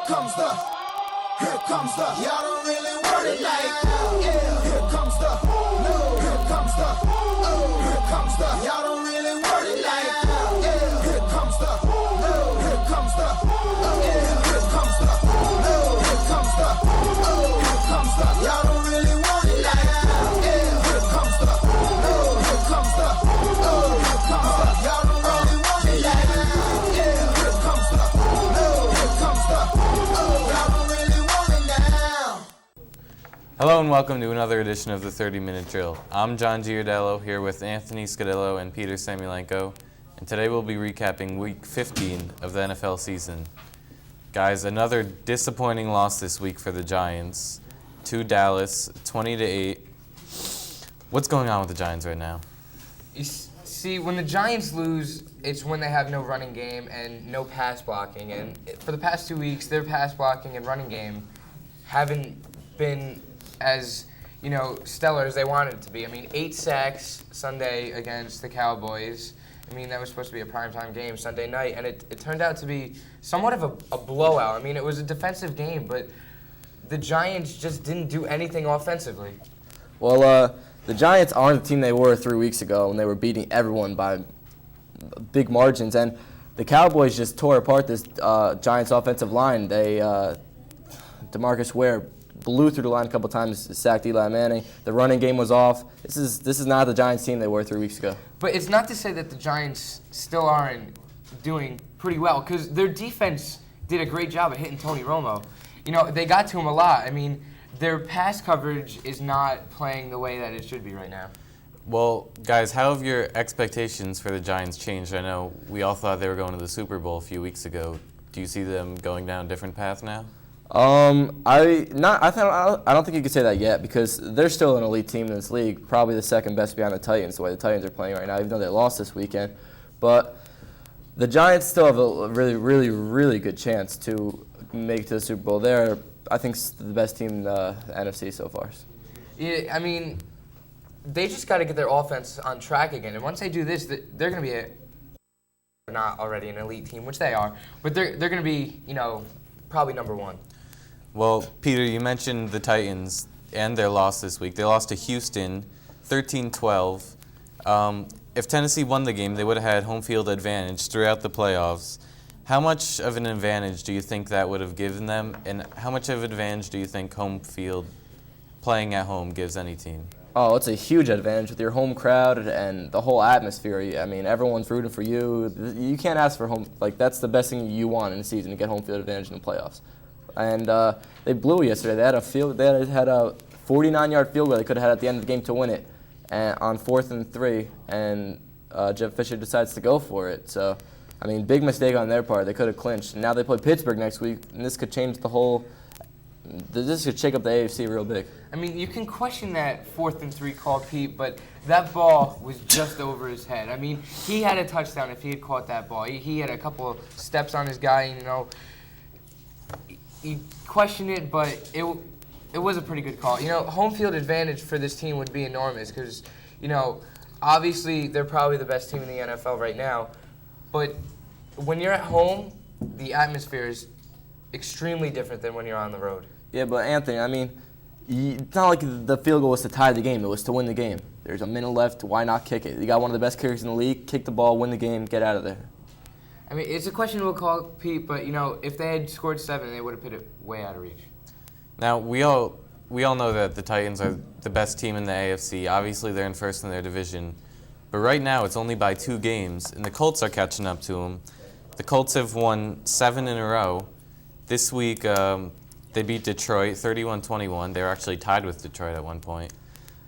Here comes the, y'all don't really want it like, yeah. Here comes the, no. Here comes the, oh. Here comes the, y'all don't really want it like, yeah. Here comes the, no. Here comes the, oh. Yeah. Here comes the, no. Here comes the, oh. Here comes the, y'all don't really want it like, yeah. Here comes the, no. Here comes the, oh. Here comes the, y'all don't really want it like, yeah. Here comes the, no. Here comes the, oh. Y'all don't really want it now. Hello and welcome to another edition of the 30-Minute Drill. I'm John Giardiello here with Anthony Scudillo and Peter Samylenko, and today we'll be recapping Week 15 of the NFL season. Guys, another disappointing loss this week for the Giants to Dallas, 20-8. What's going on with the Giants right now? You see, when the Giants lose, it's when they have no running game and no pass blocking. And for the past 2 weeks, their pass blocking and running game haven't been as, stellar as they wanted it to be. I mean, 8 sacks Sunday against the Cowboys. I mean, that was supposed to be a primetime game Sunday night, and it turned out to be somewhat of a blowout. I mean, it was a defensive game, but the Giants just didn't do anything offensively. Well, the Giants aren't the team they were 3 weeks ago when they were beating everyone by big margins, and the Cowboys just tore apart this Giants offensive line. They DeMarcus Ware blew through the line a couple times, sacked Eli Manning. The running game was off. This is not the Giants team they were 3 weeks ago. But it's not to say that the Giants still aren't doing pretty well, because their defense did a great job of hitting Tony Romo. They got to him a lot. I mean, their pass coverage is not playing the way that it should be right now. Well, guys, how have your expectations for the Giants changed? I know we all thought they were going to the Super Bowl a few weeks ago. Do you see them going down a different path now? I don't think you could say that yet, because they're still an elite team in this league, probably the second best behind the Titans, the way the Titans are playing right now, even though they lost this weekend. But the Giants still have a really, really, really good chance to make it to the Super Bowl. They're, I think, the best team in the NFC so far. Yeah, I mean, they just got to get their offense on track again. And once they do this, they're going to be not already an elite team, which they are, but they're going to be, probably number one. Well, Peter, you mentioned the Titans and their loss this week. They lost to Houston 13-12. If Tennessee won the game, they would have had home field advantage throughout the playoffs. How much of an advantage do you think that would have given them, and how much of an advantage do you think home field playing at home gives any team? Oh, it's a huge advantage with your home crowd and the whole atmosphere. I mean, everyone's rooting for you. You can't ask for home. That's the best thing you want in the season, to get home field advantage in the playoffs. And they blew yesterday. They had a 49-yard field goal they could have had at the end of the game to win it, and on 4th and 3, and Jeff Fisher decides to go for it. So, I mean, big mistake on their part. They could have clinched. And now they play Pittsburgh next week, and this could change the whole. This could shake up the AFC real big. I mean, you can question that 4th and 3 call, Pete, but that ball was just over his head. I mean, he had a touchdown if he had caught that ball. He had a couple of steps on his guy, and, you question it, but it was a pretty good call. Home field advantage for this team would be enormous because, obviously they're probably the best team in the NFL right now, but when you're at home, the atmosphere is extremely different than when you're on the road. Yeah, but Anthony, I mean, it's not like the field goal was to tie the game. It was to win the game. There's a minute left. Why not kick it? You got one of the best kickers in the league. Kick the ball, win the game, get out of there. I mean, it's a questionable call, Pete, but, if they had scored 7, they would have put it way out of reach. Now, we all know that the Titans are the best team in the AFC. Obviously, they're in first in their division. But right now, it's only by 2 games, and the Colts are catching up to them. The Colts have won 7 in a row. This week, they beat Detroit 31-21. They were actually tied with Detroit at one point.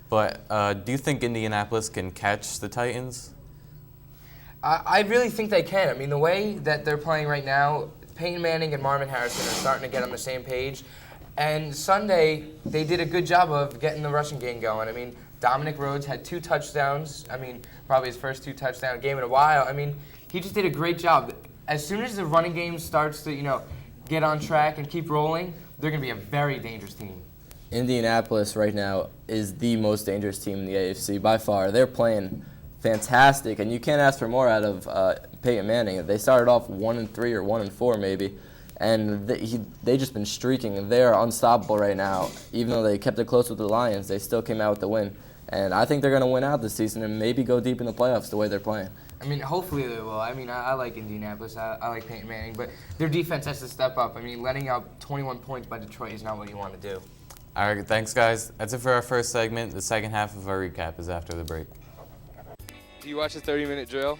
But do you think Indianapolis can catch the Titans? I really think they can. I mean, the way that they're playing right now, Peyton Manning and Marvin Harrison are starting to get on the same page. And Sunday, they did a good job of getting the rushing game going. I mean, Dominic Rhodes had 2 touchdowns. I mean, probably his first 2-touchdown game in a while. I mean, he just did a great job. As soon as the running game starts to, get on track and keep rolling, they're going to be a very dangerous team. Indianapolis right now is the most dangerous team in the AFC by far. They're playing fantastic, and you can't ask for more out of Peyton Manning. They started off 1-3 or 1-4 maybe, And they just been streaking, and they're unstoppable right now. Even though they kept it close with the Lions, they still came out with the win. And I think they're going to win out this season and maybe go deep in the playoffs the way they're playing. I mean, hopefully they will. I mean, I like Indianapolis. I like Peyton Manning. But their defense has to step up. I mean, letting out 21 points by Detroit is not what you want to do. All right, thanks, guys. That's it for our first segment. The second half of our recap is after the break. Do you watch the 30-minute drill?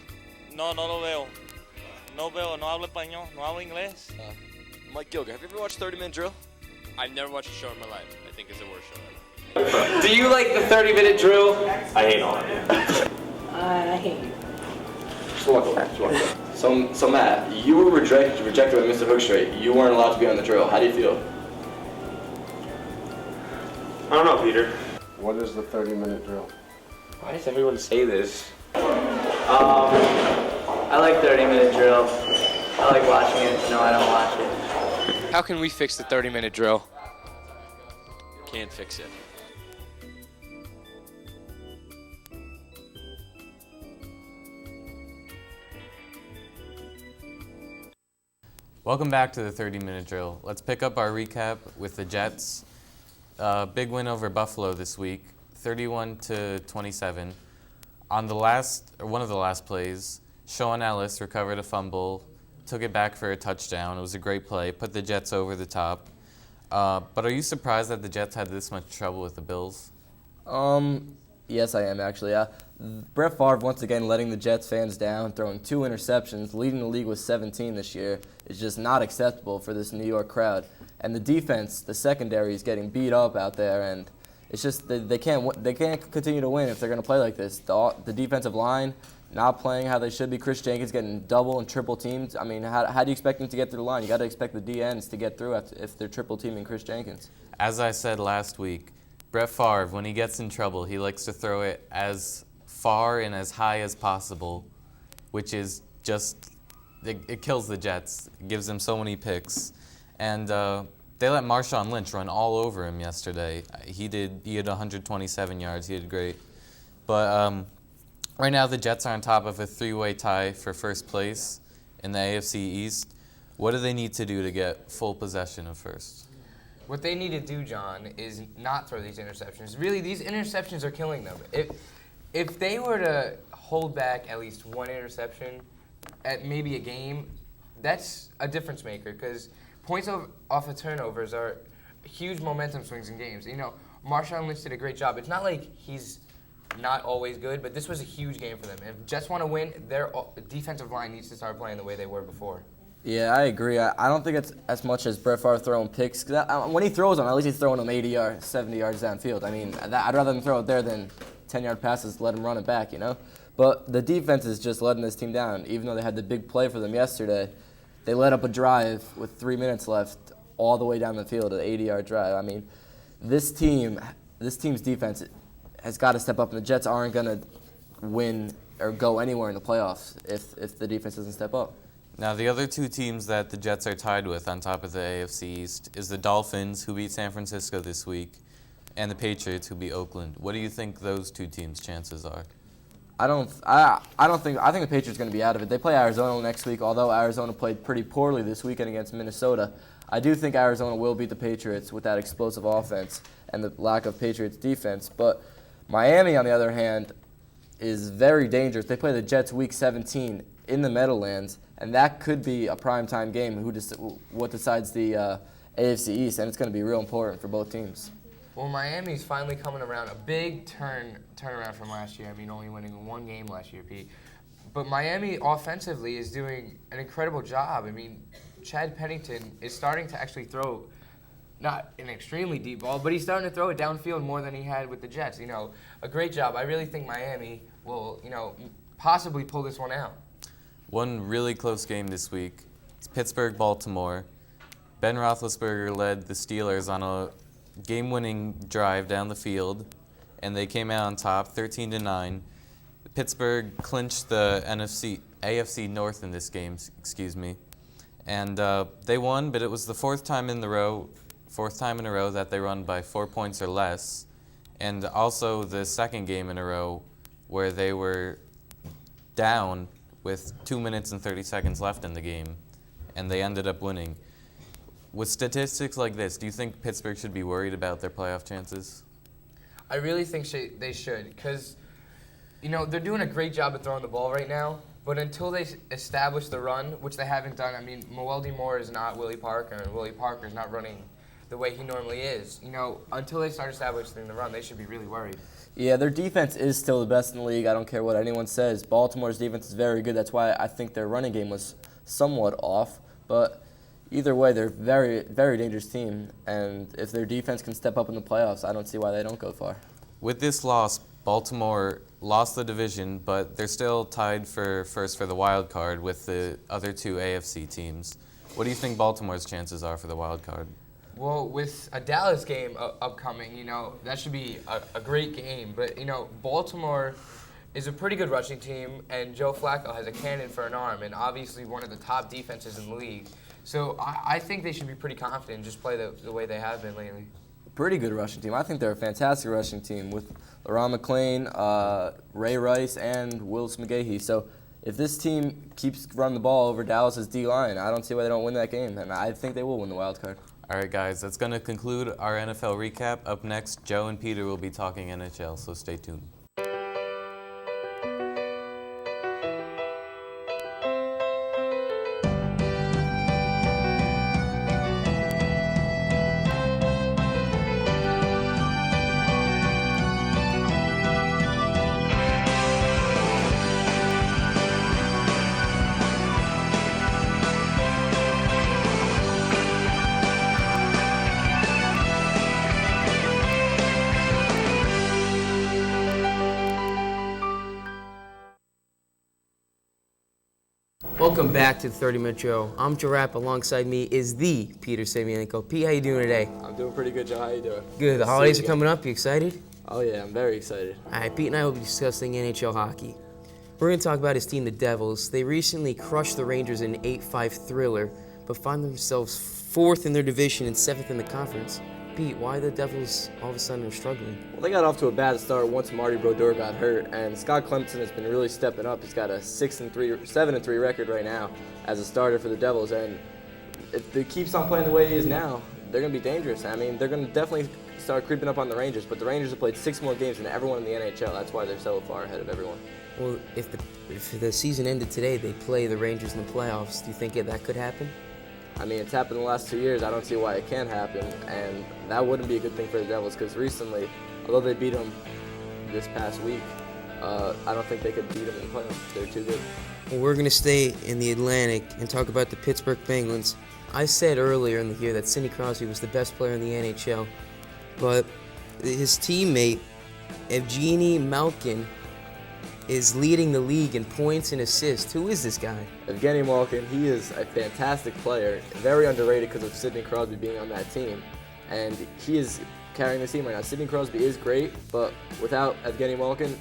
No, no lo veo. No hablo español, no hablo inglés. Mike Gilger, have you ever watched 30-minute drill? I've never watched a show in my life. I think it's the worst show ever. Do you like the 30-minute drill? I hate all of it. I hate you. So Matt, you were rejected by Mr. Hookstraight. You weren't allowed to be on the drill. How do you feel? I don't know, Peter. What is the 30-minute drill? Why does everyone say this? I like 30-minute drill. I like watching it. No, I don't watch it. How can we fix the 30-minute drill? Can't fix it. Welcome back to the 30-minute drill. Let's pick up our recap with the Jets. Big win over Buffalo this week, 31-27. On one of the last plays, Sean Ellis recovered a fumble, took it back for a touchdown. It was a great play, put the Jets over the top. But are you surprised that the Jets had this much trouble with the Bills? Yes, I am actually. Brett Favre once again letting the Jets fans down, throwing 2 interceptions, leading the league with 17 this year, is just not acceptable for this New York crowd. And the defense, the secondary, is getting beat up out there, and it's just they can't continue to win if they're going to play like this. The defensive line not playing how they should be. Chris Jenkins getting double and triple teamed. I mean, how do you expect them to get through the line? You got to expect the DNs to get through if they're triple teaming Chris Jenkins. As I said last week, Brett Favre, when he gets in trouble, he likes to throw it as far and as high as possible, which is just, it kills the Jets. It gives them so many picks. And they let Marshawn Lynch run all over him yesterday. He had 127 yards. He did great. But right now the Jets are on top of a 3-way tie for first place in the AFC East. What do they need to do to get full possession of first? What they need to do, John, is not throw these interceptions. Really, these interceptions are killing them. If they were to hold back at least one interception at maybe a game, that's a difference maker because points off of turnovers are huge momentum swings in games. You know, Marshawn Lynch did a great job. It's not like he's not always good, but this was a huge game for them. If Jets want to win, their defensive line needs to start playing the way they were before. Yeah, I agree. I don't think it's as much as Brett Favre throwing picks. 'Cause when he throws them, at least he's throwing them 80 yards, 70 yards downfield. I mean, I'd rather them throw it there than 10-yard passes, let him run it back, you know? But the defense is just letting this team down. Even though they had the big play for them yesterday, they let up a drive with 3 minutes left all the way down the field, an 80-yard drive. I mean, this team's defense has got to step up, and the Jets aren't going to win or go anywhere in the playoffs if the defense doesn't step up. Now, the other 2 teams that the Jets are tied with on top of the AFC East is the Dolphins, who beat San Francisco this week, and the Patriots, who beat Oakland. What do you think those 2 teams' chances are? I think the Patriots are going to be out of it. They play Arizona next week, although Arizona played pretty poorly this weekend against Minnesota. I do think Arizona will beat the Patriots with that explosive offense and the lack of Patriots defense. But Miami, on the other hand, is very dangerous. They play the Jets week 17 in the Meadowlands, and that could be a primetime game. What decides the AFC East, and it's going to be real important for both teams. Well, Miami's finally coming around. A big turnaround from last year. I mean, only winning 1 game last year, Pete. But Miami offensively is doing an incredible job. I mean, Chad Pennington is starting to actually throw not an extremely deep ball, but he's starting to throw it downfield more than he had with the Jets. You know, a great job. I really think Miami will, possibly pull this one out. One really close game this week. It's Pittsburgh-Baltimore. Ben Roethlisberger led the Steelers on a game-winning drive down the field, and they came out on top, 13-9. Pittsburgh clinched the AFC North in this game, and they won. But it was the fourth time in a row that they won by 4 points or less, and also the second game in a row where they were down with 2 minutes and 30 seconds left in the game, and they ended up winning. With statistics like this, do you think Pittsburgh should be worried about their playoff chances? I really think they should, because, they're doing a great job of throwing the ball right now, but until they establish the run, which they haven't done, I mean, Moeldy Moore is not Willie Parker, and Willie Parker is not running the way he normally is. Until they start establishing the run, they should be really worried. Yeah, their defense is still the best in the league. I don't care what anyone says. Baltimore's defense is very good. That's why I think their running game was somewhat off, but either way, they're a very, very dangerous team, and if their defense can step up in the playoffs, I don't see why they don't go far. With this loss, Baltimore lost the division, but they're still tied for first for the wild card with the other two AFC teams. What do you think Baltimore's chances are for the wild card? Well, with a Dallas game upcoming, that should be a great game. But, Baltimore is a pretty good rushing team, and Joe Flacco has a cannon for an arm, and obviously one of the top defenses in the league. So I think they should be pretty confident and just play the way they have been lately. Pretty good rushing team. I think they're a fantastic rushing team with LaRon McClain, Ray Rice, and Willis McGahee. So if this team keeps running the ball over Dallas's D-line, I don't see why they don't win that game, and I think they will win the wild card. All right, guys, that's going to conclude our NFL recap. Up next, Joe and Peter will be talking NHL, so stay tuned. Welcome back to the 30-Minute Drill. I'm Rapp. Alongside me is the Peter Samylenko. Pete, how you doing today? I'm doing pretty good, Joe. How you doing? Good. The holidays are coming up. You excited? Oh, yeah. I'm very excited. All right, Pete and I will be discussing NHL hockey. We're going to talk about his team, the Devils. They recently crushed the Rangers in an 8-5 thriller, but find themselves 4th in their division and 7th in the conference. Pete, why the Devils all of a sudden are struggling? Well, they got off to a bad start once Marty Brodeur got hurt, and Scott Clemson has been really stepping up. He's got a 7-3 record right now as a starter for the Devils, and if he keeps on playing the way he is now, they're going to be dangerous. I mean, they're going to definitely start creeping up on the Rangers, but the Rangers have played 6 more games than everyone in the NHL. That's why they're so far ahead of everyone. Well, if the season ended today, they play the Rangers in the playoffs. Do you think that could happen? I mean, it's happened the last 2 years. I don't see why it can't happen, and that wouldn't be a good thing for the Devils because recently, although they beat them this past week, I don't think they could beat them in the playoffs. They're too good. Well, we're going to stay in the Atlantic and talk about the Pittsburgh Penguins. I said earlier in the year that Sidney Crosby was the best player in the NHL, but his teammate, Evgeny Malkin, is leading the league in points and assists. Who is this guy? Evgeny Malkin, he is a fantastic player, very underrated because of Sidney Crosby being on that team, and he is carrying the team right now. Sidney Crosby is great, but without Evgeny Malkin,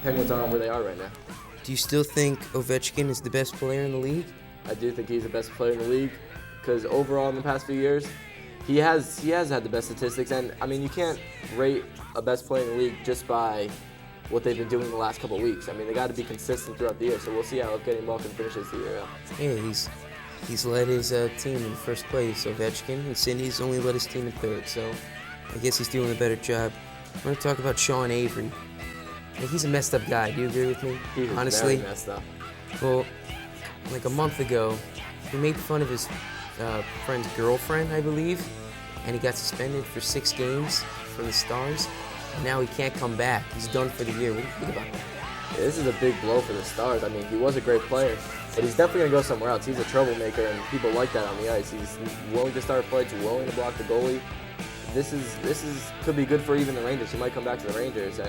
Penguins aren't where they are right now. Do you still think Ovechkin is the best player in the league? I do think he's the best player in the league because overall in the past few years, he has had the best statistics, and I mean, you can't rate a best player in the league just by what they've been doing the last couple of weeks. I mean, they got to be consistent throughout the year, so we'll see how Evgeny Malkin finishes the year out. Yeah, he's led his team in first place, Ovechkin, and Sidney's only led his team in third, so I guess he's doing a better job. We're going to talk about Sean Avery. Like, he's a messed up guy. Do you agree with me? He's honestly? very messed up. Well, like a month ago, he made fun of his friend's girlfriend, I believe, and he got suspended for 6 games from the Stars. And now he can't come back. He's done for the year. What do you think about that? Yeah, this is a big blow for the Stars. I mean, he was a great player, but he's definitely going to go somewhere else. He's a troublemaker, and people like that on the ice. He's willing to start fights, willing to block the goalie. This could be good for even the Rangers. He might come back to the Rangers,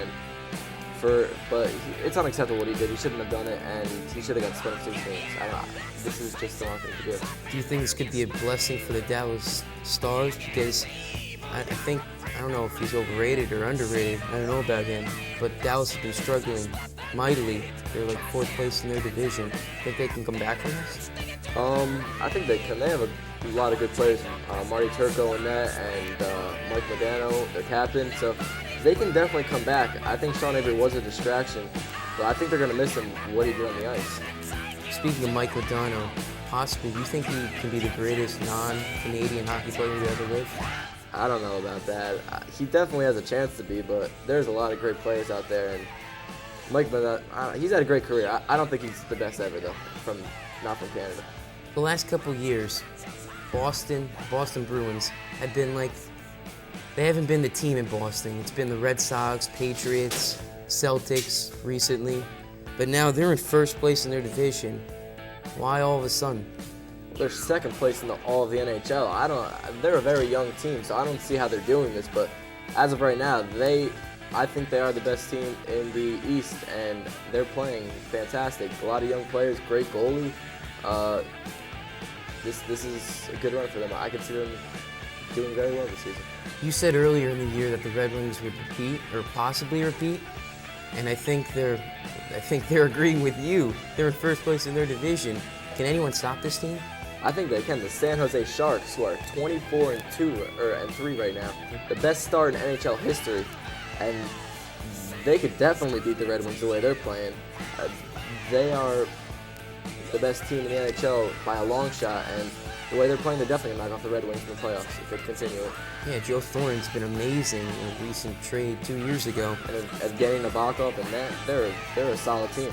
but it's unacceptable what he did. He shouldn't have done it, and he should have got suspended for 6 games. This is just the wrong thing to do. Do you think this could be a blessing for the Dallas Stars? Because I don't know if he's overrated or underrated. I don't know about him. But Dallas has been struggling mightily. They're like 4th place in their division. Think they can come back from this? I think they can. They have a lot of good players. Marty Turco in that, and Mike Modano, their captain. So they can definitely come back. I think Sean Avery was a distraction, but I think they're going to miss him, what he did on the ice. Speaking of Mike Modano, possibly, do you think he can be the greatest non-Canadian hockey player to ever live? I don't know about that. He definitely has a chance to be, but there's a lot of great players out there, and Mike Bennett, he's had a great career. I don't think he's the best ever, though, not from Canada. The last couple years, Boston Bruins have been like, they haven't been the team in Boston. It's been the Red Sox, Patriots, Celtics recently, but now they're in first place in their division. Why all of a sudden? They're second place in all of the NHL. They're a very young team, so I don't see how they're doing this, but as of right now, I think they are the best team in the East, and they're playing fantastic. A lot of young players, great goalie. This is a good run for them. I could see them doing very well this season. You said earlier in the year that the Red Wings would repeat, or possibly repeat, and I think they're agreeing with you. They're in first place in their division. Can anyone stop this team? I think they can. The San Jose Sharks, who are 24-2 and 3 right now, the best start in NHL history, and they could definitely beat the Red Wings the way they're playing. They are the best team in the NHL by a long shot, and the way they're playing, they're definitely going to knock off the Red Wings in the playoffs if they continue it. Yeah, Joe Thornton's been amazing in a recent trade 2 years ago. And Evgeny Nabokov and that, they're a solid team.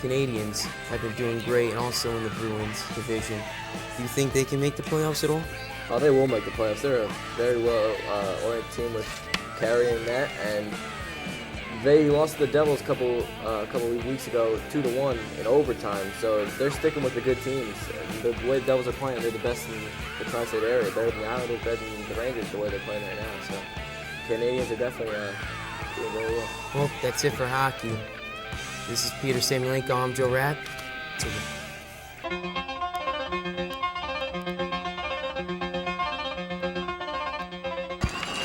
Canadians have been doing great, and also in the Bruins division. Do you think they can make the playoffs at all? Oh, they will make the playoffs. They're a very well-oriented team with carrying that, and they lost to the Devils a couple of weeks ago, 2-1 in overtime. So they're sticking with the good teams. And the way the Devils are playing, they're the best in the Tri-State area. Better than the Islanders, better than the Rangers, the way they're playing right now. So Canadians are definitely doing very well. Well, that's it for hockey. This is Peter Samylenko. I'm Joe Rapp.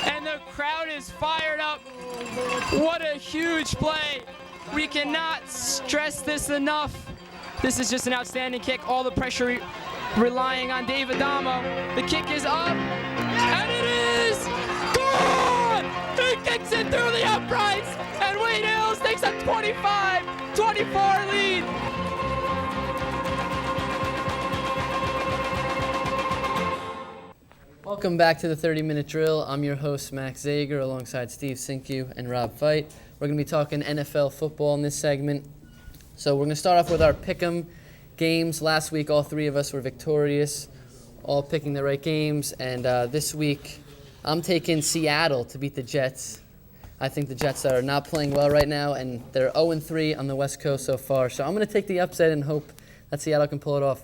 And the crowd is fired up. What a huge play. We cannot stress this enough. This is just an outstanding kick. All the pressure relying on David Damo. The kick is up, and it is gone! He kicks it through the uprights, and Wade Hills takes a 25-24 lead. Welcome back to the 30-minute drill. I'm your host, Max Zager, alongside Steve Cinque and Rob Feit. We're going to be talking NFL football in this segment. So we're going to start off with our pick'em games. Last week, all three of us were victorious, all picking the right games. And this week, I'm taking Seattle to beat the Jets. I think the Jets are not playing well right now, and they're 0-3 on the West Coast so far. So I'm going to take the upset and hope that Seattle can pull it off.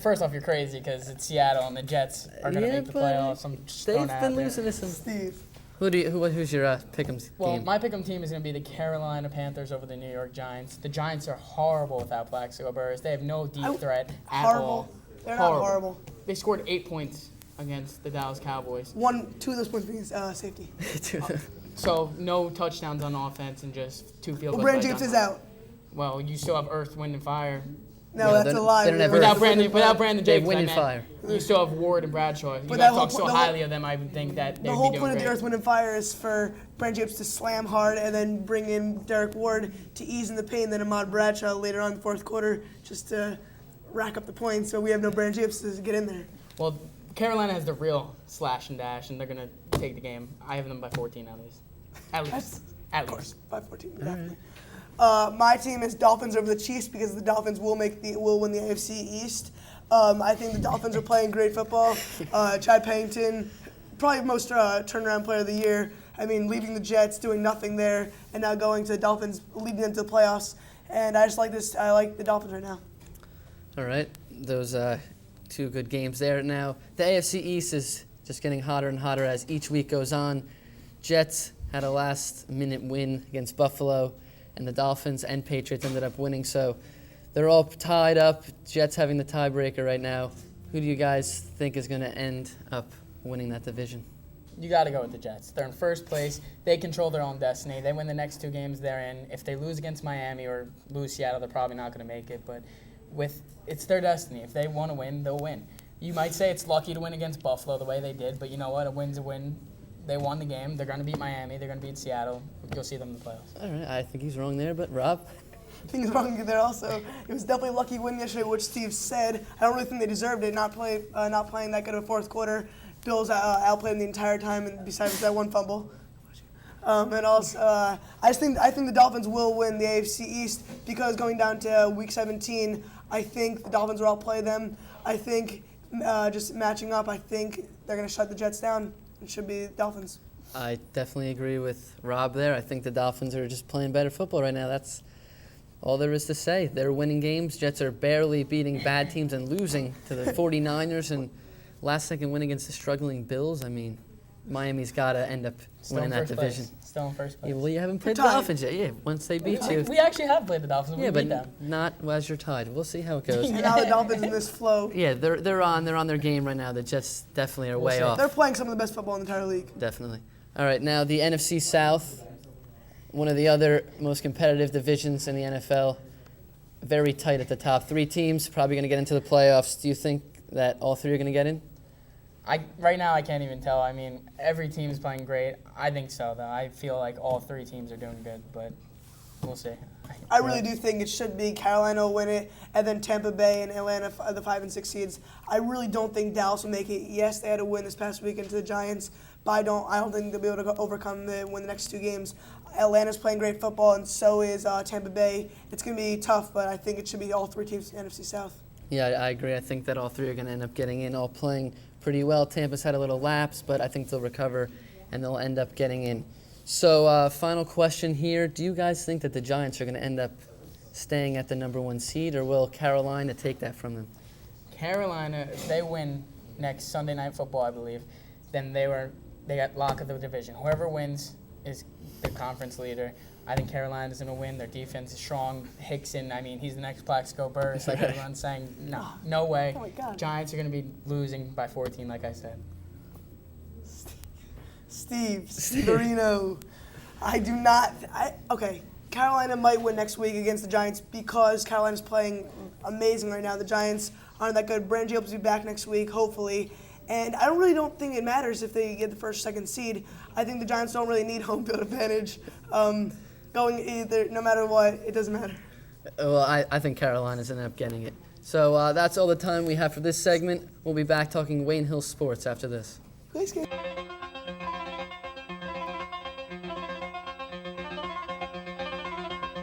First off, you're crazy because it's Seattle and the Jets are going to make the playoffs. They've been losing to some. Steve. Who's your pick'em game? Well, my pick'em team is going to be the Carolina Panthers over the New York Giants. The Giants are horrible without Plaxico Burress. They have no deep threat at all. They're not horrible. They scored 8 points against the Dallas Cowboys. 2 of those points being safety. So no touchdowns on offense and just 2 field goals. Brandon James is out. Well, you still have Earth, Wind, and Fire. No, that's a lie. Without Brandon James, Wind and Fire. You still have Ward and Bradshaw. You guys talk so highly of them, I would think that they'd be doing great. The whole point of the Earth, Wind, and Fire is for Brandon James to slam hard and then bring in Derek Ward to ease in the pain, then Ahmad Bradshaw later on in the fourth quarter just to rack up the points. So we have no Brandon James to get in there. Well, Carolina has the real slash and dash, and they're going to take the game. I have them by 14 at least. At least. By 14, definitely. My team is Dolphins over the Chiefs because the Dolphins will win the AFC East. I think the Dolphins are playing great football. Chai Pennington, probably most turnaround player of the year. I mean, leaving the Jets, doing nothing there, and now going to the Dolphins, leading them to the playoffs. And I just like this. I like the Dolphins right now. All right, those 2 good games there. Now, the AFC East is just getting hotter and hotter as each week goes on. Jets had a last-minute win against Buffalo, and the Dolphins and Patriots ended up winning. So they're all tied up. Jets having the tiebreaker right now. Who do you guys think is going to end up winning that division? You got to go with the Jets. They're in first place. They control their own destiny. They win the next 2 games they're in. If they lose against Miami or lose Seattle, they're probably not going to make it. But it's their destiny. If they want to win, they'll win. You might say it's lucky to win against Buffalo the way they did, but you know what? A win's a win. They won the game. They're going to beat Miami. They're going to beat Seattle. You'll see them in the playoffs. All right. I think he's wrong there, but Rob? things wrong there also. It was definitely a lucky win yesterday, which Steve said. I don't really think they deserved it, not playing that good of a fourth quarter. Bills outplayed them the entire time, and besides that one fumble. And also, I think the Dolphins will win the AFC East because going down to Week 17, I think the Dolphins will outplay them. I think just matching up, I think they're going to shut the Jets down. It should be Dolphins. I definitely agree with Rob there. I think the Dolphins are just playing better football right now. That's all there is to say. They're winning games. Jets are barely beating bad teams and losing to the 49ers and last-second win against the struggling Bills. I mean, Miami's got to end up winning that division. Still in first place. Yeah, well, you haven't played the Dolphins yet. Yeah, once they beat you. We actually have played the Dolphins. Yeah, we but beat them. not as you're tied. We'll see how it goes. And now the Dolphins in this flow. Yeah, they're on their game right now. The Jets definitely are way off. They're playing some of the best football in the entire league. Definitely. All right, now the NFC South, one of the other most competitive divisions in the NFL. Very tight at the top. 3 teams probably going to get into the playoffs. Do you think that all 3 are going to get in? Right now, I can't even tell. I mean, every team is playing great. I think so, though. I feel like all 3 teams are doing good, but we'll see. I really do think it should be Carolina will win it, and then Tampa Bay and Atlanta, the 5 and 6 seeds. I really don't think Dallas will make it. Yes, they had a win this past weekend to the Giants, but I don't think they'll be able to overcome win the next 2 games. Atlanta's playing great football, and so is Tampa Bay. It's going to be tough, but I think it should be all 3 teams in the NFC South. Yeah, I agree. I think that all 3 are going to end up getting in, all playing pretty well. Tampa's had a little lapse, but I think they'll recover, and they'll end up getting in. So, final question here. Do you guys think that the Giants are going to end up staying at the number 1 seed, or will Carolina take that from them? Carolina, if they win next Sunday Night Football, I believe, then they got lock of the division. Whoever wins is the conference leader. I think Carolina's going to win. Their defense is strong. Hickson, I mean, he's the next Plaxico Burress, like everyone's saying. No way. Oh my God. Giants are going to be losing by 14, like I said. Steve Marino. Okay, Carolina might win next week against the Giants because Carolina's playing amazing right now. The Giants aren't that good. Brandon Jacobs will be back next week, hopefully. And I really don't think it matters if they get the 1st, 2nd seed. I think the Giants don't really need home field advantage. Going either, no matter what, it doesn't matter. Well, I think Carolina's going to end up getting it. So that's all the time we have for this segment. We'll be back talking Wayne Hill sports after this. Thanks, guys.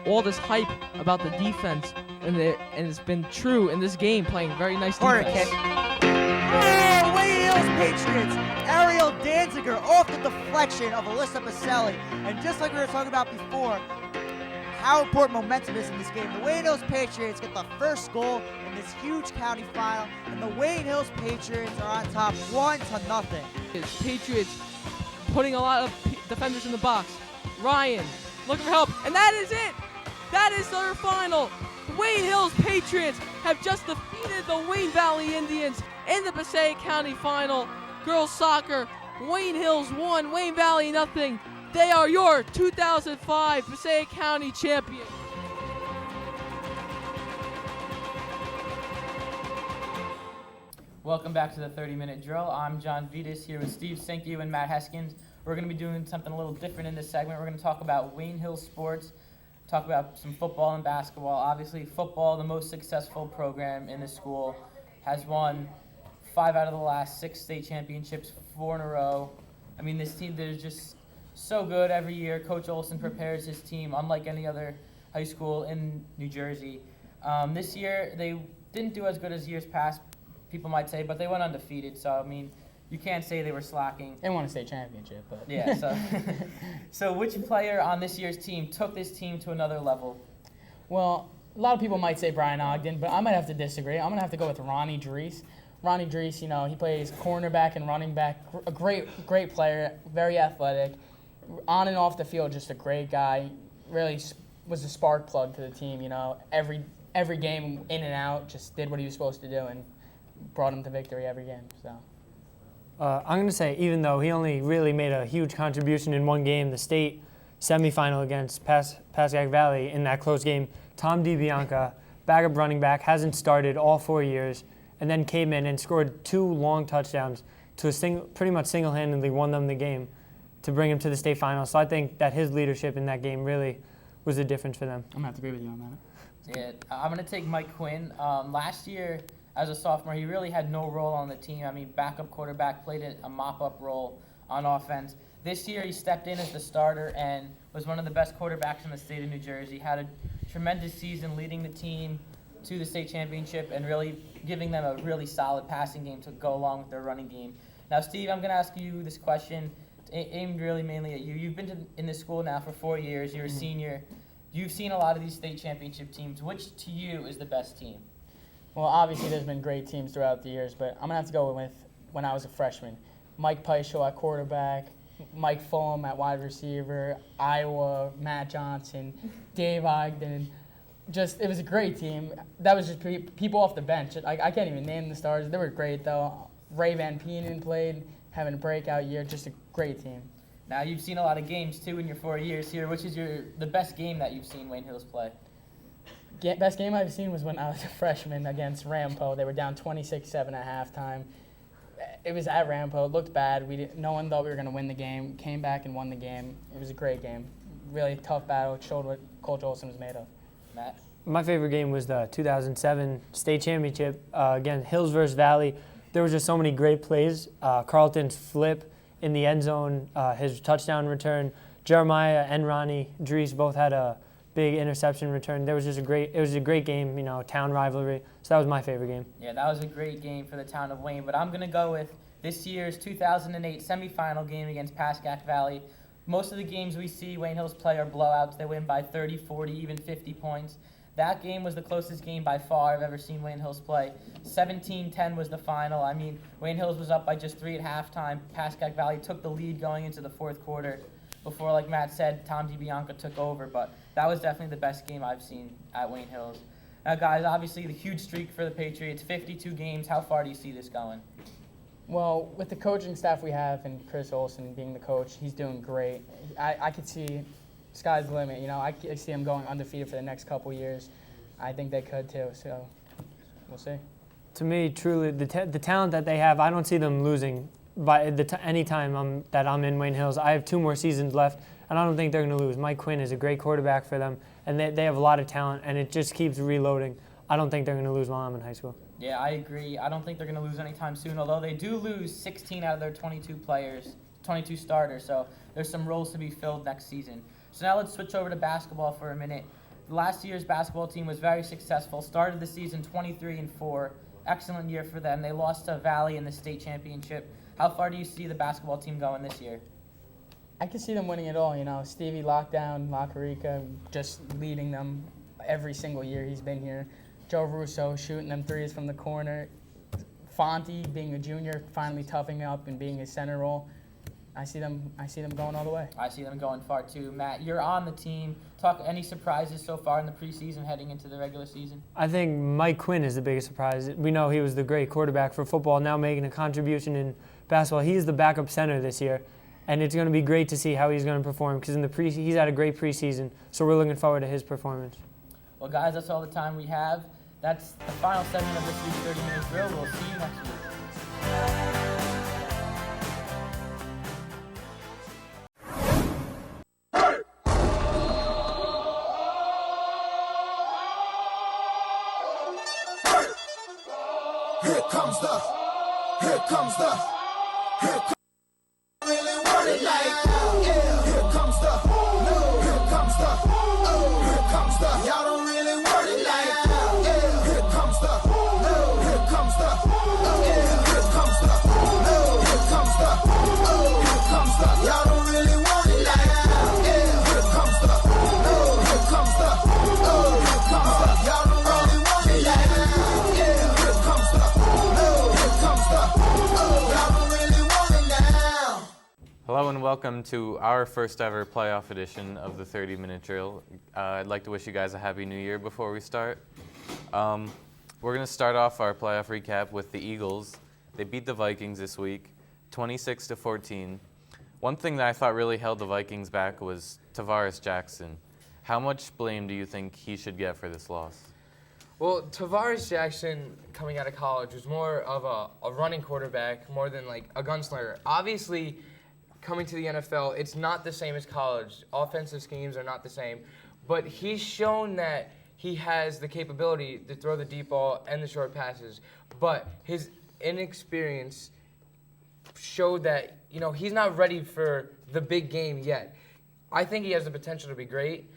All this hype about the defense, and it's been true in this game, playing very nice defense. Oh, Wayne Hill's Patriots. Ariel Danziger off the deflection of Alyssa Baselli. And just like we were talking about before, how important momentum is in this game. The Wayne Hills Patriots get the first goal in this huge county final, and the Wayne Hills Patriots are on top 1-0. It's Patriots putting a lot of defenders in the box. Ryan looking for help, and that is it. That is their final. Wayne Hills Patriots have just defeated the Wayne Valley Indians in the Passaic County Final. Girls soccer, Wayne Hills 1, Wayne Valley nothing. They are your 2005 Passaic County champion. Welcome back to the 30-minute drill. I'm John Vittas here with Steve Cinque and Matt Heskins. We're going to be doing something a little different in this segment. We're going to talk about Wayne Hills sports, talk about some football and basketball. Obviously, football, the most successful program in the school, has won 5 out of the last 6 state championships, 4 in a row. I mean, this team, they're just so good every year. Coach Olson prepares his team unlike any other high school in New Jersey. This year, they didn't do as good as years past, people might say, but they went undefeated. So, I mean, you can't say they were slacking. They won a state championship, but yeah. So which player on this year's team took this team to another level? Well, a lot of people might say Bryan Ogden, but I might have to disagree. I'm going to have to go with Ronnie Dries. Ronnie Dries, you know, he plays cornerback and running back. A great player, very athletic. On and off the field, just a great guy. Really was a spark plug to the team, you know. Every game, in and out, just did what he was supposed to do and brought him to victory every game, so. I'm going to say, even though he only really made a huge contribution in one game, the state semifinal against Passaic Valley in that close game, Tom DiBianca, backup running back, hasn't started all 4 years, and then came in and scored 2 long touchdowns to pretty much single-handedly won them the game to bring him to the state final. So I think that his leadership in that game really was the difference for them. I'm going to have to agree with you on that. Yeah, I'm going to take Mike Quinn. Last year, as a sophomore, he really had no role on the team. I mean, backup quarterback, played a mop-up role on offense. This year, he stepped in as the starter and was one of the best quarterbacks in the state of New Jersey. Had a tremendous season leading the team to the state championship and really giving them a really solid passing game to go along with their running game. Now, Steve, I'm going to ask you this question, aimed really mainly at you. You've been in this school now for 4 years. You're a senior. You've seen a lot of these state championship teams. Which, to you, is the best team? Well, obviously there's been great teams throughout the years, but I'm going to have to go with when I was a freshman. Mike Peischel at quarterback, Mike Fulham at wide receiver, Iowa, Matt Johnson, Dave Ogden. It was a great team. That was just people off the bench. I can't even name the stars. They were great, though. Ray Van Penen played, having a breakout year. Just a great team. Now, you've seen a lot of games, too, in your 4 years here. Which is the best game that you've seen Wayne Hills play? Best game I've seen was when I was a freshman against Rampo. They were down 26-7 at halftime. It was at Rampo. It looked bad. No one thought we were going to win the game. Came back and won the game. It was a great game. Really tough battle. It showed what Coach Olson was made of. Matt? My favorite game was the 2007 state championship against Hills versus Valley. There was just so many great plays. Carlton's flip in the end zone, his touchdown return. Jeremiah and Ronnie Dries both had a big interception return. It was a great game, town rivalry. So that was my favorite game. Yeah, that was a great game for the town of Wayne. But I'm going to go with this year's 2008 semifinal game against Pascack Valley. Most of the games we see Wayne Hills play are blowouts. They win by 30, 40, even 50 points. That game was the closest game by far I've ever seen Wayne Hills play. 17-10 was the final. I mean, Wayne Hills was up by just 3 at halftime. Pascack Valley took the lead going into the fourth quarter before, like Matt said, Tom DiBianca took over. But that was definitely the best game I've seen at Wayne Hills. Now, guys, obviously the huge streak for the Patriots, 52 games. How far do you see this going? Well, with the coaching staff we have and Chris Olson being the coach, he's doing great. I could see sky's the limit. I see them going undefeated for the next couple years. I think they could too. So we'll see. To me, truly, the talent that they have, I don't see them losing by any time that I'm in Wayne Hills. I have 2 more seasons left, and I don't think they're going to lose. Mike Quinn is a great quarterback for them, and they have a lot of talent, and it just keeps reloading. I don't think they're going to lose while I'm in high school. Yeah, I agree. I don't think they're going to lose anytime soon, although they do lose 16 out of their 22 starters, so there's some roles to be filled next season. So now let's switch over to basketball for a minute. Last year's basketball team was very successful, started the season 23-4. Excellent year for them. They lost to Valley in the state championship. How far do you see the basketball team going this year? I can see them winning it all. Stevie Lockdown, La Carica, just leading them every single year he's been here. Joe Russo shooting them threes from the corner. Fonte being a junior, finally toughing up and being his center role. I see them going all the way. I see them going far too. Matt, you're on the team. Talk any surprises so far in the preseason heading into the regular season? I think Mike Quinn is the biggest surprise. We know he was the great quarterback for football, now making a contribution in basketball. He's the backup center this year, and it's going to be great to see how he's going to perform because he's had a great preseason, so we're looking forward to his performance. Well, guys, that's all the time we have. That's the final segment of this week's 30-minute drill. We'll see you next week. Here comes the, really want it like, yeah. Here comes the, no. Here comes the, oh. Here comes the, y'all don't really want it like, yeah. Here comes the, no. Here comes the, oh. Yeah. Here comes the, no. Here comes the, oh. Here comes the, y'all don't really want it like, yeah. Here comes the, no. Here comes the, oh. Here comes the, y'all don't really want it like, yeah. Here comes the, no. Here comes the, oh. Y'all don't really want it now. Hello and welcome to our first ever playoff edition of the 30-minute drill. I'd like to wish you guys a happy new year before we start. We're going to start off our playoff recap with the Eagles. They beat the Vikings this week, 26-14. One thing that I thought really held the Vikings back was Tavares Jackson. How much blame do you think he should get for this loss? Well, Tavares Jackson, coming out of college, was more of a running quarterback more than like a gunslinger. Obviously, coming to the NFL, it's not the same as college. Offensive schemes are not the same. But he's shown that he has the capability to throw the deep ball and the short passes, but his inexperience showed that, he's not ready for the big game yet. I think he has the potential to be great,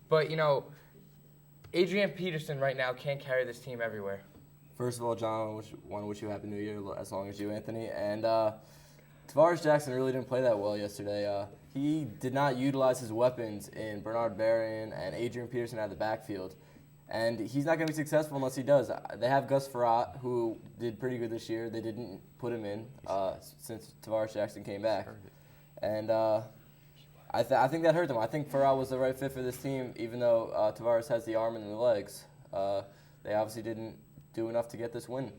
but, Adrian Peterson right now can't carry this team everywhere. First of all, John, I want to wish you a Happy New Year, as long as you, Anthony. And Tavares Jackson really didn't play that well yesterday. He did not utilize his weapons in Bernard Berrien and Adrian Peterson out of the backfield. And he's not going to be successful unless he does. They have Gus Frerotte, who did pretty good this year. They didn't put him in since Tavares Jackson came back. And I think that hurt them. I think Frerotte was the right fit for this team, even though Tavares has the arm and the legs. They obviously didn't do enough to get this win.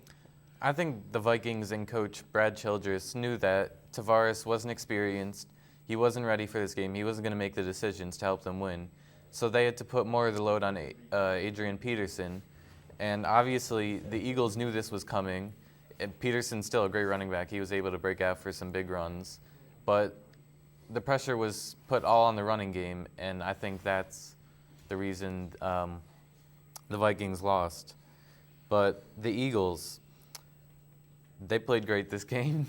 I think the Vikings and coach Brad Childress knew that Tavares wasn't experienced. He wasn't ready for this game. He wasn't going to make the decisions to help them win. So they had to put more of the load on Adrian Peterson. And obviously, the Eagles knew this was coming. And Peterson's still a great running back. He was able to break out for some big runs. But the pressure was put all on the running game, and I think that's the reason the Vikings lost. But the Eagles, they played great this game.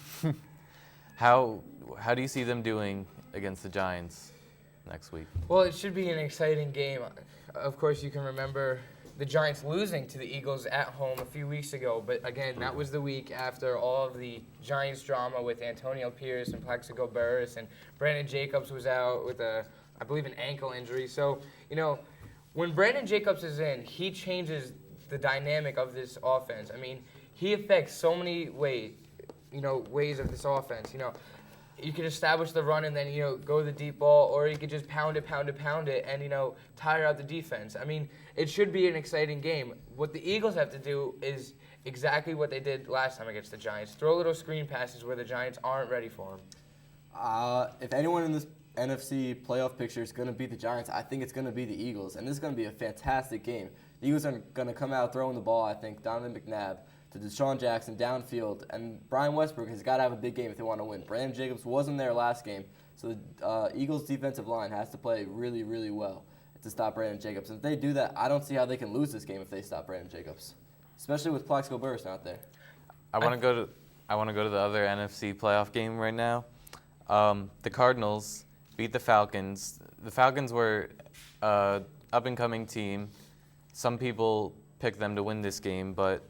How do you see them doing against the Giants next week? Well, it should be an exciting game. Of course, you can remember the Giants losing to the Eagles at home a few weeks ago, but again, that was the week after all of the Giants drama with Antonio Pierce and Plaxico Burress, and Brandon Jacobs was out with I believe, an ankle injury. So, when Brandon Jacobs is in, he changes the dynamic of this offense. I mean, he affects so many ways of this offense. You could establish the run and then, go the deep ball, or you could just pound it, and, tire out the defense. I mean, it should be an exciting game. What the Eagles have to do is exactly what they did last time against the Giants. Throw little screen passes where the Giants aren't ready for them. If anyone in this NFC playoff picture is going to beat the Giants, I think it's going to be the Eagles, and this is going to be a fantastic game. The Eagles are going to come out throwing the ball, I think, Donovan McNabb to Deshaun Jackson downfield, and Brian Westbrook has got to have a big game if they want to win. Brandon Jacobs wasn't there last game, so the Eagles' defensive line has to play really, really well to stop Brandon Jacobs. And if they do that, I don't see how they can lose this game if they stop Brandon Jacobs, especially with Plaxico Burress not there. I want to go to the other NFC playoff game right now. The Cardinals beat the Falcons. The Falcons were an up-and-coming team. Some people picked them to win this game, but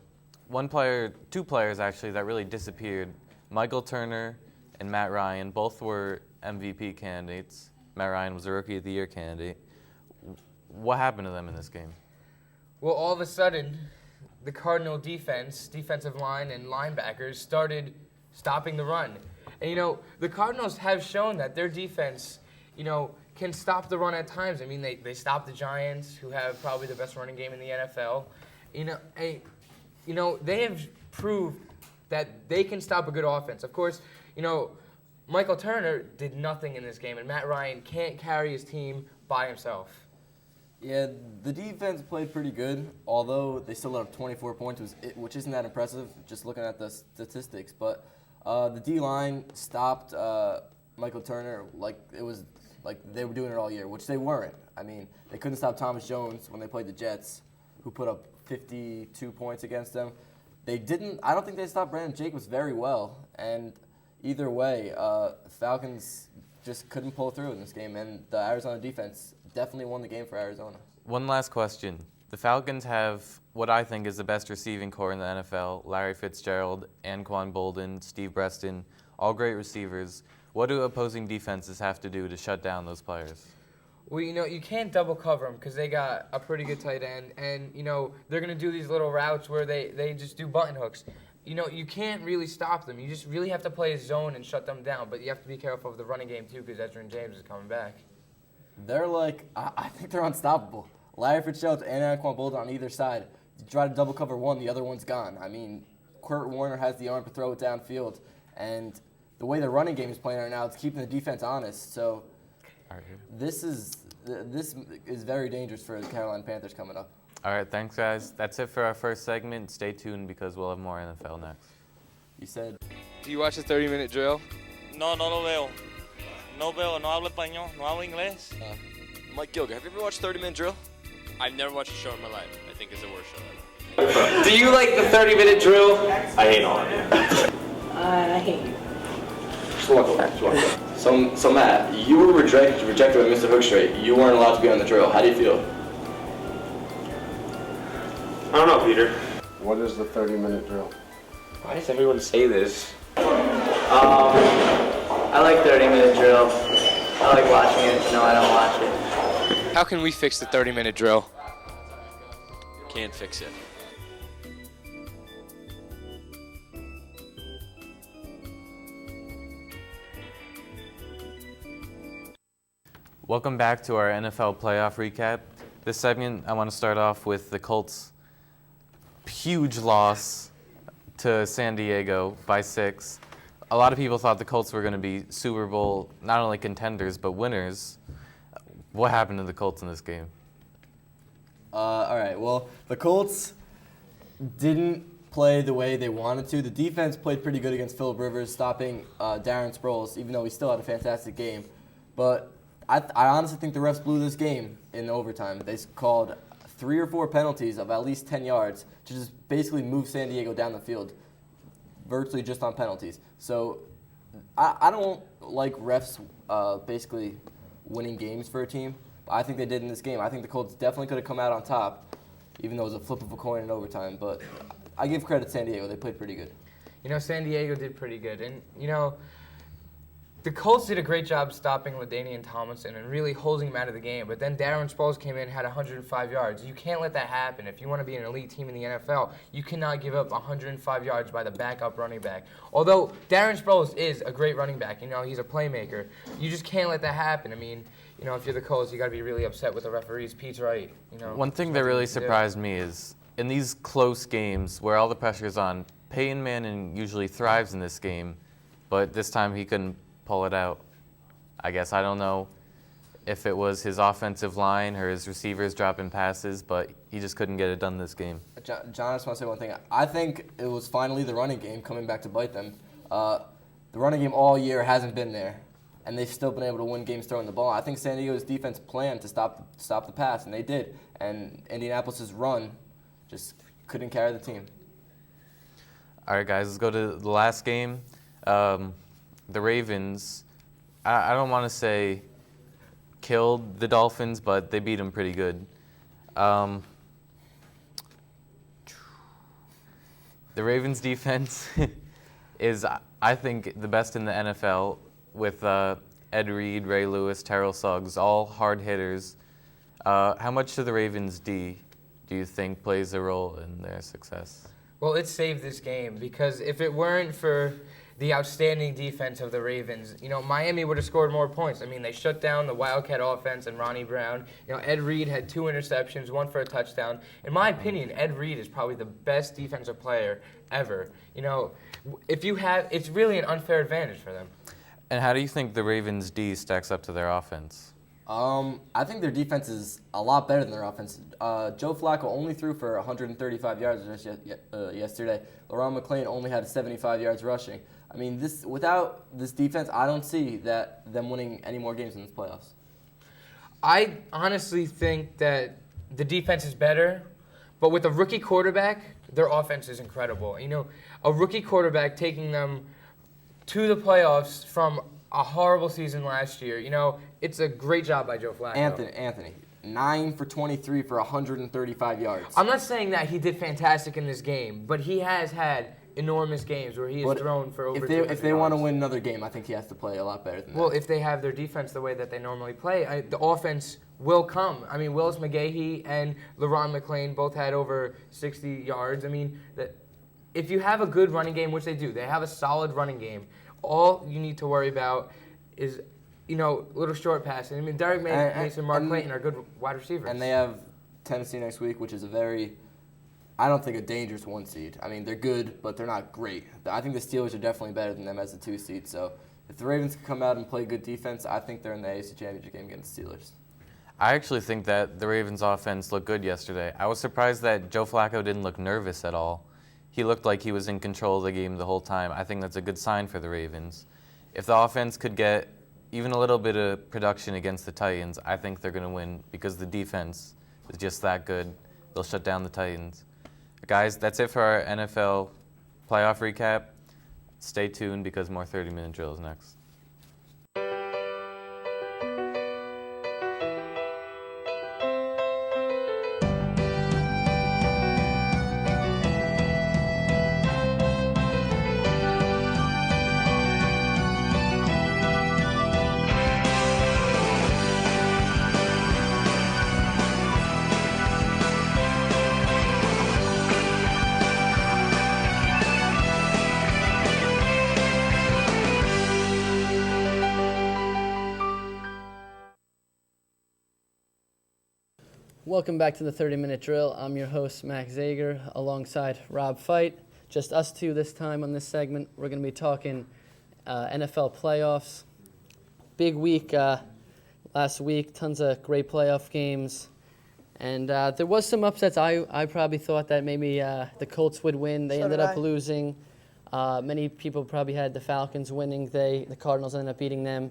two players actually that really disappeared, Michael Turner and Matt Ryan, both were MVP candidates. Matt Ryan was a Rookie of the Year candidate. What happened to them in this game? Well, all of a sudden, the Cardinal defensive line and linebackers started stopping the run. And, the Cardinals have shown that their defense, can stop the run at times. I mean, they stopped the Giants, who have probably the best running game in the NFL. They have proved that they can stop a good offense. Of course, Michael Turner did nothing in this game, and Matt Ryan can't carry his team by himself. Yeah, the defense played pretty good, although they still let up 24 points, which isn't that impressive, just looking at the statistics. But the D-line stopped Michael Turner like they were doing it all year, which they weren't. I mean, they couldn't stop Thomas Jones when they played the Jets, who put up 52 points against them. I don't think they stopped Brandon Jacobs very well. And either way, Falcons just couldn't pull through in this game, and the Arizona defense definitely won the game for Arizona. One last question. The Falcons have what I think is the best receiving core in the NFL, Larry Fitzgerald, Anquan Bolden, Steve Breston, all great receivers. What do opposing defenses have to do to shut down those players? Well, you can't double cover them because they got a pretty good tight end, and, they're going to do these little routes where they just do button hooks. You can't really stop them. You just really have to play a zone and shut them down, but you have to be careful of the running game, too, because Edgerrin James is coming back. I think they're unstoppable. Larry Fitzgerald and Anquan Bolden on either side. You try to double cover one, the other one's gone. I mean, Kurt Warner has the arm to throw it downfield, and the way the running game is playing right now, it's keeping the defense honest. So this is very dangerous for the Carolina Panthers coming up. All right, thanks, guys. That's it for our first segment. Stay tuned because we'll have more NFL next. You said. Do you watch the 30-minute drill? No lo veo. No hablo español, no hablo inglés. Mike Gilger, have you ever watched 30-minute drill? I've never watched a show in my life. I think it's the worst show ever. Do you like the 30-minute drill? I hate all of you. I hate you. Just walk away. So Matt, you were rejected by Mr. Hookstraight. You weren't allowed to be on the drill. How do you feel? I don't know, Peter. What is the 30-minute drill? Why does everyone say this? I like 30-minute drill. I like watching it. No, I don't watch it. How can we fix the 30-minute drill? Can't fix it. Welcome back to our NFL playoff recap. This segment, I want to start off with the Colts' huge loss to San Diego by 6. A lot of people thought the Colts were going to be Super Bowl not only contenders but winners. What happened to the Colts in this game? All right. Well, the Colts didn't play the way they wanted to. The defense played pretty good against Phillip Rivers, stopping Darren Sproles, even though he still had a fantastic game. But I honestly think the refs blew this game in overtime. They called 3 or 4 penalties of at least 10 yards to just basically move San Diego down the field, virtually just on penalties. So I don't like refs basically winning games for a team. But I think they did in this game. I think the Colts definitely could have come out on top, even though it was a flip of a coin in overtime. But I give credit to San Diego. They played pretty good. You know, San Diego did pretty good. And, you know, the Colts did a great job stopping LaDainian Tomlinson and really holding him out of the game. But then Darren Sproles came in, had 105 yards. You can't let that happen. If you want to be an elite team in the NFL, you cannot give up 105 yards by the backup running back. Although Darren Sproles is a great running back, you know, he's a playmaker. You just can't let that happen. I mean, you know, if you're the Colts, you got to be really upset with the referees. Pete's right. You know. One thing that really surprised me is in these close games where all the pressure is on, Peyton Manning usually thrives in this game, but this time he couldn't pull it out. I guess I don't know if it was his offensive line or his receivers dropping passes, but he just couldn't get it done this game. John, I just want to say one thing. I think it was finally the running game coming back to bite them. The running game all year hasn't been there, and they've still been able to win games throwing the ball. I think San Diego's defense planned to stop the pass, and they did. And Indianapolis' run just couldn't carry the team. All right, guys, let's go to the last game. The Ravens, I don't want to say killed the Dolphins, but they beat them pretty good. The Ravens defense is, I think, the best in the NFL with Ed Reed, Ray Lewis, Terrell Suggs, all hard hitters. How much do the Ravens D do you think plays a role in their success? Well, it saved this game because if it weren't for the outstanding defense of the Ravens, you know, Miami would have scored more points. I mean, they shut down the Wildcat offense and Ronnie Brown. You know, Ed Reed had 2 interceptions, 1 for a touchdown. In my opinion, Ed Reed is probably the best defensive player ever. You know, if you have, it's really an unfair advantage for them. And how do you think the Ravens D stacks up to their offense? I think their defense is a lot better than their offense. Joe Flacco only threw for 135 yards yesterday. LaRon McClain only had 75 yards rushing. I mean, without this defense, I don't see them winning any more games in this playoffs. I honestly think that the defense is better, but with a rookie quarterback, their offense is incredible. You know, a rookie quarterback taking them to the playoffs from a horrible season last year. You know, it's a great job by Joe Flacco. Anthony, 9 for 23 for 135 yards. I'm not saying that he did fantastic in this game, but he has had enormous games where he has thrown for over 200 If they want to win another game, I think he has to play a lot better than that. Well, if they have their defense the way that they normally play, the offense will come. I mean, Willis McGahee and LaRon McClain both had over 60 yards. I mean, if you have a good running game, which they do, they have a solid running game, all you need to worry about is, you know, little short passes. I mean, Derek Mason, Mark Clayton are good wide receivers. And they have Tennessee next week, which is I don't think a dangerous 1 seed. I mean, they're good, but they're not great. I think the Steelers are definitely better than them as a 2 seed. So if the Ravens can come out and play good defense, I think they're in the AFC Championship game against the Steelers. I actually think that the Ravens' offense looked good yesterday. I was surprised that Joe Flacco didn't look nervous at all. He looked like he was in control of the game the whole time. I think that's a good sign for the Ravens. If the offense could get even a little bit of production against the Titans, I think they're going to win because the defense is just that good. They'll shut down the Titans. Guys, that's it for our NFL playoff recap. Stay tuned because more 30-minute drill is next. Welcome back to the 30-minute drill. I'm your host, Max Zager, alongside Rob Feit. Just us two this time on this segment. We're going to be talking NFL playoffs. Big week last week, tons of great playoff games. And there was some upsets. I probably thought that maybe the Colts would win. They ended up losing. Many people probably had the Falcons winning. The Cardinals ended up beating them.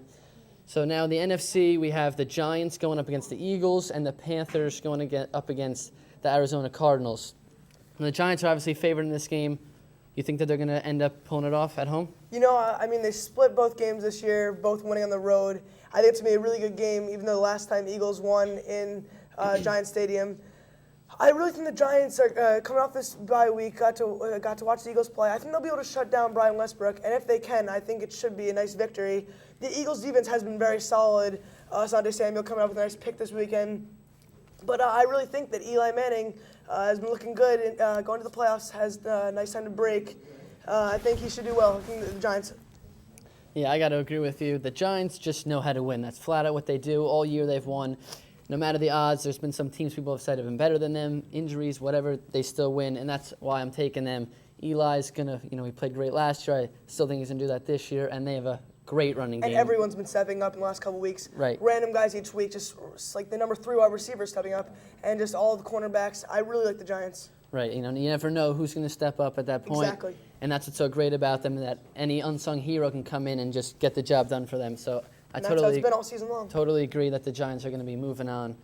So now in the NFC, we have the Giants going up against the Eagles and the Panthers going up against the Arizona Cardinals. And the Giants are obviously favored in this game. You think that they're going to end up pulling it off at home? You know, I mean, they split both games this year, both winning on the road. I think it's going to be a really good game, even though the last time Eagles won in Giants Stadium. I really think the Giants are coming off this bye week, got to watch the Eagles play. I think they'll be able to shut down Bryan Westbrook, and if they can, I think it should be a nice victory. The Eagles' defense has been very solid. Asante Samuel coming up with a nice pick this weekend. But I really think that Eli Manning has been looking good. And, going to the playoffs, has a nice time to break. I think he should do well. I think the Giants. Yeah, I got to agree with you. The Giants just know how to win. That's flat out what they do. All year they've won. No matter the odds, there's been some teams people have said have been better than them, injuries, whatever, they still win, and that's why I'm taking them. Eli's going to, he played great last year. I still think he's going to do that this year, and they have a great running game. And everyone's been stepping up in the last couple weeks. Right. Random guys each week, just like the number 3 wide receiver stepping up, and just all the cornerbacks. I really like the Giants. Right. You never know who's going to step up at that point. Exactly. And that's what's so great about them, that any unsung hero can come in and just get the job done for them. So and that's how it's been all season long. Totally agree that the Giants are going to be moving on.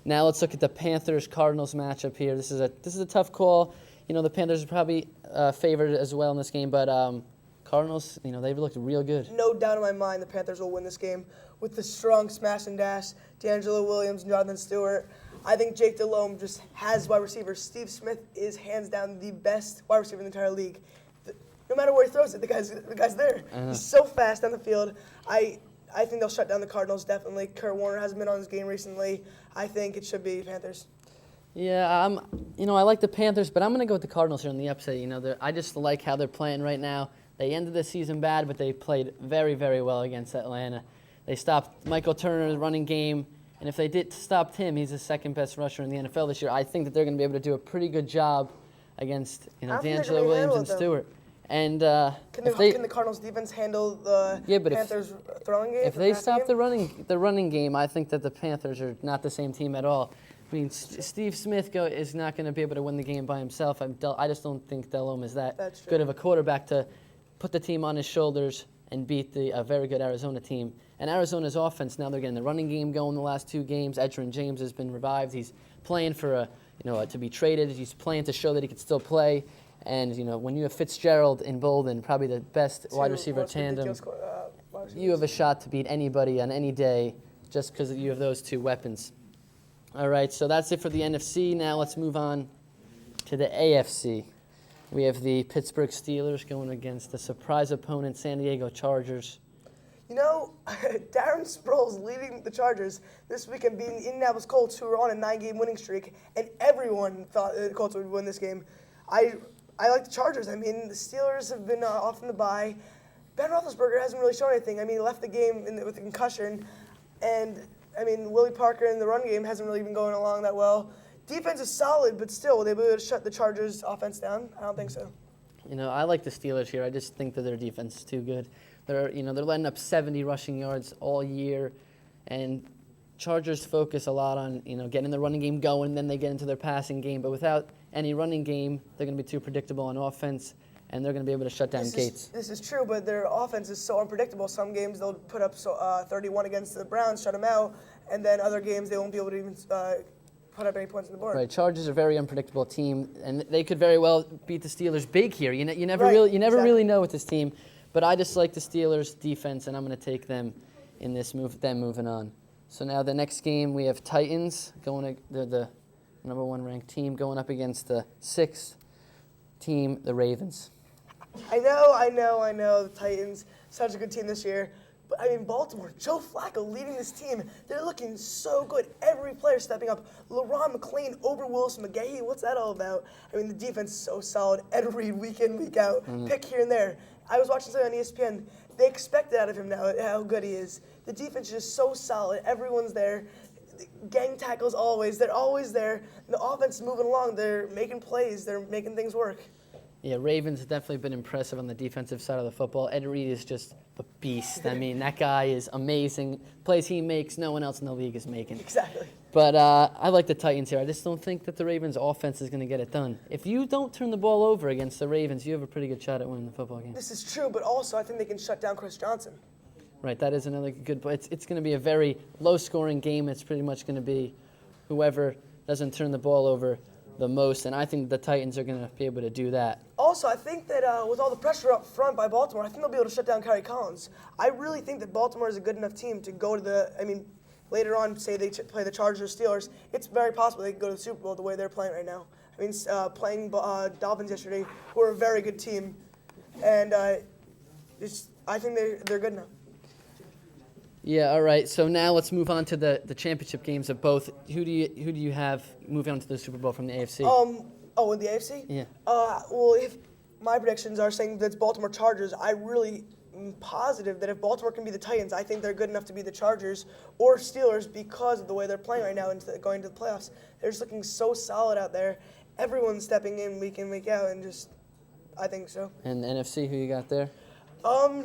Now let's look at the Panthers-Cardinals matchup here. This is a tough call. The Panthers are probably favored as well in this game, but Cardinals, they've looked real good. No doubt in my mind the Panthers will win this game with the strong smash and dash, D'Angelo Williams and Jonathan Stewart. I think Jake Delhomme just has wide receivers. Steve Smith is hands down the best wide receiver in the entire league. No matter where he throws it, the guy's there. He's so fast down the field. I think they'll shut down the Cardinals, definitely. Kurt Warner hasn't been on his game recently. I think it should be Panthers. Yeah, I like the Panthers, but I'm going to go with the Cardinals here in the upset. I just like how they're playing right now. They ended the season bad, but they played very, very well against Atlanta. They stopped Michael Turner's running game, and if they did stop him, he's the second best rusher in the NFL this year. I think that they're going to be able to do a pretty good job against D'Angelo Williams and Stewart. And can the Cardinals defense handle the Panthers throwing game? If they stop the running game, I think that the Panthers are not the same team at all. I mean, Steve Smith is not going to be able to win the game by himself. I just don't think Delhomme is that good of a quarterback to put the team on his shoulders and beat a very good Arizona team. And Arizona's offense, now they're getting the running game going the last 2 games. Edgerrin James has been revived. He's playing for to be traded. He's playing to show that he can still play. And, when you have Fitzgerald and Bolden, probably the best wide receiver tandem, you have a shot to beat anybody on any day just because you have those 2 weapons. All right, so that's it for the NFC. Now let's move on to the AFC. We have the Pittsburgh Steelers going against the surprise opponent, San Diego Chargers. Darren Sproles leading the Chargers this weekend, beating the Indianapolis Colts, who were on a 9-game winning streak, and everyone thought the Colts would win this game. I like the Chargers. I mean, the Steelers have been off in the bye. Ben Roethlisberger hasn't really shown anything. I mean, he left the game with a concussion. And, Willie Parker in the run game hasn't really been going along that well. Defense is solid, but still, will they be able to shut the Chargers' offense down? I don't think so. I like the Steelers here. I just think that their defense is too good. They're letting up 70 rushing yards all year. And Chargers focus a lot on, getting the running game going, then they get into their passing game. But without any running game, they're going to be too predictable on offense, and they're going to be able to shut down Gates. This is true, but their offense is so unpredictable. Some games they'll put up 31 against the Browns, shut them out, and then other games they won't be able to even put up any points on the board. Right, Chargers are a very unpredictable team, and they could very well beat the Steelers big here. You never Right, really know with this team, but I just like the Steelers defense, and I'm going to take them in this move. Them moving on. So now the next game we have Titans they're the number 1 ranked team going up against the 6th team, the Ravens. I know. The Titans, such a good team this year. But, I mean, Baltimore, Joe Flacco leading this team. They're looking so good. Every player stepping up. LeRon McClain, Ober Wilson, McGahee, what's that all about? I mean, the defense is so solid. Ed Reed, week in, week out. Pick here and there. I was watching something on ESPN. They expect it out of him now, how good he is. The defense is just so solid. Everyone's there. Gang tackles always. They're always there. The offense is moving along. They're making plays. They're making things work. Yeah, Ravens have definitely been impressive on the defensive side of the football. Ed Reed is just a beast. I mean, that guy is amazing. Plays he makes, no one else in the league is making. Exactly. But I like the Titans here. I just don't think that the Ravens' offense is going to get it done. If you don't turn the ball over against the Ravens, you have a pretty good shot at winning the football game. This is true, but also I think they can shut down Chris Johnson. Right, that is another good point. It's going to be a very low-scoring game. It's pretty much going to be whoever doesn't turn the ball over the most, and I think the Titans are going to be able to do that. Also, I think that with all the pressure up front by Baltimore, I think they'll be able to shut down Kerry Collins. I really think that Baltimore is a good enough team to go to later on, say they play the Chargers or Steelers, it's very possible they can go to the Super Bowl the way they're playing right now. I mean, playing Dolphins yesterday, who are a very good team, and I think they're good enough. Yeah, all right. So now let's move on to the championship games of both. Who do you have moving on to the Super Bowl from the AFC? In the AFC? Yeah. Well, if my predictions are saying that it's Baltimore Chargers, I really am positive that if Baltimore can be the Titans, I think they're good enough to be the Chargers or Steelers because of the way they're playing right now going into the playoffs. They're just looking so solid out there. Everyone's stepping in, week out, and I think so. And the NFC, who you got there?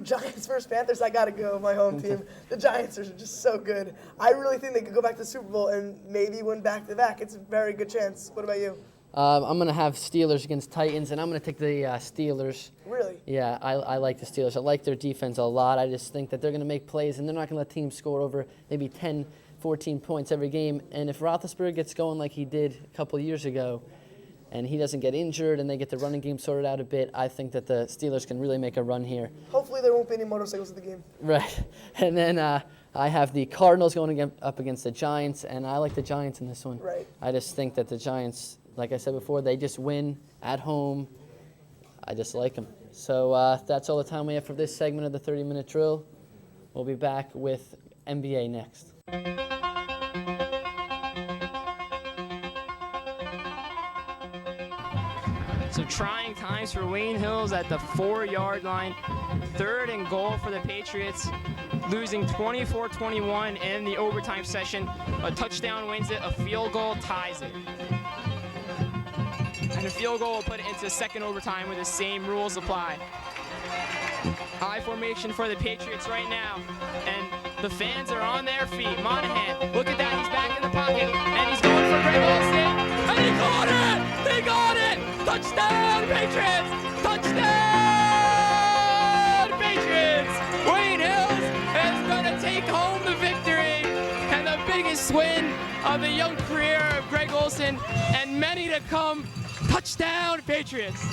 Giants versus Panthers, I got to go, my home team. The Giants are just so good. I really think they could go back to the Super Bowl and maybe win back-to-back. It's a very good chance. What about you? I'm going to have Steelers against Titans, and I'm going to take the Steelers. Really? Yeah, I like the Steelers. I like their defense a lot. I just think that they're going to make plays, and they're not going to let teams score over maybe 10, 14 points every game. And if Roethlisberger gets going like he did a couple years ago, and he doesn't get injured and they get the running game sorted out a bit, I think that the Steelers can really make a run here. Hopefully there won't be any motorcycles in the game. Right. And then I have the Cardinals going up against the Giants, and I like the Giants in this one. Right. I just think that the Giants, like I said before, they just win at home. I just like them. So that's all the time we have for this segment of the 30-minute drill. We'll be back with NBA next. So trying times for Wayne Hills at the 4-yard line. 3rd and goal for the Patriots, losing 24-21 in the overtime session. A touchdown wins it, a field goal ties it. And a field goal will put it into second overtime where the same rules apply. High formation for the Patriots right now. And the fans are on their feet. Monahan, look at that, he's back in the pocket. And he's going for Greg Olsen. And he got it! They got it! Touchdown, Patriots! Touchdown, Patriots! Wayne Hills is going to take home the victory and the biggest win of the young career of Greg Olsen and many to come. Touchdown, Patriots!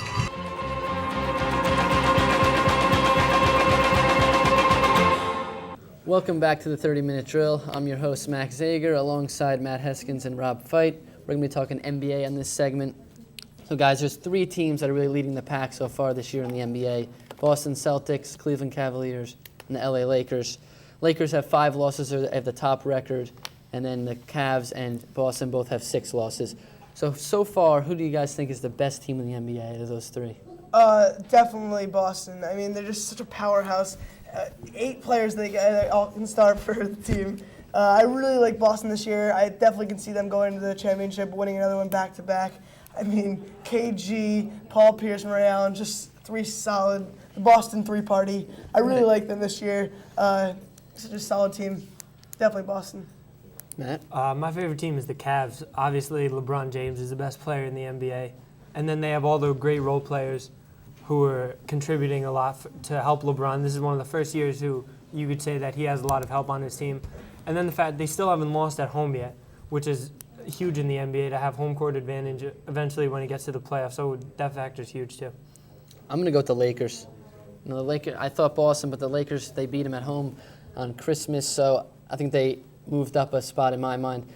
Welcome back to the 30-minute drill. I'm your host, Max Zager, alongside Matt Heskins and Rob Feit. We're going to be talking NBA on this segment. So, guys, there's 3 teams that are really leading the pack so far this year in the NBA. Boston Celtics, Cleveland Cavaliers, and the LA Lakers. Lakers have 5 losses, they have the top record, and then the Cavs and Boston both have 6 losses. So far, who do you guys think is the best team in the NBA out of those 3? Definitely Boston. I mean, they're just such a powerhouse. 8 players they all can start for the team. I really like Boston this year. I definitely can see them going to the championship, winning another one back-to-back. I mean, KG, Paul Pierce, and Ray Allen, just 3 solid, the Boston 3-party. I really like them this year. Such a solid team. Definitely Boston. Matt? My favorite team is the Cavs. Obviously, LeBron James is the best player in the NBA. And then they have all the great role players who are contributing a lot to help LeBron. This is one of the first years who you could say that he has a lot of help on his team. And then the fact they still haven't lost at home yet, which is huge in the NBA to have home court advantage eventually when it gets to the playoffs. So that factor is huge too. I'm going to go with the Lakers. You know, the Lakers. I thought Boston, but the Lakers, they beat them at home on Christmas, so I think they moved up a spot in my mind.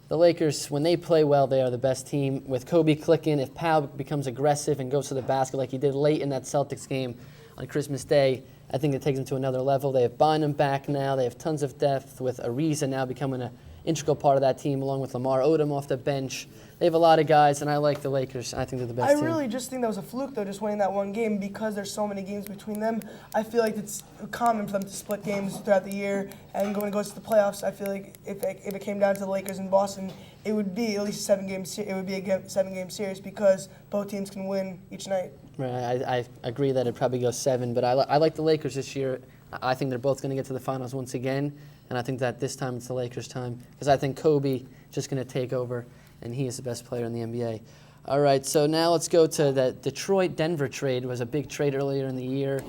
The Lakers, when they play well, they are the best team. With Kobe clicking, if Powell becomes aggressive and goes to the basket like he did late in that Celtics game on Christmas Day, I think it takes them to another level. They have Bynum back now. They have tons of depth with Ariza now becoming an integral part of that team, along with Lamar Odom off the bench. They have a lot of guys, and I like the Lakers. I think they're the best team. I really just think that was a fluke, though, just winning that one game because there's so many games between them. I feel like it's common for them to split games throughout the year, and when it goes to the playoffs, I feel like if it came down to the Lakers and Boston, it would be at least a 7-game series because both teams can win each night. Right, I agree that it'd probably go 7, but I like the Lakers this year. I think they're both going to get to the finals once again, and I think that this time it's the Lakers' time because I think Kobe just going to take over, and he is the best player in the NBA. All right, so now let's go to the Detroit-Denver trade. It was a big trade earlier in the year,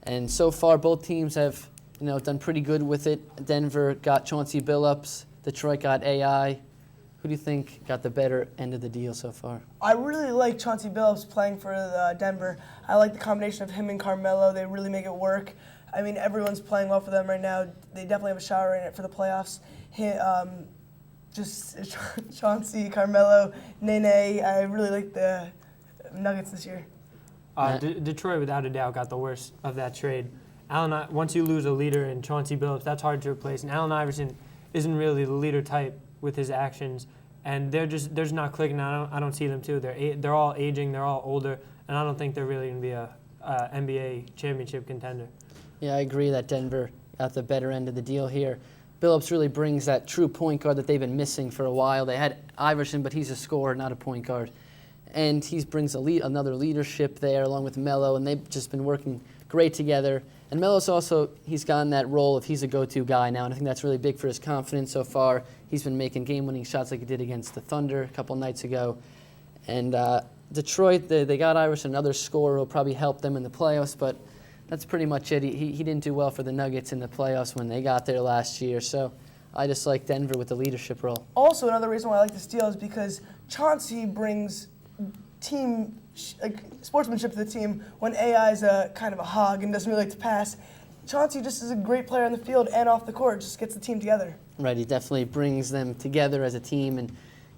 and so far both teams have done pretty good with it. Denver got Chauncey Billups. Detroit got AI. Who do you think got the better end of the deal so far? I really like Chauncey Billups playing for Denver. I like the combination of him and Carmelo. They really make it work. I mean, everyone's playing well for them right now. They definitely have a shot in it for the playoffs. Just Chauncey, Carmelo, Nene. I really like the Nuggets this year. Detroit, without a doubt, got the worst of that trade. Once you lose a leader in Chauncey Billups, that's hard to replace. And Allen Iverson isn't really the leader type with his actions, and they're just not clicking. I don't see them too. They're all aging. They're all older, and I don't think they're really going to be a NBA championship contender. Yeah, I agree that Denver got the better end of the deal here. Billups really brings that true point guard that they've been missing for a while. They had Iverson, but he's a scorer, not a point guard. And he brings another leadership there along with Melo, and they've just been working great together. And Melo's he's gotten that role of he's a go-to guy now, and I think that's really big for his confidence so far. He's been making game-winning shots like he did against the Thunder a couple nights ago. And Detroit, they got Iverson, another scorer who will probably help them in the playoffs, but that's pretty much it. He didn't do well for the Nuggets in the playoffs when they got there last year, so I just like Denver with the leadership role. Also, another reason why I like this deal is because Chauncey brings team sportsmanship to the team when AI is a kind of a hog and doesn't really like to pass. Chauncey just is a great player on the field and off the court, just gets the team together. Right, he definitely brings them together as a team, and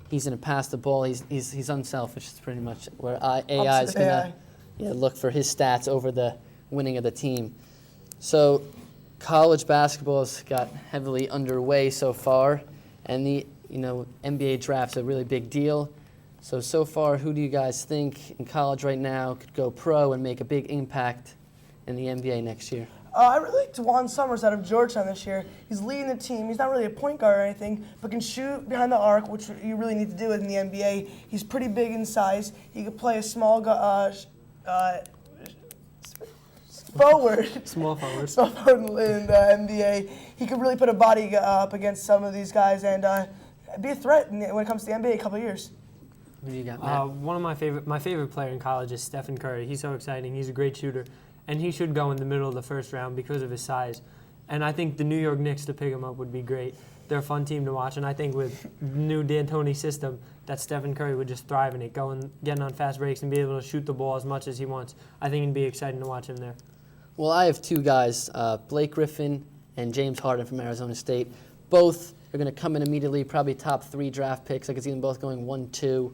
he's going to pass the ball. He's unselfish. It's pretty much where AI is going to look for his stats over the winning of the team. So college basketball has got heavily underway so far, and the NBA draft's a really big deal. So far, who do you guys think in college right now could go pro and make a big impact in the NBA next year? I really like Juwan Summers out of Georgetown this year. He's leading the team. He's not really a point guard or anything, but can shoot behind the arc, which you really need to do in the NBA. He's pretty big in size. He could play a small forward. Small forward. Small forward in the NBA. He could really put a body up against some of these guys and be a threat when it comes to the NBA in a couple of years. Who do you got, Matt? One of my favorite player in college is Stephen Curry. He's so exciting. He's a great shooter, and he should go in the middle of the first round because of his size. And I think the New York Knicks to pick him up would be great. They're a fun team to watch, and I think with the new D'Antoni system, that Stephen Curry would just thrive in it, getting on fast breaks and be able to shoot the ball as much as he wants. I think it'd be exciting to watch him there. Well, I have two guys, Blake Griffin and James Harden from Arizona State. Both are going to come in immediately, probably top 3 draft picks. I could see them both going 1-2.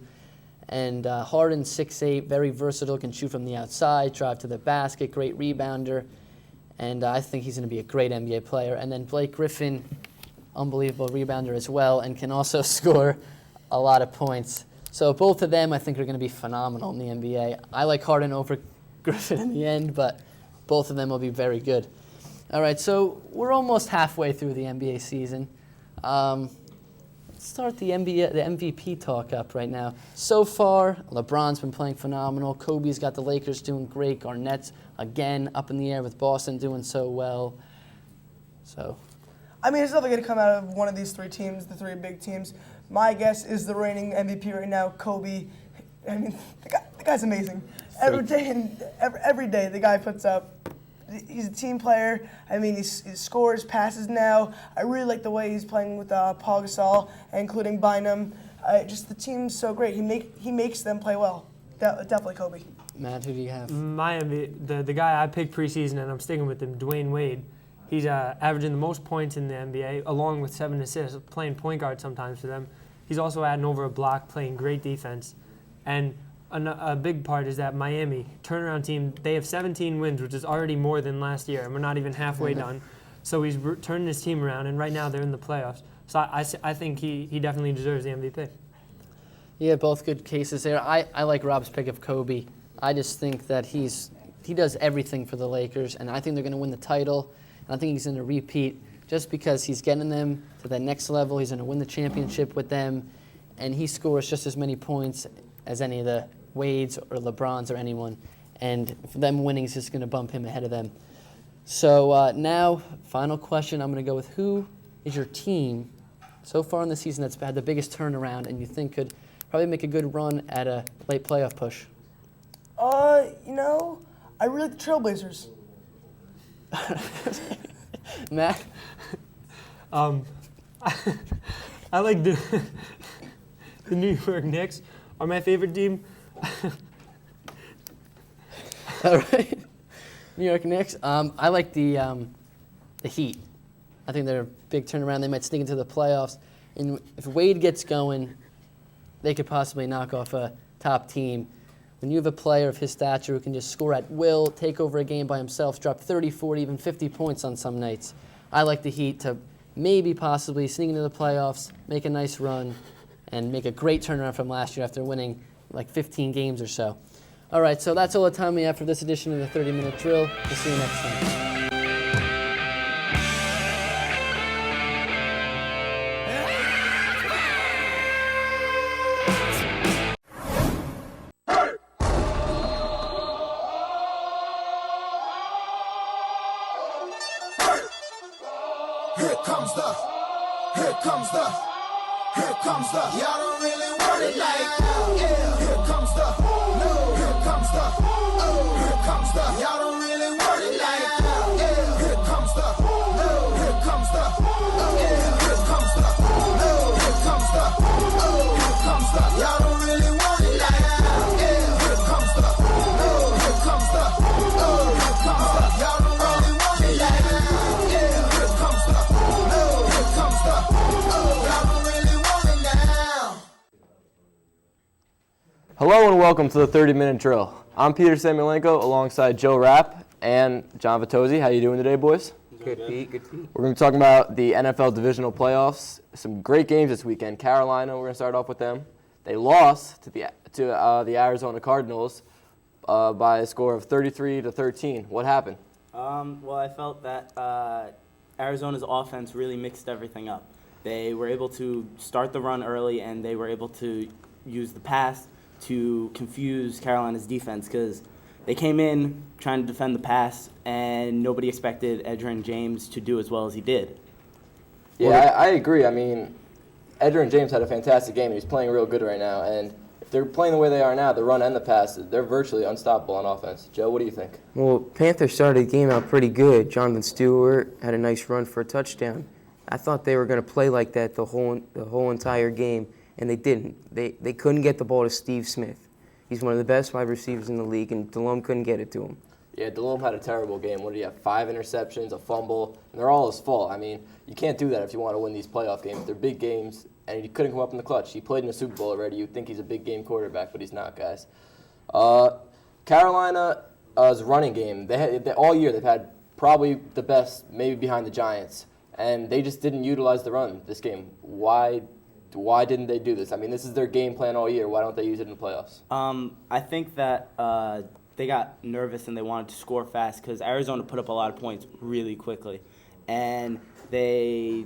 And Harden's 6'8", very versatile, can shoot from the outside, drive to the basket, great rebounder. And I think he's going to be a great NBA player. And then Blake Griffin, unbelievable rebounder as well, and can also score a lot of points. So both of them, I think, are going to be phenomenal in the NBA. I like Harden over Griffin in the end, but both of them will be very good. All right, so we're almost halfway through the NBA season. Let's start the MVP talk up right now. So far, LeBron's been playing phenomenal. Kobe's got the Lakers doing great. Garnett's, again, up in the air with Boston doing so well. So, I mean, it's definitely going to come out of one of these 3 teams, the 3 big teams. My guess is the reigning MVP right now, Kobe. I mean, the guy's amazing. Every day, the guy puts up. He's a team player. I mean, he scores, passes now. I really like the way he's playing with Paul Gasol, including Bynum. just the team's so great. He makes them play well. Definitely Kobe. Matt, who do you have? Miami, the guy I picked preseason, and I'm sticking with him, Dwayne Wade. He's averaging the most points in the NBA, along with 7 assists, playing point guard sometimes for them. He's also adding over a block, playing great defense. And a big part is that Miami, turnaround team, they have 17 wins, which is already more than last year, and we're not even halfway done. So he's turning his team around, and right now they're in the playoffs. So I think he definitely deserves the MVP. Yeah, both good cases there. I like Rob's pick of Kobe. I just think that he does everything for the Lakers, and I think they're going to win the title. And I think he's going to repeat just because he's getting them to that next level. He's going to win the championship with them, and he scores just as many points as any of the Wades or LeBrons or anyone. And for them winning is just going to bump him ahead of them. So now, final question. I'm going to go with who is your team so far in the season that's had the biggest turnaround and you think could probably make a good run at a late playoff push? I really like the Trailblazers. Matt? I like the New York Knicks are my favorite team. All right. New York Knicks. I like the Heat. I think they're a big turnaround. They might sneak into the playoffs. And if Wade gets going, they could possibly knock off a top team. When you have a player of his stature who can just score at will, take over a game by himself, drop 30, 40, even 50 points on some nights, I like the Heat to maybe possibly sneak into the playoffs, make a nice run, and make a great turnaround from last year after winning like 15 games or so. All right, so that's all the time we have for this edition of the 30-Minute Drill. We'll see you next time. Here comes the, y'all don't really want it like that. Yeah. Here comes the, no. Here comes the, oh. Here comes the, y'all don't really want it like that. Yeah. Here comes the, no. Here comes the, oh. Yeah. Here comes the, no. Here comes the, oh. Here comes the, y'all don't really want it like that. Yeah. Here comes the, no. Here comes the, oh. Here comes the, y'all don't really want it like that. Yeah. Here comes the, no. Here comes the, oh. Y'all don't really want it now. Hello and welcome to the 30-Minute Drill. I'm Peter Samylenko alongside Joe Rapp and John Vittozzi. How you doing today, boys? Good, Pete. Good, Pete. We're going to be talking about the NFL divisional playoffs. Some great games this weekend. Carolina, we're going to start off with them. They lost to the Arizona Cardinals by a score of 33-13. What happened? Well, I felt that Arizona's offense really mixed everything up. They were able to start the run early, and they were able to use the pass to confuse Carolina's defense because they came in trying to defend the pass, and nobody expected Edgerrin James to do as well as he did. Yeah, I agree. I mean, Edgerrin James had a fantastic game, and he's playing real good right now. And if they're playing the way they are now, the run and the pass, they're virtually unstoppable on offense. Joe, what do you think? Well, Panthers started the game out pretty good. Jonathan Stewart had a nice run for a touchdown. I thought they were going to play like that the whole entire game, and they didn't. They couldn't get the ball to Steve Smith. He's one of the best wide receivers in the league, and Delhomme couldn't get it to him. Yeah, Delhomme had a terrible game. What did he have? 5 interceptions, a fumble, and they're all his fault. I mean, you can't do that if you want to win these playoff games. They're big games, and he couldn't come up in the clutch. He played in the Super Bowl already. You'd think he's a big game quarterback, but he's not, guys. Carolina's running game, all year they've had probably the best, maybe behind the Giants, and they just didn't utilize the run this game. Why didn't they do this? I mean, this is their game plan all year. Why don't they use it in the playoffs? I think that they got nervous and they wanted to score fast because Arizona put up a lot of points really quickly. And they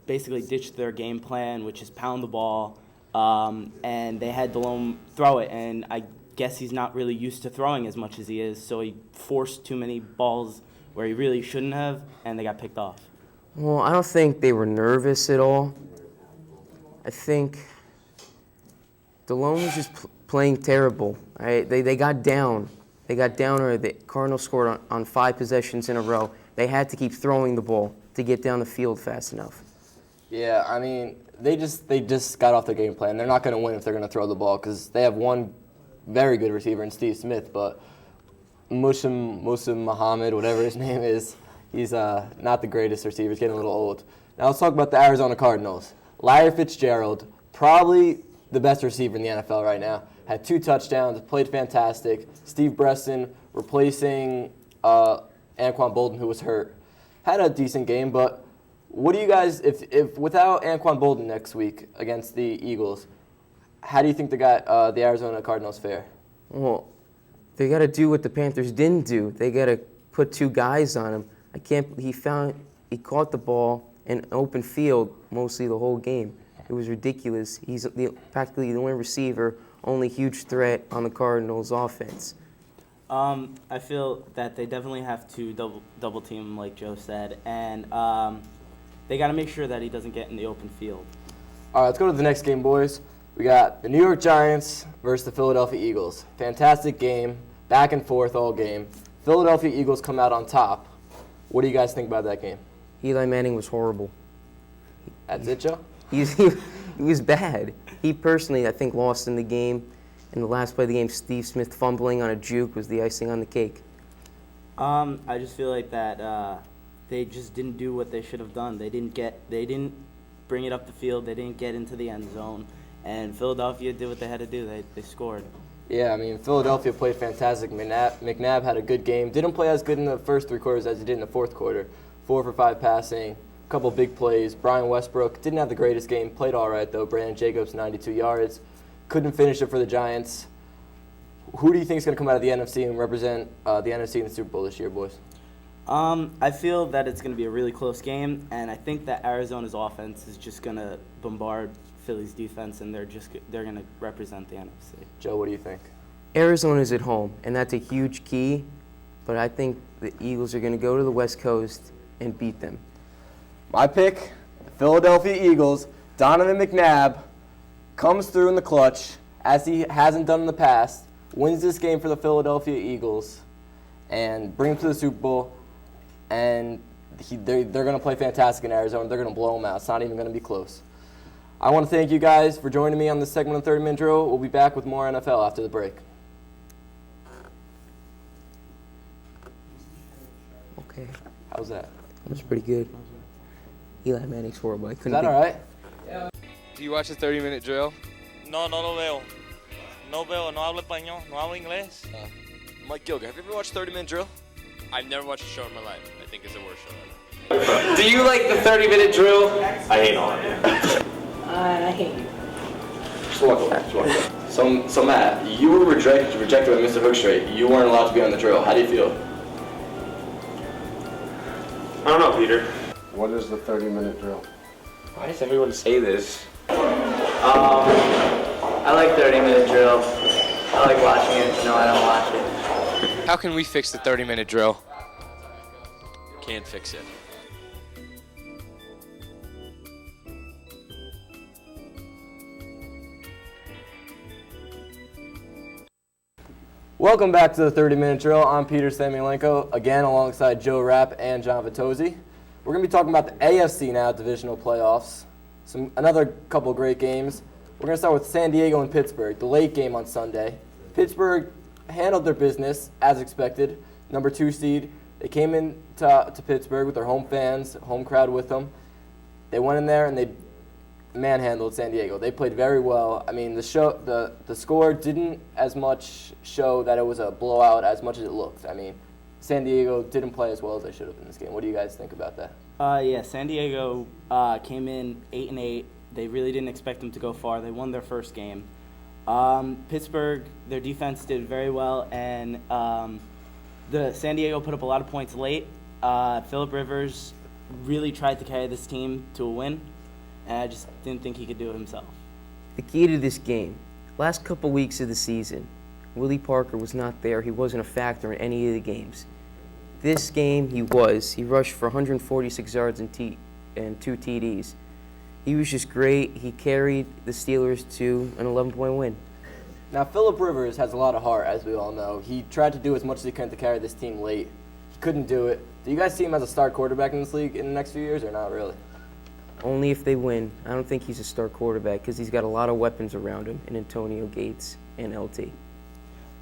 basically ditched their game plan, which is pound the ball, and they had Delhomme throw it. And I guess he's not really used to throwing as much as he is, so he forced too many balls where he really shouldn't have, and they got picked off. Well, I don't think they were nervous at all. I think Delhomme was just playing terrible. Right? They got down. They got down, or the Cardinals scored on 5 possessions in a row. They had to keep throwing the ball to get down the field fast enough. Yeah, I mean, they just got off their game plan. They're not going to win if they're going to throw the ball because they have one very good receiver in Steve Smith, but Musim Muhammad, whatever his name is, he's not the greatest receiver. He's getting a little old. Now let's talk about the Arizona Cardinals. Larry Fitzgerald, probably the best receiver in the NFL right now, had 2 touchdowns, played fantastic. Steve Bresson replacing Anquan Bolden, who was hurt, had a decent game, but what do you guys, if without Anquan Bolden next week against the Eagles, how do you think the Arizona Cardinals fare? Well, they got to do what the Panthers didn't do. They got to put 2 guys on him. He caught the ball in open field mostly the whole game. It was ridiculous. He's practically the only receiver, only huge threat on the Cardinals' offense. I feel that they definitely have to double team him, like Joe said, and they got to make sure that he doesn't get in the open field. All right, let's go to the next game, boys. We got the New York Giants versus the Philadelphia Eagles. Fantastic game, back and forth all game. Philadelphia Eagles come out on top. What do you guys think about that game? Eli Manning was horrible. That's it, Joe? He was bad. He personally, I think, lost in the game. In the last play of the game, Steve Smith fumbling on a juke was the icing on the cake. I just feel like that they just didn't do what they should have done. They didn't bring it up the field. They didn't get into the end zone. And Philadelphia did what they had to do. They scored. Yeah, I mean, Philadelphia played fantastic. McNabb had a good game. Didn't play as good in the first 3 quarters as he did in the fourth quarter. 4 for 5 passing, a couple big plays. Brian Westbrook didn't have the greatest game. Played all right, though. Brandon Jacobs, 92 yards. Couldn't finish it for the Giants. Who do you think is going to come out of the NFC and represent the NFC in the Super Bowl this year, boys? I feel that it's going to be a really close game, and I think that Arizona's offense is just going to bombard Philly's defense, and they're going to represent the NFC. Joe, what do you think? Arizona's at home, and that's a huge key, but I think the Eagles are going to go to the West Coast and beat them. My pick, Philadelphia Eagles. Donovan McNabb comes through in the clutch, as he hasn't done in the past, wins this game for the Philadelphia Eagles, and brings them to the Super Bowl. And they're going to play fantastic in Arizona. They're going to blow them out. It's not even going to be close. I want to thank you guys for joining me on this segment of 30 Minute Drill. We'll be back with more NFL after the break. Okay. How's that? That was pretty good. Eli Manning's horrible. Is that all right? Do you watch the 30-minute drill? No, no lo veo. No veo, no hablo español, no hablo inglés. Mike Gilger, have you ever watched 30 Minute Drill? I've never watched a show in my life. I think it's the worst show ever. Do you like the 30-minute drill? I hate all of it. I hate you. Just walk away. So Matt, you were rejected by Mr. Hookstraight. You weren't allowed to be on the drill. How do you feel? I don't know, Peter. What is the 30-minute drill? Why does everyone say this? I like 30-minute drill. I like watching it. No, I don't watch it. How can we fix the 30-minute drill? Can't fix it. Welcome back to the 30-Minute Drill. I'm Peter Samylenko, again alongside Joe Rapp and John Vittozzi. We're going to be talking about the AFC now, divisional playoffs. Another couple great games. We're going to start with San Diego and Pittsburgh, the late game on Sunday. Pittsburgh handled their business as expected. Number 2 seed. They came in to Pittsburgh with their home fans, home crowd with them. They went in there and they manhandled San Diego. They played very well. I mean, the score didn't as much show that it was a blowout as much as it looked. I mean, San Diego didn't play as well as they should have in this game. What do you guys think about that? Yeah, San Diego came in 8-8. They really didn't expect them to go far. They won their first game. Pittsburgh, their defense did very well, and the San Diego put up a lot of points late. Phillip Rivers really tried to carry this team to a win, and I just didn't think he could do it himself. The key to this game, last couple weeks of the season, Willie Parker was not there. He wasn't a factor in any of the games. This game, he was. He rushed for 146 yards and 2 TDs. He was just great. He carried the Steelers to an 11-point win. Now, Phillip Rivers has a lot of heart, as we all know. He tried to do as much as he could to carry this team late. He couldn't do it. Do you guys see him as a star quarterback in this league in the next few years, or not really? only if they win. I don't think he's a star quarterback because he's got a lot of weapons around him in Antonio Gates and LT.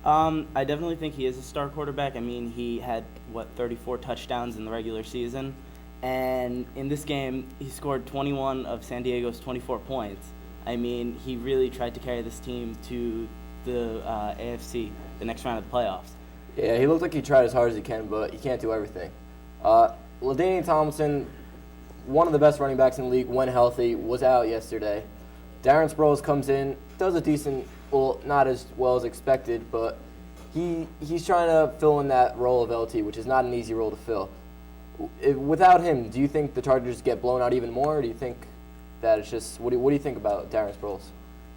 I definitely think he is a star quarterback. I mean, he had, 34 touchdowns in the regular season. And in this game, he scored 21 of San Diego's 24 points. I mean, he really tried to carry this team to the AFC, the next round of the playoffs. Yeah, he looked like he tried as hard as he can, but he can't do everything. LaDainian Tomlinson, one of the best running backs in the league when healthy, was out yesterday. Darren Sproles comes in, does a decent, well, not as well as expected, but he's trying to fill in that role of LT, which is not an easy role to fill. Without him, do you think the Chargers get blown out even more, or do you think that it's just, what do you think about Darren Sproles?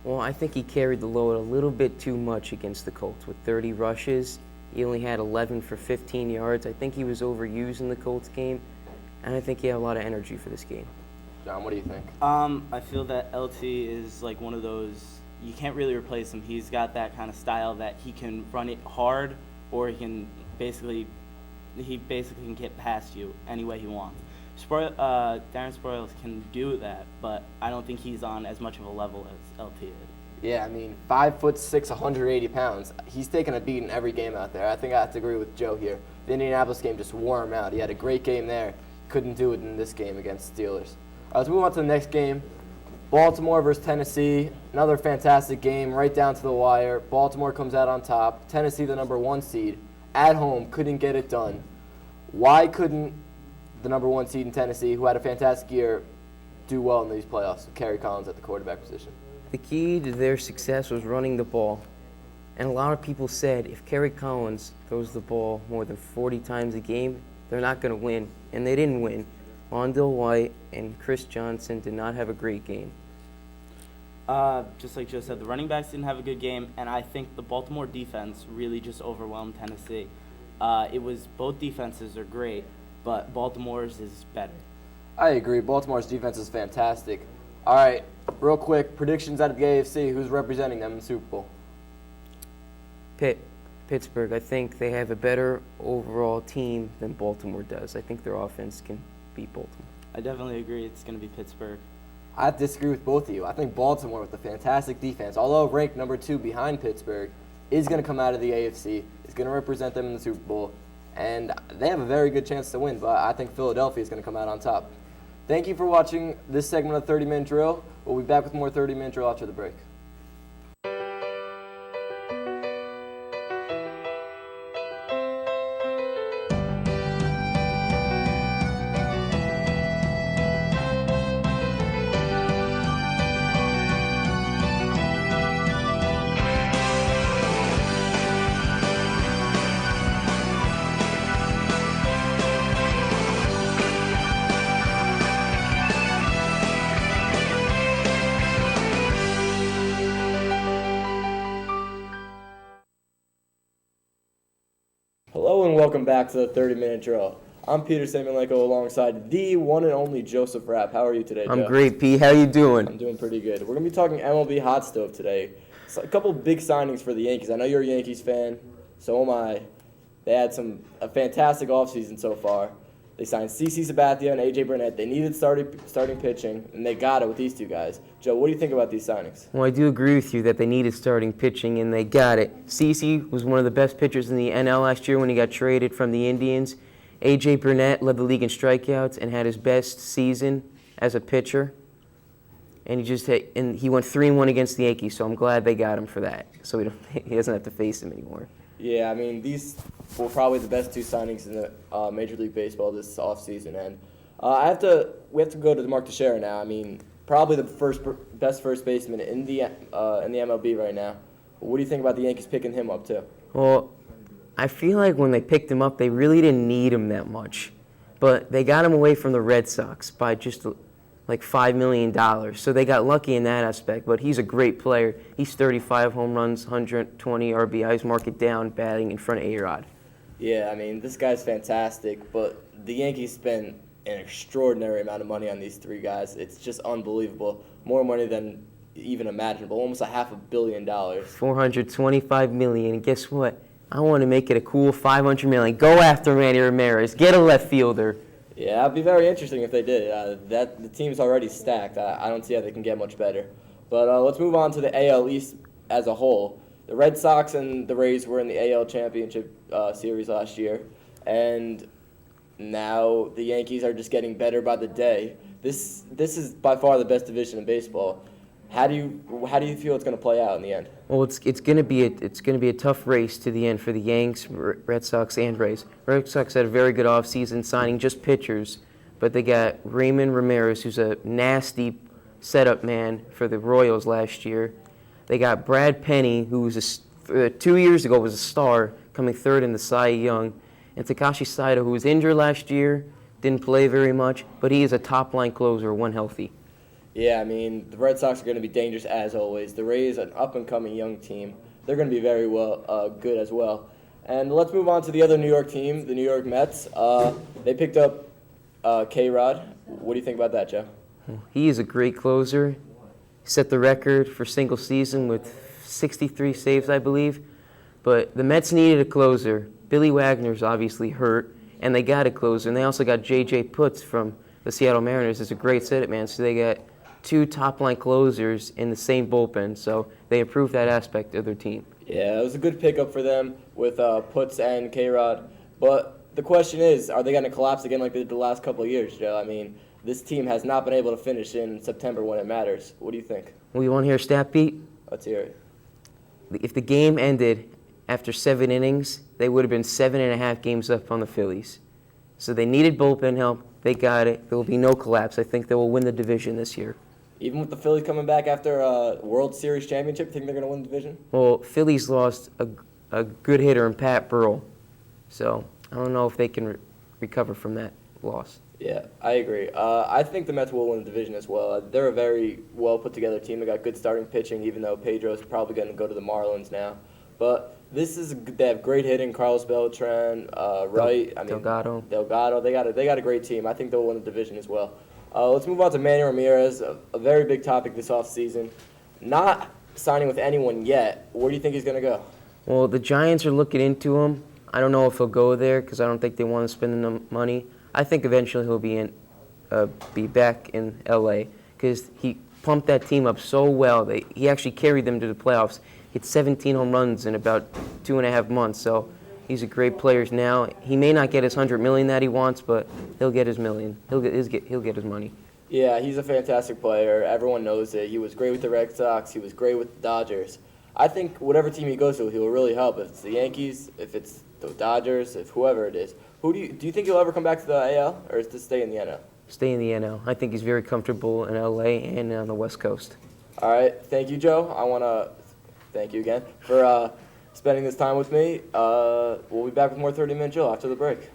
Well, I think he carried the load a little bit too much against the Colts with 30 rushes. He only had 11 for 15 yards. I think he was overused in the Colts game, and I think he had a lot of energy for this game. John, what do you think? I feel that LT is like one of those, you can't really replace him. He's got that kind of style that he can run it hard, or he basically can get past you any way he wants. Darren Sproles can do that, but I don't think he's on as much of a level as LT is. Yeah, I mean, 5'6", 180 pounds. He's taking a beat in every game out there. I think I have to agree with Joe here. The Indianapolis game just wore him out. He had a great game there. Couldn't do it in this game against the Steelers. Let's move on to the next game. Baltimore versus Tennessee. Another fantastic game, right down to the wire. Baltimore comes out on top. Tennessee, the number 1 seed, at home, couldn't get it done. Why couldn't the number 1 seed in Tennessee, who had a fantastic year, do well in these playoffs with Kerry Collins at the quarterback position? The key to their success was running the ball. And a lot of people said if Kerry Collins throws the ball more than 40 times a game, they're not going to win. And they didn't win. Mondale White and Chris Johnson did not have a great game. Just like Joe said, the running backs didn't have a good game, and I think the Baltimore defense really just overwhelmed Tennessee. It was both defenses are great, but Baltimore's is better. I agree. Baltimore's defense is fantastic. All right, real quick, predictions out of the AFC. Who's representing them in the Super Bowl? Pittsburgh. I think they have a better overall team than Baltimore does. I think their offense can beat Baltimore. I definitely agree it's going to be Pittsburgh. I disagree with both of you. I think Baltimore, with a fantastic defense, although ranked number 2 behind Pittsburgh, is going to come out of the AFC, is going to represent them in the Super Bowl, and they have a very good chance to win, but I think Philadelphia is going to come out on top. Thank you for watching this segment of 30-Minute Drill. We'll be back with more 30-Minute Drill after the break. Hello and welcome back to the 30-Minute Drill. I'm Peter Samylenko alongside the one and only Joseph Rapp. How are you today, Joe? I'm great, Pete. How you doing? I'm doing pretty good. We're going to be talking MLB Hot Stove today. So a couple big signings for the Yankees. I know you're a Yankees fan. So am I. They had a fantastic offseason so far. They signed CeCe Sabathia and A.J. Burnett. They needed starting pitching, and they got it with these two guys. Joe, what do you think about these signings? Well, I do agree with you that they needed starting pitching, and they got it. CeCe was one of the best pitchers in the NL last year when he got traded from the Indians. A.J. Burnett led the league in strikeouts and had his best season as a pitcher. And he went 3-1 against the Yankees, so I'm glad they got him for that, so he doesn't have to face him anymore. Yeah, I mean, these were probably the best 2 signings in the Major League Baseball this offseason. And we have to go to Mark Teixeira now. I mean, probably the best first baseman in the MLB right now. What do you think about the Yankees picking him up too? Well, I feel like when they picked him up, they really didn't need him that much. But they got him away from the Red Sox by just like $5 million. So they got lucky in that aspect, but he's a great player. He's 35 home runs, 120 RBIs, mark it down, batting in front of A-Rod. Yeah, I mean, this guy's fantastic, but the Yankees spent an extraordinary amount of money on these 3 guys. It's just unbelievable. More money than even imaginable, almost $500 million. $425 million, and guess what? I want to make it a cool $500 million. Go after Randy Ramirez. Get a left fielder. Yeah, that'd be very interesting if they did. The team's already stacked. I don't see how they can get much better. But let's move on to the AL East as a whole. The Red Sox and the Rays were in the AL Championship Series last year, and now the Yankees are just getting better by the day. This is by far the best division in baseball. How do you feel it's going to play out in the end? Well, it's going to be a tough race to the end for the Yanks, Red Sox, and Rays. Red Sox had a very good offseason signing just pitchers, but they got Raymond Ramirez, who's a nasty setup man for the Royals last year. They got Brad Penny, who was 2 years ago was a star, coming third in the Cy Young, and Takashi Saito, who was injured last year, didn't play very much, but he is a top-line closer when healthy. Yeah, I mean, the Red Sox are going to be dangerous as always. The Rays, an up-and-coming young team, they're going to be very good as well. And let's move on to the other New York team, the New York Mets. They picked up K-Rod. What do you think about that, Joe? He is a great closer. He set the record for single season with 63 saves, I believe. But the Mets needed a closer. Billy Wagner's obviously hurt, and they got a closer. And they also got J.J. Putz from the Seattle Mariners. It's a great setup man. So they got two top-line closers in the same bullpen, so they improved that aspect of their team. Yeah, it was a good pickup for them with Putz and K-Rod. But the question is, are they going to collapse again like they did the last couple of years, Joe? I mean, this team has not been able to finish in September when it matters. What do you think? Well, you want to hear a stat, Pete? Let's hear it. If the game ended after 7 innings, they would have been 7.5 games up on the Phillies. So they needed bullpen help. They got it. There will be no collapse. I think they will win the division this year. Even with the Phillies coming back after a World Series championship, you think they're going to win the division? Well, Phillies lost a good hitter in Pat Burrell. So I don't know if they can recover from that loss. Yeah, I agree. I think the Mets will win the division as well. They're a very well put together team. They got good starting pitching, even though Pedro's probably going to go to the Marlins now. But they have great hitting. Carlos Beltran, Wright, Delgado. They got a great team. I think they'll win the division as well. Let's move on to Manny Ramirez, a very big topic this offseason. Not signing with anyone yet. Where do you think he's going to go? Well, the Giants are looking into him. I don't know if he'll go there because I don't think they want to spend the money. I think eventually he'll be back in L.A. because he pumped that team up so well. He actually carried them to the playoffs. Hit 17 home runs in about 2.5 months. So he's a great player now. He may not get his $100 million that he wants, but he'll get his million. He'll get his money. Yeah, he's a fantastic player. Everyone knows it. He was great with the Red Sox. He was great with the Dodgers. I think whatever team he goes to, he will really help. If it's the Yankees, if it's the Dodgers, if whoever it is. Do you think he'll ever come back to the AL, or is this stay in the NL? Stay in the NL. I think he's very comfortable in LA and on the West Coast. All right, thank you, Joe. I want to thank you again for spending this time with me. We'll be back with more 30-minute drill after the break.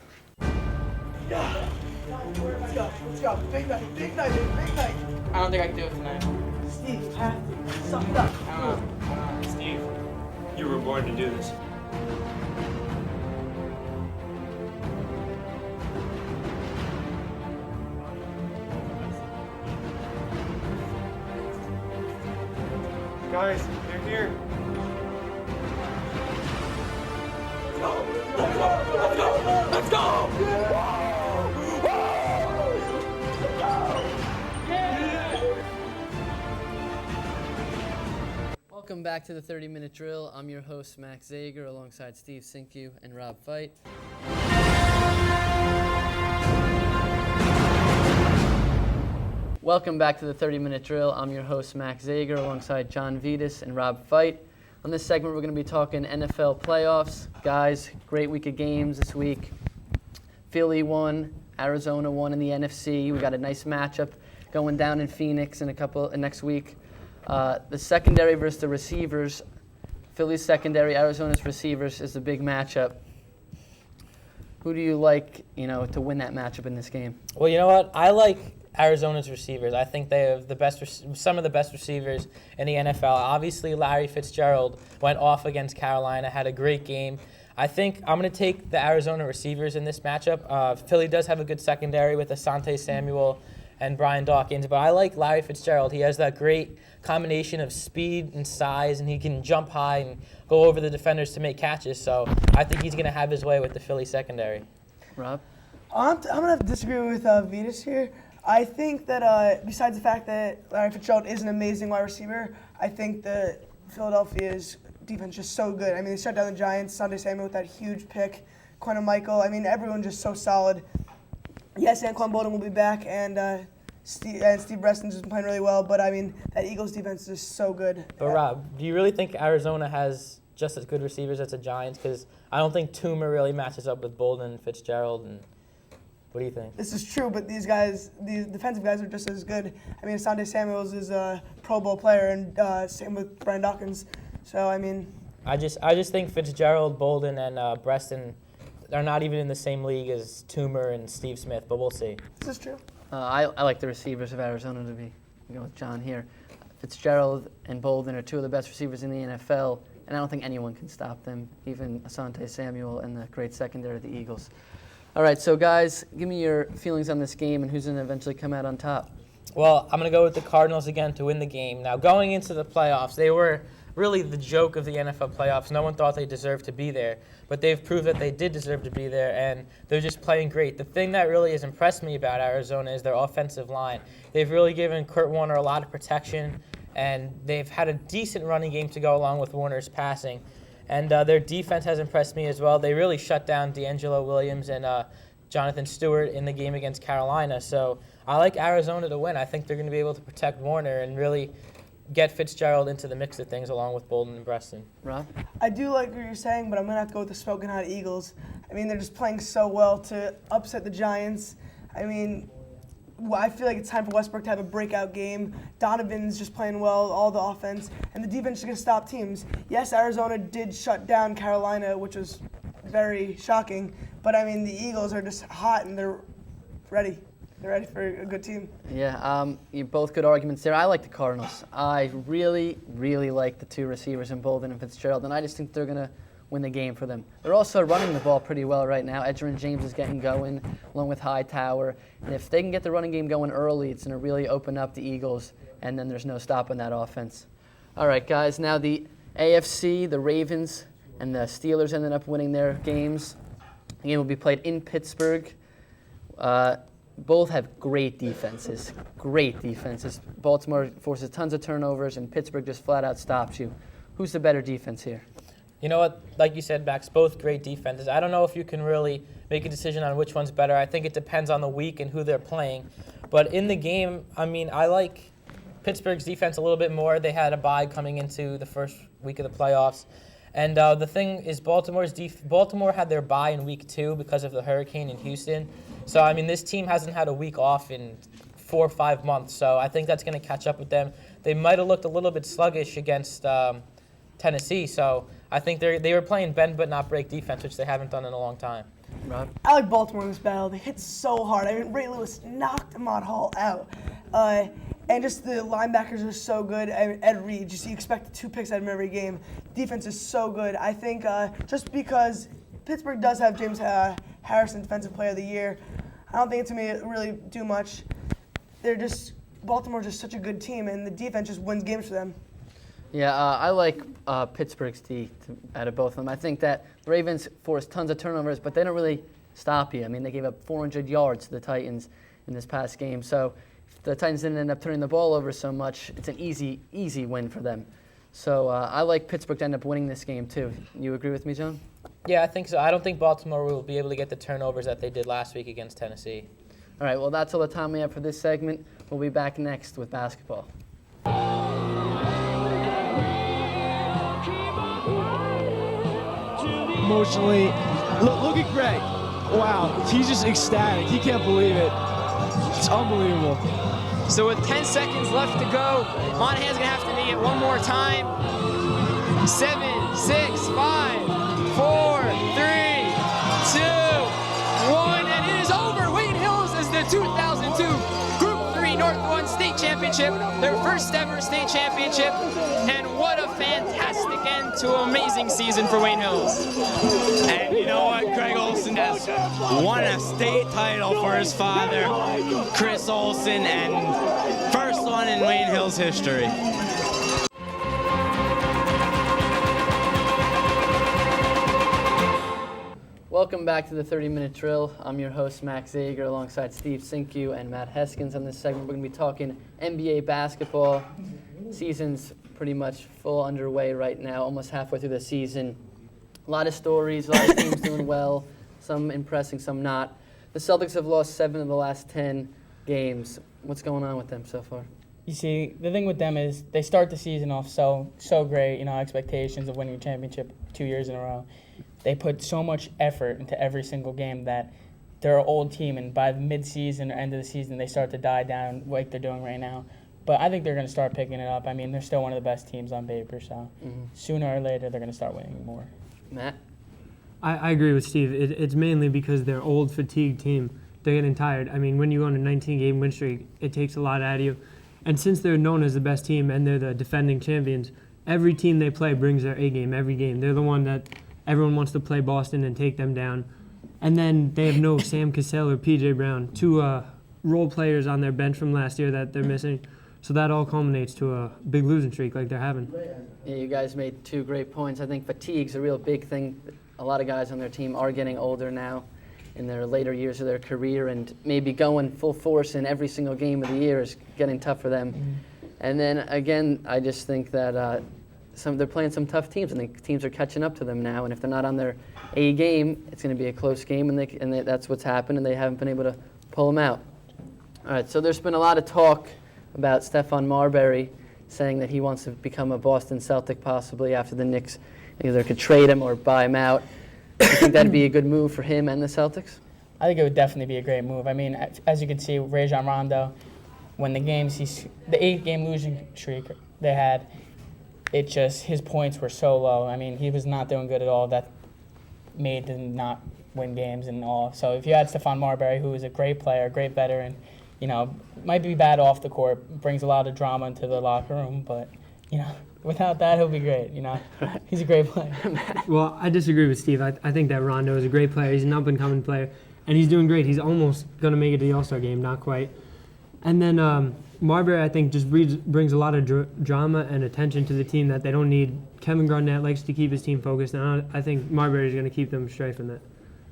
Let's go. Big night, big night. I don't think I can do it tonight. Steve, you have to. Suck it up. I don't know. Steve, you were born to do this. Guys, they're here. Let's go! Welcome back to the 30-minute drill. I'm your host, Max Zager, alongside Steve Cinque and Rob Feit. Welcome back to the 30-minute drill. I'm your host, Max Zager, alongside John Vittas and Rob Feit. On this segment, we're going to be talking NFL playoffs. Guys, great week of games this week. Philly won, Arizona won in the NFC. We got a nice matchup going down in Phoenix in next week. The secondary versus the receivers. Philly's secondary, Arizona's receivers is a big matchup. Who do you like, to win that matchup in this game? Well, you know what? I like Arizona's receivers. I think they have some of the best receivers in the NFL. Obviously, Larry Fitzgerald went off against Carolina, had a great game. I think I'm going to take the Arizona receivers in this matchup. Philly does have a good secondary with Asante Samuel and Brian Dawkins, but I like Larry Fitzgerald. He has that great combination of speed and size, and he can jump high and go over the defenders to make catches. So I think he's going to have his way with the Philly secondary. Rob? I'm gonna have to disagree with Vittas here. I think that besides the fact that Larry Fitzgerald is an amazing wide receiver, I think that Philadelphia's defense is just so good. I mean, they shut down the Giants. Sunday Samuel with that huge pick. Quentin Michael. I mean, everyone just so solid. Yes, Anquan Bolden will be back, and Steve Breston's just playing really well. But I mean, that Eagles defense is just so good. But Rob, do you really think Arizona has just as good receivers as the Giants? Because I don't think Toomer really matches up with Bolden and Fitzgerald. And what do you think? This is true, but these defensive guys are just as good. I mean, Sunday Samuels is a Pro Bowl player, and same with Brian Dawkins. So I mean, I just think Fitzgerald, Bolden, and Breston are not even in the same league as Toomer and Steve Smith, but we'll see. This is true. I like the receivers of Arizona to be going with John here. Fitzgerald and Bolden are two of the best receivers in the NFL, and I don't think anyone can stop them, even Asante Samuel and the great secondary of the Eagles. All right, so guys, give me your feelings on this game and who's going to eventually come out on top. Well, I'm going to go with the Cardinals again to win the game. Now, going into the playoffs, they were really the joke of the NFL playoffs. No one thought they deserved to be there, but they've proved that they did deserve to be there, and they're just playing great. The thing that really has impressed me about Arizona is their offensive line. They've really given Kurt Warner a lot of protection, and they've had a decent running game to go along with Warner's passing. And their defense has impressed me as well. They really shut down D'Angelo Williams and Jonathan Stewart in the game against Carolina. So I like Arizona to win. I think they're going to be able to protect Warner and really get Fitzgerald into the mix of things along with Bolden and Breston. Rob? I do like what you're saying, but I'm going to have to go with the smoking hot Eagles. I mean, they're just playing so well to upset the Giants. I mean, I feel like it's time for Westbrook to have a breakout game. Donovan's just playing well, all the offense, and the defense is going to stop teams. Yes, Arizona did shut down Carolina, which was very shocking, but I mean, the Eagles are just hot and they're ready. They're ready for a good team. Yeah, you both good arguments there. I like the Cardinals. I really, really like the two receivers in Bolden and Fitzgerald, and I just think they're going to win the game for them. They're also running the ball pretty well right now. Edgerrin James is getting going, along with Hightower. And if they can get the running game going early, it's going to really open up the Eagles, and then there's no stopping that offense. All right, guys, now the AFC, the Ravens and the Steelers ended up winning their games. The game will be played in Pittsburgh. Both have great defenses. Baltimore forces tons of turnovers, and Pittsburgh just flat out stops you. Who's the better defense here? You know what? Like you said, Max, both great defenses. I don't know if you can really make a decision on which one's better. I think it depends on the week and who they're playing. But in the game, I mean, I like Pittsburgh's defense a little bit more. They had a bye coming into the first week of the playoffs. And the thing is, Baltimore had their bye in week 2 because of the hurricane in Houston. So, I mean, this team hasn't had a week off in 4 or 5 months. So I think that's going to catch up with them. They might have looked a little bit sluggish against Tennessee. So I think they were playing bend but not break defense, which they haven't done in a long time. Rob? I like Baltimore in this battle. They hit so hard. I mean, Ray Lewis knocked Ahmad Hall out. And just the linebackers are so good. I mean, Ed Reed, you expect 2 picks out of him every game. Defense is so good. I think just because Pittsburgh does have James Harrison, Defensive Player of the Year, I don't think it's going to really do much. Baltimore's just such a good team, and the defense just wins games for them. Yeah, I like Pittsburgh's D out of both of them. I think that the Ravens forced tons of turnovers, but they don't really stop you. I mean, they gave up 400 yards to the Titans in this past game. So if the Titans didn't end up turning the ball over so much, it's an easy win for them. So I like Pittsburgh to end up winning this game, too. You agree with me, John? Yeah, I think so. I don't think Baltimore will be able to get the turnovers that they did last week against Tennessee. All right, well, that's all the time we have for this segment. We'll be back next with basketball. Emotionally, look at Greg. Wow, he's just ecstatic. He can't believe it. It's unbelievable. So with 10 seconds left to go, Monahan's gonna have to make it one more time. 7, 6, 5, 4, 3, 2, 1, and it is over. Wayne Hills is the 2002 Group 3 North 1 State Championship, their first ever state championship, and what a fantastic end to an amazing season for Wayne Hills. And you know what? Greg Olson has won a state title for his father, Chris Olson, and first one in Wayne Hills history. Welcome back to the 30-minute drill. I'm your host, Max Zager, alongside Steve Cinque and Matt Heskins. On this segment, we're going to be talking NBA basketball. Season's pretty much full underway right now, almost halfway through the season. A lot of stories, a lot of teams doing well, some impressing, some not. The Celtics have lost 7 of the last 10 games. What's going on with them so far? You see, the thing with them is they start the season off so great, expectations of winning a championship 2 years in a row. They put so much effort into every single game that they're an old team, and by the mid-season or end of the season, they start to die down like they're doing right now. But I think they're going to start picking it up. I mean, they're still one of the best teams on paper, so sooner or later they're going to start winning more. Matt? I agree with Steve. It's mainly because they're old, fatigued team. They're getting tired. I mean, when you go on a 19-game win streak, it takes a lot out of you. And since they're known as the best team and they're the defending champions, every team they play brings their A game every game. They're the one that everyone wants to play Boston and take them down. And then they have no Sam Cassell or P.J. Brown, two role players on their bench from last year that they're missing. So that all culminates to a big losing streak like they're having. Yeah, you guys made 2 great points. I think fatigue's a real big thing. A lot of guys on their team are getting older now in their later years of their career, and maybe going full force in every single game of the year is getting tough for them. And then, again, I just think that they're playing some tough teams, and the teams are catching up to them now. And if they're not on their A game, it's going to be a close game, and that's what's happened, and they haven't been able to pull them out. All right, so there's been a lot of talk about Stephon Marbury saying that he wants to become a Boston Celtic possibly after the Knicks either could trade him or buy him out. Do you think that'd be a good move for him and the Celtics? I think it would definitely be a great move. I mean, as you can see, Rajon Rondo, when the 8-game losing streak they had, his points were so low. I mean, he was not doing good at all. That made them not win games and all. So if you had Stephon Marbury, who is a great player, a great veteran, might be bad off the court, brings a lot of drama into the locker room, but, without that, he'll be great, He's a great player. Well, I disagree with Steve. I think that Rondo is a great player. He's an up-and-coming player, and he's doing great. He's almost going to make it to the All-Star game, not quite. And then Marbury, I think, just brings a lot of drama and attention to the team that they don't need. Kevin Garnett likes to keep his team focused, and I think Marbury is going to keep them straight from that.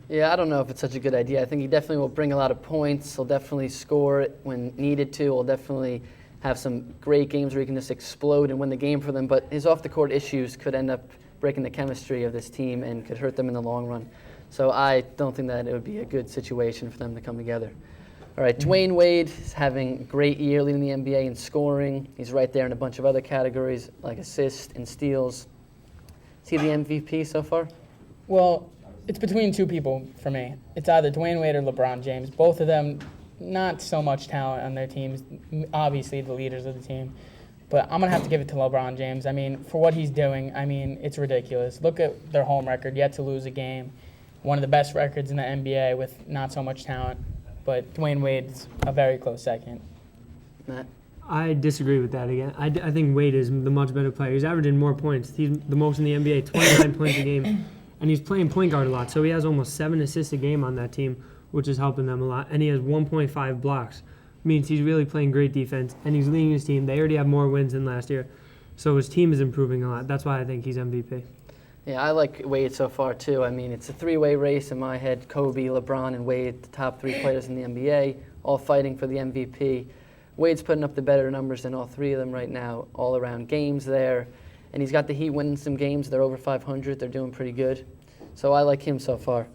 Yeah, I don't know if it's such a good idea. I think he definitely will bring a lot of points. He'll definitely score when needed to. He'll definitely have some great games where he can just explode and win the game for them. But his off-the-court issues could end up breaking the chemistry of this team and could hurt them in the long run. So I don't think that it would be a good situation for them to come together. All right, Dwayne Wade is having a great year leading the NBA in scoring. He's right there in a bunch of other categories like assists and steals. Is he the MVP so far? Well, it's between 2 people for me. It's either Dwayne Wade or LeBron James. Both of them, not so much talent on their teams, obviously the leaders of the team. But I'm going to have to give it to LeBron James. I mean, for what he's doing, it's ridiculous. Look at their home record, yet to lose a game. One of the best records in the NBA with not so much talent. But Dwayne Wade's a very close second. Matt? I disagree with that again. I think Wade is the much better player. He's averaging more points. He's the most in the NBA, 29 points a game. And he's playing point guard a lot, so he has almost 7 assists a game on that team, which is helping them a lot. And he has 1.5 blocks. Means he's really playing great defense, and he's leading his team. They already have more wins than last year, so his team is improving a lot. That's why I think he's MVP. Yeah, I like Wade so far, too. I mean, it's a 3-way race in my head. Kobe, LeBron, and Wade, the top 3 players in the NBA, all fighting for the MVP. Wade's putting up the better numbers than all 3 of them right now, all around games there. And he's got the Heat winning some games. They're over 500. They're doing pretty good. So I like him so far.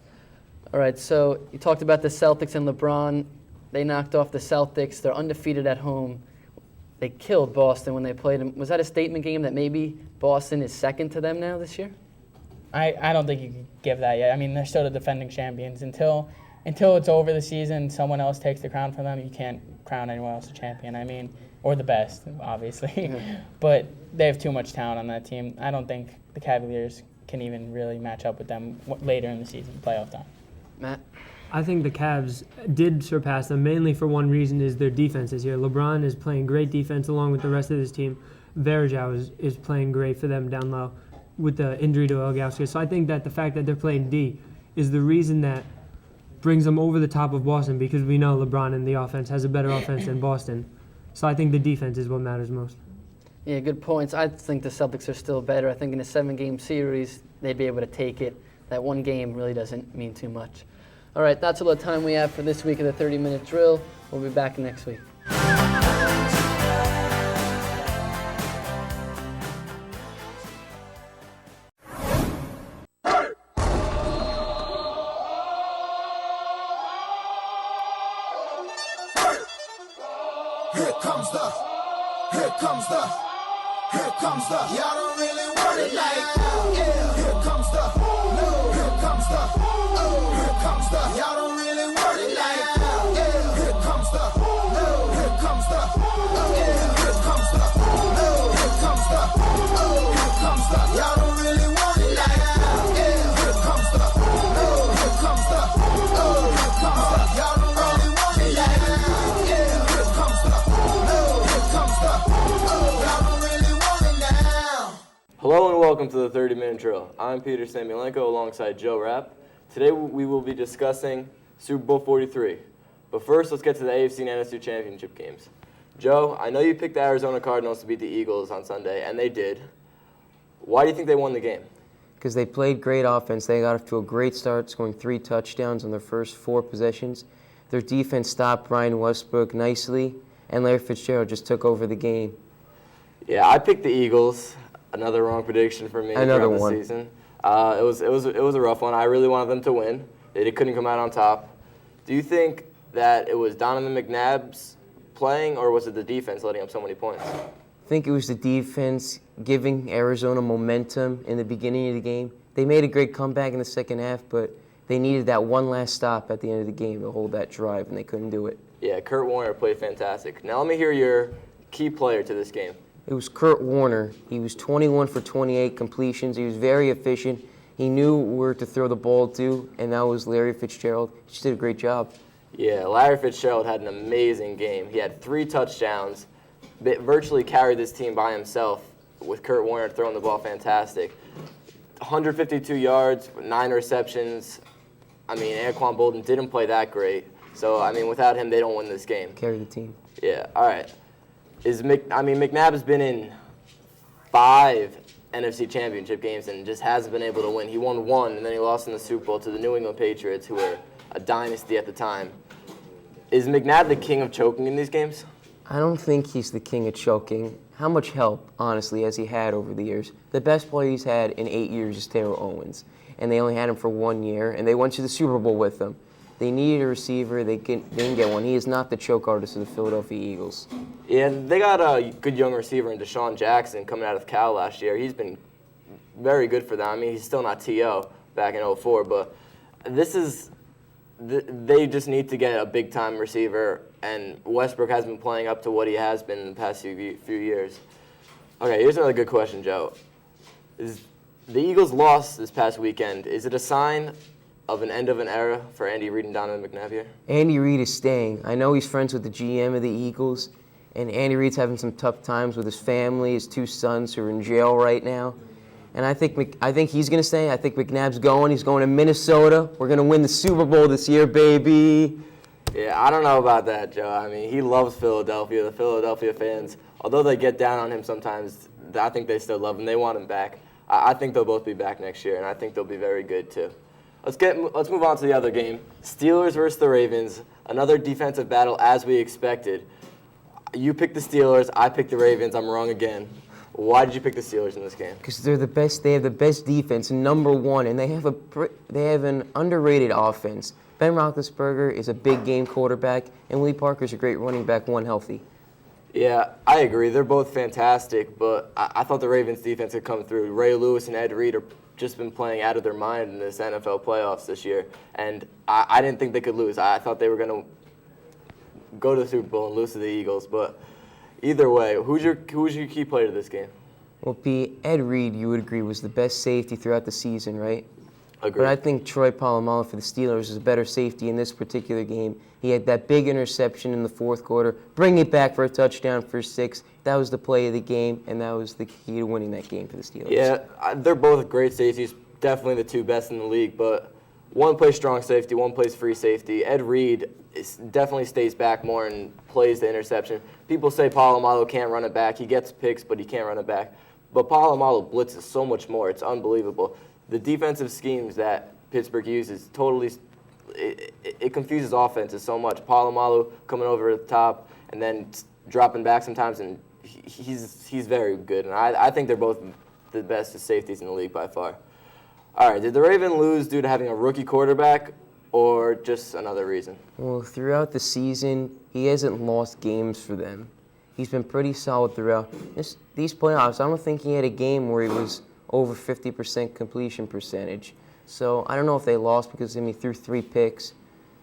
All right, so you talked about the Celtics and LeBron. They knocked off the Celtics. They're undefeated at home. They killed Boston when they played them. Was that a statement game that maybe Boston is second to them now this year? I don't think you can give that yet. I mean, they're still the defending champions. Until it's over the season, someone else takes the crown from them, you can't crown anyone else a champion. I mean, or the best, obviously. But they have too much talent on that team. I don't think the Cavaliers can even really match up with them later in the season, playoff time. Matt? I think the Cavs did surpass them, mainly for one reason is their defense this year. LeBron is playing great defense along with the rest of his team. Varejao is playing great for them down low with the injury to Ilgauskas. So I think that the fact that they're playing D is the reason that brings them over the top of Boston, because we know LeBron in the offense has a better offense than Boston. So I think the defense is what matters most. Yeah, good points. I think the Celtics are still better. I think in a 7-game series, they'd be able to take it. that one game really doesn't mean too much. All right, that's all the time we have for this week of the 30-minute drill. We'll be back next week. Y'all don't really want it like that. Yeah. Here comes the no. Here comes the oh. Here comes the y'all don't really want it like that. Yeah. Here comes the no. Here comes the oh. Yeah. Here comes the no. Here comes the oh. Here comes the y'all don't really want it like that. Yeah. Here comes the no. Here comes the oh. Here comes the y'all don't really want it like that. Yeah. Here comes the no. Here comes the oh. Y'all don't really want it now. Hello and welcome to the 30-minute drill. I'm Peter Samylenko alongside Joe Rapp. Today we will be discussing Super Bowl 43. But first, let's get to the AFC and NFC championship games. Joe, I know you picked the Arizona Cardinals to beat the Eagles on Sunday, and they did. Why do you think they won the game? Because they played great offense. They got off to a great start, scoring 3 touchdowns on their first 4 possessions. Their defense stopped Brian Westbrook nicely, and Larry Fitzgerald just took over the game. Yeah, I picked the Eagles. Another wrong prediction for me throughout the season. It was a rough one. I really wanted them to win. They couldn't come out on top. Do you think that it was Donovan McNabb's playing, or was it the defense letting up so many points? I think it was the defense giving Arizona momentum in the beginning of the game. They made a great comeback in the second half, but they needed that one last stop at the end of the game to hold that drive, and they couldn't do it. Yeah, Kurt Warner played fantastic. Now let me hear your key player to this game. It was Kurt Warner. He was 21 for 28 completions. He was very efficient. He knew where to throw the ball to, and that was Larry Fitzgerald. He just did a great job. Yeah, Larry Fitzgerald had an amazing game. He had 3 touchdowns, virtually carried this team by himself with Kurt Warner throwing the ball fantastic. 152 yards, 9 receptions. I mean, Anquan Bolden didn't play that great. So, I mean, without him, they don't win this game. Carry the team. Yeah, all right. McNabb has been in 5 NFC championship games and just hasn't been able to win. He won 1, and then he lost in the Super Bowl to the New England Patriots, who were a dynasty at the time. Is McNabb the king of choking in these games? I don't think he's the king of choking. How much help, honestly, has he had over the years? The best player he's had in 8 years is Terrell Owens, and they only had him for 1 year, and they went to the Super Bowl with him. They needed a receiver. They didn't get one. He is not the choke artist of the Philadelphia Eagles. Yeah, they got a good young receiver in Deshaun Jackson coming out of Cal last year. He's been very good for them. I mean, he's still not T.O. back in 2004, but they just need to get a big-time receiver, and Westbrook has been playing up to what he has been in the past few years. Okay, here's another good question, Joe. The Eagles lost this past weekend. Is it a sign of an end of an era for Andy Reid and Donovan McNabb here? Andy Reid is staying. I know he's friends with the GM of the Eagles, and Andy Reid's having some tough times with his family, his 2 sons who are in jail right now. And I think he's going to stay. I think McNabb's going. He's going to Minnesota. We're going to win the Super Bowl this year, baby. Yeah, I don't know about that, Joe. I mean, he loves Philadelphia. The Philadelphia fans, although they get down on him sometimes, I think they still love him. They want him back. I think they'll both be back next year, and I think they'll be very good too. Let's move on to the other game. Steelers versus the Ravens. Another defensive battle as we expected. You picked the Steelers. I picked the Ravens. I'm wrong again. Why did you pick the Steelers in this game? Because they're the best. They have the best defense, number 1, and they have an underrated offense. Ben Roethlisberger is a big game quarterback, and Lee Parker's a great running back when healthy. Yeah, I agree. They're both fantastic, but I thought the Ravens defense had come through. Ray Lewis and Ed Reed are just been playing out of their mind in this NFL playoffs this year, and I didn't think they could lose. I thought they were going to go to the Super Bowl and lose to the Eagles, but either way, who's your key player to this game? Well, Ed Reed, you would agree, was the best safety throughout the season, right? Agreed. But I think Troy Polamalu for the Steelers is a better safety in this particular game. He had that big interception in the 4th quarter, bring it back for a touchdown for 6. That was the play of the game, and that was the key to winning that game for the Steelers. Yeah, they're both great safeties, definitely the 2 best in the league, but one plays strong safety, one plays free safety. Ed Reed definitely stays back more and plays the interception. People say Polamalu can't run it back. He gets picks, but he can't run it back. But Polamalu blitzes so much more. It's unbelievable. the defensive schemes that Pittsburgh uses totally it confuses offenses so much. Polamalu coming over the top and then dropping back sometimes, and he's very good. And I think they're both the best safeties in the league by far. All right, did the Ravens lose due to having a rookie quarterback or just another reason? Well, throughout the season, he hasn't lost games for them. He's been pretty solid throughout. These playoffs, I don't think he had a game where he was over 50% completion percentage. So I don't know if they lost because he threw 3 picks,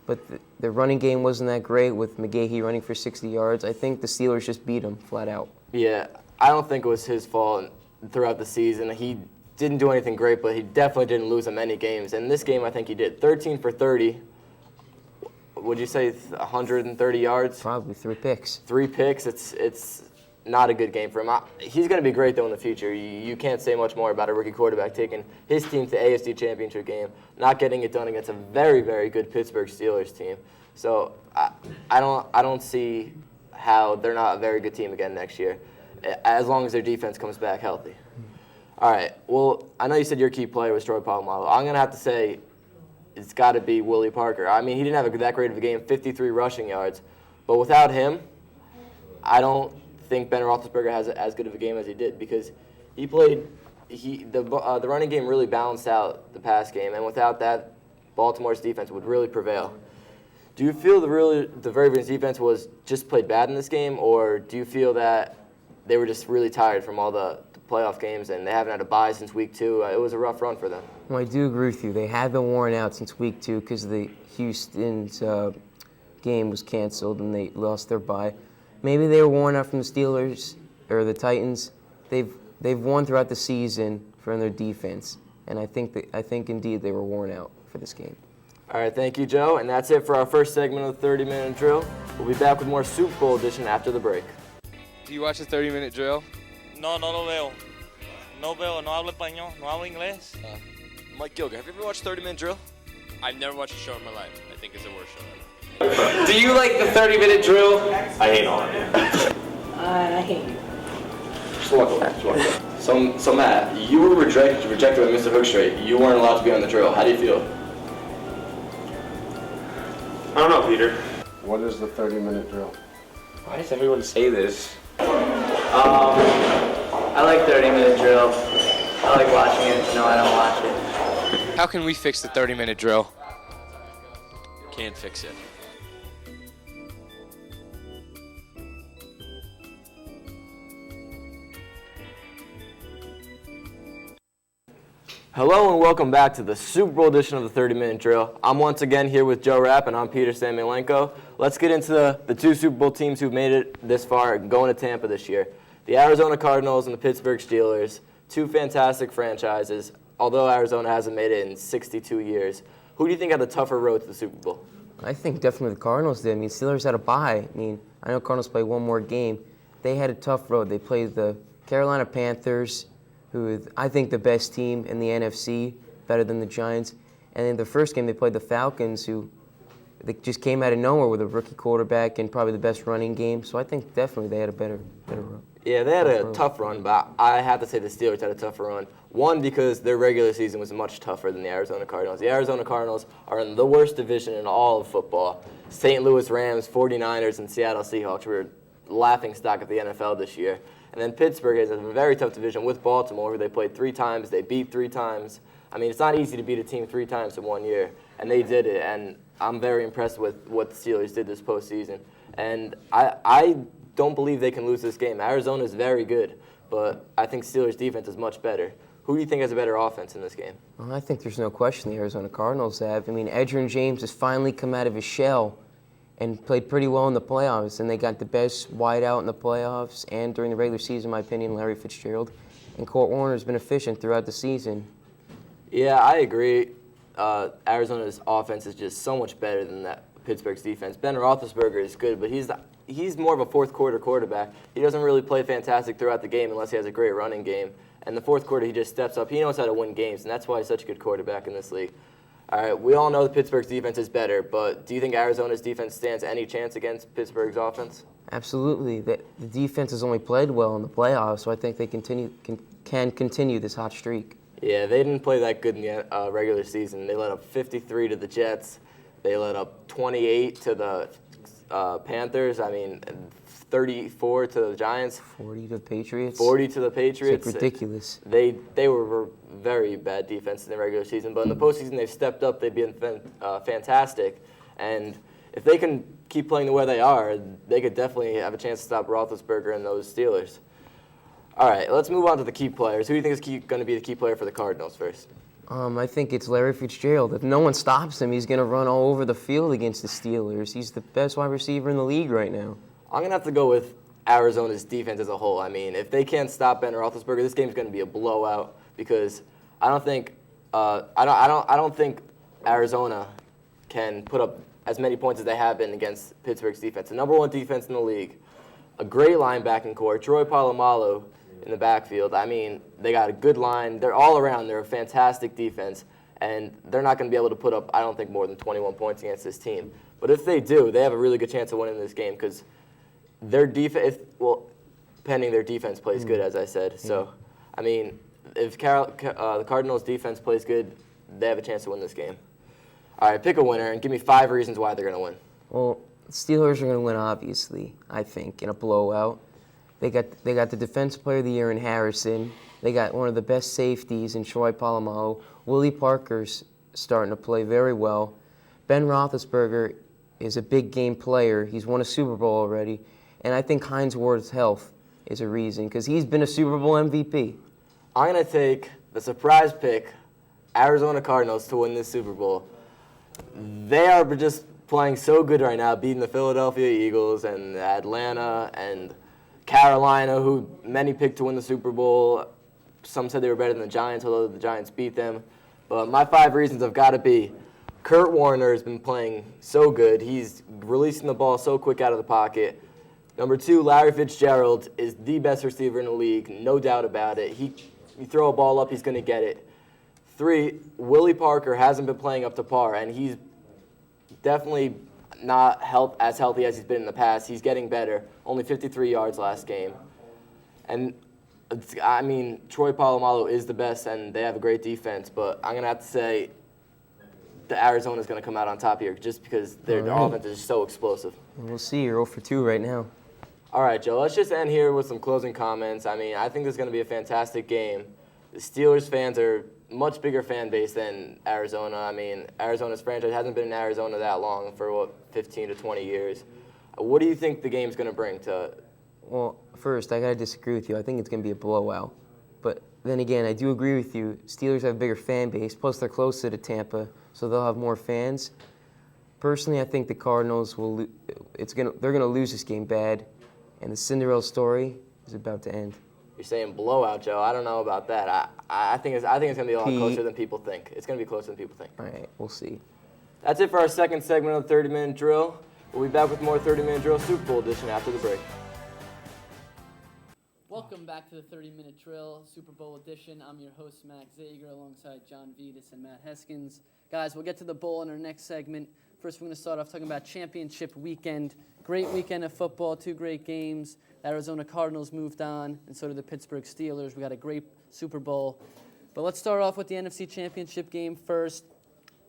but the running game wasn't that great with McGahee running for 60 yards. I think the Steelers just beat him flat out. Yeah, I don't think it was his fault throughout the season. He didn't do anything great, but he definitely didn't lose him any games. And this game, I think he did 13 for 30. Would you say 130 yards? Probably 3 picks. 3 picks. It's not a good game for him. He's going to be great, though, in the future. You can't say much more about a rookie quarterback taking his team to the AFC Championship game, not getting it done against a very, very good Pittsburgh Steelers team. So I don't see how they're not a very good team again next year, as long as their defense comes back healthy. All right. Well, I know you said your key player was Troy Polamalu. I'm going to have to say it's got to be Willie Parker. I mean, he didn't have that great of a game, 53 rushing yards. But without him, I don't think Ben Roethlisberger has as good of a game as he did because he played the running game really balanced out the pass game, and without that, Baltimore's defense would really prevail. Do you feel the Ravens defense was just played bad in this game, or do you feel that they were just really tired from all the playoff games and they haven't had a bye since week 2? It was a rough run for them. Well, I do agree with you. They have been worn out since week 2 because the Houston's game was canceled and they lost their bye. Maybe they were worn out from the Steelers or the Titans. They've won throughout the season from their defense, and I think indeed they were worn out for this game. All right, thank you, Joe. And that's it for our first segment of the 30-minute drill. We'll be back with more Super Bowl edition after the break. Do you watch the 30-minute drill? No lo veo. No hablo español, no hablo inglés. Mike Gilger, have you ever watched 30-minute drill? I've never watched a show in my life. I think it's the worst show ever. Do you like the 30-minute drill? I hate all of it. I hate you. Just walk away. So Matt, you were rejected by Mr. Hookstraight. You weren't allowed to be on the drill. How do you feel? I don't know, Peter. What is the 30-minute drill? Why does everyone say this? I like 30-minute drill. I like watching it. No, I don't watch it. How can we fix the 30-minute drill? Can't fix it. Hello and welcome back to the Super Bowl edition of the 30-minute drill. I'm once again here with Joe Rapp and I'm Peter Samylenko. Let's get into the 2 Super Bowl teams who've made it this far going to Tampa this year. The Arizona Cardinals and the Pittsburgh Steelers, 2 fantastic franchises, although Arizona hasn't made it in 62 years. Who do you think had the tougher road to the Super Bowl? I think definitely the Cardinals did. Steelers had a bye. I know Cardinals played one more game. They had a tough road. They played the Carolina Panthers, who is, I think, the best team in the NFC, better than the Giants. And in the first game, they played the Falcons, who they just came out of nowhere with a rookie quarterback and probably the best running game. So I think definitely they had a better run. Yeah, they had a tough run, but I have to say the Steelers had a tougher run. One, because their regular season was much tougher than the Arizona Cardinals. The Arizona Cardinals are in the worst division in all of football. St. Louis Rams, 49ers, and Seattle Seahawks were laughing stock of the NFL this year. And then Pittsburgh is a very tough division with Baltimore, where they played 3 times, they beat 3 times. It's not easy to beat a team 3 times in 1 year, and they did it. And I'm very impressed with what the Steelers did this postseason. And I don't believe they can lose this game. Arizona is very good, but I think Steelers' defense is much better. Who do you think has a better offense in this game? Well, I think there's no question the Arizona Cardinals have. Edgerrin James has finally come out of his shell and played pretty well in the playoffs, and they got the best wideout in the playoffs and during the regular season, in my opinion, Larry Fitzgerald. And Kurt Warner's been efficient throughout the season. Yeah, I agree. Arizona's offense is just so much better than that Pittsburgh's defense. Ben Roethlisberger is good, but he's more of a fourth-quarter quarterback. He doesn't really play fantastic throughout the game unless he has a great running game. And the fourth quarter, he just steps up. He knows how to win games, and that's why he's such a good quarterback in this league. All right, we all know the Pittsburgh's defense is better, but do you think Arizona's defense stands any chance against Pittsburgh's offense? Absolutely. The defense has only played well in the playoffs, so I think they can continue this hot streak. Yeah, they didn't play that good in the regular season. They let up 53 to the Jets. They let up 28 to the Panthers. 34 to the Giants. 40 to the Patriots. 40 to the Patriots. It's like ridiculous. They were very bad defense in the regular season, but in the postseason they've stepped up. They've been fantastic, and if they can keep playing the way they are, they could definitely have a chance to stop Roethlisberger and those Steelers. All right, let's move on to the key players. Who do you think is going to be the key player for the Cardinals first? I think it's Larry Fitzgerald. If no one stops him, he's going to run all over the field against the Steelers. He's the best wide receiver in the league right now. I'm going to have to go with Arizona's defense as a whole. I mean, if they can't stop Ben Roethlisberger, this game's going to be a blowout because I don't think Arizona can put up as many points as they have been against Pittsburgh's defense. The number one defense in the league, a great linebacking core, Troy Polamalu in the backfield. I mean, they got a good line. They're all around. They're a fantastic defense, and they're not going to be able to put up, I don't think, more than 21 points against this team. But if they do, they have a really good chance of winning this game because their defense, pending their defense plays good, as I said. So, I mean, if the Cardinals' defense plays good, they have a chance to win this game. All right, pick a winner and give me 5 reasons why they're going to win. Well, the Steelers are going to win, obviously, I think, in a blowout. They got the Defensive Player of the Year in Harrison. They got one of the best safeties in Troy Polamalu. Willie Parker's starting to play very well. Ben Roethlisberger is a big game player. He's won a Super Bowl already. And I think Hines Ward's health is a reason because he's been a Super Bowl MVP. I'm going to take the surprise pick, Arizona Cardinals, to win this Super Bowl. They are just playing so good right now, beating the Philadelphia Eagles and Atlanta and Carolina, who many picked to win the Super Bowl. Some said they were better than the Giants, although the Giants beat them. But my 5 reasons have got to be Kurt Warner has been playing so good. He's releasing the ball so quick out of the pocket. Number 2, Larry Fitzgerald is the best receiver in the league, no doubt about it. You throw a ball up, he's going to get it. 3, Willie Parker hasn't been playing up to par, and he's definitely not as healthy as he's been in the past. He's getting better. Only 53 yards last game. And, Troy Polamalu is the best, and they have a great defense, but I'm going to have to say the Arizona's going to come out on top here just because their offense is so explosive. We'll see. You're 0 for 2 right now. All right, Joe, let's just end here with some closing comments. I think this is going to be a fantastic game. The Steelers fans are a much bigger fan base than Arizona. Arizona's franchise hasn't been in Arizona that long, for 15 to 20 years. What do you think the game's going to bring to? Well, first, I got to disagree with you. I think it's going to be a blowout. But then again, I do agree with you. Steelers have a bigger fan base, plus they're closer to Tampa, so they'll have more fans. Personally, I think the Cardinals they're going to lose this game bad, and the Cinderella story is about to end. You're saying blowout, Joe. I don't know about that. I think it's going to be a lot closer than people think. It's going to be closer than people think. All right, we'll see. That's it for our second segment of the 30-Minute Drill. We'll be back with more 30-Minute Drill Super Bowl edition after the break. Welcome back to the 30-Minute Drill Super Bowl edition. I'm your host, Max Zager, alongside John Vittas and Matt Heskins. Guys, we'll get to the bowl in our next segment. First, we're going to start off talking about championship weekend. Great weekend of football, 2 great games. The Arizona Cardinals moved on, and so did the Pittsburgh Steelers. We got a great Super Bowl. But let's start off with the NFC Championship game first.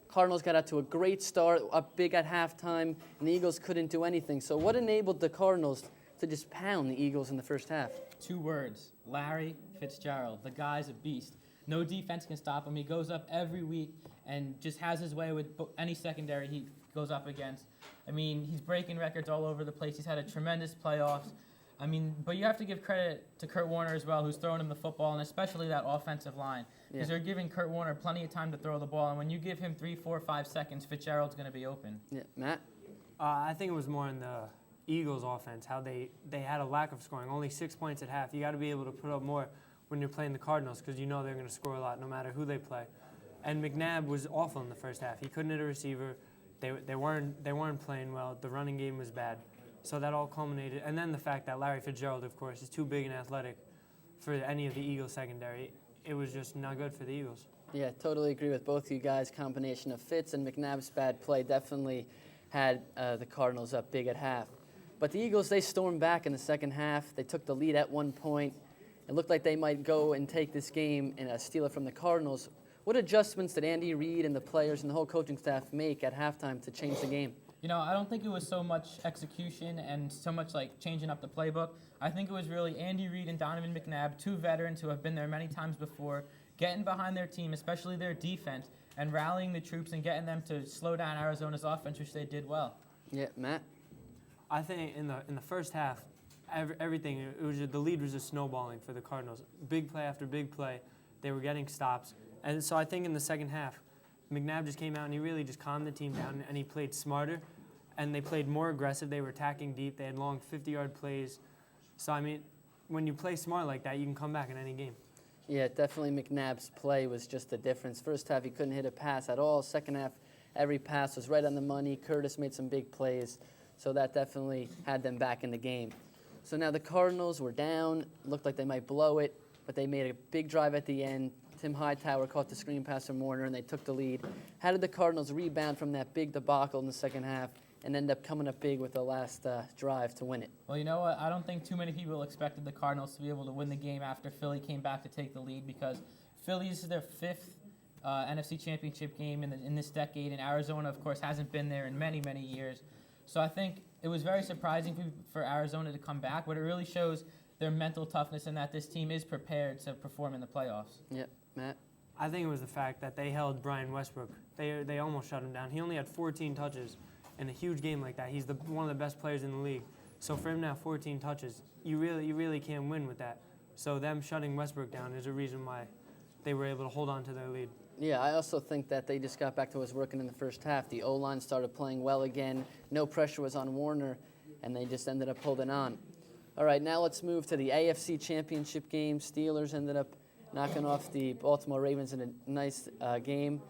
Cardinals got out to a great start, up big at halftime, and the Eagles couldn't do anything. So what enabled the Cardinals to just pound the Eagles in the first half? 2 words, Larry Fitzgerald. The guy's a beast. No defense can stop him. He goes up every week and just has his way with any secondary he goes up against. He's breaking records all over the place. He's had a tremendous playoffs. But you have to give credit to Kurt Warner as well, who's throwing him the football, and especially that offensive line. Because they're giving Kurt Warner plenty of time to throw the ball, and when you give him 3, 4, 5 seconds, Fitzgerald's going to be open. Yeah, Matt? I think it was more in the Eagles' offense, how they had a lack of scoring. Only 6 points at half. You got to be able to put up more when you're playing the Cardinals because you know they're going to score a lot no matter who they play. And McNabb was awful in the first half. He couldn't hit a receiver. They weren't playing well. The running game was bad. So that all culminated. And then the fact that Larry Fitzgerald, of course, is too big and athletic for any of the Eagles secondary. It was just not good for the Eagles. Yeah, totally agree with both of you guys. Combination of Fitz and McNabb's bad play definitely had the Cardinals up big at half. But the Eagles, they stormed back in the second half. They took the lead at one point. It looked like they might go and take this game and steal it from the Cardinals. What adjustments did Andy Reid and the players and the whole coaching staff make at halftime to change the game? You know, I don't think it was so much execution and so much like changing up the playbook. I think it was really Andy Reid and Donovan McNabb, two veterans who have been there many times before, getting behind their team, especially their defense, and rallying the troops and getting them to slow down Arizona's offense, which they did well. Yeah, Matt? I think in the first half, everything, it was the lead was just snowballing for the Cardinals. Big play after big play. They were getting stops. And so I think in the second half, McNabb just came out and he really just calmed the team down, and he played smarter, and they played more aggressive. They were attacking deep. They had long 50-yard plays. So, I mean, when you play smart like that, you can come back in any game. Yeah, definitely McNabb's play was just the difference. First half, he couldn't hit a pass at all. Second half, every pass was right on the money. Curtis made some big plays, so that definitely had them back in the game. So now the Cardinals were down, looked like they might blow it, but they made a big drive at the end. Tim Hightower caught the screen pass from Warner, and they took the lead. How did the Cardinals rebound from that big debacle in the second half and end up coming up big with the last drive to win it? Well, you know what? I don't think too many people expected the Cardinals to be able to win the game after Philly came back to take the lead, because Philly's their fifth NFC Championship game in this decade, and Arizona, of course, hasn't been there in many, many years. So I think it was very surprising for Arizona to come back, but it really shows their mental toughness and that this team is prepared to perform in the playoffs. Yep, Matt? I think it was the fact that they held Bryan Westbrook. They almost shut him down. He only had 14 touches in a huge game like that. He's one of the best players in the league. So for him to have 14 touches, you really can't win with that. So them shutting Westbrook down is a reason why they were able to hold on to their lead. Yeah, I also think that they just got back to what was working in the first half. The O-line started playing well again. No pressure was on Warner, and they just ended up holding on. All right, now let's move to the AFC Championship game. Steelers ended up knocking off the Baltimore Ravens in a nice game.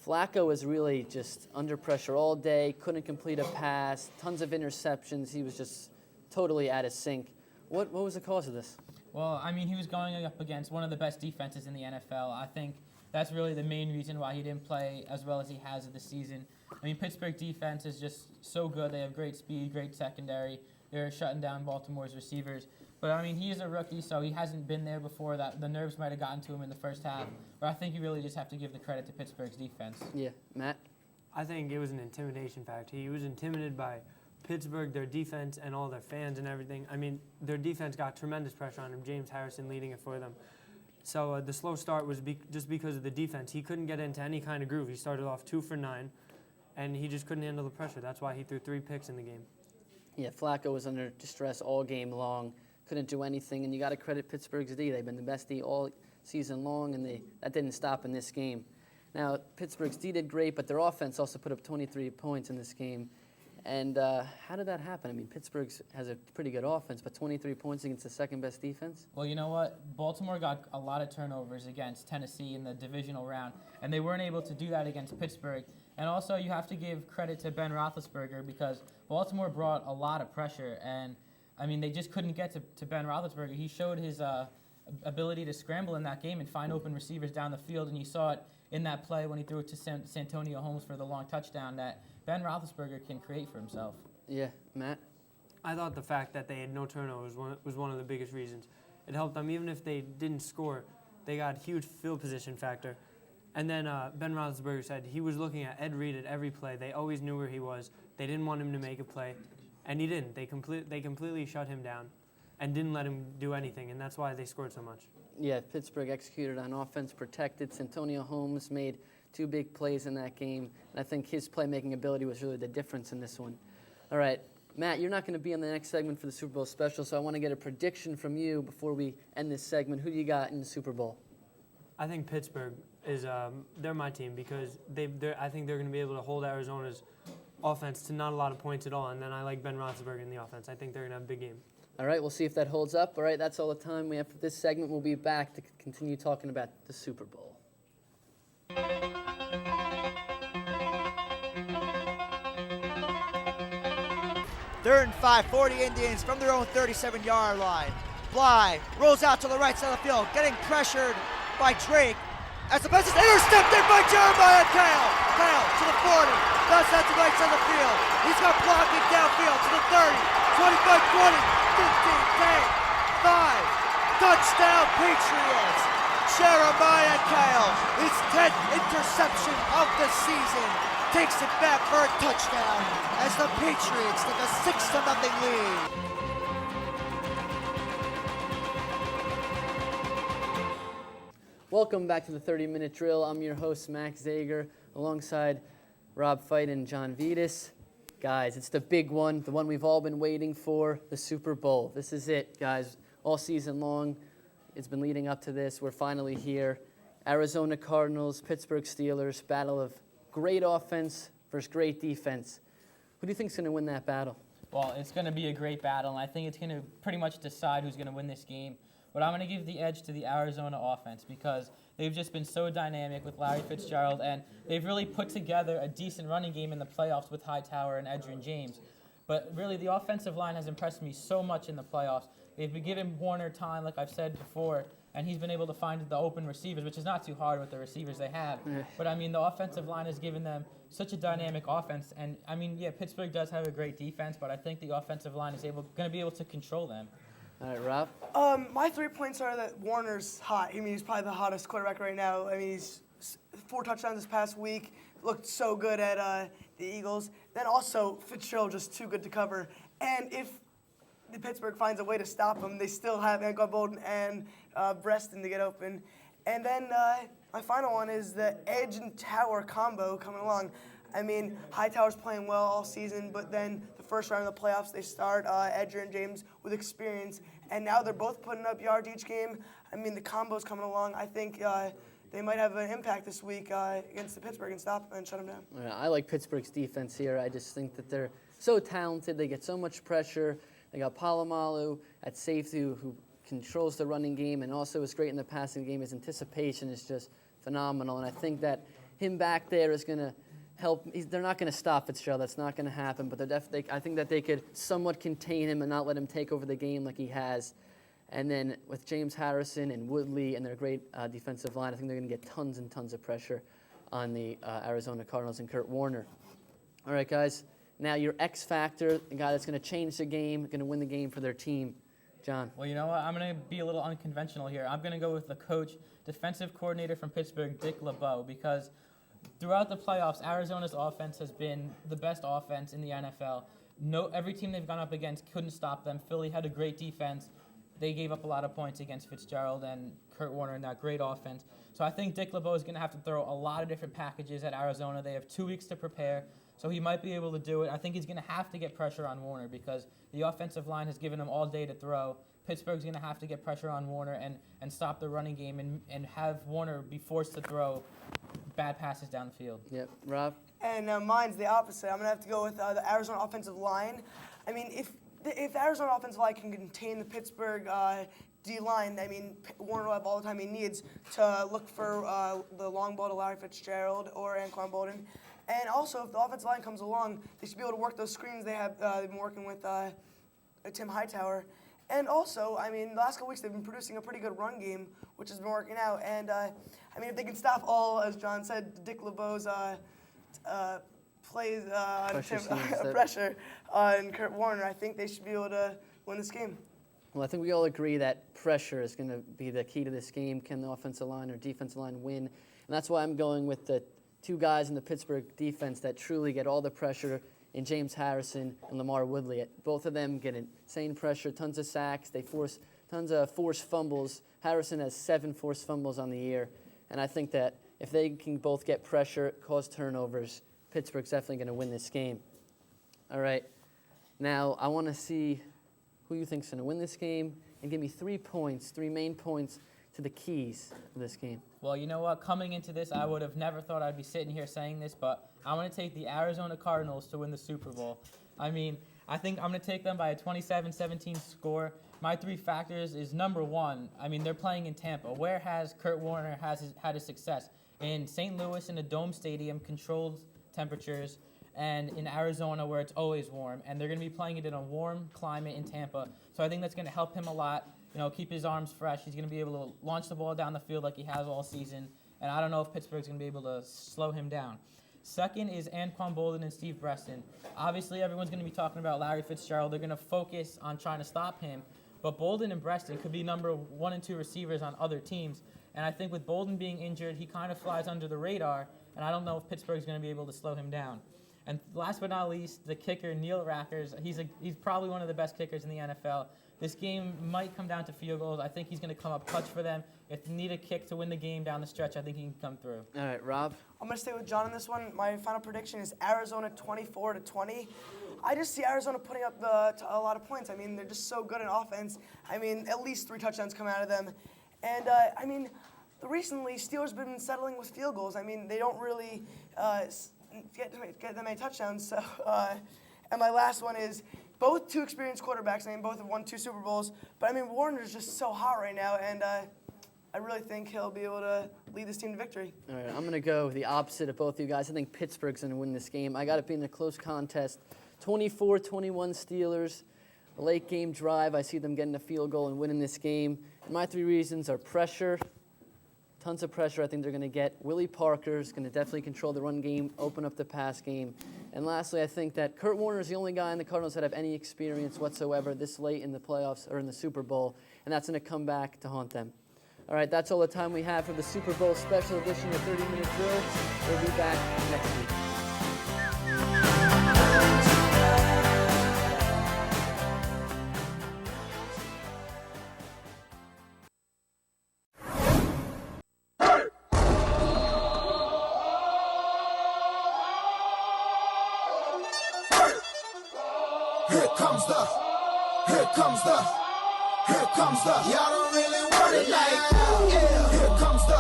Flacco was really just under pressure all day, couldn't complete a pass, tons of interceptions. He was just totally out of sync. What was the cause of this? Well, I mean, he was going up against one of the best defenses in the NFL. I think that's really the main reason why he didn't play as well as he has this season. I mean, Pittsburgh defense is just so good. They have great speed, great secondary. They're shutting down Baltimore's receivers. But, I mean, he is a rookie, so he hasn't been there before. That the nerves might have gotten to him in the first half. But I think you really just have to give the credit to Pittsburgh's defense. Yeah. Matt? I think it was an intimidation factor. He was intimidated by Pittsburgh, their defense, and all their fans and everything. I mean, their defense got tremendous pressure on him, James Harrison leading it for them. So the slow start was just because of the defense. He couldn't get into any kind of groove. He started off 2 for 9, and he just couldn't handle the pressure. That's why he threw 3 picks in the game. Yeah, Flacco was under distress all game long, couldn't do anything, and you got to credit Pittsburgh's D. They've been the best D all season long, and that didn't stop in this game. Now, Pittsburgh's D did great, but their offense also put up 23 points in this game. And how did that happen? I mean, Pittsburgh has a pretty good offense, but 23 points against the second-best defense? Well, you know what? Baltimore got a lot of turnovers against Tennessee in the divisional round, and they weren't able to do that against Pittsburgh. And also, you have to give credit to Ben Roethlisberger, because Baltimore brought a lot of pressure, and, I mean, they just couldn't get to Ben Roethlisberger. He showed his ability to scramble in that game and find open receivers down the field, and you saw it in that play when he threw it to Santonio Holmes for the long touchdown that Ben Roethlisberger can create for himself. Yeah, Matt? I thought the fact that they had no turnovers was one of the biggest reasons. It helped them. Even if they didn't score, they got huge field position factor. And then Ben Roethlisberger said he was looking at Ed Reed at every play. They always knew where he was. They didn't want him to make a play, and he didn't. They completely shut him down and didn't let him do anything, and that's why they scored so much. Yeah, Pittsburgh executed on offense, protected. Santonio Holmes made 2 big plays in that game, and I think his playmaking ability was really the difference in this one. All right, Matt, you're not going to be on the next segment for the Super Bowl special, so I want to get a prediction from you before we end this segment. Who do you got in the Super Bowl? I think Pittsburgh is they're my team, because I think they're going to be able to hold Arizona's offense to not a lot of points at all, and then I like Ben Roethlisberger in the offense. I think they're going to have a big game. All right, we'll see if that holds up. All right, that's all the time we have for this segment. We'll be back to continue talking about the Super Bowl. 3rd and 5, 40 Indians from their own 37-yard line. Bly rolls out to the right side of the field, getting pressured by Drake. As the pass is intercepted by Jeremiah Kale. Kale to the 40, does that to the right side of the field. He's got blocking downfield to the 30, 25, 20, 15, 10, 5, Touchdown, Patriots! Jeremiah Kyle, his 10th interception of the season, takes it back for a touchdown as the Patriots take a 6-0 lead. Welcome back to the 30-minute drill. I'm your host, Max Zager, alongside Rob Feit and John Vittas. Guys, it's the big one, the one we've all been waiting for, the Super Bowl. This is it, guys. All season long, it's been leading up to this. We're finally here. Arizona Cardinals, Pittsburgh Steelers, battle of great offense versus great defense. Who do you think is going to win that battle? Well, it's going to be a great battle, and I think it's going to pretty much decide who's going to win this game. But I'm going to give the edge to the Arizona offense because they've just been so dynamic with Larry Fitzgerald, and they've really put together a decent running game in the playoffs with Hightower and Edgerrin James. But really, the offensive line has impressed me so much in the playoffs. They've been giving Warner time, like I've said before, and he's been able to find the open receivers, which is not too hard with the receivers they have. But, I mean, the offensive line has given them such a dynamic offense. And, I mean, yeah, Pittsburgh does have a great defense, but I think the offensive line is going to be able to control them. All right, Rob? My 3 points are that Warner's hot. I mean, he's probably the hottest quarterback right now. I mean, he's 4 touchdowns this past week. Looked so good at the Eagles. Then also, Fitzgerald just too good to cover. And if the Pittsburgh finds a way to stop him, they still have Anquan Bolden and Breston to get open. And then my final one is the edge and tower combo coming along. I mean, Hightower's playing well all season, but then the first round of the playoffs, they start Edgerrin James with experience, and now they're both putting up yards each game. I mean, the combo's coming along. I think they might have an impact this week against the Pittsburgh and stop and shut them down. Yeah, I like Pittsburgh's defense here. I just think that they're so talented. They get so much pressure. They got Palomalu at safety who controls the running game and also is great in the passing game. His anticipation is just phenomenal, and I think that him back there is going to help. They're not going to stop Fitzgerald. That's not going to happen. But I think that they could somewhat contain him and not let him take over the game like he has. And then with James Harrison and Woodley and their great defensive line, I think they're going to get tons and tons of pressure on the Arizona Cardinals and Kurt Warner. All right, guys. Now your X factor, the guy that's going to change the game, going to win the game for their team. John. Well, you know what? I'm going to be a little unconventional here. I'm going to go with the coach, defensive coordinator from Pittsburgh, Dick LeBeau, because throughout the playoffs, Arizona's offense has been the best offense in the NFL. Every team they've gone up against couldn't stop them. Philly had a great defense. They gave up a lot of points against Fitzgerald and Kurt Warner in that great offense. So I think Dick LeBeau is going to have to throw a lot of different packages at Arizona. They have 2 weeks to prepare, so he might be able to do it. I think he's going to have to get pressure on Warner because the offensive line has given him all day to throw. Pittsburgh's going to have to get pressure on Warner and stop the running game and have Warner be forced to throw bad passes down the field. Yep. Rob? And mine's the opposite. I'm going to have to go with the Arizona offensive line. I mean, if the Arizona offensive line can contain the Pittsburgh D-line, I mean, Warner will have all the time he needs to look for the long ball to Larry Fitzgerald or Anquan Bolden. And also, if the offensive line comes along, they should be able to work those screens they've been working with Tim Hightower. And also, I mean, the last couple weeks they've been producing a pretty good run game, which has been working out. And, I mean, if they can stop all, as John said, Dick LeBeau's plays on pressure on Kurt Warner, I think they should be able to win this game. Well, I think we all agree that pressure is going to be the key to this game. Can the offensive line or defensive line win? And that's why I'm going with the 2 guys in the Pittsburgh defense that truly get all the pressure in James Harrison and Lamar Woodley. Both of them get insane pressure, tons of sacks. They force tons of forced fumbles. Harrison has 7 forced fumbles on the year. And I think that if they can both get pressure, cause turnovers, Pittsburgh's definitely going to win this game. All right. Now, I want to see who you think's going to win this game and give me 3 main points to the keys of this game. Well, you know what? Coming into this, I would have never thought I'd be sitting here saying this, but I'm going to take the Arizona Cardinals to win the Super Bowl. I mean, I think I'm going to take them by a 27-17 score. My 3 factors is number 1, I mean, they're playing in Tampa. Where has Kurt Warner had his success? In St. Louis, in a dome stadium, controlled temperatures, and in Arizona where it's always warm. And they're going to be playing it in a warm climate in Tampa. So I think that's going to help him a lot. You know, keep his arms fresh. He's going to be able to launch the ball down the field like he has all season. And I don't know if Pittsburgh's going to be able to slow him down. Second is Anquan Bolden and Steve Breston. Obviously, everyone's going to be talking about Larry Fitzgerald. They're going to focus on trying to stop him. but Bolden and Breaston could be number 1 and 2 receivers on other teams. And I think with Bolden being injured, he kind of flies under the radar, and I don't know if Pittsburgh's going to be able to slow him down. And last but not least, the kicker, Neil Rackers. He's probably one of the best kickers in the NFL. This game might come down to field goals. I think he's going to come up clutch for them. If they need a kick to win the game down the stretch, I think he can come through. All right, Rob? I'm going to stay with John on this one. My final prediction is Arizona 24-20. I just see Arizona putting up a lot of points. I mean, they're just so good in offense. I mean, at least 3 touchdowns come out of them. And, I mean, recently, Steelers have been settling with field goals. I mean, they don't really get that many touchdowns. So, and my last one is both 2 experienced quarterbacks. I mean, both have won 2 Super Bowls. But, I mean, Warner's just so hot right now. And I really think he'll be able to lead this team to victory. All right, I'm going to go the opposite of both of you guys. I think Pittsburgh's going to win this game. I got it being a close contest. 24-21 Steelers. A late game drive. I see them getting a field goal and winning this game. And my 3 reasons are pressure. Tons of pressure I think they're going to get. Willie Parker's going to definitely control the run game, open up the pass game. And lastly, I think that Kurt Warner is the only guy in the Cardinals that have any experience whatsoever this late in the playoffs or in the Super Bowl. And that's going to come back to haunt them. All right, that's all the time we have for the Super Bowl special edition of 30-Minute Drill. We'll be back next week. Here comes the, y'all don't really want it like that. Yeah. Here comes the,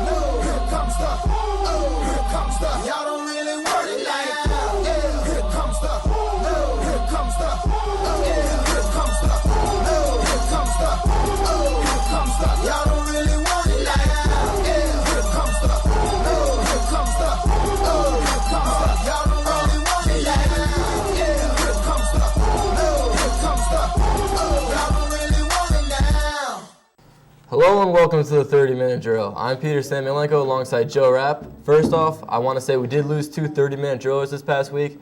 no. Here comes the, oh. Here comes the, y'all don't really want it like that. Yeah. Here comes the, no. Here comes the, oh. Yeah. Here comes the, no. Here comes the, oh. Here comes the, y'all don't really want it like that. Yeah. Here comes the, no. Here comes the, oh. Here comes the, y'all don't really want it like that. Yeah. Here comes the, no. Here comes the, oh. Y'all don't really want it now. Hello and welcome to the 30-Minute Drill. I'm Peter Samylenko alongside Joe Rapp. First off, I want to say we did lose 2 30-minute drillers this past week,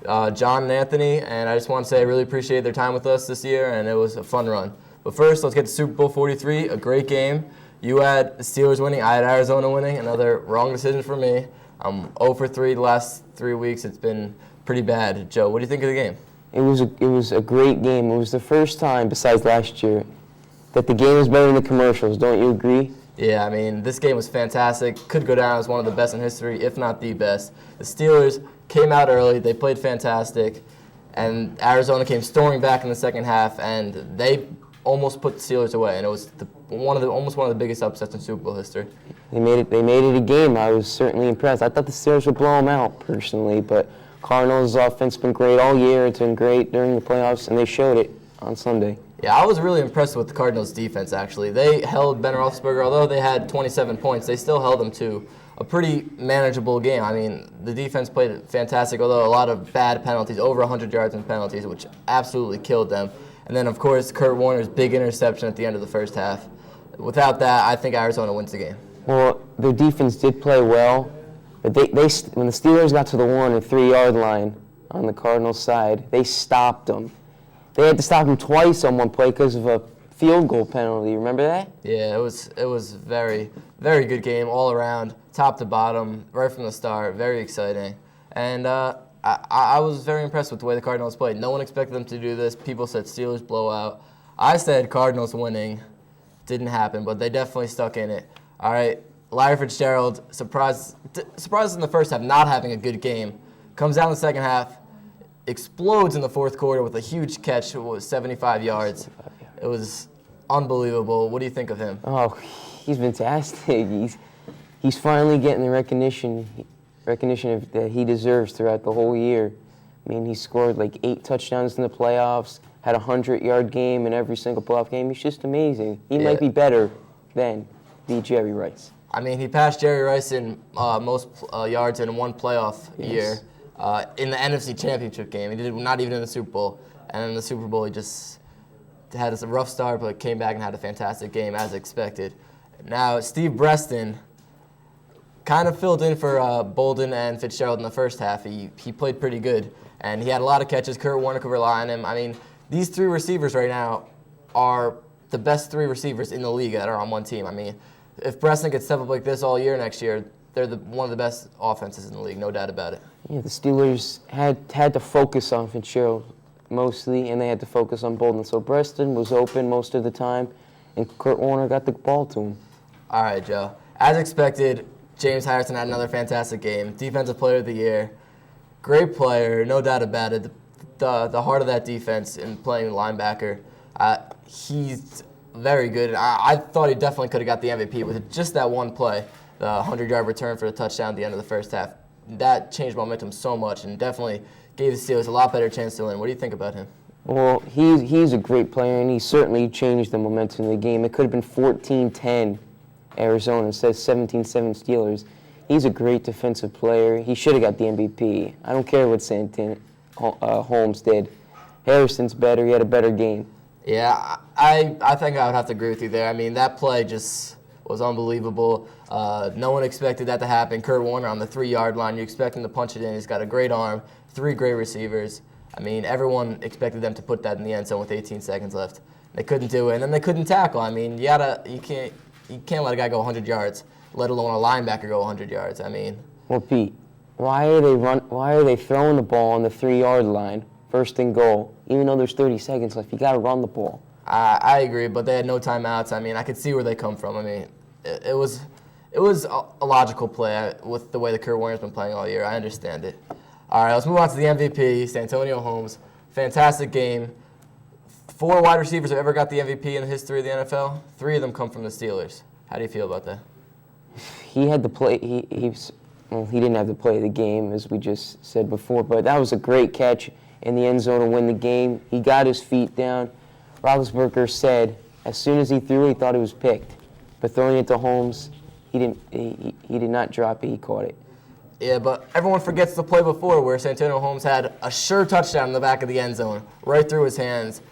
John and Anthony, and I just want to say I really appreciate their time with us this year, and it was a fun run. But first, let's get to Super Bowl 43, a great game. You had the Steelers winning, I had Arizona winning, another wrong decision for me. I'm 0 for 3 the last 3 weeks. It's been pretty bad. Joe, what do you think of the game? It was a great game. It was the first time, besides last year, that the game was better than the commercials. Don't you agree? Yeah, I mean, this game was fantastic. Could go down as one of the best in history, if not the best. The Steelers came out early. They played fantastic. And Arizona came storming back in the second half, and they almost put the Steelers away. And it was almost one of the biggest upsets in Super Bowl history. They made it a game. I was certainly impressed. I thought the Steelers would blow them out, personally. But Cardinals' offense has been great all year. It's been great during the playoffs, and they showed it on Sunday. Yeah, I was really impressed with the Cardinals' defense, actually. They held Ben Roethlisberger, although they had 27 points, they still held them to a pretty manageable game. I mean, the defense played fantastic, although a lot of bad penalties, over 100 yards in penalties, which absolutely killed them. And then, of course, Kurt Warner's big interception at the end of the first half. Without that, I think Arizona wins the game. Well, their defense did play well, but when the Steelers got to the 1 or 3 yard line on the Cardinals' side, they stopped them. They had to stop him twice on one play because of a field goal penalty. Remember that? Yeah, it was very, very good game all around, top to bottom, right from the start. Very exciting. And I was very impressed with the way the Cardinals played. No one expected them to do this. People said Steelers blowout. I said Cardinals winning. Didn't happen, but they definitely stuck in it. All right, Larry Fitzgerald, surprised in the first half, not having a good game. Comes down in the second half. Explodes in the fourth quarter with a huge catch. It was 75 yards. It was unbelievable. What do you think of him? Oh, he's fantastic. He's finally getting the recognition that he deserves throughout the whole year. I mean, he scored like 8 touchdowns in the playoffs, had a 100-yard game in every single playoff game. He's just amazing. He might be better than the Jerry Rice. I mean, he passed Jerry Rice in most yards in one playoff year. In the NFC Championship game. He did not even in the Super Bowl. And in the Super Bowl, he just had a rough start, but came back and had a fantastic game, as expected. Now, Steve Breaston kind of filled in for Bolden and Fitzgerald in the first half. He played pretty good, and he had a lot of catches. Kurt Warner could rely on him. I mean, these 3 receivers right now are the best 3 receivers in the league that are on one team. I mean, if Preston could step up like this all year next year, they're one of the best offenses in the league, no doubt about it. Yeah, the Steelers had to focus on Fitzgerald mostly, and they had to focus on Bolden. So Preston was open most of the time, and Kurt Warner got the ball to him. All right, Joe. As expected, James Harrison had another fantastic game. Defensive Player of the Year. Great player, no doubt about it. The heart of that defense in playing linebacker. He's very good. I thought he definitely could have got the MVP with just that one play, the 100-yard return for the touchdown at the end of the first half. That changed momentum so much and definitely gave the Steelers a lot better chance to win. What do you think about him? Well, he's a great player, and he certainly changed the momentum of the game. It could have been 14-10 Arizona instead of 17-7 Steelers. He's a great defensive player. He should have got the MVP. I don't care what Holmes did. Harrison's better. He had a better game. Yeah, I think I would have to agree with you there. I mean, that play just was unbelievable. No one expected that to happen. Kurt Warner on the 3-yard line. You expect him to punch it in. He's got a great arm, 3 great receivers. I mean, everyone expected them to put that in the end zone with 18 seconds left. They couldn't do it, and then they couldn't tackle. I mean, you can't let a guy go 100 yards, let alone a linebacker go 100 yards. I mean, well, Pete, why are they throwing the ball on the 3-yard line, first and goal, even though there's 30 seconds left? You got to run the ball. I agree, but they had no timeouts. I mean, I could see where they come from. I mean, it was a logical play with the way that Kurt Warner's been playing all year. I understand it. All right, let's move on to the MVP, Santonio Holmes. Fantastic game. 4 wide receivers have ever got the MVP in the history of the NFL. 3 of them come from the Steelers. How do you feel about that? He had to play. He didn't have to play the game, as we just said before, but that was a great catch in the end zone to win the game. He got his feet down. Roethlisberger said as soon as he threw it, he thought it was picked. But throwing it to Holmes, he did not drop it. He caught it. Yeah, but everyone forgets the play before where Santonio Holmes had a sure touchdown in the back of the end zone, right through his hands.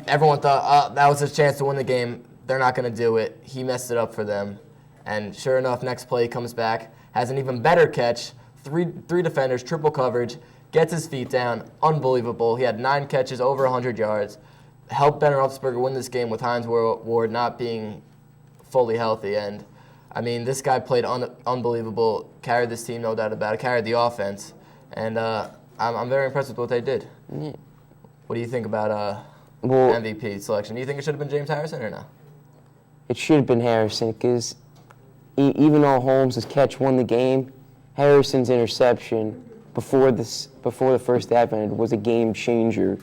Everyone thought, that was his chance to win the game. They're not going to do it. He messed it up for them. And sure enough, next play he comes back, has an even better catch, three defenders, triple coverage, gets his feet down. Unbelievable. He had 9 catches, over 100 yards. Helped Ben Roethlisberger win this game with Hines Ward not being fully healthy. And, I mean, this guy played unbelievable, carried this team, no doubt about it, carried the offense. And I'm very impressed with what they did. Yeah. What do you think about MVP selection? Do you think it should have been James Harrison or no? It should have been Harrison because even though Holmes' catch won the game, Harrison's interception before the first half ended was a game changer.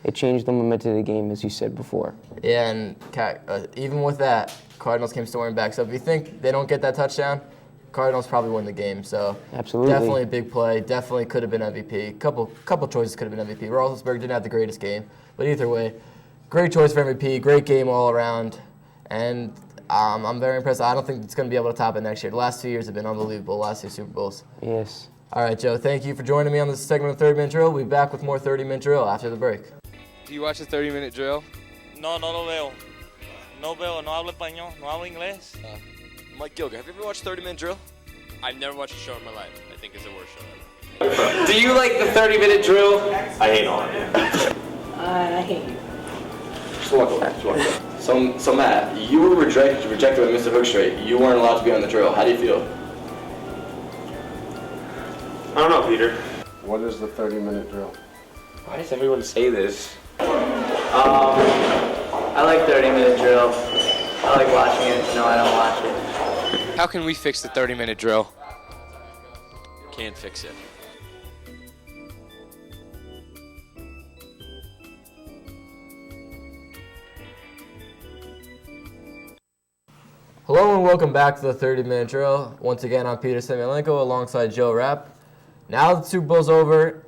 It changed the momentum of the game, as you said before. Yeah, and even with that, Cardinals came storming back. So if you think they don't get that touchdown, Cardinals probably win the game. So absolutely, definitely a big play. Definitely could have been MVP. Couple choices could have been MVP. Roethlisberger didn't have the greatest game, but either way, great choice for MVP. Great game all around, and I'm very impressed. I don't think it's going to be able to top it next year. The last 2 years have been unbelievable. The last 2 Super Bowls. Yes. All right, Joe. Thank you for joining me on this segment of 30-Minute Drill. We'll be back with more 30-Minute Drill after the break. Do you watch the 30-minute drill? No, no lo veo. No hablo español, no hablo inglés. Mike Gilger, have you ever watched 30 Minute Drill? I've never watched a show in my life. I think it's the worst show ever. Do you like the 30-minute drill? I hate all of it. I hate you. Just walk away. So Matt, you were rejected by Mr. Hookstraight. You weren't allowed to be on the drill. How do you feel? I don't know, Peter. What is the 30-minute drill? Why does everyone say this? I like 30-minute drill. I like watching it. No, I don't watch it. How can we fix the 30-minute drill? Can't fix it. Hello and welcome back to the 30-Minute Drill. Once again, I'm Peter Samylenko alongside Joe Rapp. Now the Super Bowl's over.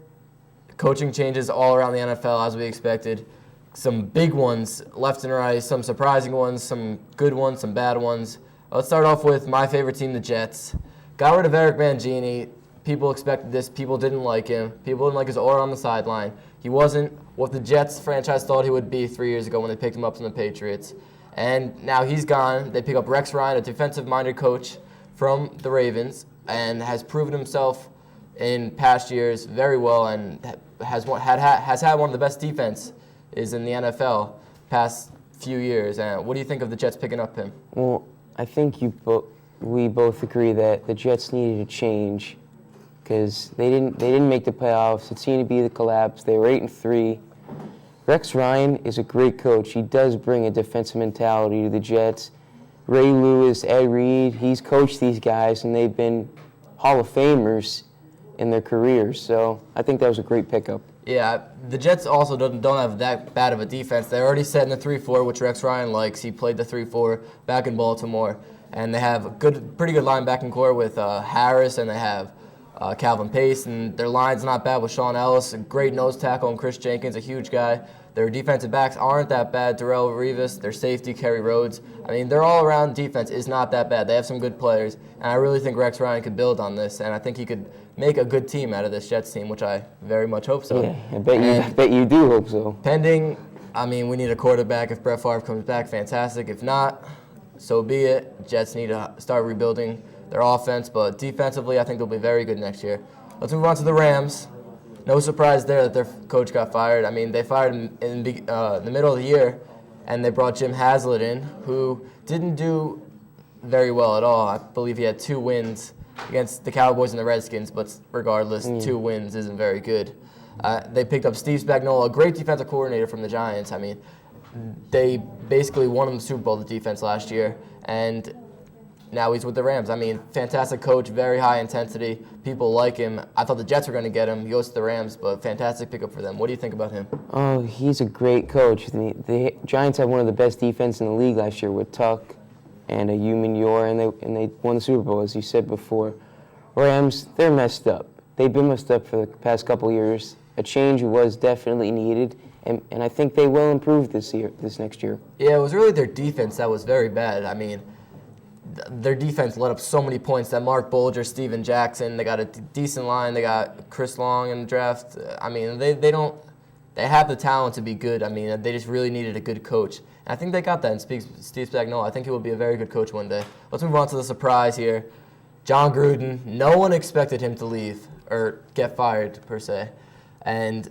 Coaching changes all around the NFL as we expected. Some big ones left and right, some surprising ones, some good ones, some bad ones. Let's start off with my favorite team, the Jets. Got rid of Eric Mangini. People expected this. People didn't like him. People didn't like his aura on the sideline. He wasn't what the Jets franchise thought he would be 3 years ago when they picked him up from the Patriots. And now he's gone. They pick up Rex Ryan, a defensive-minded coach from the Ravens, and has proven himself in past years very well and has had one of the best defenses in the NFL past few years. And what do you think of the Jets picking up him? Well, I think we both agree that the Jets needed a change because they didn't make the playoffs. It seemed to be the collapse. They were 8-3. Rex Ryan is a great coach. He does bring a defensive mentality to the Jets. Ray Lewis, Ed Reed, he's coached these guys, and they've been Hall of Famers in their careers. So I think that was a great pickup. Yeah, the Jets also don't have that bad of a defense. They're already set in the 3-4, which Rex Ryan likes. He played the 3-4 back in Baltimore. And they have a pretty good linebacking core with Harris, and they have Calvin Pace, and their line's not bad with Sean Ellis, a great nose tackle, and Chris Jenkins, a huge guy. Their defensive backs aren't that bad. Darrell Rivas, their safety, Kerry Rhodes. I mean, their all-around defense is not that bad. They have some good players, and I really think Rex Ryan could build on this, and I think he could make a good team out of this Jets team, which I very much hope so. Yeah, I bet you do hope so. Pending, I mean, we need a quarterback. If Brett Favre comes back, fantastic. If not, so be it. Jets need to start rebuilding their offense, but defensively, I think they'll be very good next year. Let's move on to the Rams. No surprise there that their coach got fired. I mean, they fired him in the middle of the year, and they brought Jim Haslett in, who didn't do very well at all. I believe he had 2 wins against the Cowboys and the Redskins, but regardless, 2 wins isn't very good. They picked up Steve Spagnuolo, a great defensive coordinator from the Giants. I mean, they basically won the Super Bowl, the defense, last year, and now he's with the Rams. I mean, fantastic coach, very high intensity. People like him. I thought the Jets were going to get him. He goes to the Rams, but fantastic pickup for them. What do you think about him? Oh, he's a great coach. The Giants had one of the best defense in the league last year with Tuck and Hugh Manure, and they won the Super Bowl, as you said before. Rams, they're messed up. They've been messed up for the past couple of years. A change was definitely needed, and I think they will improve this next year. Yeah, it was really their defense that was very bad. I mean, their defense let up so many points. That Mark Bolger, Steven Jackson, they got a decent line. They got Chris Long in the draft. I mean, they have the talent to be good. I mean, they just really needed a good coach. And I think they got that in Steve Spagnuolo. I think he will be a very good coach one day. Let's move on to the surprise here. John Gruden. No one expected him to leave or get fired, per se. And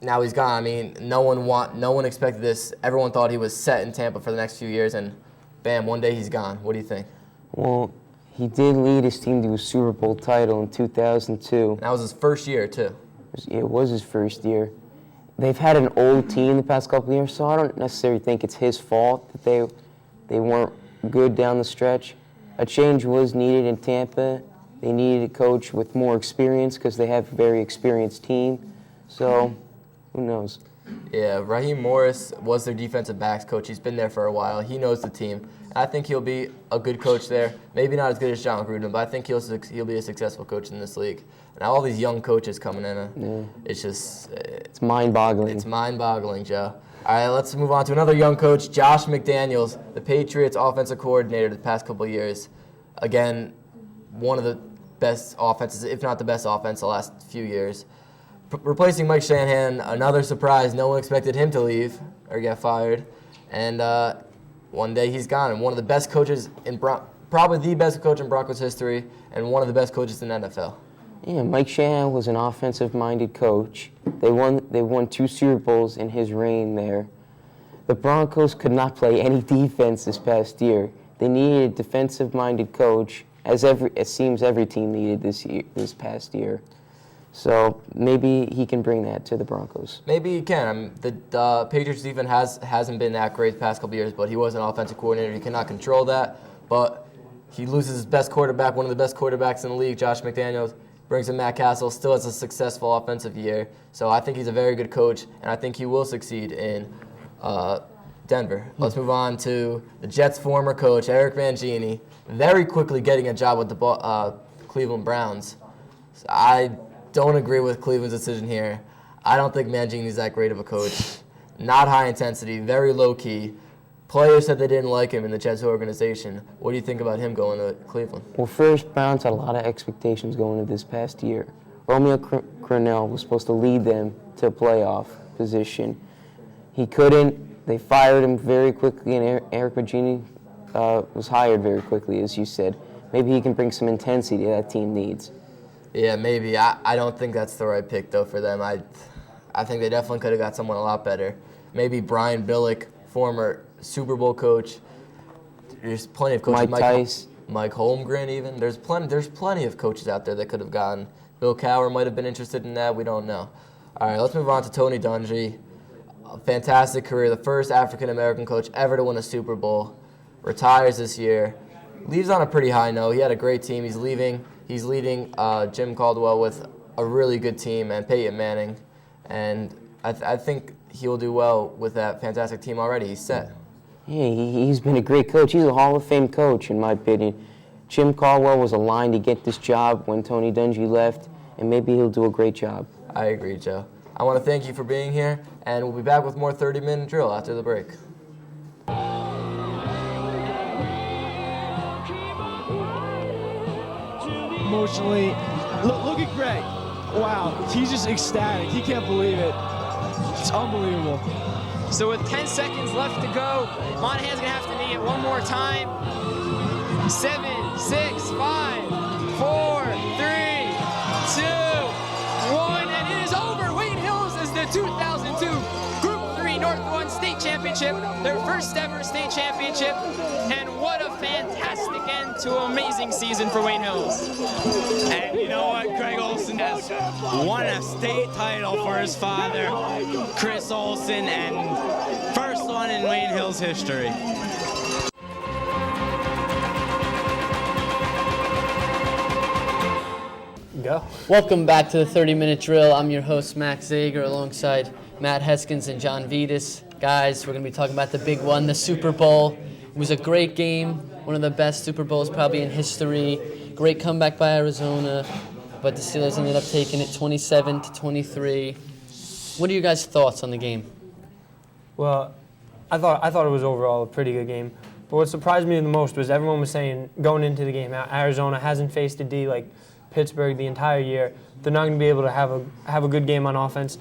now he's gone. I mean, no one expected this. Everyone thought he was set in Tampa for the next few years, and bam, one day he's gone. What do you think? Well, he did lead his team to a Super Bowl title in 2002. That was his first year, too. It was his first year. They've had an old team the past couple of years, so I don't necessarily think it's his fault that they weren't good down the stretch. A change was needed in Tampa. They needed a coach with more experience because they have a very experienced team. So, who knows? Yeah, Raheem Morris was their defensive backs coach. He's been there for a while. He knows the team. I think he'll be a good coach there. Maybe not as good as John Gruden, but I think he'll be a successful coach in this league. And all these young coaches coming in, it's just... It's mind-boggling. It's mind-boggling, Joe. All right, let's move on to another young coach, Josh McDaniels, the Patriots offensive coordinator the past couple of years. Again, one of the best offenses, if not the best offense the last few years. Replacing Mike Shanahan, another surprise. No one expected him to leave or get fired. And one day he's gone. And one of the best coaches in probably the best coach in Broncos history, and one of the best coaches in the NFL. Yeah, Mike Shanahan was an offensive-minded coach. They won 2 Super Bowls in his reign there. The Broncos could not play any defense this past year. They needed a defensive-minded coach, as it seems every team needed this past year. So maybe he can bring that to the Broncos. Maybe he can. The Patriots defense hasn't been that great the past couple of years, but he was an offensive coordinator. He cannot control that. But he loses his best quarterback, one of the best quarterbacks in the league, Josh McDaniels. Brings in Matt Castle, still has a successful offensive year. So I think he's a very good coach, and I think he will succeed in Denver. Let's move on to the Jets' former coach, Eric Mangini, very quickly getting a job with the Cleveland Browns. So I don't agree with Cleveland's decision here. I don't think Mangini's that great of a coach. Not high intensity, very low key. Players said they didn't like him in the Jets organization. What do you think about him going to Cleveland? Well, first, Browns had a lot of expectations going into this past year. Romeo Crennel was supposed to lead them to a playoff position. He couldn't. They fired him very quickly, and Eric Mangini was hired very quickly, as you said. Maybe he can bring some intensity that team needs. Yeah, maybe. I don't think that's the right pick, though, for them. I think they definitely could have got someone a lot better. Maybe Brian Billick, former Super Bowl coach. There's plenty of coaches. Mike Tice. Mike Holmgren even. There's plenty of coaches out there that could have gone. Bill Cowher might have been interested in that. We don't know. All right, let's move on to Tony Dungy. A fantastic career, the first African-American coach ever to win a Super Bowl. Retires this year. Leaves on a pretty high note. He had a great team. He's leading Jim Caldwell with a really good team and Peyton Manning. And I think he'll do well with that fantastic team already. He's set. Yeah, he's been a great coach. He's a Hall of Fame coach, in my opinion. Jim Caldwell was aligned to get this job when Tony Dungy left, and maybe he'll do a great job. I agree, Joe. I want to thank you for being here, and we'll be back with more 30-minute drill after the break. Emotionally, look at Greg. Wow, he's just ecstatic. He can't believe it. It's unbelievable. So with 10 seconds left to go, Monahan's gonna have to knee it one more time. 7, 6, 5, 4, 3, 2, 1, and it is over. Wayne Hills is the 2002 Group 3 North 1 State Championship, their first ever state championship, and what a fantastic end to an amazing season for Wayne Hills. And you know what? Greg Olson has won a state title for his father, Chris Olson, and first one in Wayne Hills history. Go. Welcome back to the 30-minute drill. I'm your host, Max Zager, alongside Matt Heskins and John Vittas. Guys, we're going to be talking about the big one, the Super Bowl. It was a great game, one of the best Super Bowls probably in history. Great comeback by Arizona, but the Steelers ended up taking it 27-23. What are you guys' thoughts on the game? Well, I thought it was overall a pretty good game. But what surprised me the most was everyone was saying going into the game, Arizona hasn't faced a D like Pittsburgh the entire year. They're not going to be able to have a good game on offense.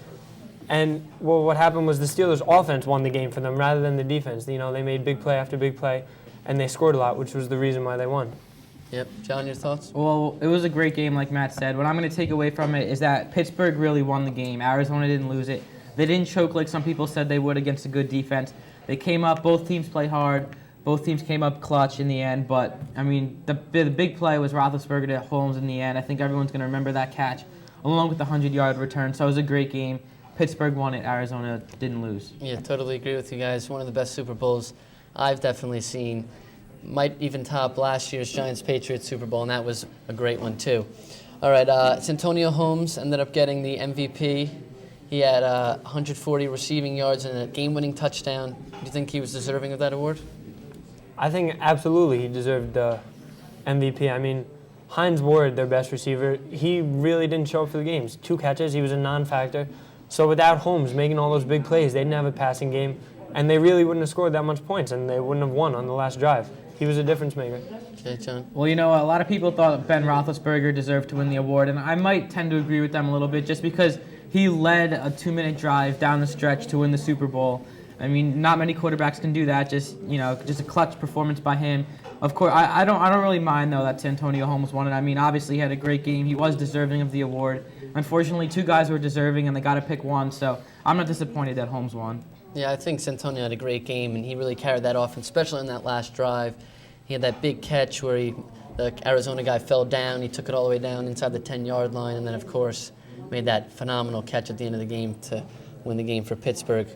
And well, what happened was the Steelers' offense won the game for them rather than the defense. You know, they made big play after big play, and they scored a lot, which was the reason why they won. Yep. John, your thoughts? Well, it was a great game, like Matt said. What I'm going to take away from it is that Pittsburgh really won the game. Arizona didn't lose it. They didn't choke like some people said they would against a good defense. They came up. Both teams played hard. Both teams came up clutch in the end. But, I mean, the big play was Roethlisberger to Holmes in the end. I think everyone's going to remember that catch, along with the 100-yard return. So it was a great game. Pittsburgh won it. Arizona didn't lose. Yeah, totally agree with you guys. One of the best Super Bowls I've definitely seen. Might even top last year's Giants-Patriots Super Bowl, and that was a great one too. All right, Santonio Holmes ended up getting the MVP. He had 140 receiving yards and a game-winning touchdown. Do you think he was deserving of that award? I think absolutely he deserved the MVP. I mean, Hines Ward, their best receiver, he really didn't show up for the games. 2 catches, he was a non-factor. So without Holmes making all those big plays, they didn't have a passing game, and they really wouldn't have scored that much points, and they wouldn't have won on the last drive. He was a difference maker. Okay, John. Well, you know, a lot of people thought Ben Roethlisberger deserved to win the award, and I might tend to agree with them a little bit just because he led a 2-minute drive down the stretch to win the Super Bowl. I mean, not many quarterbacks can do that. Just a clutch performance by him. Of course, I don't really mind though that Santonio Holmes won it. I mean, obviously he had a great game. He was deserving of the award. Unfortunately, 2 guys were deserving, and they got to pick one. So I'm not disappointed that Holmes won. Yeah, I think Santonio had a great game, and he really carried that offense, especially in that last drive. He had that big catch where the Arizona guy fell down. He took it all the way down inside the 10-yard line, and then, of course, made that phenomenal catch at the end of the game to win the game for Pittsburgh.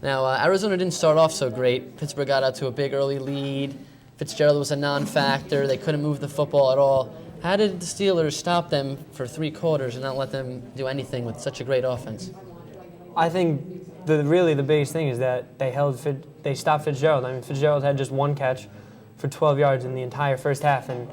Now, Arizona didn't start off so great. Pittsburgh got out to a big early lead. Fitzgerald was a non-factor. They couldn't move the football at all. How did the Steelers stop them for 3 quarters and not let them do anything with such a great offense? I think the biggest thing is that they stopped Fitzgerald. I mean, Fitzgerald had just 1 catch for 12 yards in the entire first half, and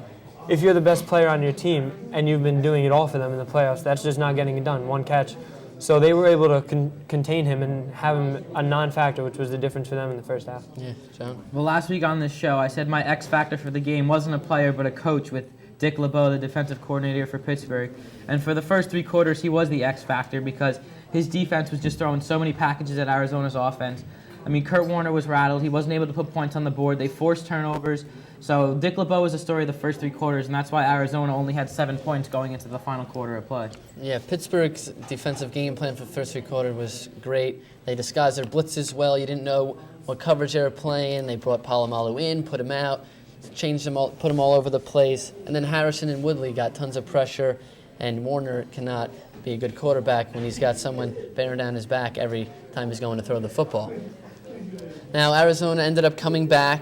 if you're the best player on your team and you've been doing it all for them in the playoffs, that's just not getting it done. 1 catch. So they were able to contain him and have him a non-factor, which was the difference for them in the first half. Yeah, John? Well, last week on this show, I said my X factor for the game wasn't a player but a coach with Dick LeBeau, the defensive coordinator for Pittsburgh. And for the first 3 quarters, he was the X factor because his defense was just throwing so many packages at Arizona's offense. I mean, Kurt Warner was rattled. He wasn't able to put points on the board. They forced turnovers. So Dick LeBeau was the story of the first 3 quarters, and that's why Arizona only had 7 points going into the final quarter of play. Yeah, Pittsburgh's defensive game plan for the first 3 quarters was great. They disguised their blitzes well. You didn't know what coverage they were playing. They brought Palomalu in, put him out, changed them all, put them all over the place. And then Harrison and Woodley got tons of pressure, and Warner cannot be a good quarterback when he's got someone bearing down his back every time he's going to throw the football. Now, Arizona ended up coming back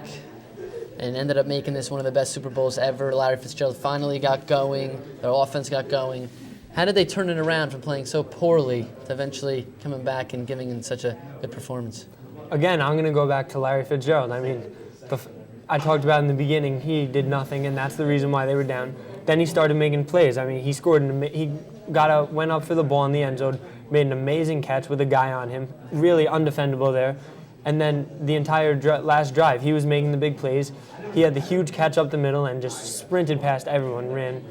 and ended up making this one of the best Super Bowls ever. Larry Fitzgerald finally got going. Their offense got going. How did they turn it around from playing so poorly to eventually coming back and giving in such a good performance? Again, I'm going to go back to Larry Fitzgerald. I mean, I talked about in the beginning, he did nothing, and that's the reason why they were down. Then he started making plays. I mean, he scored. He went up for the ball in the end zone, made an amazing catch with a guy on him, really undefendable there. And then the entire last drive, he was making the big plays. He had the huge catch up the middle and just sprinted past everyone, ran.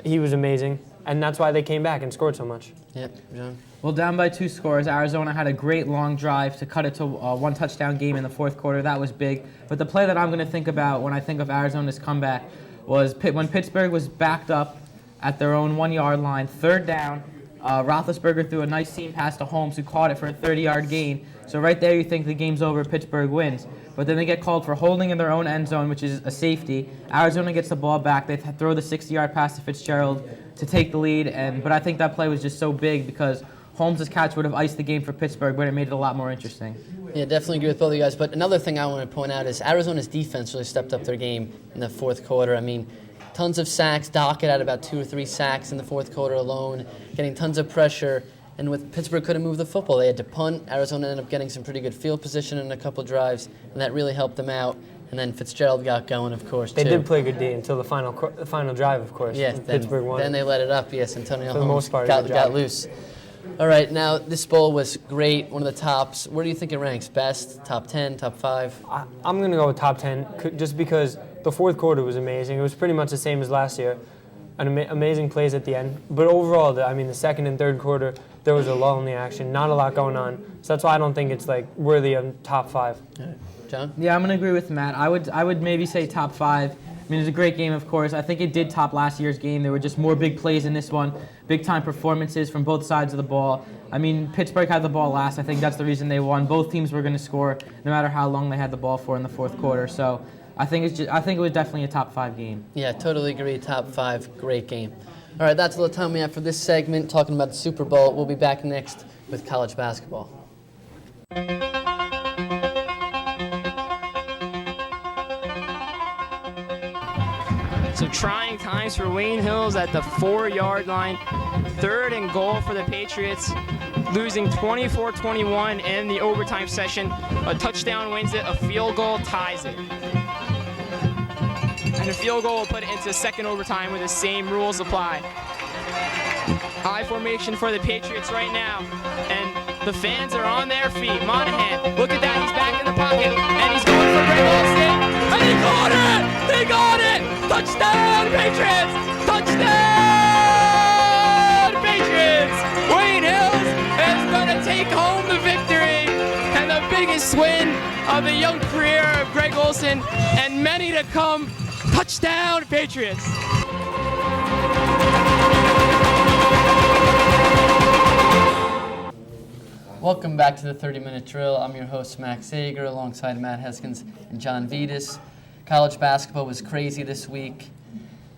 He was amazing, and that's why they came back and scored so much. Yep, John. Well, down by 2 scores, Arizona had a great long drive to cut it to a 1 touchdown game in the 4th quarter. That was big. But the play that I'm going to think about when I think of Arizona's comeback was when Pittsburgh was backed up at their own 1-yard line, 3rd down. Roethlisberger threw a nice seam pass to Holmes, who caught it for a 30-yard gain. So right there you think the game's over, Pittsburgh wins. But then they get called for holding in their own end zone, which is a safety. Arizona gets the ball back. They throw the 60-yard pass to Fitzgerald to take the lead. But I think that play was just so big because Holmes' catch would have iced the game for Pittsburgh, but it made it a lot more interesting. Yeah, definitely agree with both of you guys. But another thing I want to point out is Arizona's defense really stepped up their game in the 4th quarter. I mean, tons of sacks. Dockett had about 2 or 3 sacks in the 4th quarter alone, getting tons of pressure. And with Pittsburgh couldn't move the football. They had to punt. Arizona ended up getting some pretty good field position in a couple drives, and that really helped them out. And then Fitzgerald got going, of course, They did play a good day until the final drive, of course. Yeah, Pittsburgh won. Then they let it up. Yes, Antonio For the Holmes most part, got loose. All right, now this bowl was great, one of the tops. Where do you think it ranks? Best, top 10, top 5? I'm going to go with top 10 just because the 4th quarter was amazing. It was pretty much the same as last year. Amazing plays at the end. But overall, the 2nd and 3rd quarter, there was a lull in the action, not a lot going on. So that's why I don't think it's worthy of top 5. John? Yeah, I'm going to agree with Matt. I would maybe say top 5. I mean, it was a great game, of course. I think it did top last year's game. There were just more big plays in this one, big-time performances from both sides of the ball. I mean, Pittsburgh had the ball last. I think that's the reason they won. Both teams were going to score no matter how long they had the ball for in the 4th quarter. So I think it was definitely a top 5 game. Yeah, totally agree. Top 5, great game. All right, that's all the time we have for this segment, talking about the Super Bowl. We'll be back next with college basketball. So trying times for Wayne Hills at the 4-yard line. 3rd and goal for the Patriots, losing 24-21 in the overtime session. A touchdown wins it, a field goal ties it. And a field goal will put it into 2nd overtime where the same rules apply. I formation for the Patriots right now. And the fans are on their feet. Monahan, look at that, he's back in the pocket. And he's going for Greg Olsen. And he got it! They got it! Touchdown, Patriots! Touchdown, Patriots! Wayne Hills is going to take home the victory and the biggest win of the young career of Greg Olsen and many to come. Touchdown, Patriots! Welcome back to the 30-minute drill. I'm your host, Max Zager, alongside Matt Heskins and John Vittas. College basketball was crazy this week.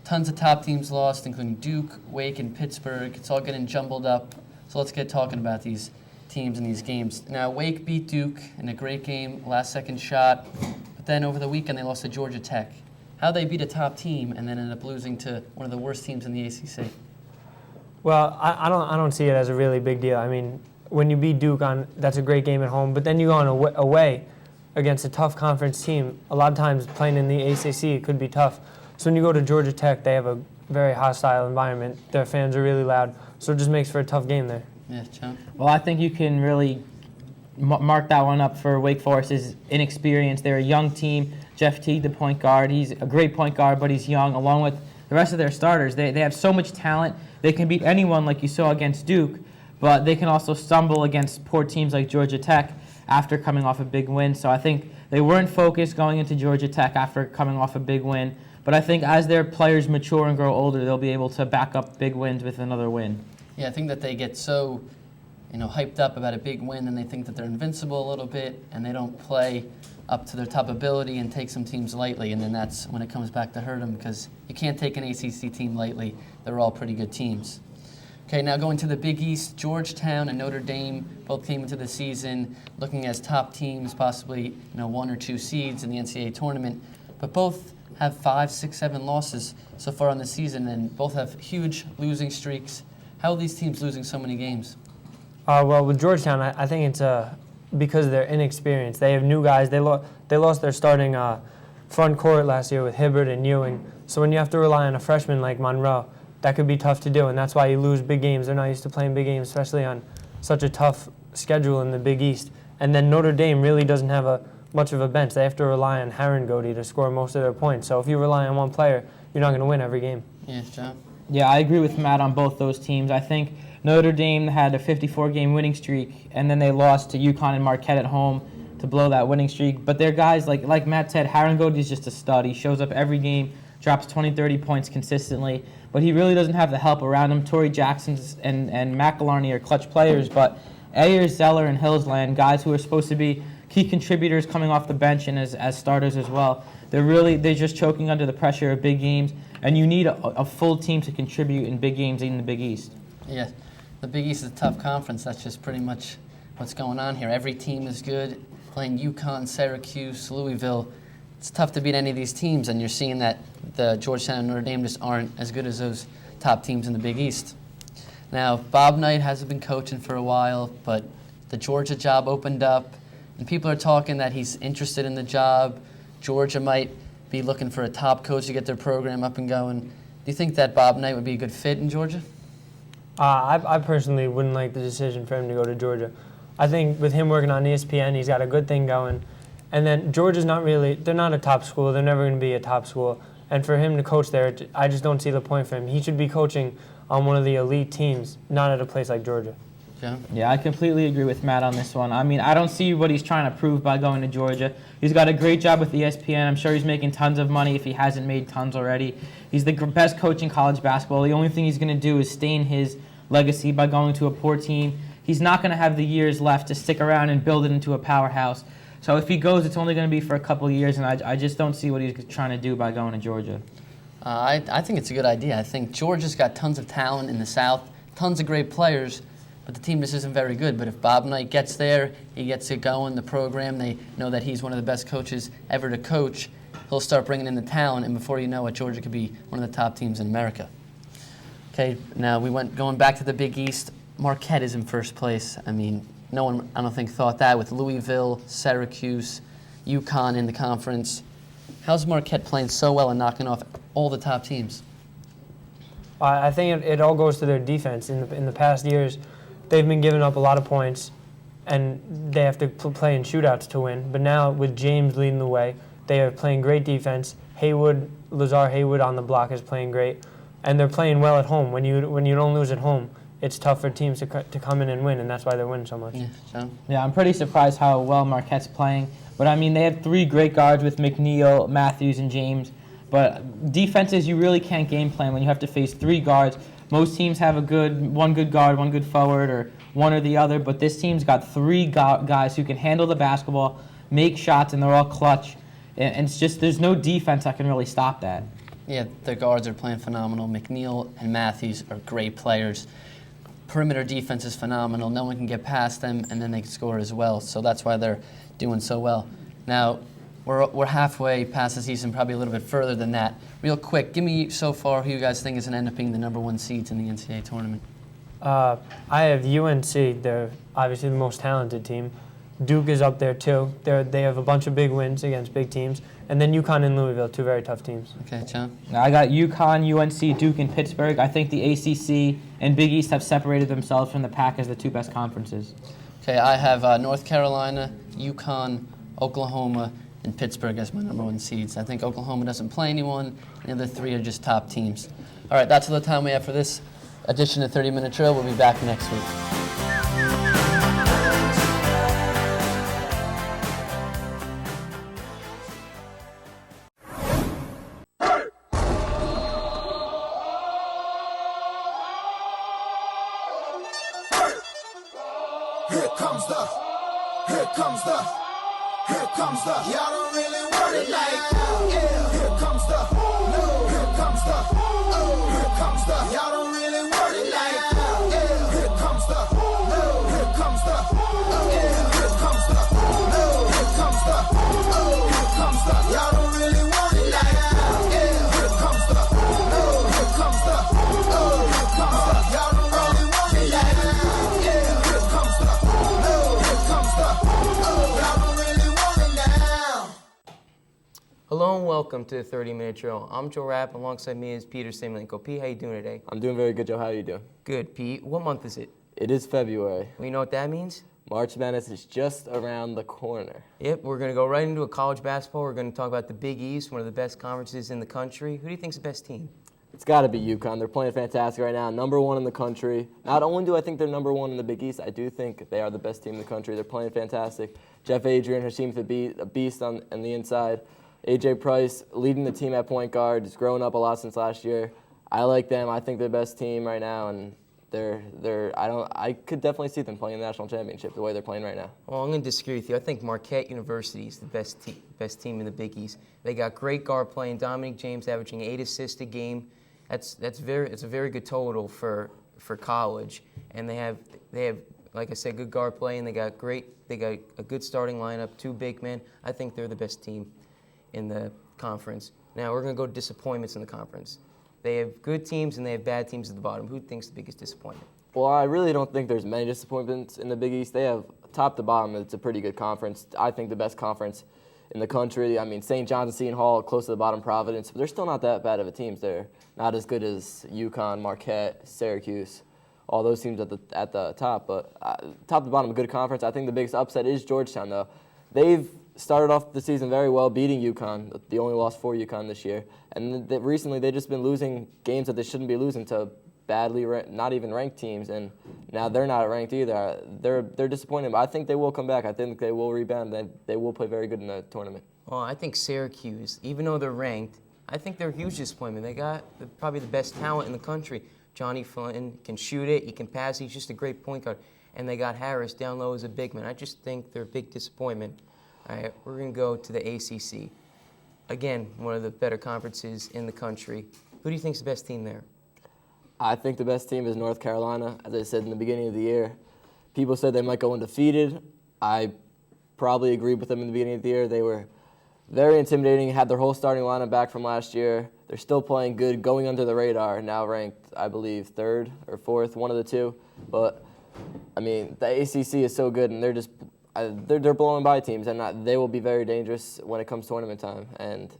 Tons of top teams lost, including Duke, Wake, and Pittsburgh. It's all getting jumbled up. So let's get talking about these teams and these games. Now, Wake beat Duke in a great game, last-second shot. But then over the weekend, they lost to Georgia Tech. How they beat a top team and then end up losing to one of the worst teams in the ACC? Well, I don't see it as a really big deal. I mean, when you beat Duke that's a great game at home, but then you go on away against a tough conference team. A lot of times playing in the ACC it could be tough. So when you go to Georgia Tech, they have a very hostile environment. Their fans are really loud, so it just makes for a tough game there. Yeah, John? Well, I think you can really mark that one up for Wake Forest's inexperience. They're a young team. Jeff Teague, the point guard, he's a great point guard, but he's young, along with the rest of their starters. They have so much talent. They can beat anyone like you saw against Duke, but they can also stumble against poor teams like Georgia Tech. after coming off a big win. So I think they weren't focused going into Georgia Tech after coming off a big win. But I think as their players mature and grow older, they'll be able to back up big wins with another win. Yeah, I think that they get so, hyped up about a big win, and they think that they're invincible a little bit, and they don't play up to their top ability and take some teams lightly, and then that's when it comes back to hurt them, because you can't take an ACC team lightly. They're all pretty good teams. Okay, now going to the Big East, Georgetown and Notre Dame both came into the season looking as top teams, possibly 1 or 2 seeds in the NCAA tournament, but both have 5, 6, 7 losses so far on the season, and both have huge losing streaks. How are these teams losing so many games? Well, with Georgetown, I think it's because of their inexperience. They have new guys. They lost their starting front court last year with Hibbert and Ewing. So when you have to rely on a freshman like Monroe, that could be tough to do, and that's why you lose big games. They're not used to playing big games, especially on such a tough schedule in the Big East. And then Notre Dame really doesn't have much of a bench. They have to rely on Herringody to score most of their points. So if you rely on one player, you're not going to win every game. Yes, John? Yeah, I agree with Matt on both those teams. I think Notre Dame had a 54-game winning streak, and then they lost to UConn and Marquette at home to blow that winning streak. But their guys, like Matt said, Herringody is just a stud. He shows up every game, drops 20, 30 points consistently, but he really doesn't have the help around him. Torrey Jackson and McElharney are clutch players, but Ayers, Zeller, and Hillsland, guys who are supposed to be key contributors coming off the bench and as starters as well, they're just choking under the pressure of big games, and you need a full team to contribute in big games in the Big East. Yeah, the Big East is a tough conference. That's just pretty much what's going on here. Every team is good. Playing UConn, Syracuse, Louisville, it's tough to beat any of these teams, and you're seeing that the Georgetown and Notre Dame just aren't as good as those top teams in the Big East. Now, Bob Knight hasn't been coaching for a while, but the Georgia job opened up, and people are talking that he's interested in the job. Georgia might be looking for a top coach to get their program up and going. Do you think that Bob Knight would be a good fit in Georgia? I personally wouldn't like the decision for him to go to Georgia. I think with him working on ESPN, he's got a good thing going. And then Georgia's they're not a top school. They're never going to be a top school. And for him to coach there, I just don't see the point for him. He should be coaching on one of the elite teams, not at a place like Georgia. Yeah, I completely agree with Matt on this one. I mean, I don't see what he's trying to prove by going to Georgia. He's got a great job with ESPN. I'm sure he's making tons of money if he hasn't made tons already. He's the best coach in college basketball. The only thing he's going to do is stain his legacy by going to a poor team. He's not going to have the years left to stick around and build it into a powerhouse. So if he goes, it's only going to be for a couple of years, and I just don't see what he's trying to do by going to Georgia. I think it's a good idea. I think Georgia's got tons of talent in the South, tons of great players, but the team just isn't very good. But if Bob Knight gets there, he gets it going, the program, they know that he's one of the best coaches ever to coach, he'll start bringing in the talent, and before you know it, Georgia could be one of the top teams in America. Okay, now going back to the Big East, Marquette is in first place. I mean, no one, I don't think, thought that with Louisville, Syracuse, UConn in the conference. How's Marquette playing so well and knocking off all the top teams? I think it all goes to their defense. In the past years, they've been giving up a lot of points, and they have to play in shootouts to win. But now with James leading the way, they are playing great defense. Lazar Haywood on the block is playing great, and they're playing well at home. When you don't lose at home, it's tough for teams to come in and win, and that's why they're winning so much. Yeah, I'm pretty surprised how well Marquette's playing. But, I mean, they have 3 great guards with McNeil, Matthews, and James. But defenses, you really can't game plan when you have to face 3 guards. Most teams have one good guard, one good forward, or one or the other. But this team's got 3 guys who can handle the basketball, make shots, and they're all clutch. And it's just there's no defense that can really stop that. Yeah, their guards are playing phenomenal. McNeil and Matthews are great players. Perimeter defense is phenomenal. No one can get past them, and then they can score as well. So that's why they're doing so well. Now, we're halfway past the season, probably a little bit further than that. Real quick, give me so far who you guys think is going to end up being the #1 seeds in the NCAA tournament. I have UNC. They're obviously the most talented team. Duke is up there too. They have a bunch of big wins against big teams. And then UConn and Louisville, 2 very tough teams. Okay, John? I got UConn, UNC, Duke, and Pittsburgh. I think the ACC and Big East have separated themselves from the pack as the 2 best conferences. Okay, I have North Carolina, UConn, Oklahoma, and Pittsburgh as my #1 seeds. I think Oklahoma doesn't play anyone, and the other 3 are just top teams. All right, that's all the time we have for this edition of 30 Minute Drill. We'll be back next week. comes the, here comes the, here comes the. Y'all don't really want it like that. Yeah. Here comes the, no. Here comes the, oh. Here comes the. Y'all don't really want it like that. Yeah. Here comes the, no. Here comes the, oh. Yeah. Here comes the, no. Here comes the, oh. Here comes the. Y'all don't really want it like that. Yeah. Here comes the, no. Here comes the, oh. Here comes the. Y'all don't really want it like that. Yeah. Here comes the, no. Here comes the, oh. Y'all don't really want it now. Hello and welcome to the 30-Minute Drill. I'm Joe Rapp. Alongside me is Peter Samylenko. Pete, how you doing today? I'm doing very good, Joe. How are you doing? Good, Pete. What month is it? It is February. Well, you know what that means? March Madness is just around the corner. Yep, we're going to go right into a college basketball. We're going to talk about the Big East, one of the best conferences in the country. Who do you think's the best team? It's got to be UConn. They're playing fantastic right now. Number one in the country. Not only do I think they're number one in the Big East, I do think they are the best team in the country. They're playing fantastic. Jeff Adrian has seemed to be a beast on the inside. AJ Price leading the team at point guard. He's grown up a lot since last year. I like them. I think they're the best team right now, and I could definitely see them playing the national championship the way they're playing right now. Well, I'm going to disagree with you. I think Marquette University is the best team in the Big East. They got great guard playing. Dominic James averaging 8 assists a game. It's a very good total for college. And they have like I said, good guard play, and they got a good starting lineup, 2 big men. I think they're the best team in the conference. Now we're going to go to disappointments in the conference. They have good teams and they have bad teams at the bottom. Who thinks the biggest disappointment? Well, I really don't think there's many disappointments in the Big East. They have top to bottom. It's a pretty good conference. I think the best conference in the country. I mean, St. John's and Seton Hall close to the bottom, Providence, but they're still not that bad of a team. They're not as good as UConn, Marquette, Syracuse, all those teams at the top. But top to bottom, a good conference. I think the biggest upset is Georgetown, though. They've started off the season very well, beating UConn, the only loss for UConn this year. And recently they've just been losing games that they shouldn't be losing to badly not even ranked teams, and now they're not ranked either. They're disappointing, but I think they will come back. I think they will rebound, and they will play very good in the tournament. Well, I think Syracuse, even though they're ranked, I think they're a huge disappointment. They got probably the best talent in the country. Johnny Flynn can shoot it, he can pass, he's just a great point guard. And they got Harris down low as a big man. I just think they're a big disappointment. All right, we're going to go to the ACC. Again, one of the better conferences in the country. Who do you think is the best team there? I think the best team is North Carolina. As I said in the beginning of the year, people said they might go undefeated. I probably agreed with them in the beginning of the year. They were very intimidating, had their whole starting lineup back from last year. They're still playing good, going under the radar, now ranked, I believe, 3rd or 4th, one of the two. But, I mean, the ACC is so good, and they're blowing by teams, and they will be very dangerous when it comes tournament time. And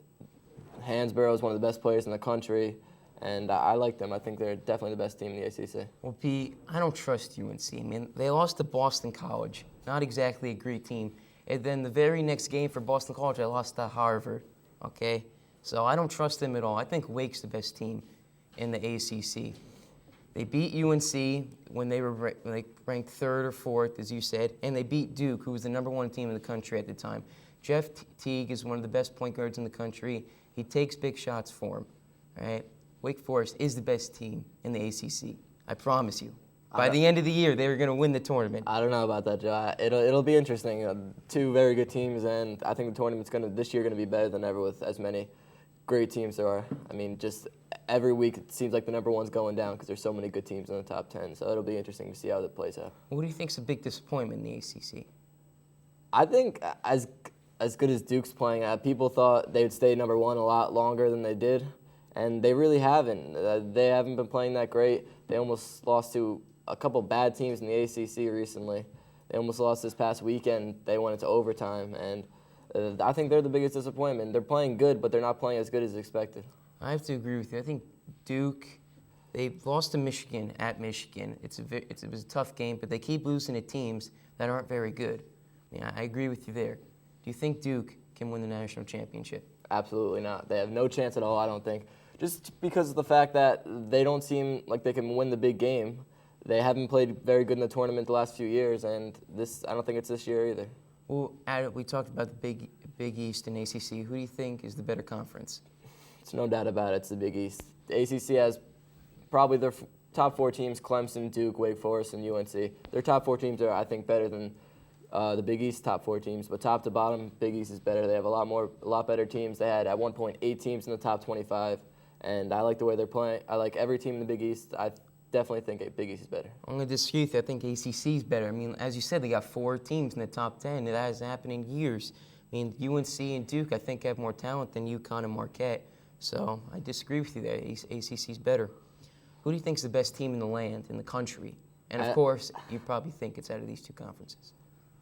Hansborough is one of the best players in the country, and I like them. I think they're definitely the best team in the ACC. Well, Pete, I don't trust UNC. I mean, they lost to Boston College, not exactly a great team. And then the very next game for Boston College, they lost to Harvard, okay? So I don't trust them at all. I think Wake's the best team in the ACC. They beat UNC when they were ranked 3rd or 4th, as you said, and they beat Duke, who was the #1 team in the country at the time. Jeff Teague is one of the best point guards in the country. He takes big shots for him, all right? Wake Forest is the best team in the ACC. I promise you. By the end of the year, they're going to win the tournament. I don't know about that, Joe. It'll be interesting. 2 very good teams, and I think the tournament's this year going to be better than ever with as many great teams there are. I mean, just every week it seems like the #1's going down because there's so many good teams in the top 10. So it'll be interesting to see how that plays out. What do you think's a big disappointment in the ACC? I think as good as Duke's playing, people thought they would stay #1 a lot longer than they did, and they really haven't. They haven't been playing that great. They almost lost to a couple bad teams in the ACC recently. They almost lost this past weekend. They went into overtime, and I think they're the biggest disappointment. They're playing good, but they're not playing as good as expected. I have to agree with you. I think Duke, they lost to Michigan at Michigan. It was a tough game, but they keep losing to teams that aren't very good. I mean, I agree with you there. Do you think Duke can win the national championship? Absolutely not. They have no chance at all, I don't think. Just because of the fact that they don't seem like they can win the big game. They haven't played very good in the tournament the last few years, and I don't think it's this year either. Well, we talked about the Big East and ACC. Who do you think is the better conference? It's no doubt about it. It's the Big East. The ACC has probably their top 4 teams, Clemson, Duke, Wake Forest, and UNC. Their top 4 teams are, I think, better than the Big East top 4 teams, but top to bottom, Big East is better. They have a lot better teams. They had at one point 8 teams in the top 25, and I like the way they're playing. I like every team in the Big East. I definitely think Big East is better. I'm going to disagree with you. I think ACC is better. I mean, as you said, they got 4 teams in the top 10. That hasn't happened in years. I mean, UNC and Duke, I think, have more talent than UConn and Marquette. So I disagree with you there. ACC is better. Who do you think is the best team in the land, in the country? And, of course, you probably think it's out of these 2 conferences.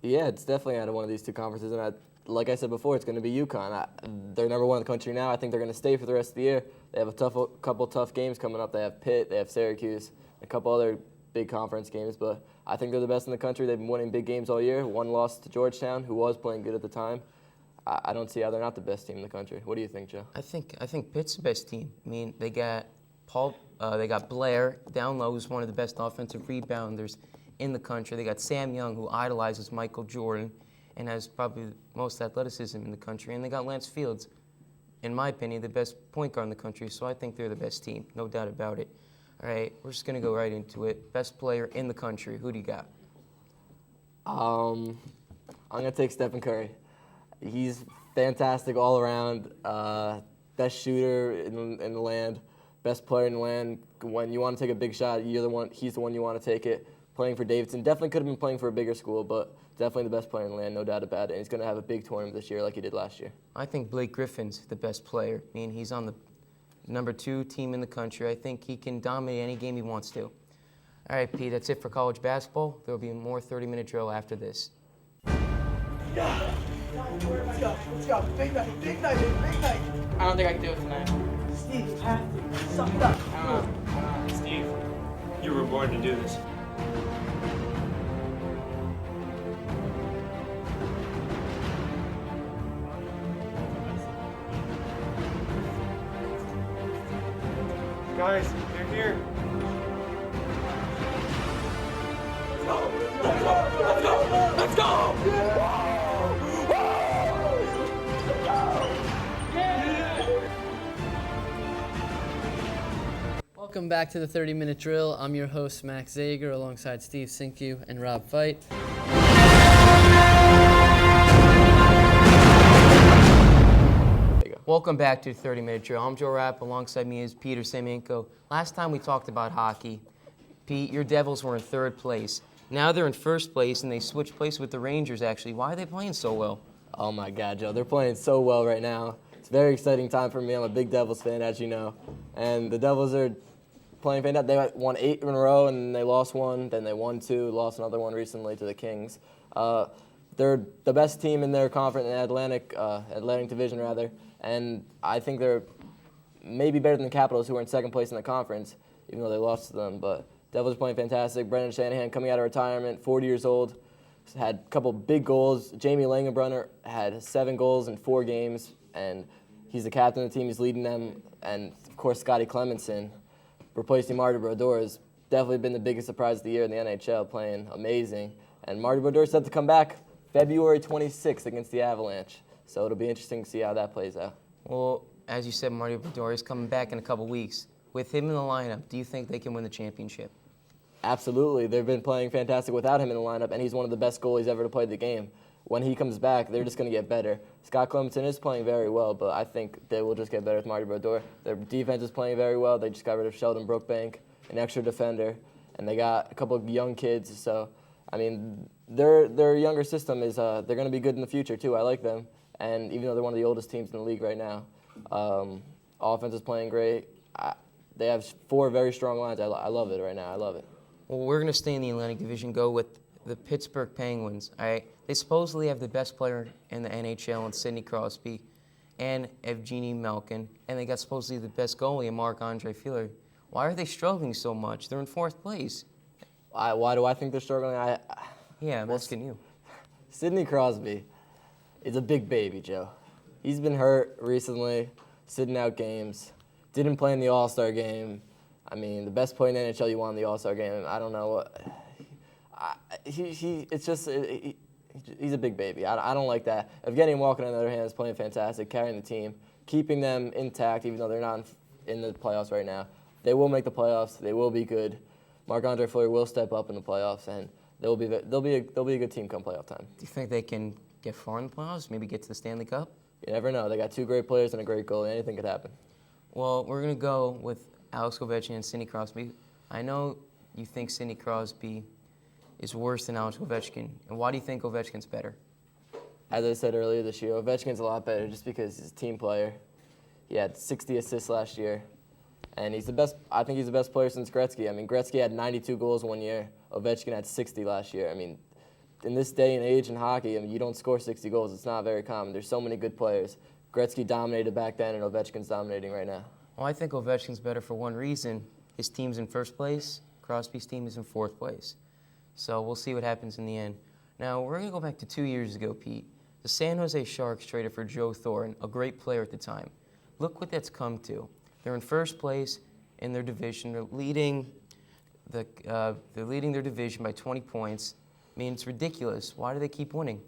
Yeah, it's definitely out of one of these 2 conferences. And like I said before, it's going to be UConn. They're number 1 in the country now. I think they're going to stay for the rest of the year. They have a couple tough games coming up. They have Pitt, they have Syracuse, a couple other big conference games. But I think they're the best in the country. They've been winning big games all year. 1 loss to Georgetown, who was playing good at the time. I don't see how they're not the best team in the country. What do you think, Joe? I think Pitt's the best team. I mean, they got they got Blair down low, who's one of the best offensive rebounders in the country. They got Sam Young, who idolizes Michael Jordan and has probably the most athleticism in the country. And they got Lance Fields, in my opinion, the best point guard in the country. So I think they're the best team, no doubt about it. All right, we're just going to go right into it. Best player in the country. Who do you got? I'm going to take Stephen Curry. He's fantastic all around. Best shooter in the land. Best player in the land. When you want to take a big shot, he's the one you want to take it. Playing for Davidson. Definitely could have been playing for a bigger school, but definitely the best player in the land, no doubt about it. And he's going to have a big tournament this year like he did last year. I think Blake Griffin's the best player. I mean, he's on the number 2 team in the country. I think he can dominate any game he wants to. All right, Pete, that's it for college basketball. There will be more 30-minute drill after this. Yeah. Let's go. Big night, big night. I don't think I can do it tonight. Steve, you have to. Suck it up. Steve, you were born to do this. Guys, they're here. Let's go! Welcome back to the 30-minute drill. I'm your host, Max Zager, alongside Steve Cinque and Rob Feit. Welcome back to 30-minute drill. I'm Joe Rapp. Alongside me is Peter Samylenko. Last time we talked about hockey, Pete, your Devils were in 3rd place. Now they're in 1st place, and they switched place with the Rangers, actually. Why are they playing so well? Oh, my God, Joe. They're playing so well right now. It's a very exciting time for me. I'm a big Devils fan, as you know. And the Devils are playing fantastic. They won 8 in a row, and they lost 1. Then they won 2, lost another 1 recently to the Kings. They're the best team in their conference, in the Atlantic Division, rather. And I think they're maybe better than the Capitals, who are in 2nd place in the conference, even though they lost to them. But Devils are playing fantastic. Brendan Shanahan coming out of retirement, 40 years old, had a couple big goals. Jamie Langenbrunner had 7 goals in 4 games, and he's the captain of the team. He's leading them. And, of course, Scotty Clemenson, replacing Marty Brodeur, has definitely been the biggest surprise of the year in the NHL, playing amazing. And Marty Brodeur is set to come back February 26th against the Avalanche. So it'll be interesting to see how that plays out. Well, as you said, Marty Brodeur is coming back in a couple weeks. With him in the lineup, do you think they can win the championship? Absolutely. They've been playing fantastic without him in the lineup, and he's one of the best goalies ever to play the game. When he comes back, they're just going to get better. Scott Clemenson is playing very well, but I think they will just get better with Marty Brodeur. Their defense is playing very well. They just got rid of Sheldon Brookbank, an extra defender, and they got a couple of young kids. So, I mean, their younger system is they're going to be good in the future, too. I like them. And even though they're one of the oldest teams in the league right now, offense is playing great. They have 4 very strong lines. I love it right now. I love it. Well, we're going to stay in the Atlantic Division, go with the Pittsburgh Penguins. All right? They supposedly have the best player in the NHL in Sidney Crosby and Evgeny Malkin, and they got supposedly the best goalie in Marc-Andre Fleury. Why are they struggling so much? They're in 4th place. Why do I think they're struggling? I'm asking you. Sidney Crosby is a big baby, Joe. He's been hurt recently, sitting out games. Didn't play in the All-Star game. I mean, the best player in the NHL, you want in the All-Star game. I don't know. He's a big baby. I don't like that. Evgeny Malkin, on the other hand, is playing fantastic, carrying the team, keeping them intact, even though they're not in the playoffs right now. They will make the playoffs. They will be good. Marc-Andre Fleury will step up in the playoffs, and they'll be a good team come playoff time. Do you think they can get far in the playoffs? Maybe get to the Stanley Cup? You never know. They got 2 great players and a great goalie. Anything could happen. Well, we're going to go with Alex Ovechkin and Sidney Crosby. I know you think Sidney Crosby is worse than Alex Ovechkin. And why do you think Ovechkin's better? As I said earlier this year, Ovechkin's a lot better just because he's a team player. He had 60 assists last year. And he's the best. I think he's the best player since Gretzky. I mean, Gretzky had 92 goals one year. Ovechkin had 60 last year. I mean, in this day and age in hockey, I mean, you don't score 60 goals. It's not very common. There's so many good players. Gretzky dominated back then, and Ovechkin's dominating right now. Well, I think Ovechkin's better for one reason. His team's in first place. Crosby's team is in fourth place. So we'll see what happens in the end. Now, we're going to go back to 2 years ago, Pete. The San Jose Sharks traded for Joe Thornton, a great player at the time. Look what that's come to. They're in first place in their division. They're leading their division by 20 points. I mean, it's ridiculous. Why do they keep winning?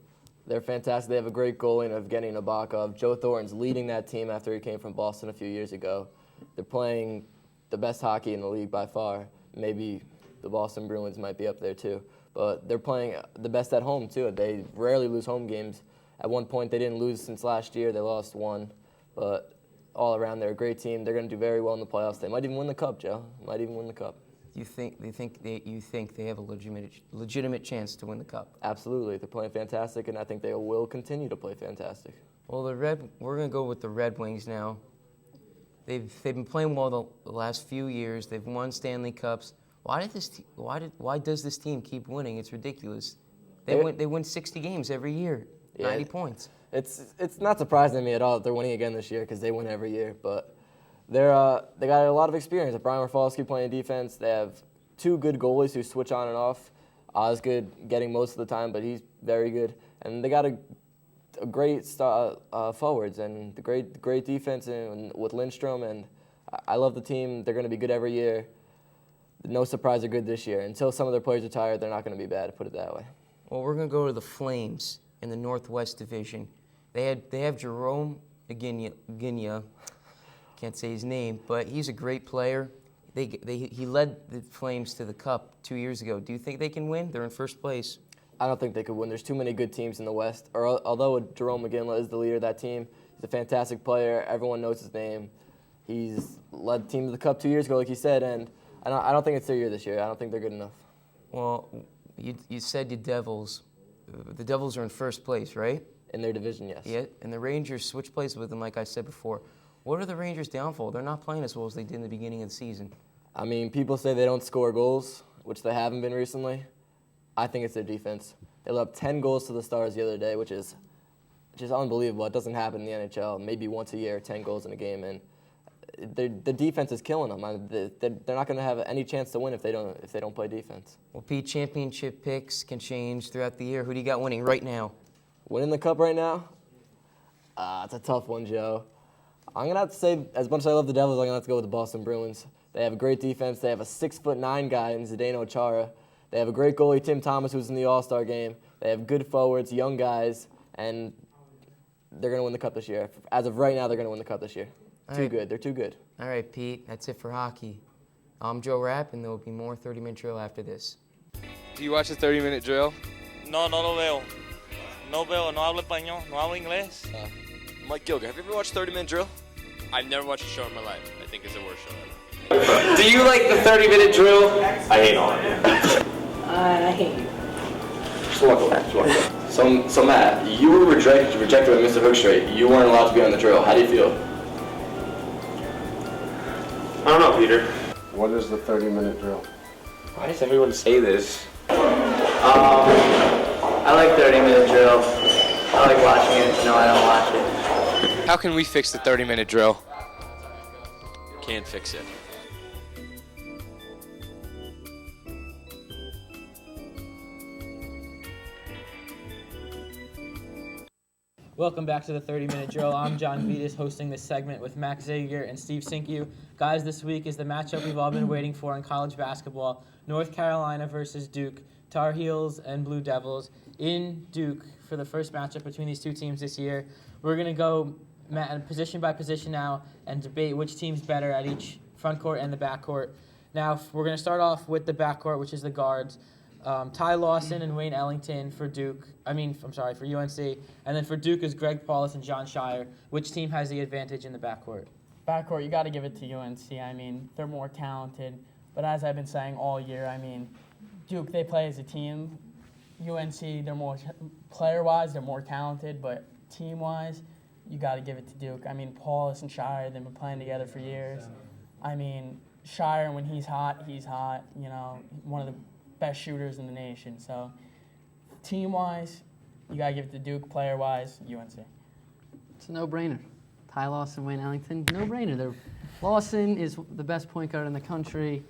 They're fantastic. They have a great goalie in Evgeny Nabokov. Joe Thornton's leading that team after he came from Boston a few years ago. They're playing the best hockey in the league by far. Maybe the Boston Bruins might be up there too. But they're playing the best at home too. They rarely lose home games. At one point, they didn't lose since last year. They lost 1. But all around, they're a great team. They're going to do very well in the playoffs. They might even win the cup, Joe. Might even win the cup. You think they have a legitimate chance to win the cup? Absolutely. They're playing fantastic, and I think they will continue to play fantastic. Well, we're going to go with the Red Wings now. They've been playing well the last few years. They've won Stanley Cups. Why does this team keep winning? It's ridiculous. They win 60 games every year, 90 points. It's not surprising to me at all that they're winning again this year because they win every year, but they got a lot of experience. Bryan Rafalski playing defense. They have 2 good goalies who switch on and off. Osgood getting most of the time, but he's very good. And they got a great forwards and the great defense with Lindstrom. And I love the team. They're going to be good every year. No surprise, they're good this year. Until some of their players retire, they're not going to be bad, to put it that way. Well, we're going to go to the Flames in the Northwest Division. They have Jerome Iginla. Can't say his name, but he's a great player. He led the Flames to the Cup 2 years ago. Do you think they can win? They're in first place. I don't think they could win. There's too many good teams in the West. Although Jerome Iginla is the leader of that team, he's a fantastic player. Everyone knows his name. He's led the team to the Cup 2 years ago, like you said, and I don't think it's their year this year. I don't think they're good enough. Well, you said the Devils. The Devils are in first place, right? In their division, yes. Yeah, and the Rangers switch places with them, like I said before. What are the Rangers' downfall? They're not playing as well as they did in the beginning of the season. I mean, people say they don't score goals, which they haven't been recently. I think it's their defense. They let up 10 goals to the Stars the other day, which is unbelievable. It doesn't happen in the NHL. Maybe once a year, 10 goals in a game, and the defense is killing them. They're not going to have any chance to win if they don't play defense. Well, Pete, championship picks can change throughout the year. Who do you got winning right now? Winning the Cup right now? It's a tough one, Joe. I'm going to have to say, as much as I love the Devils, I'm going to have to go with the Boston Bruins. They have a great defense. They have a 6'9" guy in Zdeno Chara. They have a great goalie, Tim Thomas, who's in the All-Star game. They have good forwards, young guys, and they're going to win the Cup this year. As of right now, they're going to win the Cup this year. Good. They're too good. All right, Pete. That's it for hockey. I'm Joe Rapp, and there will be more 30-minute drill after this. Do you watch the 30-minute drill? No lo veo. No hablo español, no hablo inglés. Mike Gilger, have you ever watched 30-minute drill? I've never watched a show in my life. I think it's the worst show ever. Do you like the 30-minute drill? I hate all of it. I hate you. Just walk away. So Matt, you were rejected by Mr. Hookstraight. You weren't allowed to be on the drill. How do you feel? I don't know, Peter. What is the 30-minute drill? Why does everyone say this? I like 30-minute drill. I like watching it. No, I don't watch it. How can we fix the 30-minute drill? Can't fix it. Welcome back to the 30-minute drill. I'm John Vittas, hosting this segment with Max Zager and Steve Cinque. Guys, this week is the matchup we've all been waiting for in college basketball. North Carolina versus Duke. Tar Heels and Blue Devils in Duke for the first matchup between these two teams this year. We're going to go position by position now and debate which team's better at each front court and the back court. Now, we're going to start off with the back court, which is the guards. Ty Lawson and Wayne Ellington for Duke. For UNC. And then for Duke is Greg Paulus and John Shire. Which team has the advantage in the backcourt? Backcourt, you got to give it to UNC. I mean, they're more talented. But as I've been saying all year, I mean, Duke, they play as a team. UNC, they're more player-wise, they're more talented, but team-wise, you got to give it to Duke. I mean, Paulus and Shire, they've been playing together for years. I mean, Shire, when he's hot, you know, one of the best shooters in the nation. So, team-wise, you got to give it to Duke. Player-wise, UNC. It's a no-brainer. Ty Lawson, Wayne Ellington, no-brainer. Lawson is the best point guard in the country.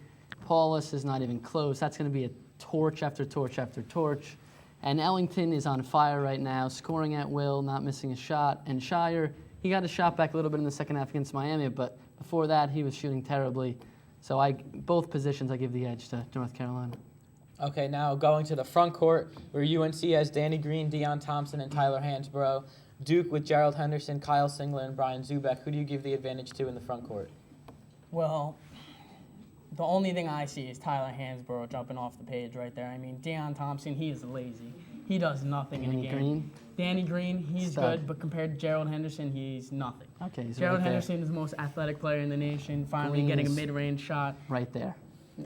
Paulus is not even close. That's going to be a torch after torch after torch. And Ellington is on fire right now, scoring at will, not missing a shot. And Shire, he got a shot back a little bit in the second half against Miami, but before that, he was shooting terribly. So both positions, I give the edge to North Carolina. Okay, now going to the front court, where UNC has Danny Green, Deion Thompson, and Tyler Hansbrough. Duke with Gerald Henderson, Kyle Singler, and Brian Zubek. Who do you give the advantage to in the front court? Well, the only thing I see is Tyler Hansbrough jumping off the page right there. I mean, Deion Thompson, he is lazy. He does nothing in the game. Green? Danny Green, he's Stud. good, but compared to Gerald Henderson, he's nothing. Okay, he's Gerald right there. Henderson is the most athletic player in the nation, finally Green getting a is mid-range shot. Right there.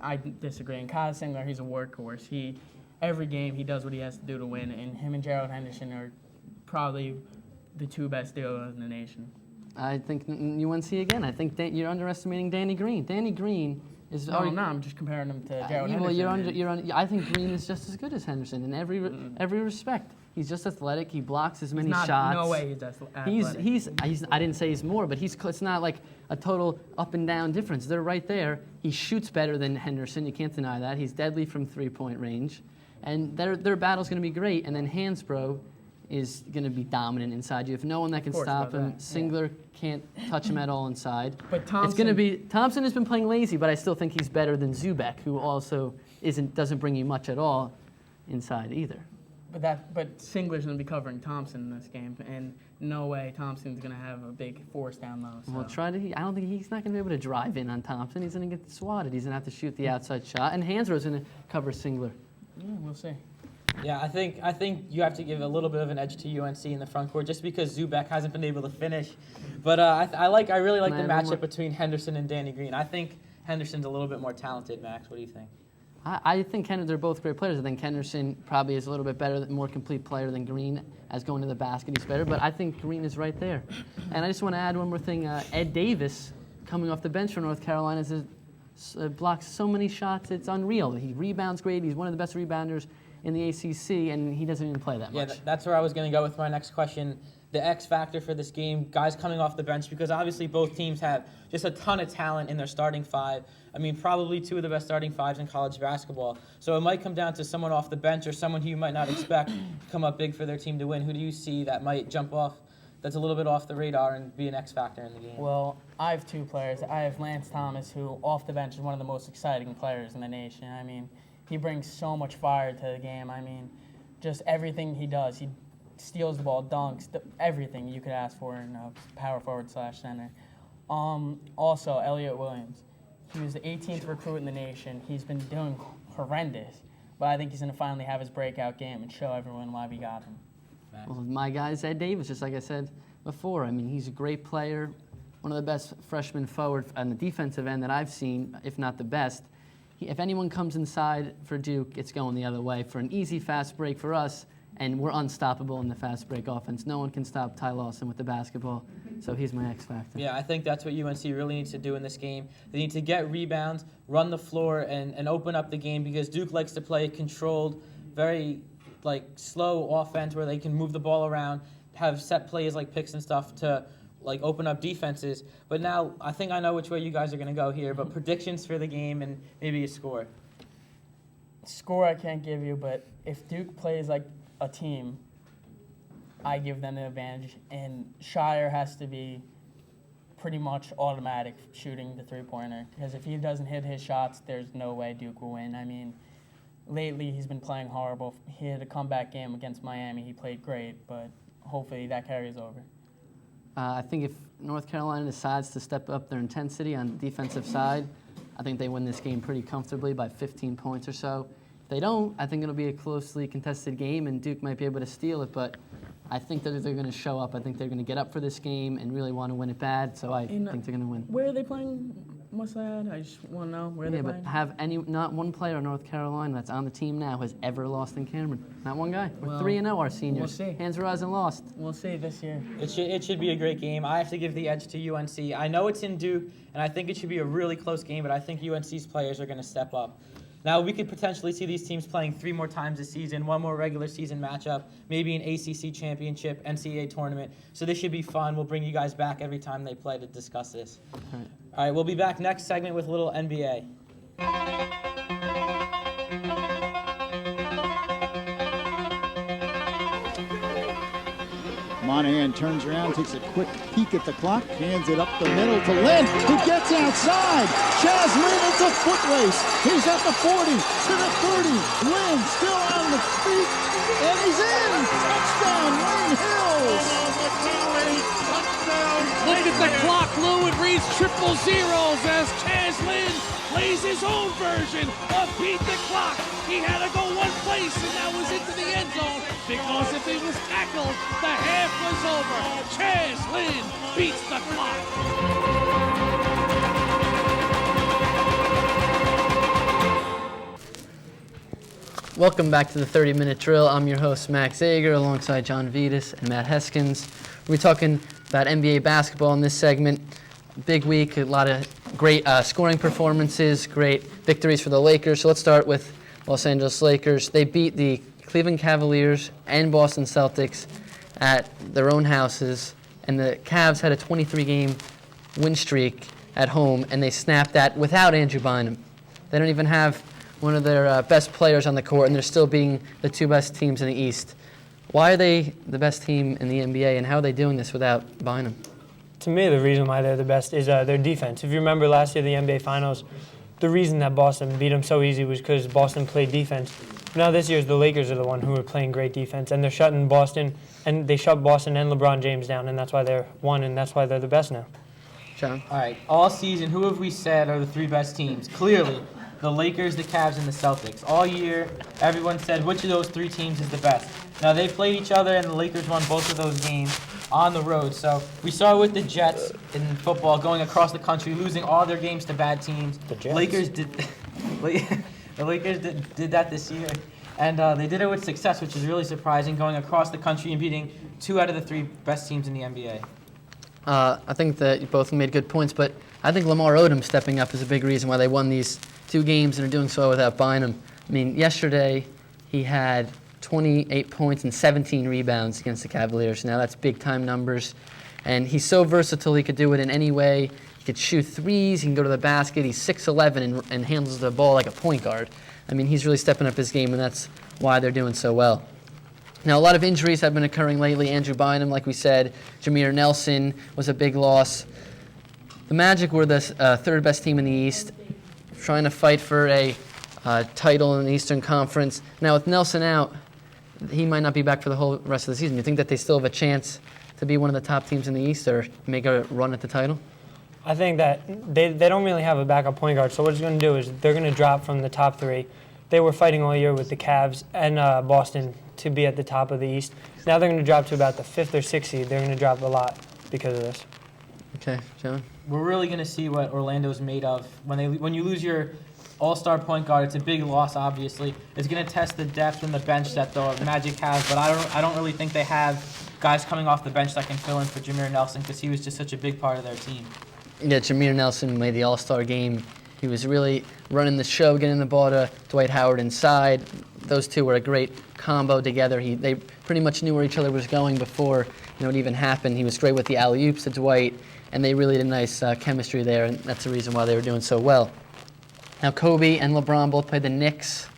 I disagree. And Kyle Singler, he's a workhorse. Every game, he does what he has to do to win, and him and Gerald Henderson are probably the two best duos in the nation. I think UNC again. I think you're underestimating Danny Green. Danny Green is. No, I'm just comparing him to Gerald Well, Henderson. I think Green is just as good as Henderson in every respect. He's just athletic. He blocks as many shots. No way he's athletic. I didn't say he's more, but it's not like a total up and down difference. They're right there. He shoots better than Henderson. You can't deny that. He's deadly from three-point range, and their battle's going to be great. And then Hansbrough is going to be dominant inside. You have no one that can stop him. Singler can't touch him at all inside. But Thompson, it's going to be Thompson has been playing lazy, but I still think he's better than Zubek, who also doesn't bring you much at all inside either. But Singler's going to be covering Thompson in this game, and no way Thompson's going to have a big force down low. So. Well, I don't think he's not going to be able to drive in on Thompson. He's going to get swatted. He's going to have to shoot the outside shot, and Hansbrough's going to cover Singler. Yeah, we'll see. Yeah, I think you have to give a little bit of an edge to UNC in the front court just because Zubek hasn't been able to finish. But I really like the matchup between Henderson and Danny Green. I think Henderson's a little bit more talented, Max. What do you think? I think they're both great players. I think Henderson probably is a little bit better, more complete player than Green. As going to the basket, he's better. But I think Green is right there. And I just want to add one more thing. Ed Davis, coming off the bench for North Carolina, blocks so many shots, it's unreal. He rebounds great. He's one of the best rebounders in the ACC, and he doesn't even play that much. Yeah, that's where I was going to go with my next question. The X factor for this game, guys coming off the bench, because obviously both teams have just a ton of talent in their starting five. I mean, probably two of the best starting fives in college basketball. So it might come down to someone off the bench or someone who you might not expect to come up big for their team to win. Who do you see that might jump off, that's a little bit off the radar and be an X factor in the game? Well, I have two players. I have Lance Thomas, who off the bench is one of the most exciting players in the nation. I mean, he brings so much fire to the game. I mean, just everything he does. He steals the ball, dunks, everything you could ask for in a power forward / center. Also, Elliot Williams. He was the 18th recruit in the nation. He's been doing horrendous, but I think he's going to finally have his breakout game and show everyone why we got him. Well, my guy's Ed Davis, just like I said before. I mean, he's a great player, one of the best freshman forward on the defensive end that I've seen, if not the best. If anyone comes inside for Duke, it's going the other way. For an easy fast break for us, and we're unstoppable in the fast break offense. No one can stop Ty Lawson with the basketball, so he's my X factor. Yeah, I think that's what UNC really needs to do in this game. They need to get rebounds, run the floor, and open up the game, because Duke likes to play controlled, very slow offense where they can move the ball around, have set plays like picks and stuff to open up defenses. But now I think I know which way you guys are going to go here, but predictions for the game and maybe a score. Score I can't give you, but if Duke plays like a team, I give them the advantage, and Shire has to be pretty much automatic shooting the three-pointer, because if he doesn't hit his shots, there's no way Duke will win. I mean, lately he's been playing horrible. He had a comeback game against Miami. He played great, but hopefully that carries over. I think if North Carolina decides to step up their intensity on the defensive side, I think they win this game pretty comfortably by 15 points or so. they don't, I think it'll be a closely contested game, and Duke might be able to steal it, but I think that they're going to show up. I think they're going to get up for this game and really want to win it bad, so I think they're going to win. Where are they playing? Must I add? I just want to know where they're playing. But not one player in North Carolina that's on the team now has ever lost in Cameron. Not one guy. We're 3-0, our seniors. We'll see. Hands rising lost. We'll see this year. It should be a great game. I have to give the edge to UNC. I know it's in Duke, and I think it should be a really close game, but I think UNC's players are going to step up. Now, we could potentially see these teams playing 3 more times this season, 1 more regular season matchup, maybe an ACC championship, NCAA tournament. So this should be fun. We'll bring you guys back every time they play to discuss this. All right, we'll be back next segment with a little NBA. Monahan turns around, takes a quick peek at the clock, hands it up the middle to Lynn, who gets outside. Chaz Lynn, it's a foot race. He's at the 40, to the 30. Lynn still on the feet, and he's in. Touchdown, Lynn Hills. Look at the clock, Lou. It reads triple zeros as Chaz Lynn plays his own version of beat the clock. He had to go one place, and that was into the end zone, because if he was tackled, the half was over. Chaz Lynn beats the clock. Welcome back to the 30-minute drill. I'm your host, Max Zager, alongside John Vittas and Matt Heskins. We're talking about NBA basketball in this segment. Big week, a lot of great scoring performances, great victories for the Lakers. So let's start with Los Angeles Lakers. They beat the Cleveland Cavaliers and Boston Celtics at their own houses, and the Cavs had a 23-game win streak at home, and they snapped that without Andrew Bynum. They don't even have one of their best players on the court, and they're still being the 2 best teams in the East. Why are they the best team in the NBA, and how are they doing this without Bynum? To me, the reason why they're the best is their defense. If you remember last year, the NBA Finals, the reason that Boston beat them so easy was because Boston played defense. Now this year, the Lakers are the one who are playing great defense, and they're shutting Boston, and they shut Boston and LeBron James down, and that's why they're won, and that's why they're the best now. John? All right, all season, who have we said are the 3 best teams? Clearly, the Lakers, the Cavs, and the Celtics. All year, everyone said which of those 3 teams is the best. Now, they played each other, and the Lakers won both of those games on the road. So we saw with the Jets in football going across the country, losing all their games to bad teams. The Jets. Lakers did that this year, and they did it with success, which is really surprising, going across the country and beating 2 out of the 3 best teams in the NBA. I think that you both made good points, but I think Lamar Odom stepping up is a big reason why they won these 2 games and are doing so without Bynum. I mean, yesterday he had 28 points and 17 rebounds against the Cavaliers. Now that's big-time numbers. And he's so versatile, he could do it in any way. He could shoot threes, he can go to the basket. He's 6'11" and handles the ball like a point guard. I mean, he's really stepping up his game, and that's why they're doing so well. Now, a lot of injuries have been occurring lately. Andrew Bynum, like we said. Jameer Nelson was a big loss. The Magic were the 3rd best team in the East, trying to fight for a title in the Eastern Conference. Now, with Nelson out, he might not be back for the whole rest of the season. You think that they still have a chance to be one of the top teams in the East or make a run at the title? I think that they don't really have a backup point guard, so what it's going to do is they're going to drop from the top 3. They were fighting all year with the Cavs and Boston to be at the top of the East. Now they're going to drop to about the 5th or 6th seed. They're going to drop a lot because of this. Okay, John? We're really going to see what Orlando's made of. When you lose your all-star point guard, it's a big loss, obviously. It's going to test the depth and the bench that the Magic has, but I don't really think they have guys coming off the bench that can fill in for Jameer Nelson because he was just such a big part of their team. Yeah, Jameer Nelson made the All-Star game. He was really running the show, getting the ball to Dwight Howard inside. Those 2 were a great combo together. They pretty much knew where each other was going before it even happened. He was great with the alley-oops to Dwight, and they really had a nice chemistry there, and that's the reason why they were doing so well. Now, Kobe and LeBron both played the Knicks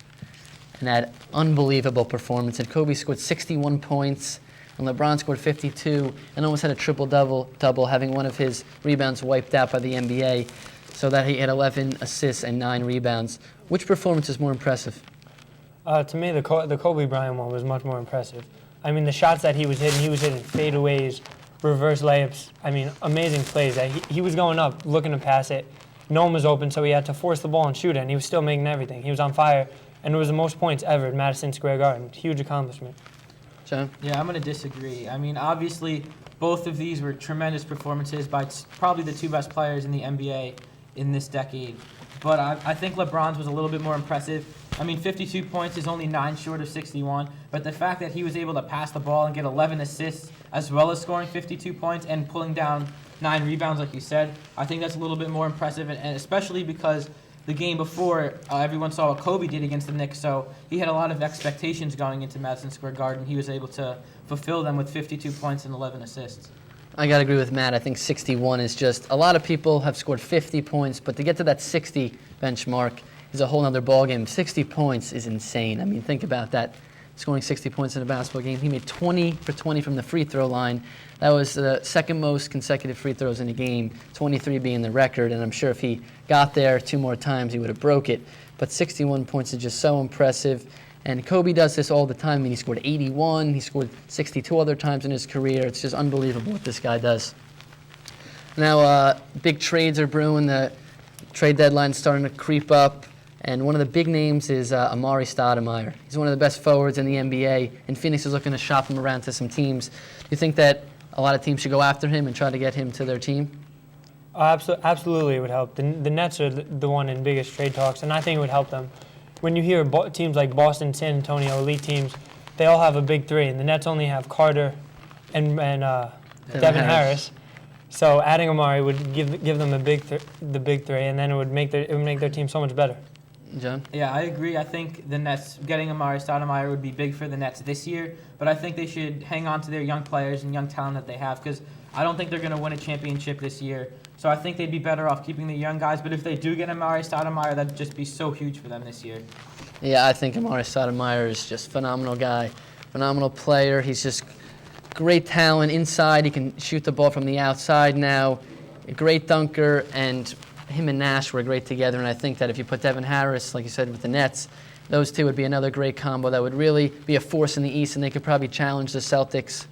and had unbelievable performance. And Kobe scored 61 points, and LeBron scored 52, and almost had a triple-double, having one of his rebounds wiped out by the NBA, so that he had 11 assists and 9 rebounds. Which performance is more impressive? To me, the Kobe Bryant one was much more impressive. I mean, the shots that he was hitting fadeaways, reverse layups. I mean, amazing plays. He was going up, looking to pass it. No one was open, so he had to force the ball and shoot it, and he was still making everything. He was on fire. and it was the most points ever at Madison Square Garden. Huge accomplishment. John? Yeah, I'm going to disagree. I mean, obviously, both of these were tremendous performances by probably the two best players in the NBA in this decade. But I think LeBron's was a little bit more impressive. I mean, 52 points is only 9 short of 61, but the fact that he was able to pass the ball and get 11 assists as well as scoring 52 points and pulling down 9 rebounds, like you said, I think that's a little bit more impressive, and especially because the game before, everyone saw what Kobe did against the Knicks, so he had a lot of expectations going into Madison Square Garden. He was able to fulfill them with 52 points and 11 assists. I got to agree with Matt. I think 61 is just, a lot of people have scored 50 points, but to get to that 60 benchmark is a whole other ballgame. 60 points is insane. I mean, think about that. Scoring 60 points in a basketball game. He made 20 for 20 from the free throw line. That was the second most consecutive free throws in a game, 23 being the record, and I'm sure if he got there 2 more times, he would have broke it. But 61 points is just so impressive. And Kobe does this all the time. I mean, he scored 81. He scored 62 other times in his career. It's just unbelievable what this guy does. Now, big trades are brewing. The trade deadline's starting to creep up. And one of the big names is Amari Stoudemire. He's one of the best forwards in the NBA, and Phoenix is looking to shop him around to some teams. Do you think that a lot of teams should go after him and try to get him to their team? Absolutely, it would help. The Nets are the one in biggest trade talks, and I think it would help them. When you hear teams like Boston, San Antonio, elite teams, they all have a big three, and the Nets only have Carter and Devin Harris. So adding Amari would give them the big three, and then it would make their team so much better. John? Yeah, I agree. I think the Nets, getting Amari Stoudemire would be big for the Nets this year, but I think they should hang on to their young players and young talent that they have, because I don't think they're going to win a championship this year. So I think they'd be better off keeping the young guys, but if they do get Amari Stoudemire, that'd just be so huge for them this year. Yeah, I think Amari Stoudemire is just a phenomenal guy, phenomenal player. He's just great talent inside. He can shoot the ball from the outside now, a great dunker, and him and Nash were great together, and I think that if you put Devin Harris, like you said, with the Nets, those two would be another great combo that would really be a force in the East, and they could probably challenge the Celtics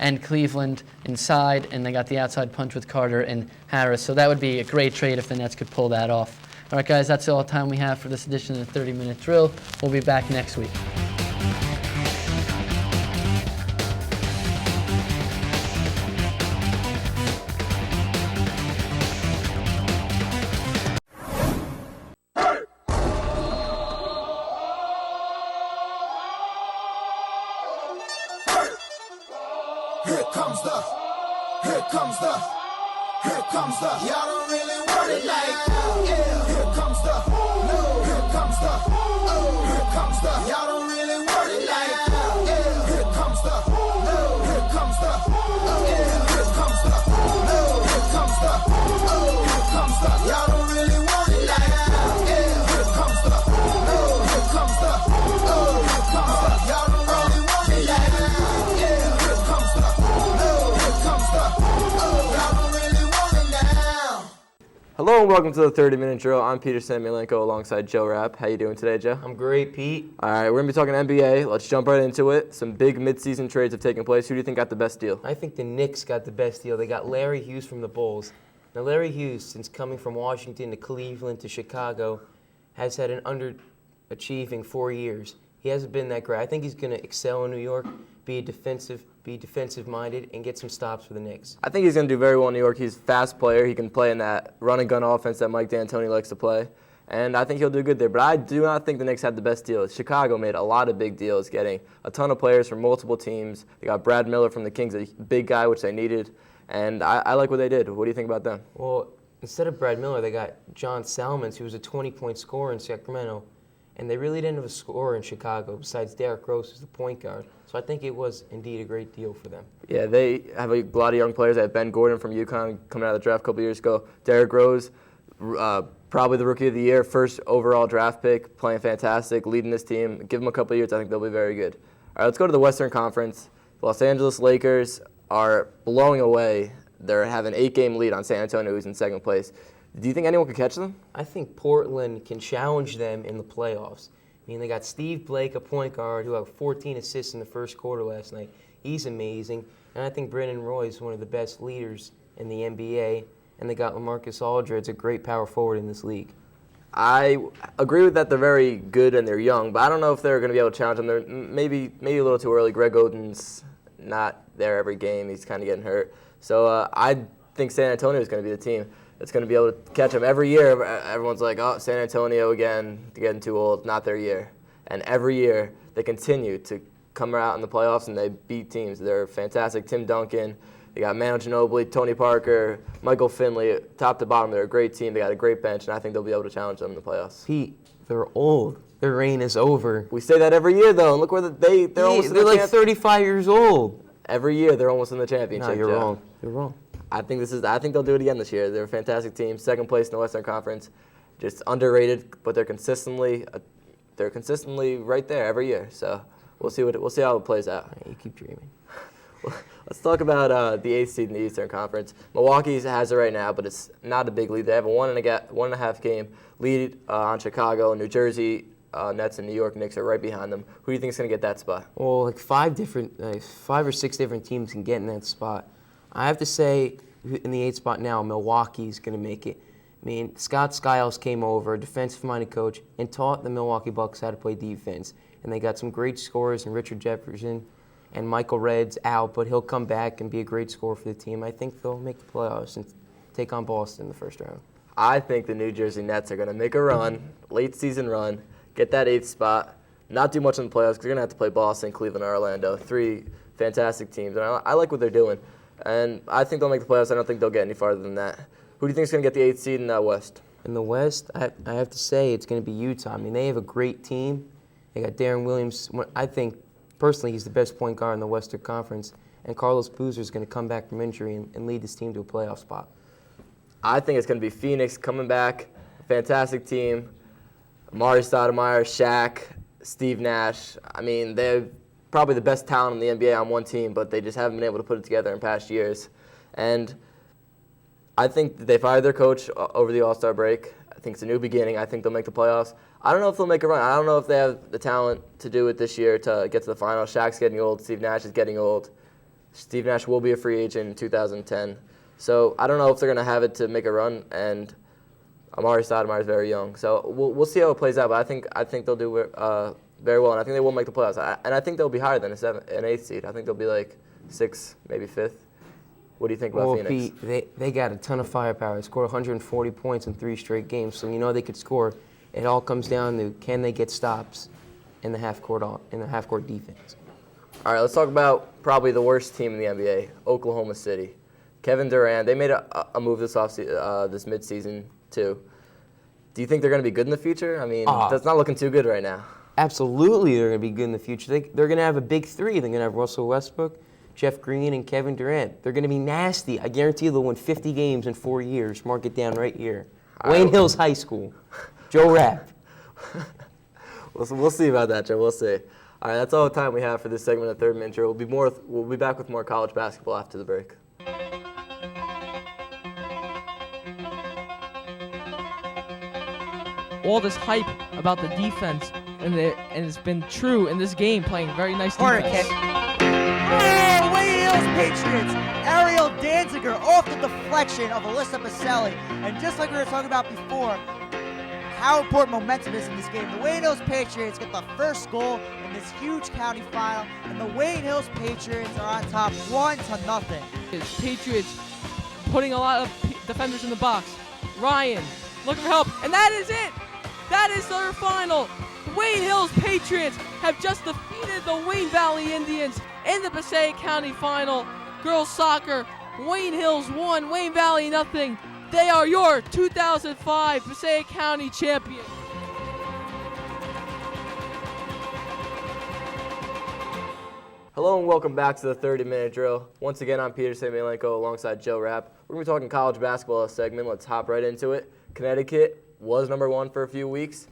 and Cleveland inside, and they got the outside punch with Carter and Harris, so that would be a great trade if the Nets could pull that off. All right, guys, that's all the time we have for this edition of the 30-Minute Drill. We'll be back next week. Y'all don't really want it like that. Yeah. Here comes the no. Here comes the oh. Here comes the y'all don't really want it like that. Yeah. Here comes the no. Here comes the oh. Yeah. Here comes the no. Here comes the oh. Here comes the y'all don't really want it like that. Yeah. Here comes the no. Here comes the oh. Here comes the y'all don't really want it like that. Yeah. Here comes the no. Here comes the oh. Y'all don't really want it now. Hello and welcome to the 30-Minute Drill. I'm Peter Samylenko alongside Joe Rapp. How you doing today, Joe? I'm great, Pete. All right, we're going to be talking NBA. Let's jump right into it. Some big mid-season trades have taken place. Who do you think got the best deal? I think the Knicks got the best deal. They got Larry Hughes from the Bulls. Now, Larry Hughes, since coming from Washington to Cleveland to Chicago, has had an underachieving 4 years. He hasn't been that great. I think he's going to excel in New York, be defensive-minded, and get some stops for the Knicks. I think he's going to do very well in New York. He's a fast player. He can play in that run-and-gun offense that Mike D'Antoni likes to play. And I think he'll do good there. But I do not think the Knicks had the best deal. Chicago made a lot of big deals, getting a ton of players from multiple teams. They got Brad Miller from the Kings, a big guy, which they needed. And I like what they did. What do you think about them? Well, instead of Brad Miller, they got John Salmons, who was a 20-point scorer in Sacramento. And they really didn't have a scorer in Chicago besides Derrick Rose, who's the point guard. So I think it was indeed a great deal for them. Yeah, they have a lot of young players. They have Ben Gordon from UConn coming out of the draft a couple years ago. Derrick Rose, probably the Rookie of the Year, first overall draft pick, playing fantastic, leading this team. Give them a couple of years, I think they'll be very good. All right, let's go to the Western Conference. The Los Angeles Lakers are blowing away. They're having an 8-game lead on San Antonio, who's in second place. Do you think anyone could catch them? I think Portland can challenge them in the playoffs. I mean, they got Steve Blake, a point guard, who had 14 assists in the first quarter last night. He's amazing. And I think Brandon Roy is one of the best leaders in the NBA. And they got LaMarcus Aldridge, a great power forward in this league. I agree with that. They're very good and they're young, but I don't know if they're going to be able to challenge them. They're maybe a little too early. Greg Oden's not there every game. He's kind of getting hurt. So I think San Antonio is going to be the team that's going to be able to catch them every year. Everyone's like, oh, San Antonio again, they're getting too old. Not their year. And every year they continue to come out in the playoffs and they beat teams. They're fantastic. Tim Duncan. They got Manu Ginobili, Tony Parker, Michael Finley, top to bottom. They're a great team. They got a great bench, and I think they'll be able to challenge them in the playoffs. Pete, they're old. Their reign is over. We say that every year, though. And look where they're almost in the like 35 years old. Every year, they're almost in the championship. No, you're Joe. wrong. You're wrong. I think they'll do it again this year. They're a fantastic team, second place in the Western Conference, just underrated, but they're consistently right there every year. So we'll see how it plays out. You keep dreaming. Let's talk about the 8th seed in the Eastern Conference. Milwaukee has it right now, but it's not a big lead. They have a 1.5 game lead on Chicago. New Jersey, Nets, and New York Knicks are right behind them. Who do you think is going to get that spot? Well, like 5 or 6 different teams can get in that spot. I have to say, in the 8th spot now, Milwaukee's going to make it. I mean, Scott Skiles came over, a defensive-minded coach, and taught the Milwaukee Bucks how to play defense. And they got some great scorers in Richard Jefferson. And Michael Redd's out, but he'll come back and be a great scorer for the team. I think they'll make the playoffs and take on Boston in the first round. I think the New Jersey Nets are going to make a run, late season run, get that 8th spot, not do much in the playoffs because they're going to have to play Boston, Cleveland, or Orlando. 3 fantastic teams, and I like what they're doing. And I think they'll make the playoffs. I don't think they'll get any farther than that. Who do you think is going to get the 8th seed in the West? In the West, I have to say it's going to be Utah. I mean, they have a great team. They got Darren Williams. I think, personally, he's the best point guard in the Western Conference. And Carlos Boozer is going to come back from injury and lead this team to a playoff spot. I think it's going to be Phoenix coming back. Fantastic team. Amari Stoudemire, Shaq, Steve Nash. I mean, they're probably the best talent in the NBA on one team, but they just haven't been able to put it together in past years. And I think they fired their coach over the All-Star break. I think it's a new beginning. I think they'll make the playoffs. I don't know if they'll make a run. I don't know if they have the talent to do it this year to get to the finals. Shaq's getting old. Steve Nash is getting old. Steve Nash will be a free agent in 2010. So I don't know if they're going to have it to make a run, and Amari Stoudemire is very young. So we'll see how it plays out, but I think they'll do very well, and I think they will make the playoffs. And I think they'll be higher than an 8th seed. I think they'll be like 6th, maybe 5th. What do you think about Phoenix? Pete, they got a ton of firepower. They scored 140 points in 3 straight games, so you know they could score. It all comes down to can they get stops in the half-court defense. All right, let's talk about probably the worst team in the NBA, Oklahoma City. Kevin Durant, they made a move this midseason too. Do you think they're going to be good in the future? I mean, that's not looking too good right now. Absolutely, they're going to be good in the future. They're going to have a big 3. They're going to have Russell Westbrook, Jeff Green, and Kevin Durant. They're going to be nasty. I guarantee they'll win 50 games in 4 years. Mark it down right here. Wayne Hills High School. Joe Rapp. We'll see about that, Joe. We'll see. All right, that's all the time we have for this segment of Third Minute Drill. We'll be back with more college basketball after the break. All this hype about the defense, and it's been true in this game, playing very nice defense. Oh, Wayne Hills Patriots! Ariel Danziger off the deflection of Alyssa Maselli. And just like we were talking about before, how important momentum is in this game. The Wayne Hills Patriots get the first goal in this huge county final, and the Wayne Hills Patriots are on top 1-0. Patriots putting a lot of defenders in the box. Ryan looking for help, and that is it! That is their final. The Wayne Hills Patriots have just defeated the Wayne Valley Indians in the Passaic County final. Girls soccer, Wayne Hills 1, Wayne Valley nothing. They are your 2005 Passaic County champion. Hello and welcome back to the 30-minute drill. Once again, I'm Peter Samylenko alongside Joe Rapp. We're going to be talking college basketball segment. Let's hop right into it. Connecticut was number 1 for a few weeks.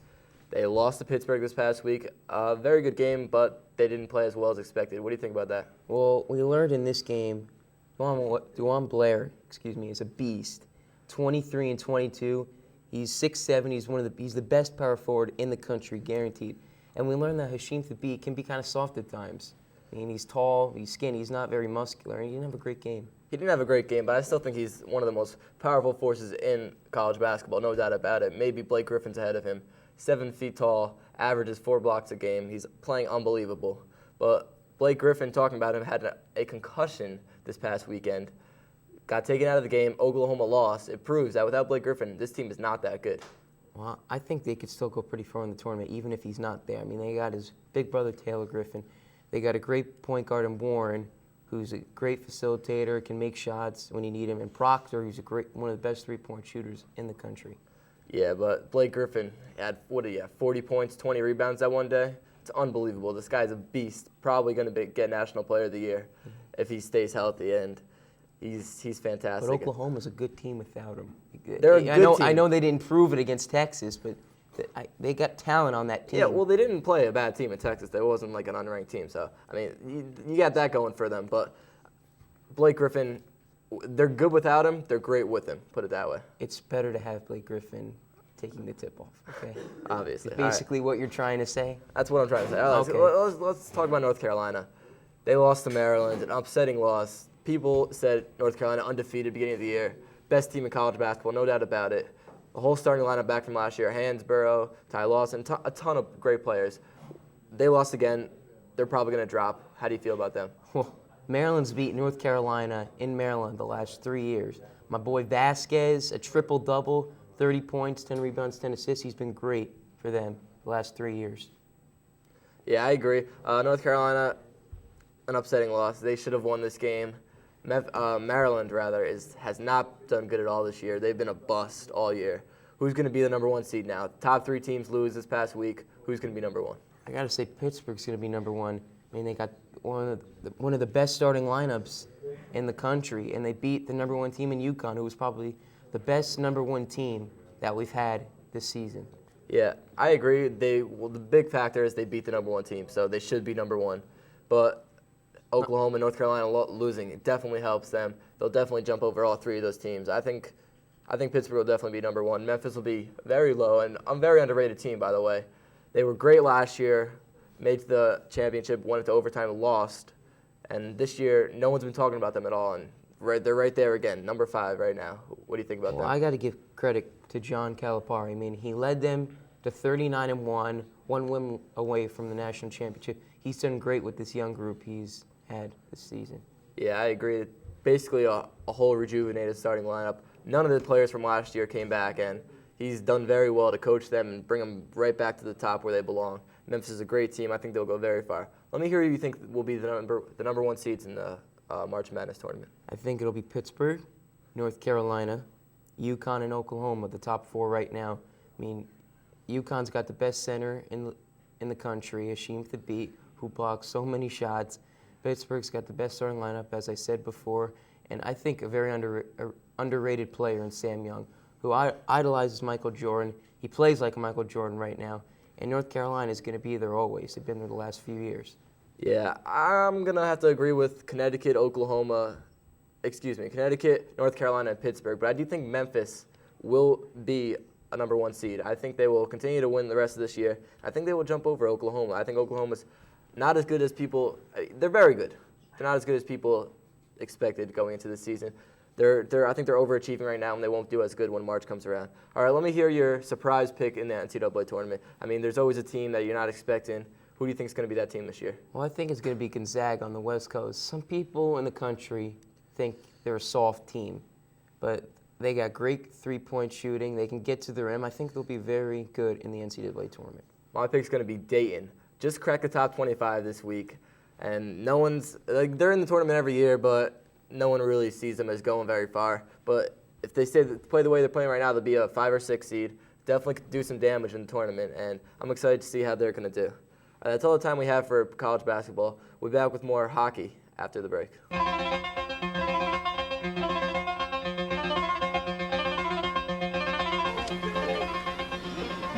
They lost to Pittsburgh this past week. A very good game, but they didn't play as well as expected. What do you think about that? Well, we learned in this game, Duane Blair, is a beast. 23 and 22. He's 6'7". He's the best power forward in the country, guaranteed. And we learned that Hasheem Thabeet can be kind of soft at times. I mean, he's tall, he's skinny, he's not very muscular, and he didn't have a great game. He didn't have a great game, but I still think he's one of the most powerful forces in college basketball, no doubt about it. Maybe Blake Griffin's ahead of him. 7 feet tall, averages 4 blocks a game. He's playing unbelievable. But Blake Griffin, talking about him, had a concussion this past weekend. Got taken out of the game. Oklahoma lost. It proves that without Blake Griffin, this team is not that good. Well, I think they could still go pretty far in the tournament, even if he's not there. I mean, they got his big brother, Taylor Griffin. They got a great point guard in Warren, who's a great facilitator, can make shots when you need him, and Proctor, who's one of the best three-point shooters in the country. Yeah, but Blake Griffin had, 40 points, 20 rebounds that one day? It's unbelievable. This guy's a beast. Probably going to get National Player of the Year if he stays healthy, and he's fantastic. But Oklahoma's a good team without him. They're a good team. I know they didn't prove it against Texas, but they got talent on that team. Yeah, well, they didn't play a bad team in Texas. There wasn't like an unranked team. So, I mean, you got that going for them. But Blake Griffin, they're good without him. They're great with him, put it that way. It's better to have Blake Griffin taking the tip off, okay? Obviously. Basically what you're trying to say? That's what I'm trying to say. All right, Okay. let's talk about North Carolina. They lost to Maryland, an upsetting loss. People said North Carolina undefeated beginning of the year. Best team in college basketball, no doubt about it. The whole starting lineup back from last year, Hansborough, Ty Lawson, a ton of great players. They lost again. They're probably going to drop. How do you feel about them? Well, Maryland's beat North Carolina in Maryland the last 3 years. My boy Vasquez, a triple-double, 30 points, 10 rebounds, 10 assists. He's been great for them the last 3 years. Yeah, I agree. North Carolina, an upsetting loss. They should have won this game. Maryland, has not done good at all this year. They've been a bust all year. Who's going to be the number 1 seed now? Top 3 teams lose this past week. Who's going to be number 1? I got to say Pittsburgh's going to be number 1. I mean, they got one of the best starting lineups in the country, and they beat the number 1 team in UConn, who was probably the best number 1 team that we've had this season. Yeah, I agree. The big factor is they beat the number 1 team, so they should be number 1. But Oklahoma and North Carolina losing, it definitely helps them. They'll definitely jump over all 3 of those teams. I think Pittsburgh will definitely be number 1. Memphis will be very low, and a very underrated team, by the way. They were great last year, made the championship, went into overtime, lost. And this year, no one's been talking about them at all, and they're right there again, number 5 right now. What do you think about them? I got to give credit to John Calipari. I mean, he led them to 39-1, 1 win away from the national championship. He's done great with this young group he's had this season. Yeah, I agree. Basically a whole rejuvenated starting lineup. None of the players from last year came back, and he's done very well to coach them and bring them right back to the top where they belong. Memphis is a great team. I think they'll go very far. Let me hear who you think will be the number 1 seeds in the March Madness tournament. I think it'll be Pittsburgh, North Carolina, UConn, and Oklahoma, the top 4 right now. I mean, UConn's got the best center in the country, Hashim Thabit, who blocks so many shots. Pittsburgh's got the best starting lineup, as I said before, and I think a very underrated player in Sam Young, who idolizes Michael Jordan. He plays like Michael Jordan right now, and North Carolina is going to be there always. They've been there the last few years. Yeah, I'm going to have to agree with Connecticut, North Carolina, and Pittsburgh, but I do think Memphis will be a number 1 seed. I think they will continue to win the rest of this year. I think they will jump over Oklahoma. I think Oklahoma's not as good as people. They're very good. They're not as good as people expected going into this season. I think they're overachieving right now, and they won't do as good when March comes around. All right, let me hear your surprise pick in the NCAA tournament. I mean, there's always a team that you're not expecting. Who do you think is going to be that team this year? Well, I think it's going to be Gonzaga on the West Coast. Some people in the country think they're a soft team, but they got great 3-point shooting. They can get to the rim. I think they'll be very good in the NCAA tournament. My pick's going to be Dayton. Just cracked the top 25 this week, and no one's they're in the tournament every year, but no one really sees them as going very far. But if they play the way they're playing right now, they'll be a 5 or 6 seed. Definitely could do some damage in the tournament, and I'm excited to see how they're going to do. That's all the time we have for college basketball. We'll be back with more hockey after the break.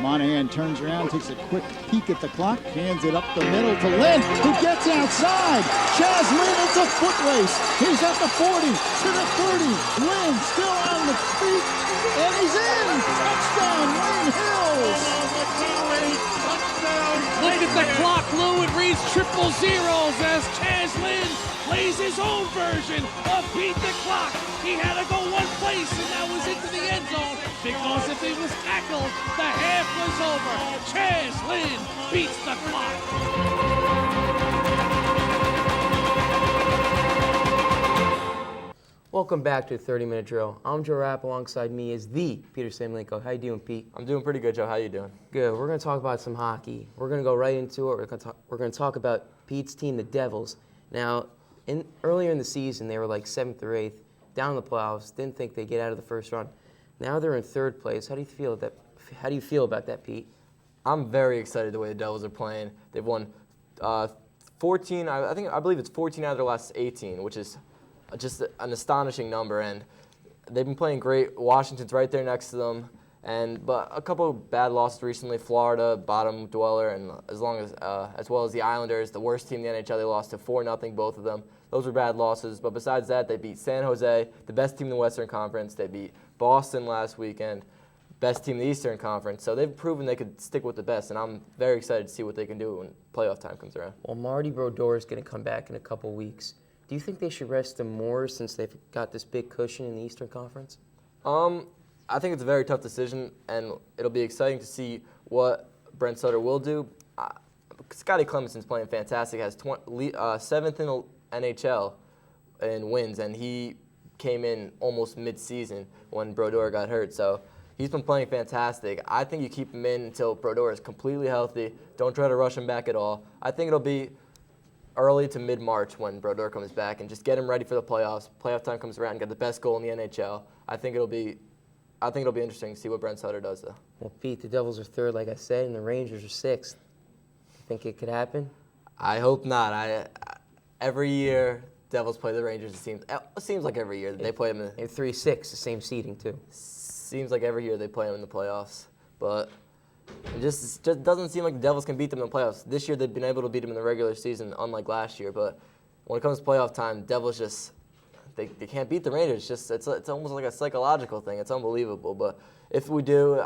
Monahan turns around, takes a quick peek at the clock, hands it up the middle to Lynn, who gets outside. Chaz Lynn, it's a foot race. He's at the 40, to the 30. Lynn still on the feet, and he's in. Touchdown, Wayne Hills. Look at the clock, Lou. It reads triple zeros as Chaz Lynn plays his own version of Beat the Clock. He had to go one place, and that was into the end zone, because if he was tackled, the half was over. Chaz Lynn beats the clock. Welcome back to the 30-minute drill. I'm Joe Rapp. Alongside me is the Peter Samylenko. How you doing, Pete? I'm doing pretty good, Joe. How you doing? Good. We're going to talk about some hockey. We're going to go right into it. We're going to talk about Pete's team, the Devils. Now, earlier in the season, they were like 7th or 8th, down in the playoffs. Didn't think they'd get out of the first round. Now they're in 3rd place. How do you feel about that, Pete? I'm very excited the way the Devils are playing. They've won 14. I believe it's 14 out of their last 18, which is just an astonishing number, and they've been playing great. Washington's right there next to them, but a couple of bad losses recently. Florida, bottom dweller, and as well as the Islanders, the worst team in the NHL. They lost to 4-0, both of them. Those were bad losses, but besides that, they beat San Jose, the best team in the Western Conference. They beat Boston last weekend, best team in the Eastern Conference. So they've proven they could stick with the best, and I'm very excited to see what they can do when playoff time comes around. Well, Marty Brodeur is going to come back in a couple weeks. Do you think they should rest him more since they've got this big cushion in the Eastern Conference? I think it's a very tough decision, and it'll be exciting to see what Brent Sutter will do. Scotty Clemenson's playing fantastic, has 7th in the NHL in wins, and he came in almost mid-season when Brodeur got hurt. So he's been playing fantastic. I think you keep him in until Brodeur is completely healthy. Don't try to rush him back at all. I think it'll be early to mid-March when Brodeur comes back, and just get him ready for the playoffs. Playoff time comes around and get the best goal in the NHL. I think it'll be interesting to see what Brent Sutter does, though. Well, Pete, the Devils are 3rd, like I said, and the Rangers are 6th. You think it could happen? I hope not. Every year Devils play the Rangers. It seems like every year that they play them. In 3-6, the same seeding too. Seems like every year they play them in the playoffs, but it just doesn't seem like the Devils can beat them in the playoffs. This year they've been able to beat them in the regular season, unlike last year. But when it comes to playoff time, Devils just they can't beat the Rangers. It's almost like a psychological thing. It's unbelievable. But if we do,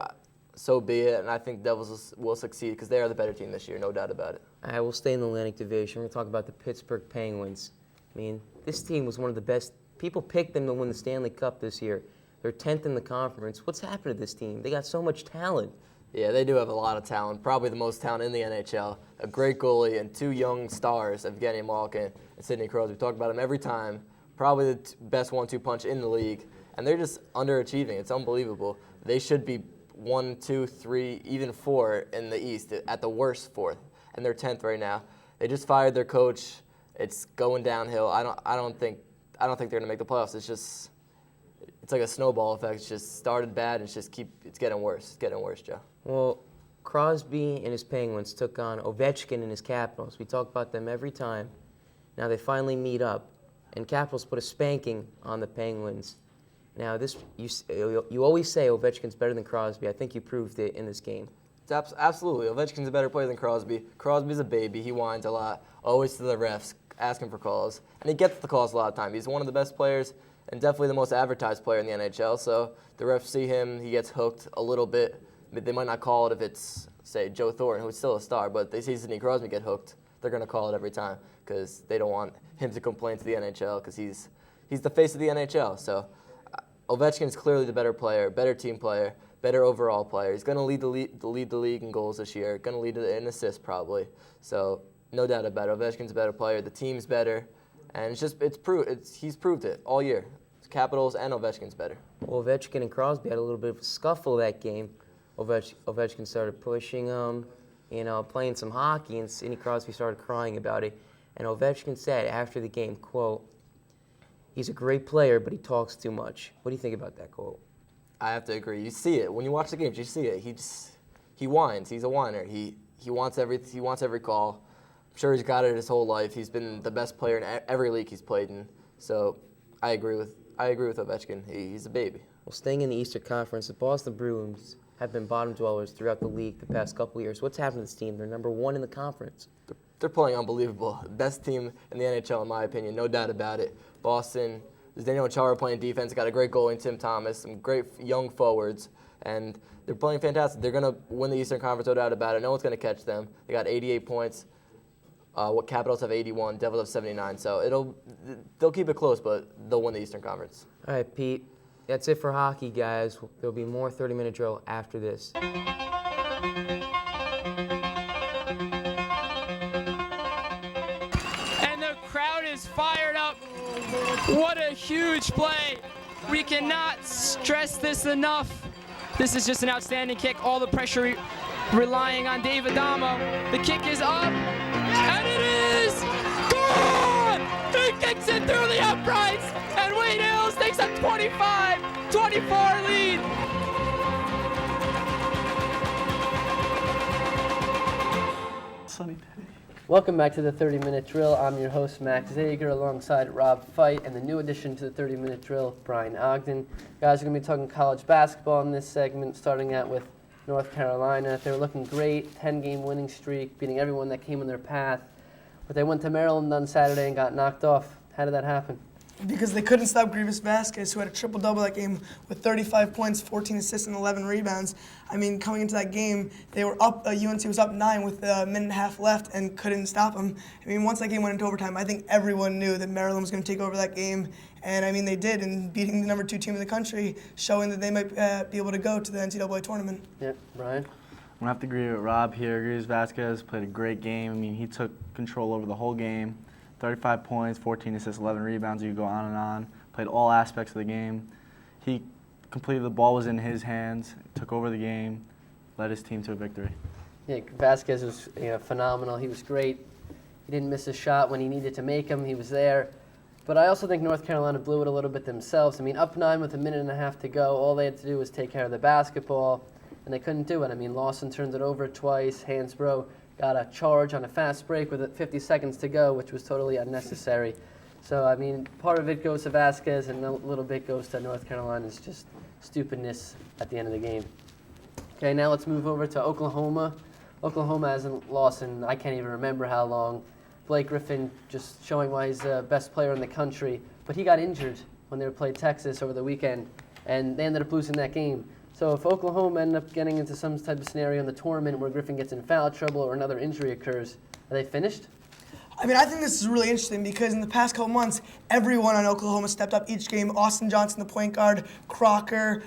so be it. And I think Devils will succeed because they are the better team this year, no doubt about it. All right, we'll stay in the Atlantic Division. We're going to talk about the Pittsburgh Penguins. I mean, this team was one of the best. People picked them to win the Stanley Cup this year. They're 10th in the conference. What's happened to this team? They got so much talent. Yeah, they do have a lot of talent, probably the most talent in the NHL. A great goalie and 2 young stars, Evgeny Malkin and Sidney Crosby. We talk about them every time. Probably the best 1-2 punch in the league. And they're just underachieving. It's unbelievable. They should be 1, 2, 3, even 4 in the East, at the worst 4th. And they're 10th right now. They just fired their coach. It's going downhill. I don't think they're going to make the playoffs. It's like a snowball effect. It's just started bad and it's getting worse. It's getting worse, Joe. Well, Crosby and his Penguins took on Ovechkin and his Capitals. We talk about them every time. Now they finally meet up, and Capitals put a spanking on the Penguins. Now you always say Ovechkin's better than Crosby. I think you proved it in this game. It's absolutely. Ovechkin's a better player than Crosby. Crosby's a baby. He whines a lot, always to the refs, asking for calls. And he gets the calls a lot of time. He's one of the best players and definitely the most advertised player in the NHL. So the refs see him, he gets hooked a little bit. They might not call it if it's, say, Joe Thornton, who's still a star, but they see Sidney Crosby get hooked, they're going to call it every time because they don't want him to complain to the NHL because he's the face of the NHL. So Ovechkin's clearly the better player, better team player, better overall player. He's going to lead the league in goals this year, going to lead in assists probably. So no doubt about it. Ovechkin's a better player. The team's better. And he's proved it all year. Capitals and Ovechkin's better. Well, Ovechkin and Crosby had a little bit of a scuffle that game. Ovechkin started pushing him, playing some hockey, and Sidney Crosby started crying about it. And Ovechkin said after the game, quote, "He's a great player, but he talks too much." What do you think about that quote? I have to agree. You see it. When you watch the games, you see it. He whines. He's a whiner. He wants every call. I'm sure he's got it his whole life. He's been the best player in every league he's played in. So I agree with Ovechkin. He's a baby. Well, staying in the Eastern Conference, the Boston Bruins have been bottom dwellers throughout the league the past couple of years. What's happened to this team? They're number 1 in the conference. They're playing unbelievable. Best team in the NHL, in my opinion, no doubt about it. Boston, there's Daniel Chara playing defense, got a great goalie in Tim Thomas, some great young forwards, and they're playing fantastic. They're going to win the Eastern Conference, no doubt about it. No one's going to catch them. They got 88 points. What Capitals have 81, Devils have 79. So they'll keep it close, but they'll win the Eastern Conference. All right, Pete. That's it for hockey, guys. There'll be more 30-minute drill after this. And the crowd is fired up. What a huge play. We cannot stress this enough. This is just an outstanding kick. All the pressure relying on Dave Adamo. The kick is up, and it is gone! He kicks it through the uprights, and Wayne Hills takes a 25-24 lead. Sunny day. Welcome back to the 30-minute drill. I'm your host, Max Zager, alongside Rob Feit, and the new addition to the 30-minute drill, Bryan Ogden. Guys, we're going to be talking college basketball in this segment, starting out with North Carolina. They were looking great, 10-game winning streak, beating everyone that came in their path. But they went to Maryland on Saturday and got knocked off. How did that happen? Because they couldn't stop Grievous Vasquez, who had a triple-double that game with 35 points, 14 assists, and 11 rebounds. I mean, coming into that game, they were up. UNC was up 9 with a minute and a half left and couldn't stop them. I mean, once that game went into overtime, I think everyone knew that Maryland was going to take over that game. And, I mean, they did, in beating the number 2 team in the country, showing that they might be able to go to the NCAA tournament. Yep, Bryan? I'm going to have to agree with Rob here. Grievous Vasquez played a great game. I mean, he took control over the whole game. 35 points, 14 assists, 11 rebounds. You go on and on. Played all aspects of the game. He completed, the ball was in his hands, took over the game, led his team to a victory. Yeah, Vasquez was phenomenal. He was great. He didn't miss a shot when he needed to make them. He was there. But I also think North Carolina blew it a little bit themselves. I mean, up 9 with a minute and a half to go. All they had to do was take care of the basketball, and they couldn't do it. I mean, Lawson turned it over twice. Hansbrough got a charge on a fast break with 50 seconds to go, which was totally unnecessary. So, I mean, part of it goes to Vasquez, and a little bit goes to North Carolina's just stupidness at the end of the game. Okay, now let's move over to Oklahoma. Oklahoma hasn't lost in, I can't even remember how long. Blake Griffin just showing why he's the best player in the country, but he got injured when they played Texas over the weekend, and they ended up losing that game. So if Oklahoma ended up getting into some type of scenario in the tournament where Griffin gets in foul trouble or another injury occurs, are they finished? I mean, I think this is really interesting because in the past couple months, everyone on Oklahoma stepped up each game. Austin Johnson, the point guard, Crocker,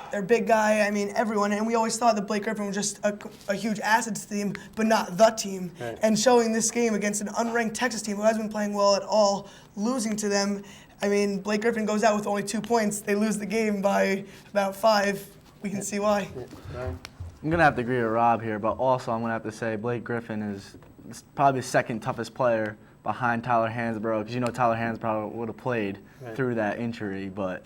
their big guy, I mean, everyone. And we always thought that Blake Griffin was just a huge asset to the team, but not the team. Right. And showing this game against an unranked Texas team who hasn't been playing well at all, losing to them, I mean, Blake Griffin goes out with only 2 points. They lose the game by about 5. We can see why. I'm going to have to agree with Rob here, but also I'm going to have to say Blake Griffin is probably the second toughest player behind Tyler Hansbrough, because you know Tyler Hansbrough would have played through that injury. But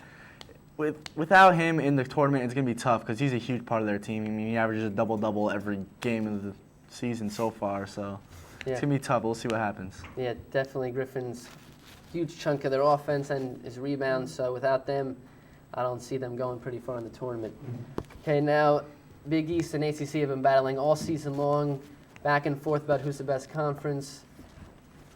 without him in the tournament, it's going to be tough because he's a huge part of their team. I mean, he averages a double-double every game of the season so far, so it's going to be tough. We'll see what happens. Yeah, definitely Griffin's huge chunk of their offense and his rebounds, so without them, I don't see them going pretty far in the tournament. Okay, now Big East and ACC have been battling all season long, back and forth about who's the best conference.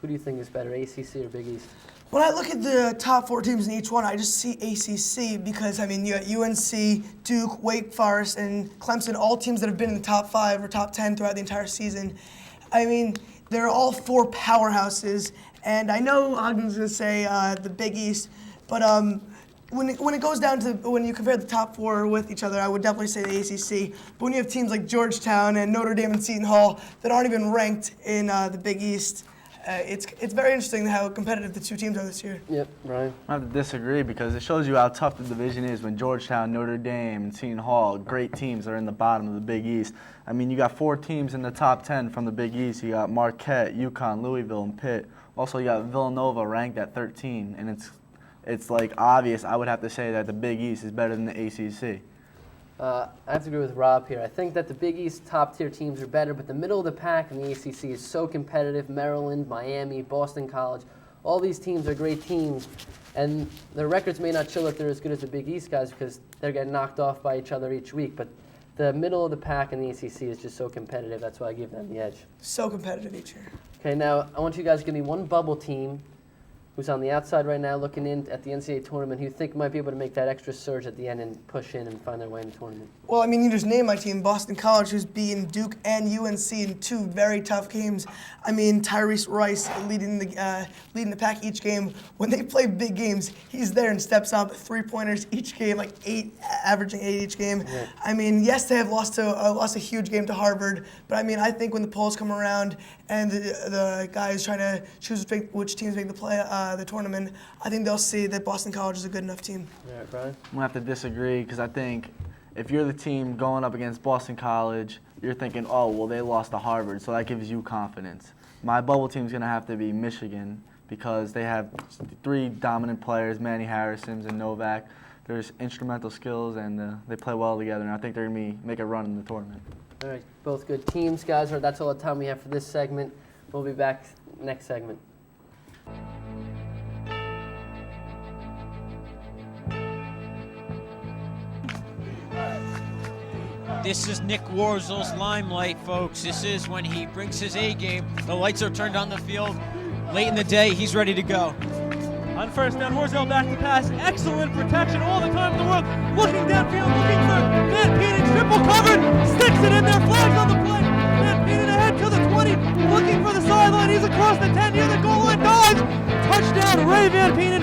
Who do you think is better, ACC or Big East? When I look at the top 4 teams in each one, I just see ACC because, I mean, you got UNC, Duke, Wake Forest, and Clemson, all teams that have been in the top 5 or top 10 throughout the entire season. I mean, they're all 4 powerhouses, and I know Ogden's going to say the Big East, but when it goes down to when you compare the top 4 with each other, I would definitely say the ACC. But when you have teams like Georgetown and Notre Dame and Seton Hall that aren't even ranked in the Big East, it's very interesting how competitive the 2 teams are this year. Yep, Bryan. I have to disagree because it shows you how tough the division is when Georgetown, Notre Dame, and Seton Hall, great teams, are in the bottom of the Big East. I mean, you got 4 teams in the top 10 from the Big East. You got Marquette, UConn, Louisville, and Pitt. Also, you got Villanova ranked at 13, and it's like obvious. I would have to say that the Big East is better than the ACC. I have to agree with Rob here. I think that the Big East top-tier teams are better, but the middle of the pack in the ACC is so competitive. Maryland, Miami, Boston College, all these teams are great teams, and their records may not show that they're as good as the Big East guys because they're getting knocked off by each other each week, but the middle of the pack in the ACC is just so competitive. That's why I give them the edge. So competitive each year. Okay, now I want you guys to give me one bubble team who's on the outside right now looking in at the NCAA tournament, who you think might be able to make that extra surge at the end and push in and find their way in the tournament? Well, I mean, you just named my team, Boston College, who's beaten Duke and UNC in 2 very tough games. I mean, Tyrese Rice leading the pack each game. When they play big games, he's there and steps up 3-pointers each game, like averaging 8 each game. Yeah. I mean, yes, they have lost a huge game to Harvard, but I mean, I think when the polls come around and the guys trying to choose which teams make the tournament, I think they'll see that Boston College is a good enough team. All right, Bryan? I'm going to have to disagree because I think if you're the team going up against Boston College, you're thinking, oh, well, they lost to Harvard, so that gives you confidence. My bubble team's going to have to be Michigan because they have 3 dominant players, Manny Harrisons and Novak. There's instrumental skills, and they play well together, and I think they're going to make a run in the tournament. All right, both good teams, guys. That's all the time we have for this segment. We'll be back next segment. This is Nick Warzel's limelight, folks. This is when he brings his A game. The lights are turned on the field. Late in the day, he's ready to go. On first down, Warzel back to pass. Excellent protection all the time in the world. Looking downfield, looking for Van Penen, triple covered. Sticks it in there, flags on the play. Van Penen ahead to the 20, looking for the sideline. He's across the 10, near the goal line, dives. Touchdown, Ray Van Penen.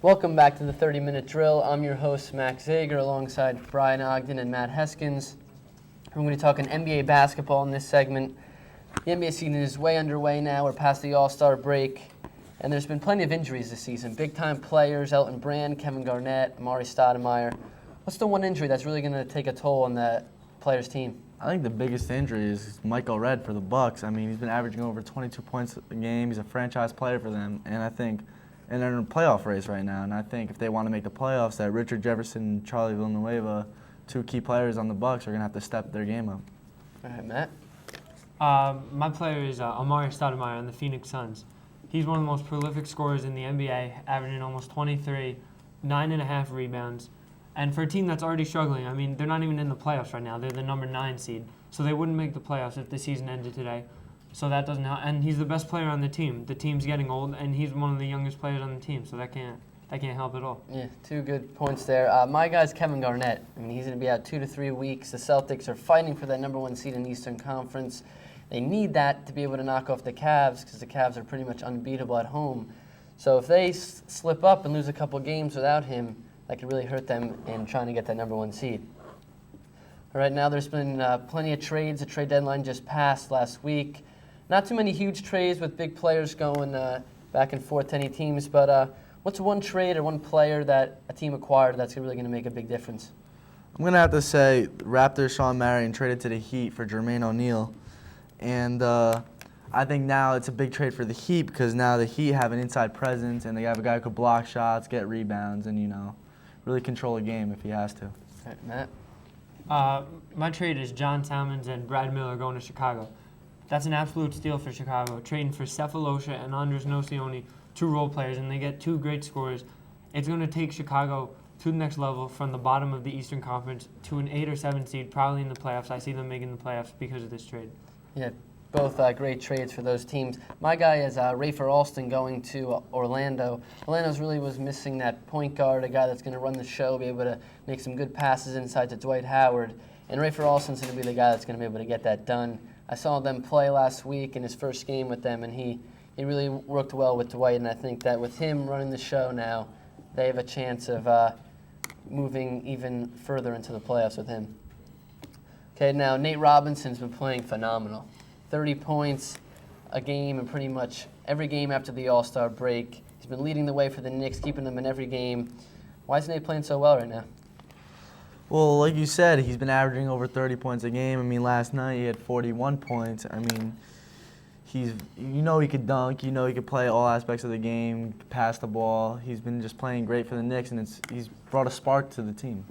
Welcome back to the 30-minute drill. I'm your host, Max Zager, alongside Bryan Ogden and Matt Heskins. We're going to be talking NBA basketball in this segment. The NBA season is way underway now. We're past the All-Star break, and there's been plenty of injuries this season. Big-time players, Elton Brand, Kevin Garnett, Amari Stoudemire. What's the one injury that's really going to take a toll on that player's team? I think the biggest injury is Michael Redd for the Bucks. I mean, he's been averaging over 22 points a game. He's a franchise player for them, and they're in a playoff race right now. And I think if they want to make the playoffs, that Richard Jefferson and Charlie Villanueva, 2 key players on the Bucks, are going to have to step their game up. All right, Matt? My player is Amari Stoudemire on the Phoenix Suns. He's one of the most prolific scorers in the NBA, averaging almost 23, 9.5 rebounds. And for a team that's already struggling, I mean, they're not even in the playoffs right now. They're the number 9 seed. So they wouldn't make the playoffs if the season ended today. So that doesn't help. And he's the best player on the team. The team's getting old, and he's one of the youngest players on the team. So that can't help at all. Yeah, 2 good points there. My guy's Kevin Garnett. I mean, he's going to be out 2 to 3 weeks. The Celtics are fighting for that number 1 seed in the Eastern Conference. They need that to be able to knock off the Cavs because the Cavs are pretty much unbeatable at home. So if they slip up and lose a couple games without him, that could really hurt them in trying to get that number 1 seed. All right, now there's been plenty of trades. The trade deadline just passed last week. Not too many huge trades with big players going back and forth to any teams, but what's one trade or one player that a team acquired that's really going to make a big difference? I'm going to have to say Raptors Sean Marion traded to the Heat for Jermaine O'Neal. And I think now it's a big trade for the Heat because now the Heat have an inside presence and they have a guy who could block shots, get rebounds, and, really control a game if he has to. All right, Matt? My trade is John Salmons and Brad Miller going to Chicago. That's an absolute steal for Chicago, trading for Cephalosha and Andres Nocioni, 2 role players, and they get 2 great scorers. It's going to take Chicago to the next level from the bottom of the Eastern Conference to an 8 or 7 seed, probably in the playoffs. I see them making the playoffs because of this trade. Yeah, both great trades for those teams. My guy is Rafer Alston going to Orlando. Orlando's really was missing that point guard, a guy that's going to run the show, be able to make some good passes inside to Dwight Howard. And Rafer Alston's going to be the guy that's going to be able to get that done. I saw them play last week in his first game with them, and he really worked well with Dwight, and I think that with him running the show now, they have a chance of moving even further into the playoffs with him. Okay, now Nate Robinson's been playing phenomenal. 30 points a game in pretty much every game after the All-Star break. He's been leading the way for the Knicks, keeping them in every game. Why is Nate playing so well right now? Well, like you said, he's been averaging over 30 points a game. I mean, last night he had 41 points. I mean, he could dunk. He could play all aspects of the game, pass the ball. He's been just playing great for the Knicks, and he's brought a spark to the team.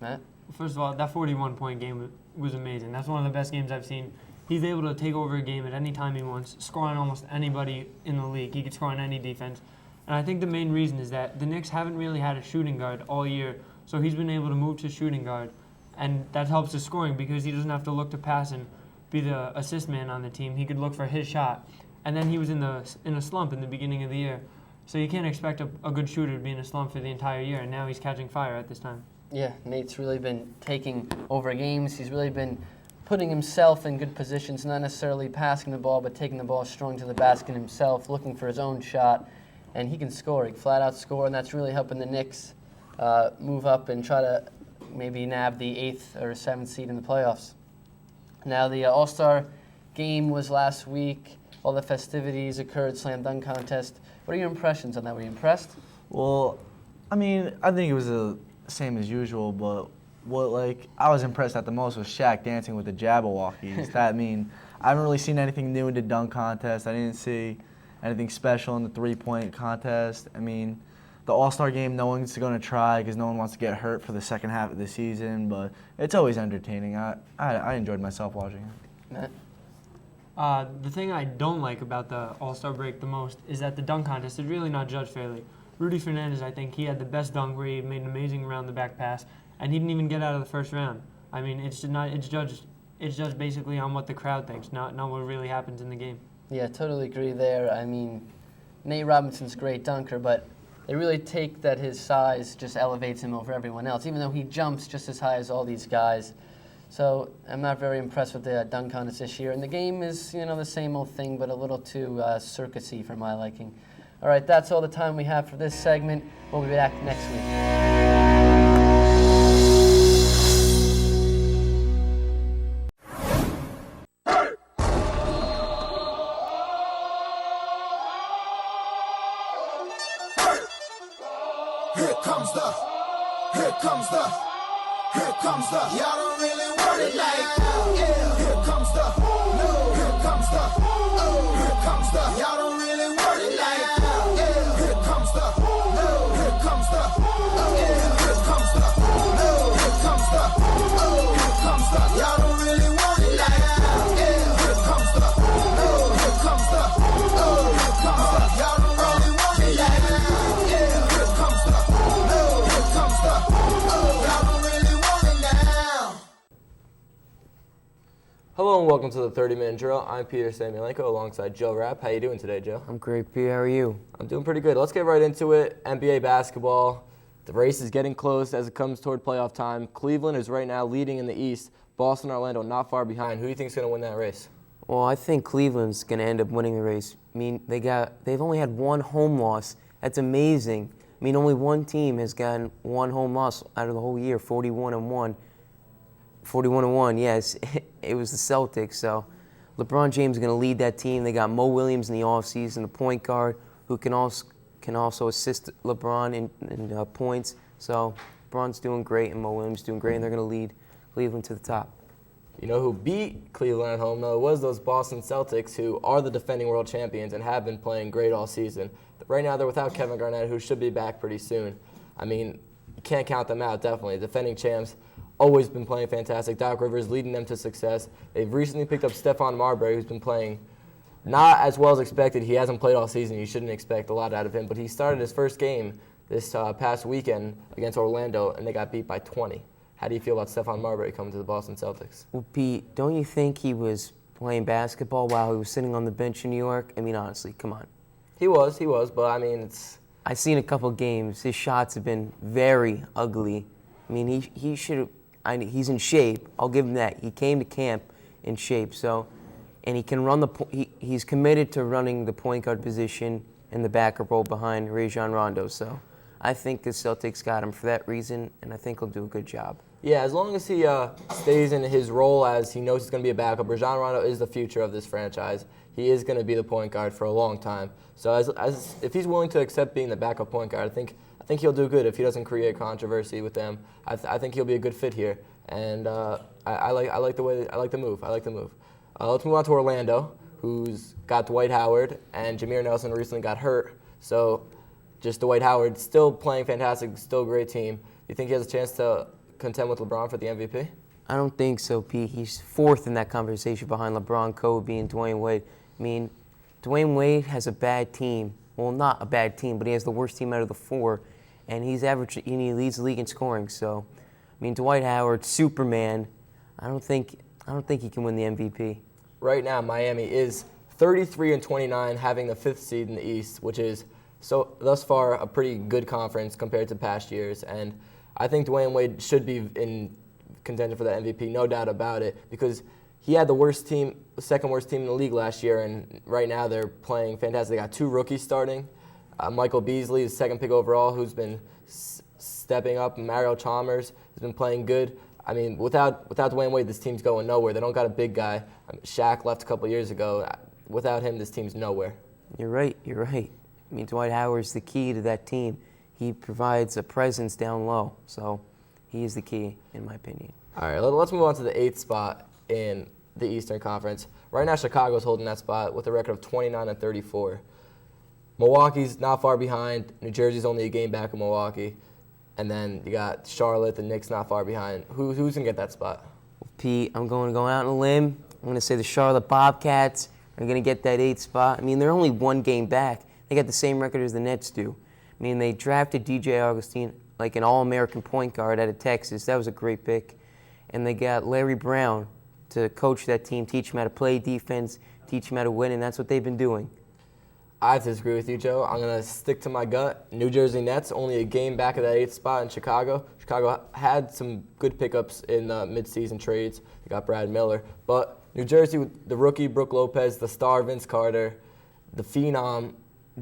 Matt? First of all, that 41-point game was amazing. That's one of the best games I've seen. He's able to take over a game at any time he wants, score on almost anybody in the league. He could score on any defense. And I think the main reason is that the Knicks haven't really had a shooting guard all year, so he's been able to move to shooting guard. And that helps his scoring because he doesn't have to look to pass and be the assist man on the team. He could look for his shot. And then he was in a slump in the beginning of the year. So you can't expect a good shooter to be in a slump for the entire year, and now he's catching fire at this time. Yeah, Nate's really been taking over games. He's really been putting himself in good positions, not necessarily passing the ball, but taking the ball strong to the basket himself, looking for his own shot, and he can score. He can flat out score, and that's really helping the Knicks move up and try to maybe nab the 8th or 7th seed in the playoffs. Now, the All-Star game was last week. All the festivities occurred, slam dunk contest. What are your impressions on that? Were you impressed? Well, I mean, I think it was the same as usual, but what I was impressed at the most was Shaq dancing with the Jabberwockies. I haven't really seen anything new in the dunk contest. I didn't see anything special in the three-point contest. I mean, the All-Star game, no one's going to try because no one wants to get hurt for the second half of the season, but it's always entertaining. I enjoyed myself watching it. Matt? The thing I don't like about the All-Star break the most is that the dunk contest is really not judged fairly. Rudy Fernandez, I think, he had the best dunk where he made an amazing around-the-back pass, and he didn't even get out of the first round. I mean, it's judged basically on what the crowd thinks, not what really happens in the game. Yeah, totally agree there. I mean, Nate Robinson's a great dunker, but they really take that his size just elevates him over everyone else, even though he jumps just as high as all these guys. So I'm not very impressed with the dunk contest this year. And the game is, the same old thing, but a little too circusy for my liking. All right, that's all the time we have for this segment. We'll be back next week. Here comes the, y'all don't really want it like that. Yeah. Here comes the, no. Here comes the, oh. Here comes the, y'all don't really want it like that. Yeah. Here comes the, no. Here comes the, oh. Yeah. Here comes the, no. Here comes the, oh. Here comes the, y'all don't really want it like that. Yeah. Here comes the, no. Here comes the, oh. Here comes the, y'all don't really want it like that. Yeah. Here comes the, no. Here comes the, oh. Y'all don't really want it now. Hello and welcome to the 30-minute drill. I'm Peter Samylenko alongside Joe Rapp. How you doing today, Joe? I'm great, Peter. How are you? I'm doing pretty good. Let's get right into it. NBA basketball. The race is getting close as it comes toward playoff time. Cleveland is right now leading in the East. Boston, Orlando not far behind. Who do you think is going to win that race? Well, I think Cleveland's going to end up winning the race. I mean, they've only had one home loss. That's amazing. I mean, only one team has gotten one home loss out of the whole year, 41-1. 41-1, yes. It was the Celtics. So LeBron James is going to lead that team. They got Mo Williams in the offseason, the point guard, who can also assist LeBron in points. So LeBron's doing great and Mo Williams doing great, and they're going to lead Cleveland to the top. You know who beat Cleveland at home, though? It was those Boston Celtics, who are the defending world champions and have been playing great all season. Right now, they're without Kevin Garnett, who should be back pretty soon. I mean, you can't count them out, definitely. Defending champs, always been playing fantastic. Doc Rivers leading them to success. They've recently picked up Stephon Marbury, who's been playing not as well as expected. He hasn't played all season. You shouldn't expect a lot out of him. But he started his first game this past weekend against Orlando, and they got beat by 20. How do you feel about Stephon Marbury coming to the Boston Celtics? Well, Pete, don't you think he was playing basketball while he was sitting on the bench in New York? I mean, honestly, come on. He was, but I mean, it's... I've seen a couple games. His shots have been very ugly. I mean, he should have... He's in shape. I'll give him that. He came to camp in shape, so... And he can run he's committed to running the point guard position in the backup role behind Rajon Rondo, so I think the Celtics got him for that reason, and I think he'll do a good job. Yeah, as long as he stays in his role as he knows he's going to be a backup, Rajon Rondo is the future of this franchise. He is going to be the point guard for a long time. So as if he's willing to accept being the backup point guard, I think he'll do good if he doesn't create controversy with them. I think he'll be a good fit here, and I like the move. Let's move on to Orlando, who's got Dwight Howard, and Jameer Nelson recently got hurt. So just Dwight Howard still playing fantastic, still a great team. You think he has a chance to contend with LeBron for the MVP? I don't think so, Pete. He's fourth in that conversation behind LeBron, Kobe, and Dwayne Wade. I mean, Dwayne Wade has a bad team. Well, not a bad team, but he has the worst team out of the four, and he leads the league in scoring. So, I mean, Dwight Howard, Superman. I don't think I don't think he can win the MVP. Right now, Miami is 33-29, having the 5th seed in the East, which is thus far a pretty good conference compared to past years. And I think Dwayne Wade should be in contention for the MVP, no doubt about it, because he had the second worst team in the league last year, and right now they're playing fantastic. They got 2 rookies starting. Michael Beasley is 2nd pick overall, who's been stepping up. Mario Chalmers has been playing good. I mean, without Dwayne Wade, this team's going nowhere. They don't got a big guy. Shaq left a couple years ago. Without him, this team's nowhere. You're right. I mean, Dwight Howard's the key to that team. He provides a presence down low, so he is the key, in my opinion. All right, let's move on to the 8th spot in the Eastern Conference. Right now, Chicago's holding that spot with a record of 29-34. Milwaukee's not far behind. New Jersey's only a game back of Milwaukee. And then you got Charlotte, the Knicks not far behind. Who's going to get that spot? Pete, I'm going to go out on a limb. I'm going to say the Charlotte Bobcats are going to get that 8th spot. I mean, they're only 1 game back. They got the same record as the Nets do. I mean, they drafted DJ Augustine like an All-American point guard out of Texas. That was a great pick. And they got Larry Brown to coach that team, teach them how to play defense, teach them how to win, and that's what they've been doing. I disagree with you, Joe. I'm going to stick to my gut. New Jersey Nets, only a game back of that 8th spot in Chicago. Chicago had some good pickups in mid-season trades. They got Brad Miller. But New Jersey, with the rookie Brook Lopez, the star Vince Carter, the phenom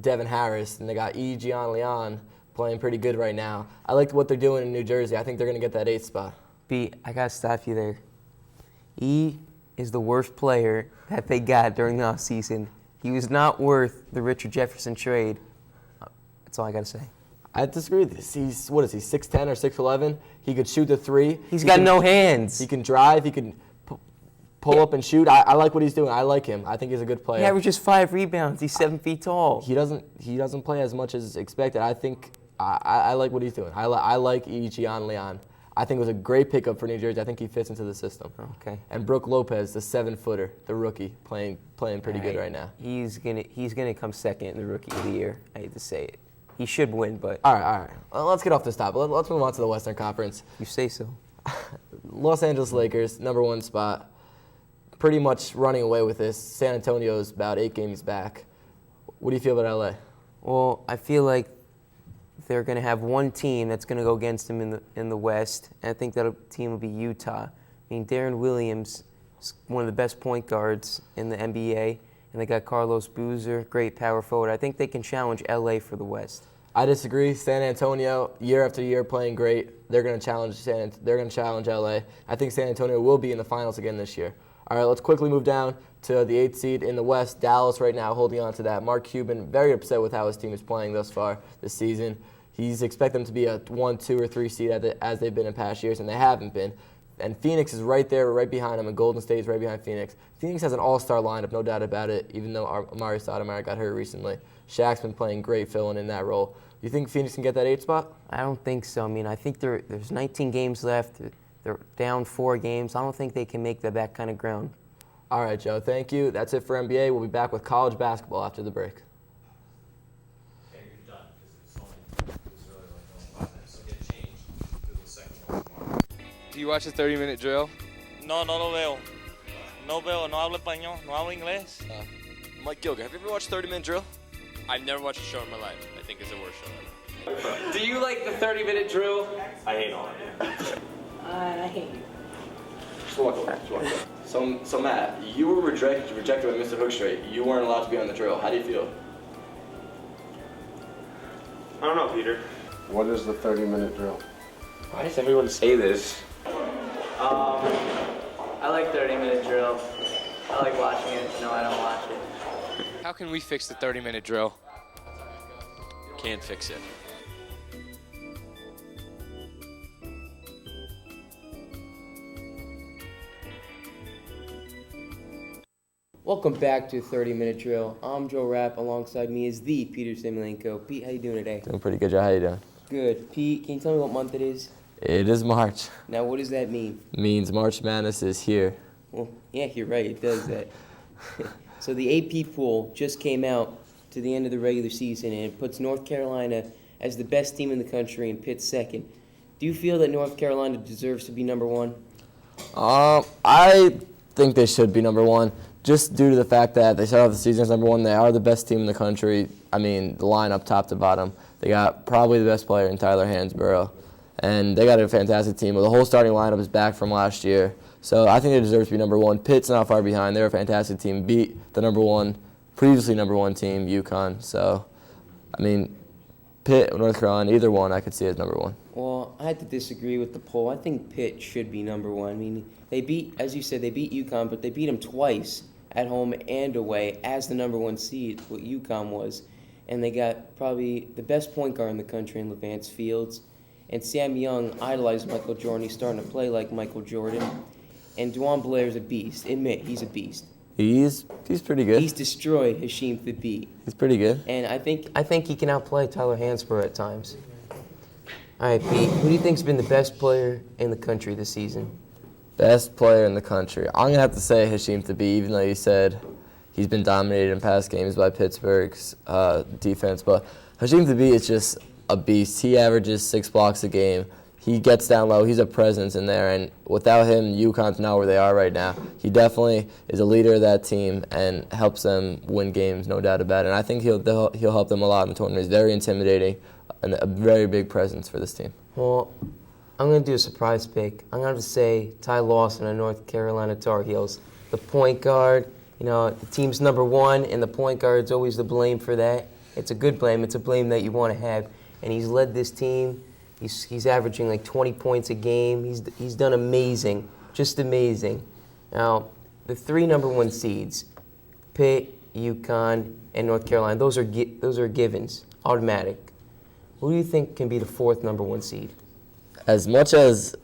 Devin Harris, and they got Gian Leon playing pretty good right now. I like what they're doing in New Jersey. I think they're going to get that 8th spot. B, I got to stop you there. E is the worst player that they got during the offseason. He was not worth the Richard Jefferson trade. That's all I got to say. I disagree with this. He's 6'10 or 6'11. He could shoot the 3. He's got no hands. He can drive. He can pull up and shoot. I like what he's doing. I like him. I think he's a good player. He averages 5 rebounds. He's 7 feet tall. He doesn't play as much as expected. I think I like what he's doing. I like Gian Leon. I think it was a great pickup for New Jersey. I think he fits into the system. Okay. And Brook Lopez, the 7-footer, the rookie, playing pretty good right now. He's gonna come second in the Rookie of the Year. I hate to say it. He should win, but all right. Well, let's get off this topic. Let's move on to the Western Conference. You say so. Los Angeles Lakers, number 1 spot, pretty much running away with this. San Antonio's about 8 games back. What do you feel about LA? Well, I feel like they're going to have one team that's going to go against them in the West, and I think that team will be Utah. I mean, Darren Williams is one of the best point guards in the NBA, and they got Carlos Boozer, great power forward. I think they can challenge LA for the West. I disagree. San Antonio, year after year, playing great. They're going to challenge LA. I think San Antonio will be in the finals again this year. All right, let's quickly move down to the 8th seed in the West. Dallas right now holding on to that. Mark Cuban, very upset with how his team is playing thus far this season. He's expecting them to be a 1, 2, or 3 seed as they've been in past years, and they haven't been. And Phoenix is right there, right behind them, and Golden State is right behind Phoenix. Phoenix has an all-star lineup, no doubt about it, even though Amari Stoudemire got hurt recently. Shaq's been playing great filling in that role. Do you think Phoenix can get that 8th spot? I don't think so. I mean, I think there's 19 games left. They're down 4 games. I don't think they can make that kind of ground. All right, Joe, thank you. That's it for NBA. We'll be back with college basketball after the break. Do you watch the 30-minute drill? No lo veo. No hablo español, no hablo inglés. Mike Gilger, have you ever watched 30-minute drill? I've never watched a show in my life. I think it's the worst show ever. Do you like the 30-minute drill? I hate all of it. I hate you. Just walk away. So Matt, you were rejected by Mr. Hookstraight. You weren't allowed to be on the drill. How do you feel? I don't know, Peter. What is the 30-minute drill? Why does everyone say this? I like 30-minute drill. I like watching it. No, I don't watch it. How can we fix the 30-minute drill? Can't fix it. Welcome back to 30-Minute Drill. I'm Joe Rapp. Alongside me is the Peter Samylenko. Pete, how you doing today? Doing pretty good, Joe. How you doing? Good. Pete, can you tell me what month it is? It is March. Now, what does that mean? It means March Madness is here. Well, yeah, you're right. It does that. So the AP poll just came out to the end of the regular season, and it puts North Carolina as the best team in the country and Pitt second. Do you feel that North Carolina deserves to be number 1? I think they should be number one, just due to the fact that they started off the season as number one. They are the best team in the country. I mean, the lineup top to bottom. They got probably the best player in Tyler Hansborough, and they got a fantastic team. The whole starting lineup is back from last year, so I think they deserve to be number one. Pitt's not far behind. They're a fantastic team. Beat the previously number one team, UConn. So, I mean, Pitt, North Carolina, either one I could see as number one. Well, I had to disagree with the poll. I think Pitt should be number one. I mean, they beat, as you said, they beat UConn, but they beat them twice at home and away as the number one seed, what UConn was. And they got probably the best point guard in the country in Levance Fields. And Sam Young idolized Michael Jordan. He's starting to play like Michael Jordan. And Dwan Blair's a beast. Admit, he's a beast. He's pretty good. He's destroyed Hashim Thabit. He's pretty good. And I think he can outplay Tyler Hansborough at times. All right, Pete, who do you think's been the best player in the country this season? Best player in the country. I'm going to have to say Hashim Thabit, even though you said he's been dominated in past games by Pittsburgh's defense. But Hashim Thabit is just a beast. He averages 6 blocks a game. He gets down low. He's a presence in there. And without him, UConn's not where they are right now. He definitely is a leader of that team and helps them win games, no doubt about it. And I think he'll help them a lot in the tournament. He's very intimidating and a very big presence for this team. Well, I'm going to do a surprise pick. I'm going to say Ty Lawson of North Carolina Tar Heels. The point guard, the team's number one, and the point guard's always the blame for that. It's a good blame. It's a blame that you want to have. And he's led this team. He's averaging like 20 points a game. He's done amazing, just amazing. Now, the 3 number one seeds, Pitt, UConn, and North Carolina, those are givens, automatic. Who do you think can be the 4th number one seed? As much as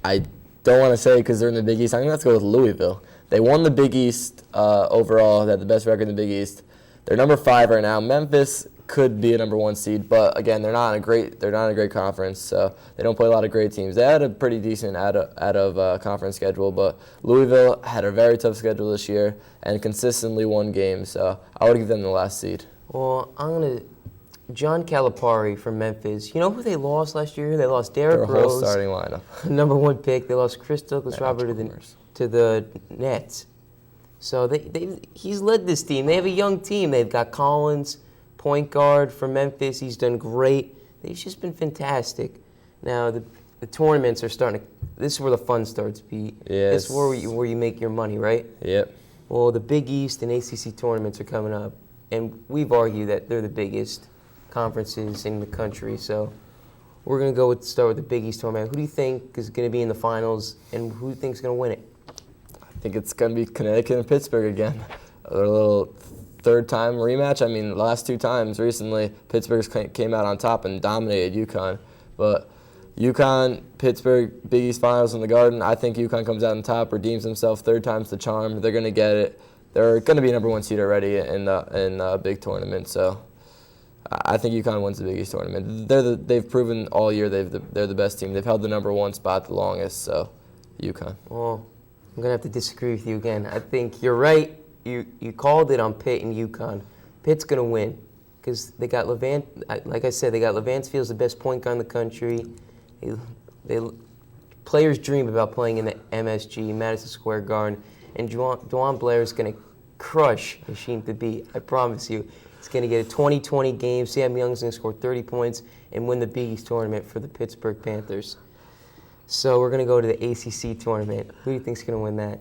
I don't want to say because they're in the Big East, I'm going to have to go with Louisville. They won the Big East overall. They had the best record in the Big East. They're number 5 right now. Memphis could be a number one seed, but again, they're not in a great conference, so they don't play a lot of great teams. They had a pretty decent out of conference schedule, but Louisville had a very tough schedule this year and consistently won games, so I would give them the last seed. Well, John Calipari from Memphis. You know who they lost last year? They lost Derrick Rose. Their whole starting lineup. Number one pick. They lost Chris Douglas-Robert to the Nets. So he's led this team. They have a young team. They've got Collins, point guard from Memphis. He's done great. They've just been fantastic. Now, the tournaments are starting to – this is where the fun starts, Pete. Yes. This is where you make your money, right? Yep. Well, the Big East and ACC tournaments are coming up, and we've argued that they're the biggest conferences in the country. So we're going to start with the Big East tournament. Who do you think is going to be in the finals, and who do you think is going to win it? I think it's going to be Connecticut and Pittsburgh again. A little third-time rematch. I mean, the last 2 times recently, Pittsburgh came out on top and dominated UConn. But UConn, Pittsburgh, Big East Finals in the Garden, I think UConn comes out on top, redeems themselves, 3rd time's the charm. They're going to get it. They're going to be number one seed already in a big tournament. So I think UConn wins the Big East tournament. They've proven all year they're the best team. They've held the number one spot the longest, so UConn. Well, I'm going to have to disagree with you again. I think you're right. You called it on Pitt and UConn. Pitt's going to win because they got Levant. Like I said, they got Levance Fields, the best point guard in the country. Players dream about playing in the MSG, Madison Square Garden, and Dwan Blair is going to crush Hashim Thabit. I promise you. He's going to get a 20-20 game. Sam Young's going to score 30 points and win the Big East tournament for the Pittsburgh Panthers. So we're going to go to the ACC tournament. Who do you think's going to win that?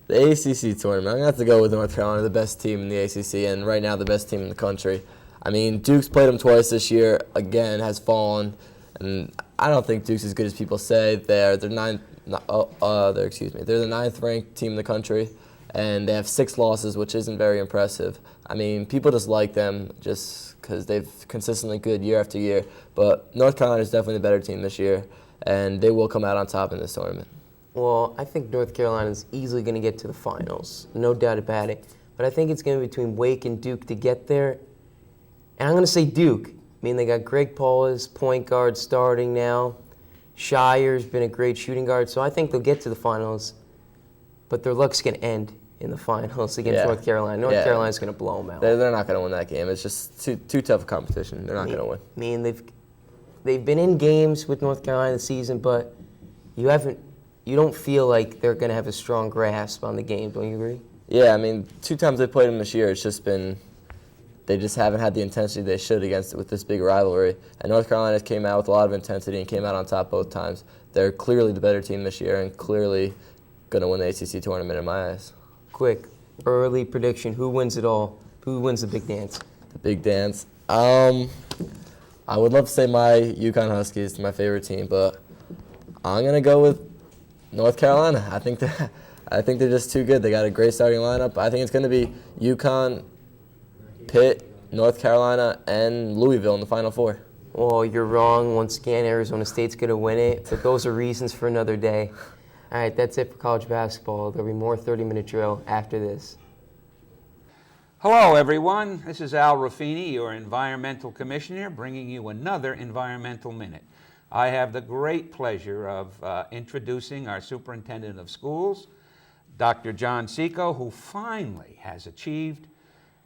The ACC tournament, I'm going to have to go with North Carolina, the best team in the ACC, and right now the best team in the country. I mean, Duke's played them twice this year, again, has fallen, and I don't think Duke's as good as people say. They're the 9th ranked team in the country, and they have 6 losses, which isn't very impressive. I mean, people just like them just because they've consistently good year after year, but North Carolina is definitely the better team this year, and they will come out on top in this tournament. Well, I think North Carolina is easily going to get to the finals, no doubt about it. But I think it's going to be between Wake and Duke to get there. And I'm going to say Duke. I mean, they got Greg Paulus, point guard, starting now. Shire's been a great shooting guard, so I think they'll get to the finals. But their luck's going to end in the finals against North Carolina. North Carolina's going to blow them out. They're not going to win that game. It's just too tough a competition. They're not going to win. I mean, they've been in games with North Carolina this season, but you haven't you don't feel like they're going to have a strong grasp on the game. Don't you agree? Yeah, I mean, 2 times they played them this year, it's just been, they just haven't had the intensity they should against it with this big rivalry. And North Carolina came out with a lot of intensity and came out on top both times. They're clearly the better team this year and clearly going to win the ACC tournament in my eyes. Quick, early prediction. Who wins it all? Who wins the big dance? The big dance. I would love to say my UConn Huskies, my favorite team, but I'm going to go with North Carolina. I think they're just too good. They got a great starting lineup. I think it's going to be UConn, Pitt, North Carolina, and Louisville in the Final Four. Well, you're wrong. Once again, Arizona State's going to win it, but those are reasons for another day. All right, that's it for college basketball. There'll be more 30-minute drill after this. Hello, everyone. This is Al Raffini, your Environmental Commissioner, bringing you another Environmental Minute. I have the great pleasure of introducing our Superintendent of Schools, Dr. John Cinque, who finally has achieved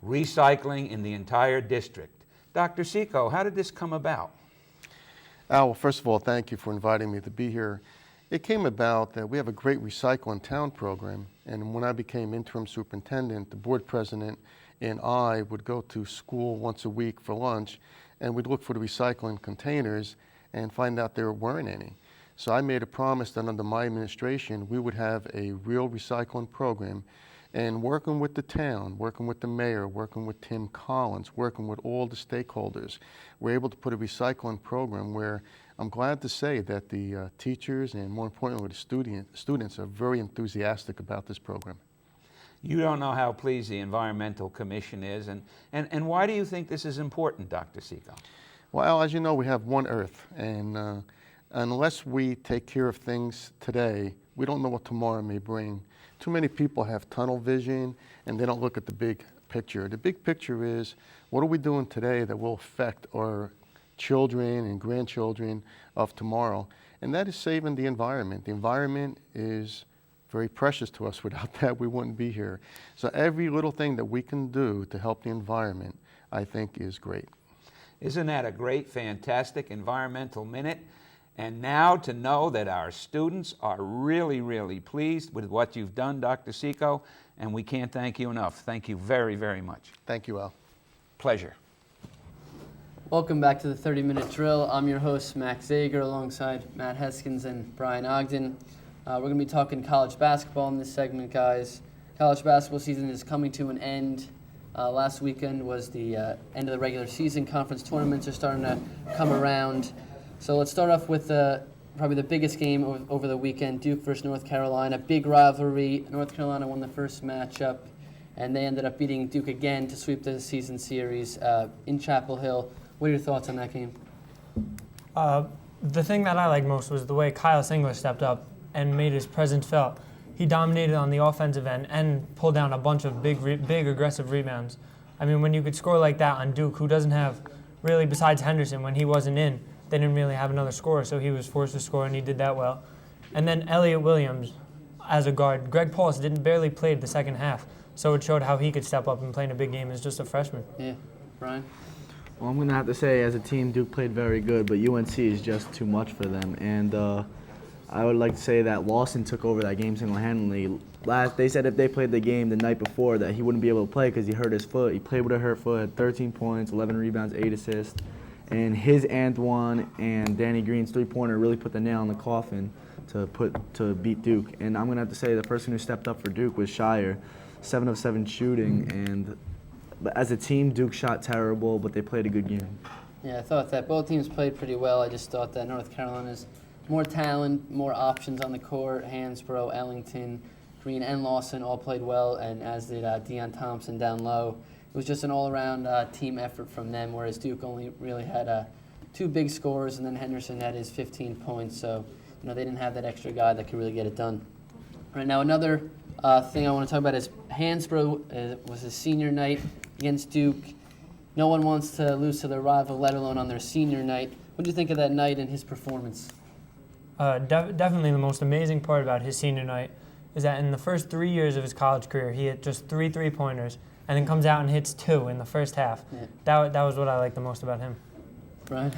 recycling in the entire district. Dr. Cinque, how did this come about? Al, well, first of all, thank you for inviting me to be here. It came about that we have a great Recycle in Town program, and when I became interim superintendent, the board president and I would go to school once a week for lunch, and we'd look for the recycling containers and find out there weren't any. So I made a promise that under my administration, we would have a real recycling program, and working with the town, working with the mayor, working with Tim Collins, working with all the stakeholders, we're able to put a recycling program where I'm glad to say that the teachers and more importantly the students are very enthusiastic about this program. You don't know how pleased the Environmental Commission is, and why do you think this is important, Dr. Cinque? Well, as you know, we have one Earth, and unless we take care of things today, we don't know what tomorrow may bring. Too many people have tunnel vision, and they don't look at the big picture. The big picture is, what are we doing today that will affect our children and grandchildren of tomorrow? And that is saving the environment. The environment is very precious to us. Without that, we wouldn't be here. So every little thing that we can do to help the environment, I think, is great. Isn't that a great, fantastic Environmental Minute? And now to know that our students are really, really pleased with what you've done, Dr. Cinque, and we can't thank you enough. Thank you very, very much. Thank you, Al. Pleasure. Welcome back to the 30-minute drill. I'm your host, Max Zager, alongside Matt Heskins and Bryan Ogden. We're going to be talking college basketball in this segment, guys. College basketball season is coming to an end. Last weekend was the end of the regular season. Conference tournaments are starting to come around. So let's start off with probably the biggest game over the weekend, Duke versus North Carolina. Big rivalry. North Carolina won the first matchup, and they ended up beating Duke again to sweep the season series in Chapel Hill. What are your thoughts on that game? The thing that I liked most was the way Kyle Singler stepped up and made his presence felt. He dominated on the offensive end and pulled down a bunch of big aggressive rebounds. I mean, when you could score like that on Duke, who doesn't have, really, besides Henderson, when he wasn't in, they didn't really have another scorer, so he was forced to score, and he did that well. And then Elliot Williams as a guard. Greg Paulus barely played the second half, so it showed how he could step up and play in a big game as just a freshman. Yeah. Bryan? Well, I'm going to have to say, as a team, Duke played very good, but UNC is just too much for them. And I would like to say that Lawson took over that game single-handedly. They said if they played the game the night before that he wouldn't be able to play because he hurt his foot. He played with a hurt foot, had 13 points, 11 rebounds, 8 assists. And his Antoine and Danny Green's three-pointer really put the nail in the coffin to beat Duke. And I'm going to have to say the person who stepped up for Duke was Shire, 7 of 7 shooting. And as a team, Duke shot terrible, but they played a good game. Yeah, I thought that both teams played pretty well. I just thought that North Carolina's more talent, more options on the court. Hansbrough, Ellington, Green, and Lawson all played well, and as did Deion Thompson down low. It was just an all-around team effort from them, whereas Duke only really had 2 big scores, and then Henderson had his 15 points. So, they didn't have that extra guy that could really get it done. Right now, another thing I want to talk about is Hansbrough was his senior night against Duke. No one wants to lose to their rival, let alone on their senior night. What do you think of that night and his performance? Definitely the most amazing part about his senior night is that in the first 3 years of his college career, he hit just 3 3-pointers and then comes out and hits 2 in the first half. Yeah. That was what I liked the most about him. Bryan?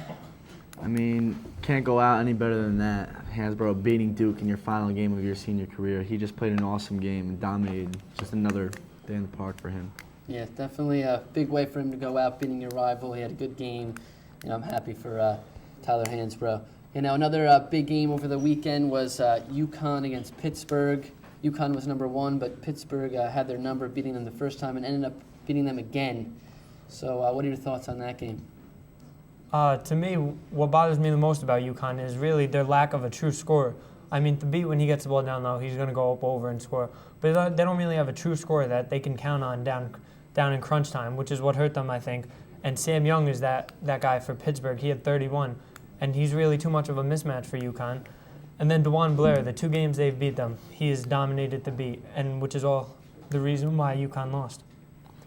I mean, can't go out any better than that. Hansborough beating Duke in your final game of your senior career. He just played an awesome game and dominated. Just another day in the park for him. Yeah, definitely a big way for him to go out beating your rival. He had a good game. I'm happy for Tyler Hansborough. Another big game over the weekend was UConn against Pittsburgh. UConn was number 1, but Pittsburgh had their number, beating them the first time and ended up beating them again. So what are your thoughts on that game? To me, what bothers me the most about UConn is really their lack of a true scorer. I mean, Thabit, when he gets the ball down low, he's going to go up over and score. But they don't really have a true scorer that they can count on down in crunch time, which is what hurt them, I think. And Sam Young is that guy for Pittsburgh. He had 31, and he's really too much of a mismatch for UConn. And then DeJuan Blair, the 2 games they've beat them, he has dominated Thabit, and which is all the reason why UConn lost.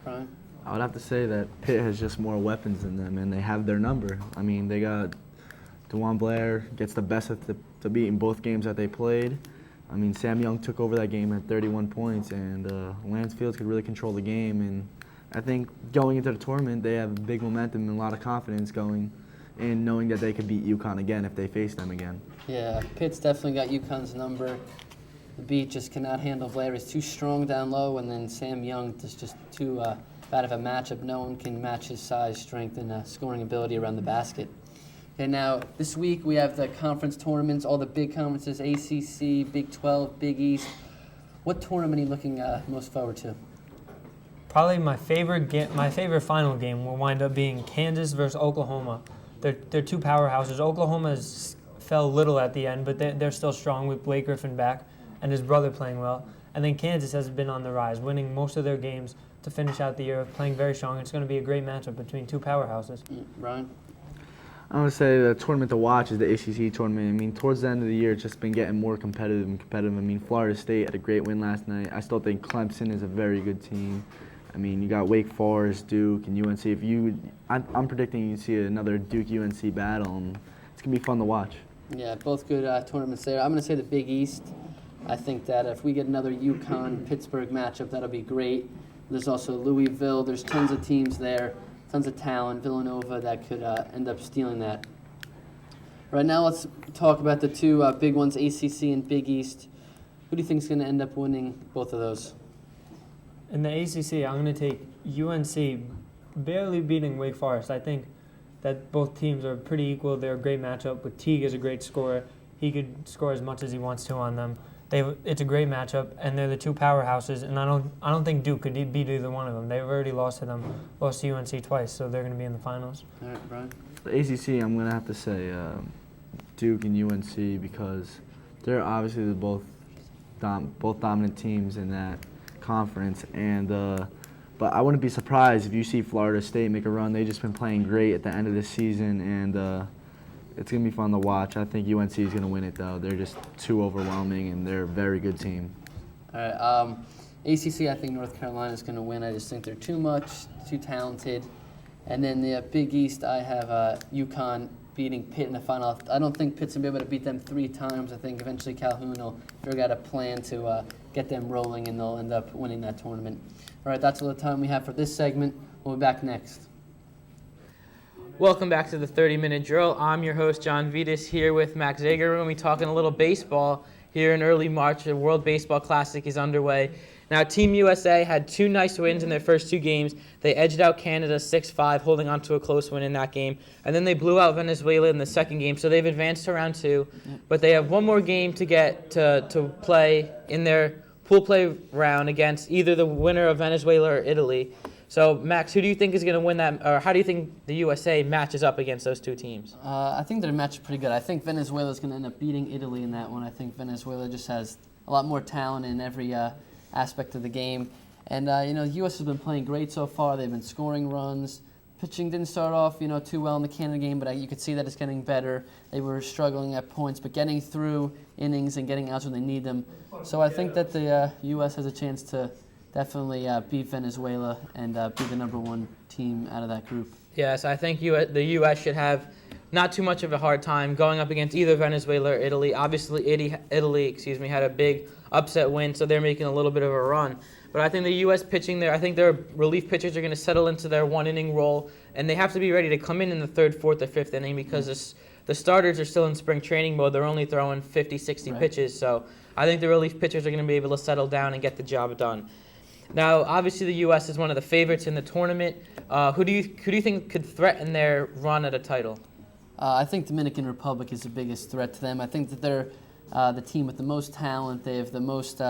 Bryan? I would have to say that Pitt has just more weapons than them, and they have their number. I mean, they got DeJuan Blair gets the best of Thabit in both games that they played. I mean, Sam Young took over that game at 31 points, and Lance Fields could really control the game. And I think going into the tournament, they have big momentum and a lot of confidence going in knowing that they could beat UConn again if they face them again. Yeah, Pitt's definitely got UConn's number. Thabit just cannot handle Blair. He's too strong down low, and then Sam Young is just too bad of a matchup. No one can match his size, strength, and scoring ability around the basket. Okay, now this week we have the conference tournaments, all the big conferences, ACC, Big 12, Big East. What tournament are you looking most forward to? Probably my favorite final game will wind up being Kansas versus Oklahoma. They're 2 powerhouses. Oklahoma fell little at the end, but they're still strong with Blake Griffin back and his brother playing well. And then Kansas has been on the rise, winning most of their games to finish out the year, playing very strong. It's going to be a great matchup between 2 powerhouses. Bryan? I would say the tournament to watch is the ACC tournament. I mean, towards the end of the year, it's just been getting more competitive and competitive. I mean, Florida State had a great win last night. I still think Clemson is a very good team. I mean, you got Wake Forest, Duke, and UNC. I'm predicting you see another Duke-UNC battle, and it's going to be fun to watch. Yeah, both good tournaments there. I'm going to say the Big East. I think that if we get another UConn-Pittsburgh matchup, that'll be great. There's also Louisville. There's tons of teams there, tons of talent. Villanova that could end up stealing that. Right now, let's talk about the 2 big ones, ACC and Big East. Who do you think is going to end up winning both of those? In the ACC, I'm going to take UNC barely beating Wake Forest. I think that both teams are pretty equal. They're a great matchup. But Teague is a great scorer. He could score as much as he wants to on them. It's a great matchup, and they're the 2 powerhouses. And I don't think Duke could beat either one of them. They've already lost to them, lost to UNC twice, so they're going to be in the finals. All right, Bryan? The ACC, I'm going to have to say Duke and UNC because they're obviously both dominant teams in that conference. And but I wouldn't be surprised if you see Florida State make a run. They've just been playing great at the end of the season, and it's going to be fun to watch. I think UNC is going to win it, though. They're just too overwhelming, and they're a very good team. All right. ACC, I think North Carolina is going to win. I just think they're too much, too talented. And then the Big East, I have UConn beating Pitt in the final. I don't think Pitt's going to be able to beat them 3 times. I think eventually Calhoun will figure out a plan to get them rolling, and they'll end up winning that tournament. All right, that's all the time we have for this segment. We'll be back next. Welcome back to the 30-Minute Drill. I'm your host, John Vittas, here with Max Zager. We're going to be talking a little baseball here in early March. The World Baseball Classic is underway. Now, Team USA had 2 nice wins in their first 2 games. They edged out Canada 6-5, holding on to a close win in that game. And then they blew out Venezuela in the second game, so they've advanced to round 2. But they have one more game to get to play in their pool play round against either the winner of Venezuela or Italy. So, Max, who do you think is going to win that, or how do you think the USA matches up against those 2 teams? I think their match is pretty good. I think Venezuela is going to end up beating Italy in that one. I think Venezuela just has a lot more talent in every aspect of the game. And, the U.S. has been playing great so far. They've been scoring runs. Pitching didn't start off, too well in the Canada game, but you could see that it's getting better. They were struggling at points, but getting through innings and getting outs when they need them. So I think that the U.S. has a chance to definitely beat Venezuela and be the number 1 team out of that group. Yes, I think the U.S. should have not too much of a hard time going up against either Venezuela or Italy. Obviously, Italy had a big upset win, so they're making a little bit of a run. But I think the U.S. pitching there, I think their relief pitchers are going to settle into their 1-inning role, and they have to be ready to come in the 3rd, 4th, or 5th inning because the starters are still in spring training mode. They're only throwing 50, 60 pitches. So I think the relief pitchers are going to be able to settle down and get the job done. Now, obviously, the U.S. is one of the favorites in the tournament. Who do you think could threaten their run at a title? I think Dominican Republic is the biggest threat to them. I think that they're the team with the most talent. They have the most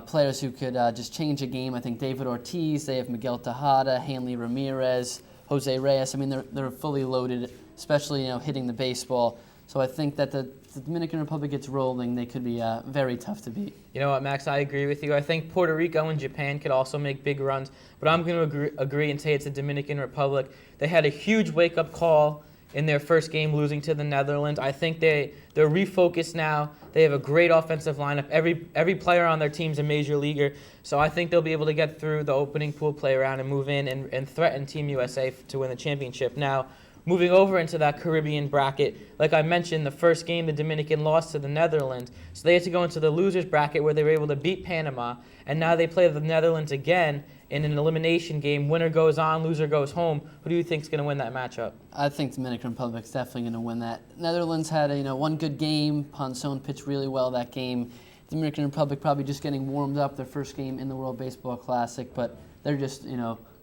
players who could just change a game. I think David Ortiz, they have Miguel Tejada, Hanley Ramirez, Jose Reyes. I mean, they're fully loaded, especially hitting the baseball. So I think that the Dominican Republic gets rolling, they could be very tough to beat. You know what, Max? I agree with you. I think Puerto Rico and Japan could also make big runs, but I'm going to agree and say it's the Dominican Republic. They had a huge wake-up call in their first game, losing to the Netherlands. I think they're refocused now. They have a great offensive lineup. Every player on their team's a major leaguer, so I think they'll be able to get through the opening pool play round and move in and threaten Team USA to win the championship. Now, moving over into that Caribbean bracket, like I mentioned, the first game the Dominican lost to the Netherlands, so they had to go into the losers bracket where they were able to beat Panama, and now they play the Netherlands again in an elimination game. Winner goes on, loser goes home. Who do you think is going to win that matchup? I think Dominican Republic's definitely going to win that. Netherlands had one good game. Ponson pitched really well that game. Dominican Republic probably just getting warmed up, their first game in the World Baseball Classic, but they're just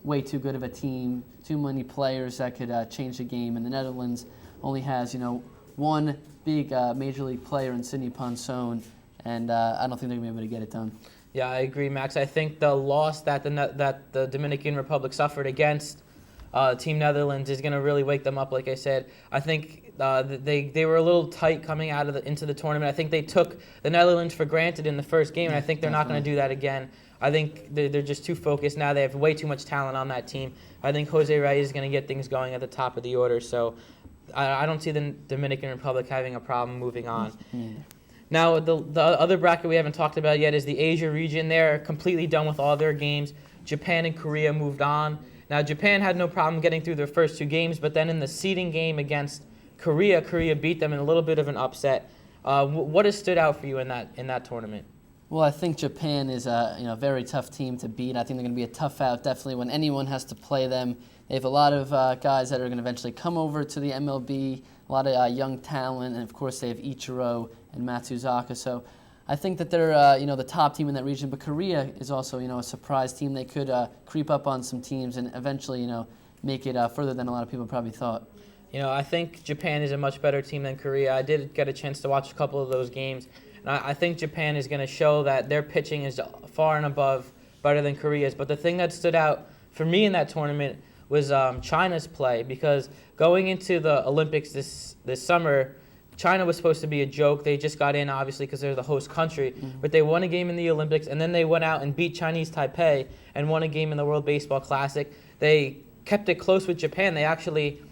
way too good of a team, too many players that could change the game. And the Netherlands only has one big major league player in Sidney Ponson, and I don't think they're going to be able to get it done. Yeah, I agree, Max. I think the loss that the Dominican Republic suffered against Team Netherlands is going to really wake them up. Like I said, I think they were a little tight coming out of into the tournament. I think they took the Netherlands for granted in the first game, and I think they're not going to do that again. I think they're just too focused now. They have way too much talent on that team. I think Jose Reyes is going to get things going at the top of the order. So I don't see the Dominican Republic having a problem moving on. Now, the other bracket we haven't talked about yet is the Asia region. They're completely done with all their games. Japan and Korea moved on. Now, Japan had no problem getting through their first two games, but then in the seeding game against Korea beat them in a little bit of an upset. What has stood out for you in that tournament? Well, I think Japan is a very tough team to beat. I think they're going to be a tough out, definitely, when anyone has to play them. They have a lot of guys that are going to eventually come over to the MLB, a lot of young talent, and of course they have Ichiro and Matsuzaka. So I think that they're the top team in that region. But Korea is also a surprise team. They could creep up on some teams and eventually make it further than a lot of people probably thought. I think Japan is a much better team than Korea. I did get a chance to watch a couple of those games. I think Japan is going to show that their pitching is far and above better than Korea's. But the thing that stood out for me in that tournament was China's play, because going into the Olympics this summer, China was supposed to be a joke. They just got in, obviously, because they're the host country. But they won a game in the Olympics, and then they went out and beat Chinese Taipei and won a game in the World Baseball Classic. They kept it close with Japan. They actually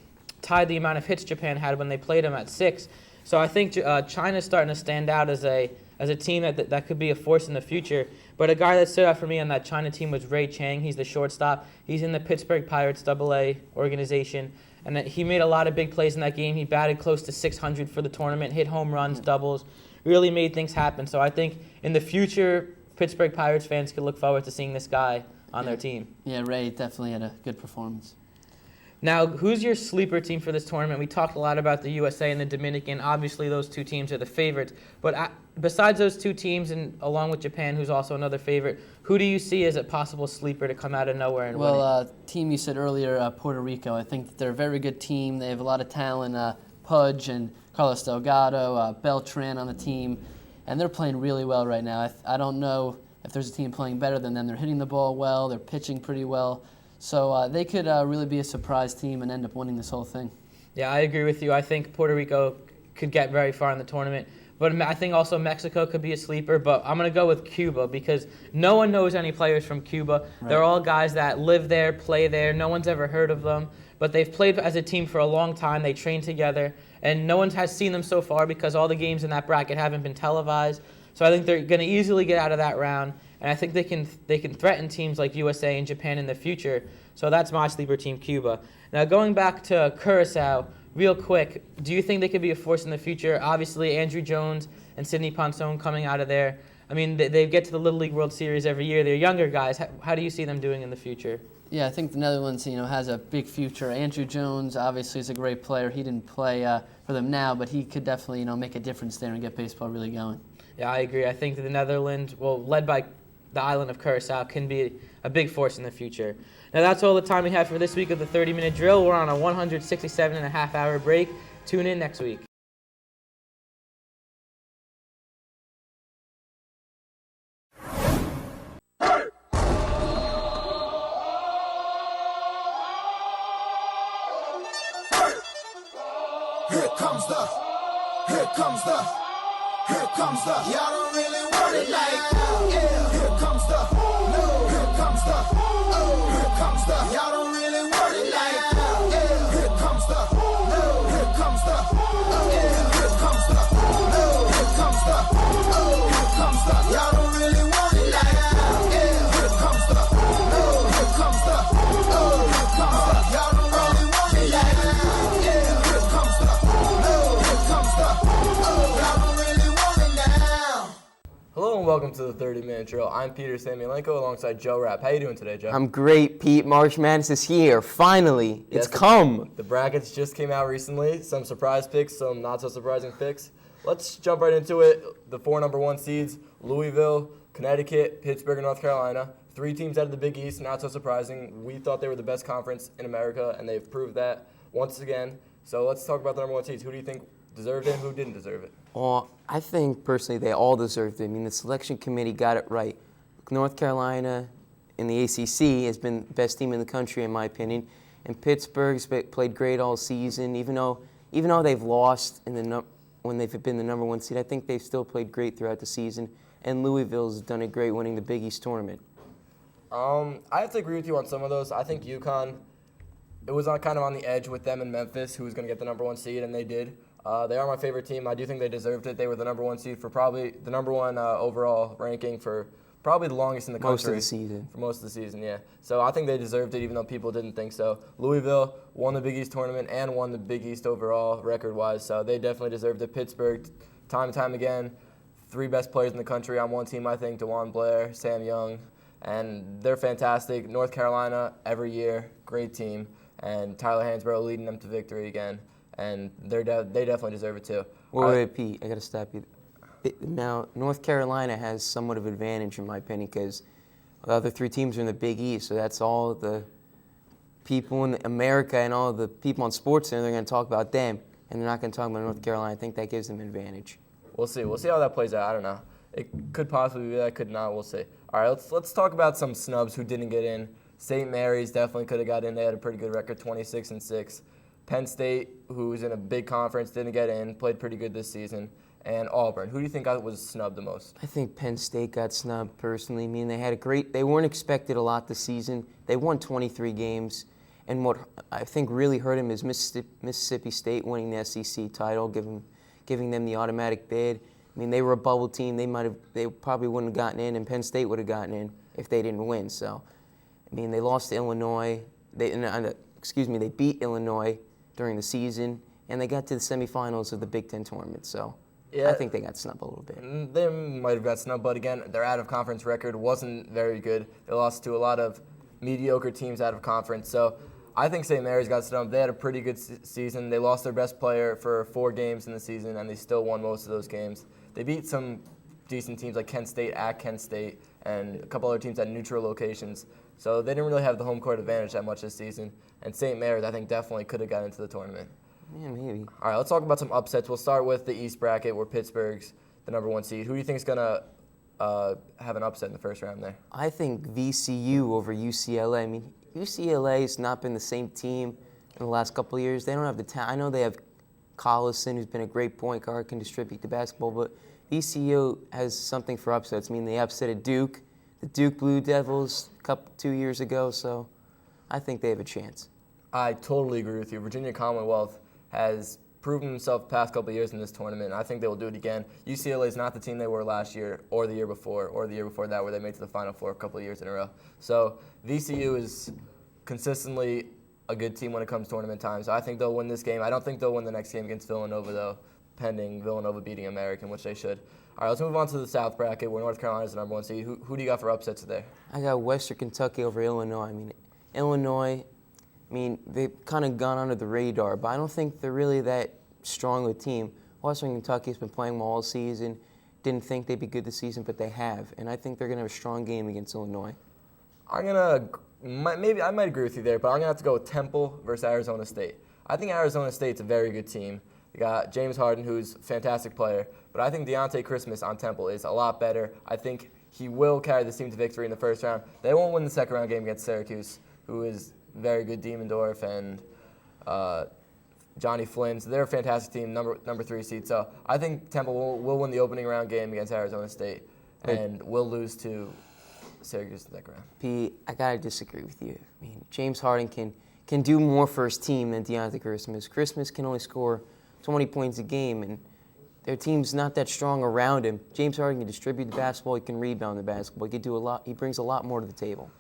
tied the amount of hits Japan had when they played them at 6. So I think China's starting to stand out as a team that could be a force in the future. But a guy that stood out for me on that China team was Ray Chang. He's the shortstop. He's in the Pittsburgh Pirates AA organization. And he made a lot of big plays in that game. He batted close to 600 for the tournament, hit home runs, doubles, really made things happen. So I think in the future, Pittsburgh Pirates fans could look forward to seeing this guy on their team. Yeah, Ray definitely had a good performance. Now, who's your sleeper team for this tournament? We talked a lot about the USA and the Dominican. Obviously, those two teams are the favorites. But besides those two teams, and along with Japan, who's also another favorite, who do you see as a possible sleeper to come out of nowhere and win it? Well, team you said earlier, Puerto Rico. I think that they're a very good team. They have a lot of talent. Pudge and Carlos Delgado, Beltran on the team. And they're playing really well right now. I don't know if there's a team playing better than them. They're hitting the ball well. They're pitching pretty well. So they could really be a surprise team and end up winning this whole thing. Yeah, I agree with you. I think Puerto Rico could get very far in the tournament. But I think also Mexico could be a sleeper. But I'm going to go with Cuba because no one knows any players from Cuba. Right. They're all guys that live there, play there. No one's ever heard of them. But they've played as a team for a long time. They train together. And no one has seen them so far because all the games in that bracket haven't been televised. So I think they're going to easily get out of that round. And I think they can threaten teams like USA and Japan in the future. So that's my sleeper team, Cuba. Now going back to Curacao, real quick, do you think they could be a force in the future? Obviously, Andrew Jones and Sidney Ponson coming out of there. I mean, they get to the Little League World Series every year. They're younger guys. How do you see them doing in the future? Yeah, I think the Netherlands, has a big future. Andrew Jones obviously is a great player. He didn't play for them now, but he could definitely, make a difference there and get baseball really going. Yeah, I agree. I think that the Netherlands, led by the island of Curacao, can be a big force in the future. Now, that's all the time we have for this week of the 30-minute drill. We're on a 167.5-hour break. Tune in next week. Here comes the, y'all don't really want it like that. Yeah. Here comes the, no. Here comes the, oh. Here comes the, y'all don't really want it like that. Yeah. Here comes the, no. Here comes the, oh. Yeah. Here comes the, no. Here comes the, oh. Here comes the, y'all don't really want it like that. Yeah. Here comes the, no. Here comes the, oh. Here comes the, y'all don't really want it like that. Yeah. Here comes the, no. Here comes the, oh. Y'all don't really want it now. Hello and welcome to the 30-minute drill. I'm Peter Samylenko alongside Joe Rapp. How you doing today, Joe? I'm great, Pete. March Madness is here. Finally. Yes, it's come. The brackets just came out recently. Some surprise picks, some not so surprising picks. Let's jump right into it. The 4 number 1 seeds, Louisville, Connecticut, Pittsburgh, and North Carolina. 3 teams out of the Big East, not so surprising. We thought they were the best conference in America, and they've proved that once again. So let's talk about the number 1 seeds. Who do you think deserved it and who didn't deserve it? Well, I think personally they all deserved it. I mean, the selection committee got it right. North Carolina in the ACC has been the best team in the country, in my opinion. And Pittsburgh's played great all season, even though they've lost when they've been the number 1 seed. I think they've still played great throughout the season. And Louisville's done it great, winning the Big East tournament. I have to agree with you on some of those. I think UConn, it was kind of on the edge with them and Memphis, who was going to get the number 1 seed, and they did. They are my favorite team. I do think they deserved it. They were the number 1 seed for probably the number 1 overall ranking for probably the longest in the country. Most of the season. For most of the season, yeah. So I think they deserved it, even though people didn't think so. Louisville won the Big East tournament and won the Big East overall record-wise, so they definitely deserved it. Pittsburgh, time and time again, 3 best players in the country on one team, I think, DeJuan Blair, Sam Young, and they're fantastic. North Carolina, every year, great team, and Tyler Hansbrough leading them to victory again. And they definitely deserve it too. Wait, Pete, I got to stop you. Now, North Carolina has somewhat of an advantage, in my opinion, because the other 3 teams are in the Big East, so that's all the people in America and all the people on SportsCenter, they're going to talk about them, and they're not going to talk about North Carolina. I think that gives them an advantage. We'll see. We'll see how that plays out. I don't know. It could possibly be that, could not. We'll see. All right, let's talk about some snubs who didn't get in. St. Mary's definitely could have got in. They had a pretty good record, 26-6. Penn State, who's in a big conference, didn't get in, played pretty good this season. And Auburn. Who do you think was snubbed the most? I think Penn State got snubbed, personally. I mean, they weren't expected a lot this season. They won 23 games. And what I think really hurt them is Mississippi State winning the SEC title, giving them the automatic bid. I mean, they were a bubble team. They probably wouldn't have gotten in, and Penn State would have gotten in if they didn't win. So, I mean, they lost to Illinois. They beat Illinois during the season, and they got to the semifinals of the Big Ten tournament. So yeah, I think they got snubbed a little bit. They might have got snubbed, but again, their out-of-conference record wasn't very good. They lost to a lot of mediocre teams out of conference. So I think St. Mary's got snubbed. They had a pretty good season. They lost their best player for 4 games in the season, and they still won most of those games. They beat some decent teams like Kent State at Kent State and a couple other teams at neutral locations. So they didn't really have the home court advantage that much this season. And St. Mary's, I think, definitely could have gotten into the tournament. Yeah, maybe. All right, let's talk about some upsets. We'll start with the East bracket where Pittsburgh's the number 1 seed. Who do you think is going to have an upset in the first round there? I think VCU over UCLA. I mean, UCLA has not been the same team in the last couple of years. They don't have the talent. I know they have Collison, who's been a great point guard, can distribute the basketball, but VCU has something for upsets. I mean, they upset Duke, the Duke Blue Devils 2 years ago, so I think they have a chance. I totally agree with you. Virginia Commonwealth has proven themselves the past couple of years in this tournament, and I think they will do it again. UCLA is not the team they were last year or the year before that where they made it to the Final Four a couple of years in a row. So VCU is consistently a good team when it comes to tournament time, so I think they'll win this game. I don't think they'll win the next game against Villanova, though, pending Villanova beating American, which they should. All right, let's move on to the South bracket where North Carolina is the number 1 seed. Who do you got for upsets there? I got Western Kentucky over Illinois. I mean, Illinois, I mean, they've kind of gone under the radar, but I don't think they're really that strong of a team. Western Kentucky's been playing well all season. Didn't think they'd be good this season, but they have. And I think they're going to have a strong game against Illinois. I might agree with you there, but I'm going to have to go with Temple versus Arizona State. I think Arizona State's a very good team. You got James Harden, who's a fantastic player, but I think Deontay Christmas on Temple is a lot better. I think he will carry this team to victory in the first round. They won't win the second round game against Syracuse, who is very good. Diemendorf and Johnny Flynn. So they're a fantastic team, number 3 seed. So I think Temple will win the opening round game against Arizona State and will lose to Syracuse in the second round. Pete, I gotta disagree with you. I mean, James Harden can do more for his team than Deontay Christmas. Christmas can only score 20 points a game, and their team's not that strong around him. James Harden can distribute the basketball, he can rebound the basketball, he can do a lot. He brings a lot more to the table.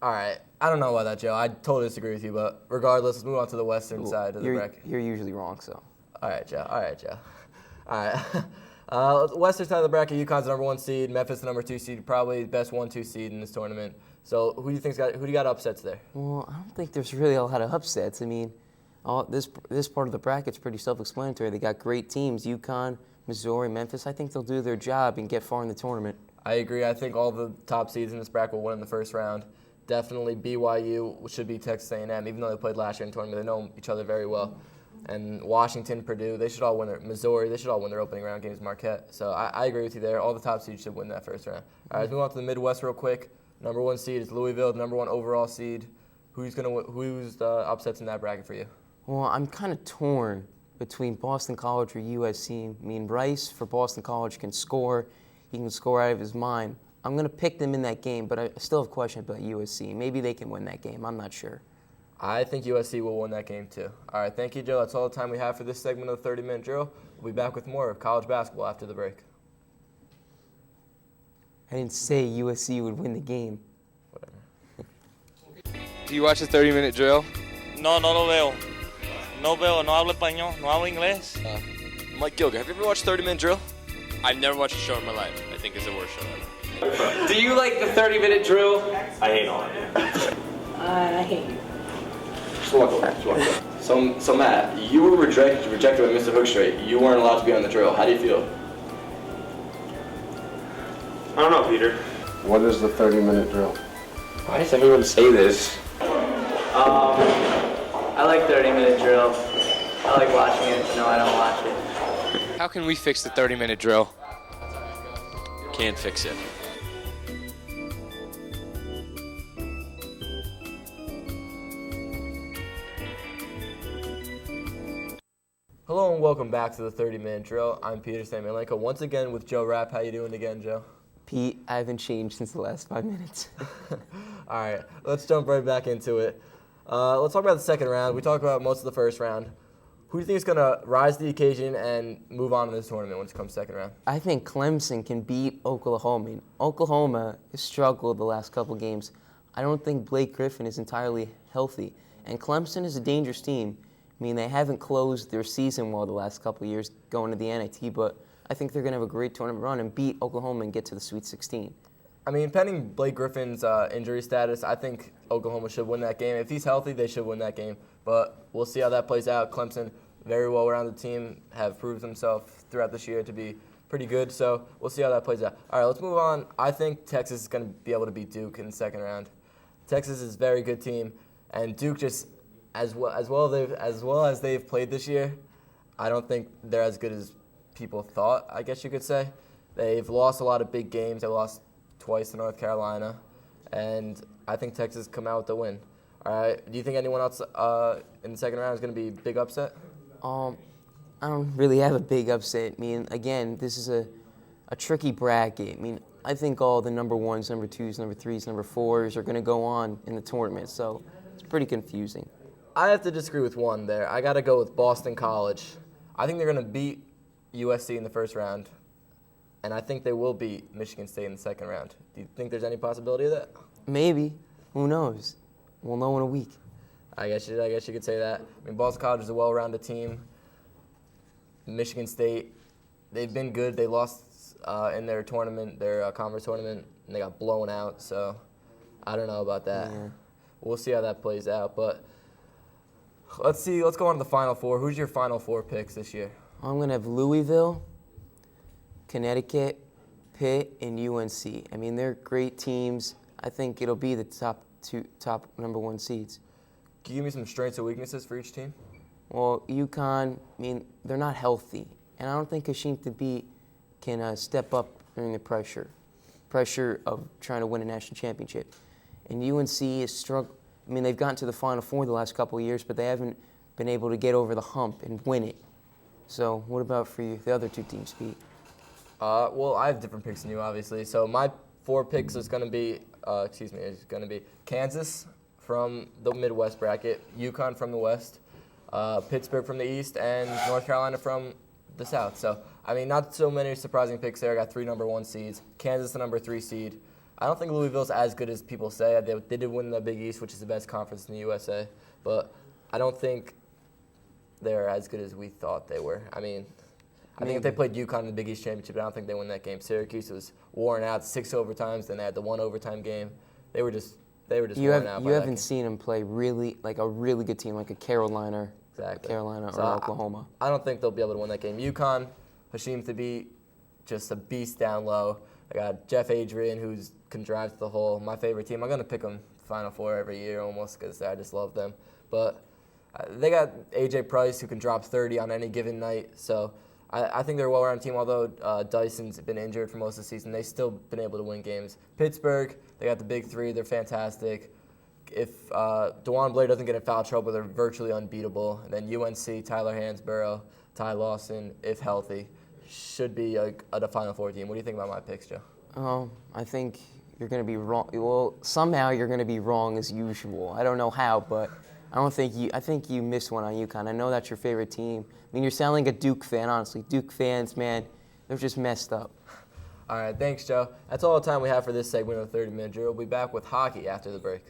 All right. I don't know about that, Joe. I totally disagree with you, but regardless, let's move on to the western side of the bracket. You're usually wrong, so. All right, Joe. All right. Western side of the bracket, UConn's the number 1 seed, Memphis the number 2 seed, probably the best 1-2 seed in this tournament. So who do you got upsets there? Well, I don't think there's really a lot of upsets. I mean, this part of the bracket's pretty self-explanatory. They got great teams, UConn, Missouri, Memphis. I think they'll do their job and get far in the tournament. I agree. I think all the top seeds in this bracket will win in the first round. Definitely BYU should be Texas A&M, even though they played last year in the tournament. They know each other very well. And Washington, Purdue, they should all win Missouri, they should all win their opening round games, Marquette. So I agree with you there. All the top seeds should win that first round. All right, let's move on to the Midwest real quick. Number 1 seed is Louisville, the number 1 overall seed. Who's the upsets in that bracket for you? Well, I'm kind of torn between Boston College or USC. I mean, Rice for Boston College can score. He can score out of his mind. I'm going to pick them in that game, but I still have questions about USC. Maybe they can win that game. I'm not sure. I think USC will win that game too. All right, thank you, Joe. That's all the time we have for this segment of the 30-minute drill. We'll be back with more of college basketball after the break. I didn't say USC would win the game. Do you watch the 30-minute drill? No, no lo veo. No veo, no hablo español, no hablo inglés. Mike Gilger, have you ever watched 30-minute drill? I've never watched a show in my life. I think it's the worst show ever. Do you like the 30-minute drill? I hate all of it. I hate you. Just walk over. So Matt, you were rejected by Mr. Hookstraight. You weren't allowed to be on the drill. How do you feel? I don't know, Peter. What is the 30-minute drill? Why does everyone say this? I like 30-minute drill. I like watching it. No, I don't watch it. How can we fix the 30-minute drill? Can't fix it. Hello and welcome back to the 30-minute drill. I'm Peter Samylenko, once again with Joe Rapp. How you doing again, Joe? Pete, I haven't changed since the last 5 minutes. All right, let's jump right back into it. Let's talk about the second round. We talked about most of the first round. Who do you think is going to rise to the occasion and move on in this tournament when it comes second round? I think Clemson can beat Oklahoma. I mean, Oklahoma has struggled the last couple games. I don't think Blake Griffin is entirely healthy. And Clemson is a dangerous team. I mean, they haven't closed their season well the last couple of years going to the NIT, but I think they're going to have a great tournament run and beat Oklahoma and get to the Sweet 16. I mean, pending Blake Griffin's injury status, I think Oklahoma should win that game. If he's healthy, they should win that game. But we'll see how that plays out. Clemson, very well-rounded team, have proved themselves throughout this year to be pretty good. So we'll see how that plays out. All right, let's move on. I think Texas is going to be able to beat Duke in the second round. Texas is a very good team, and Duke just as well as they've played this year, I don't think they're as good as people thought, I guess you could say. They've lost a lot of big games. They lost twice to North Carolina, and I think Texas come out with the win. All right, do you think anyone else in the second round is going to be a big upset? I don't really have a big upset. I mean, again, this is a tricky bracket. I mean, I think all the number 1s, number 2s, number 3s, number 4s are going to go on in the tournament, so it's pretty confusing. I have to disagree with one there. I got to go with Boston College. I think they're going to beat USC in the first round, and I think they will beat Michigan State in the second round. Do you think there's any possibility of that? Maybe. Who knows? We'll know in a week. I guess you could say that. I mean, Boston College is a well-rounded team. Michigan State, they've been good. They lost in their tournament, their conference tournament, and they got blown out. So I don't know about that. Yeah. we'll see how that plays out. But let's go on to the Final Four. Who's your Final Four picks this year? I'm going to have Louisville, Connecticut, Pitt, and UNC. I mean, they're great teams. I think it'll be the top number 1 seeds. Can you give me some strengths and weaknesses for each team? Well, UConn, I mean, they're not healthy. And I don't think Hashim Thabit can step up during the pressure of trying to win a national championship. And UNC is struggle. I mean, they've gotten to the Final Four the last couple of years, but they haven't been able to get over the hump and win it. So what about for you, the other 2 teams, Pete? Well, I have different picks than you, obviously. So my 4 picks is going to be, Kansas from the Midwest bracket, UConn from the West, Pittsburgh from the East, and North Carolina from the South. So, I mean, not so many surprising picks there. I got 3 number 1 seeds. Kansas, the number 3 seed. I don't think Louisville's as good as people say. They did win the Big East, which is the best conference in the USA. But I don't think they're as good as we thought they were. I mean, I think if they played UConn in the Big East Championship, I don't think they win that game. Syracuse was worn out 6 overtimes, then they had the 1 overtime game. They were just worn out. You haven't seen them play really like a really good team, like a Carolina, or Oklahoma. I don't think they'll be able to win that game. UConn, Hashim Thabit, just a beast down low. I got Jeff Adrian, who can drive to the hole. My favorite team. I'm going to pick them Final Four every year almost because I just love them. But they got A.J. Price, who can drop 30 on any given night. So I think they're a well-rounded team. Although Dyson's been injured for most of the season, they've still been able to win games. Pittsburgh, they got the big 3. They're fantastic. If DeJuan Blair doesn't get in foul trouble, they're virtually unbeatable. And then UNC, Tyler Hansborough, Ty Lawson, if healthy, should be a Final Four team. What do you think about my picks, Joe? I think you're going to be wrong. Well, somehow you're going to be wrong as usual. I don't know how, but I think you missed one on UConn. I know that's your favorite team. I mean, you're sounding like a Duke fan, honestly. Duke fans, man, they're just messed up. All right, thanks, Joe. That's all the time we have for this segment of the 30-minute drill. We'll be back with hockey after the break.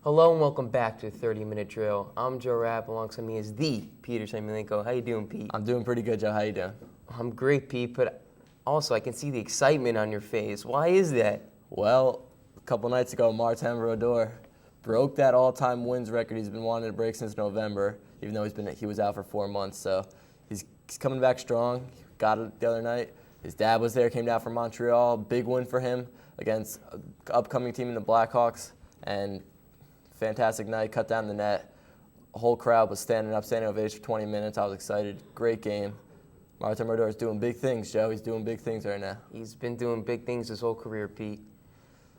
Hello and welcome back to the 30-Minute Drill. I'm Joe Rapp. Alongside me is the Peter Samylenko. How you doing, Pete? I'm doing pretty good, Joe. How you doing? I'm great, Pete, but also I can see the excitement on your face. Why is that? Well, a couple nights ago, Martin Brodeur broke that all-time wins record he's been wanting to break since November, even though he was out for 4 months. So he's coming back strong. Got it the other night. His dad was there, came down from Montreal. Big win for him against an upcoming team in the Blackhawks. And fantastic night, cut down the net. The whole crowd was standing ovation for 20 minutes. I was excited. Great game. Martin Brodeur is doing big things, Joe. He's doing big things right now. He's been doing big things his whole career, Pete.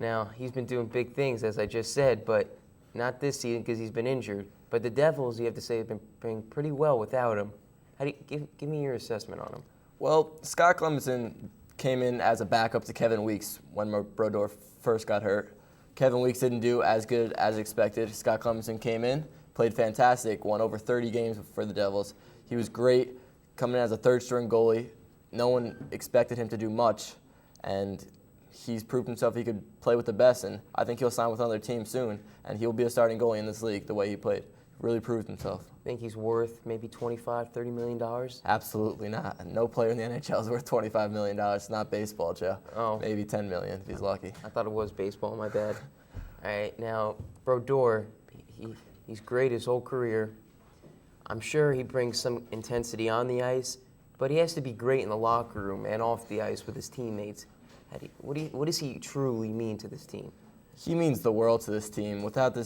Now, he's been doing big things, as I just said, but not this season because he's been injured. But the Devils, you have to say, have been playing pretty well without him. How do you, give me your assessment on him. Well, Scott Clemmensen came in as a backup to Kevin Weeks when Brodeur first got hurt. Kevin Weeks didn't do as good as expected. Scott Clemmensen came in, played fantastic, won over 30 games for the Devils. He was great, coming in as a third-string goalie. No one expected him to do much, and he's proved himself he could play with the best, and I think he'll sign with another team soon, and he'll be a starting goalie in this league the way he played. Really proved himself. Think he's worth maybe $25, $30 million? Absolutely not. No player in the NHL is worth $25 million. It's not baseball, Joe. Oh. Maybe $10 million if he's lucky. I thought it was baseball, my bad. All right, now, Brodeur, he's great his whole career. I'm sure he brings some intensity on the ice, but he has to be great in the locker room and off the ice with his teammates. What does he truly mean to this team? He means the world to this team. Without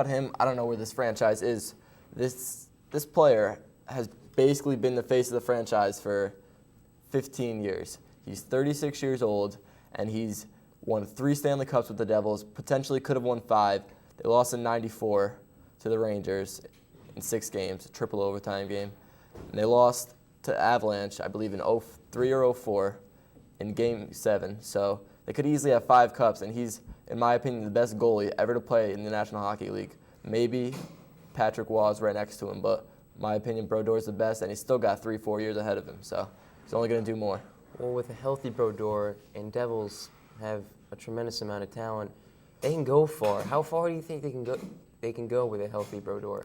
him, I don't know where this franchise is. This player has basically been the face of the franchise for 15 years. He's 36 years old, and he's won 3 Stanley Cups with the Devils, potentially could have won 5. They lost in '94 to the Rangers in 6 games, a triple overtime game. And they lost to Avalanche, I believe, in 03 or 04 in Game 7. So they could easily have 5 cups, and he's, in my opinion, the best goalie ever to play in the National Hockey League. Maybe Patrick Waugh's right next to him, but in my opinion, Brodor's the best, and he's still got 3-4 years ahead of him. So he's only going to do more. Well, with a healthy Brodor, and Devils have a tremendous amount of talent, they can go far. How far do you think they can go? They can go with a healthy Brodor.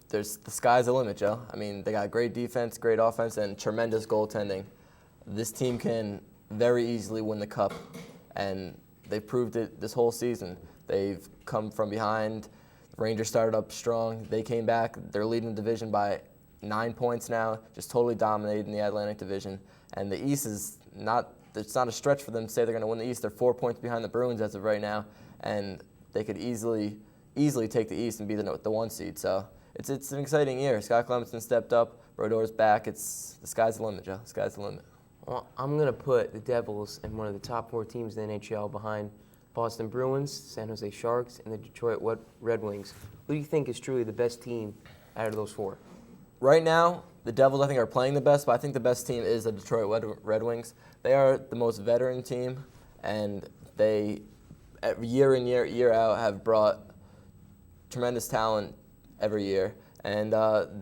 The sky's the limit, Joe. I mean, they got great defense, great offense, and tremendous goaltending. This team can very easily win the cup, and they've proved it this whole season. They've come from behind. The Rangers started up strong. They came back. They're leading the division by 9 points now, just totally dominating the Atlantic Division. And the East is not, it's not a stretch for them to say they're going to win the East. They're 4 points behind the Bruins as of right now, and they could easily take the East and be the 1 seed. So it's an exciting year. Scott Clemson stepped up. Brodor's back. The sky's the limit, Joe. The sky's the limit. Well, I'm going to put the Devils and one of the top 4 teams in the NHL behind Boston Bruins, San Jose Sharks, and the Detroit Red Wings. Who do you think is truly the best team out of those 4? Right now, the Devils, I think, are playing the best, but I think the best team is the Detroit Red Wings. They are the most veteran team, and they, year in, year out, have brought tremendous talent every year. And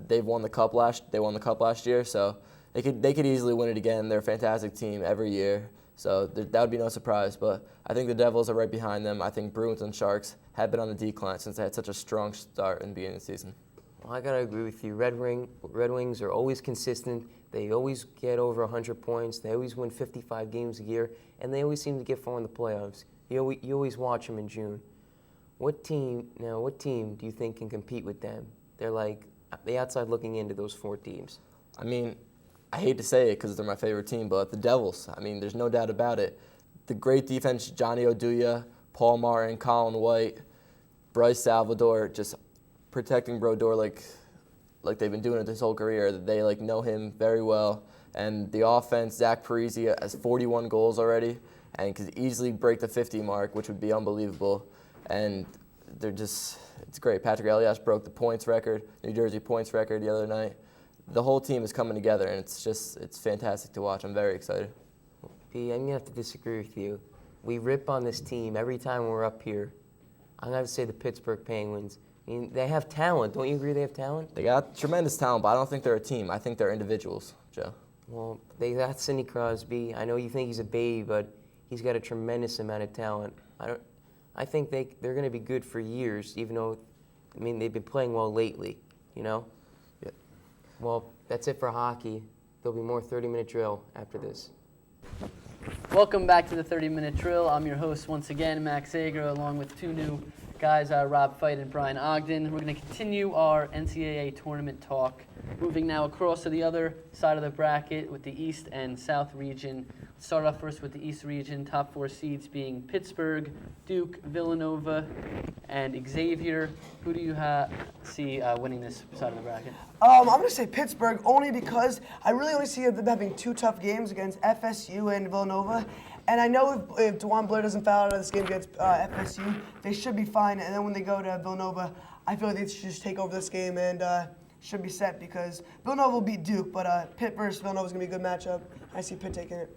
they've won the cup last year, so they could easily win it again. They're a fantastic team every year, so that would be no surprise. But I think the Devils are right behind them. I think Bruins and Sharks have been on the decline since they had such a strong start in the beginning of the season. Well, I got to agree with you. Red Wings are always consistent. They always get over 100 points. They always win 55 games a year, and they always seem to get far in the playoffs. You always watch them in June. What team do you think can compete with them? They're like the outside looking into those 4 teams. I mean, I hate to say it because they're my favorite team, but the Devils, I mean, there's no doubt about it. The great defense, Johnny Oduya, Paul Martin, Colin White, Bryce Salvador, just protecting Brodor like they've been doing it his whole career. They know him very well. And the offense, Zach Parise has 41 goals already and could easily break the 50 mark, which would be unbelievable. And it's great. Patrick Elias broke the points record, New Jersey points record the other night. The whole team is coming together, and it's fantastic to watch. I'm very excited. P, I'm going to have to disagree with you. We rip on this team every time we're up here. I'm going to have to say the Pittsburgh Penguins. I mean, they have talent. Don't you agree they have talent? They got tremendous talent, but I don't think they're a team. I think they're individuals, Joe. Well, they got Sidney Crosby. I know you think he's a baby, but he's got a tremendous amount of talent. I think they're going to be good for years, even though, I mean, they've been playing well lately, you know? Yeah. Well, that's it for hockey. There'll be more 30-minute drill after this. Welcome back to the 30-minute drill. I'm your host once again, Max Zager, along with 2 new guys, Rob Feit and Bryan Ogden. We're going to continue our NCAA tournament talk. Moving now across to the other side of the bracket with the East and South region. Let's start off first with the East region. Top 4 seeds being Pittsburgh, Duke, Villanova, and Xavier. Who do you see winning this side of the bracket? I'm going to say Pittsburgh only because I really only see them having 2 tough games against FSU and Villanova. And I know if DeJuan Blair doesn't foul out of this game against FSU, they should be fine. And then when they go to Villanova, I feel like they should just take over this game and should be set because Villanova will beat Duke, but Pitt versus Villanova is going to be a good matchup. I see Pitt taking it.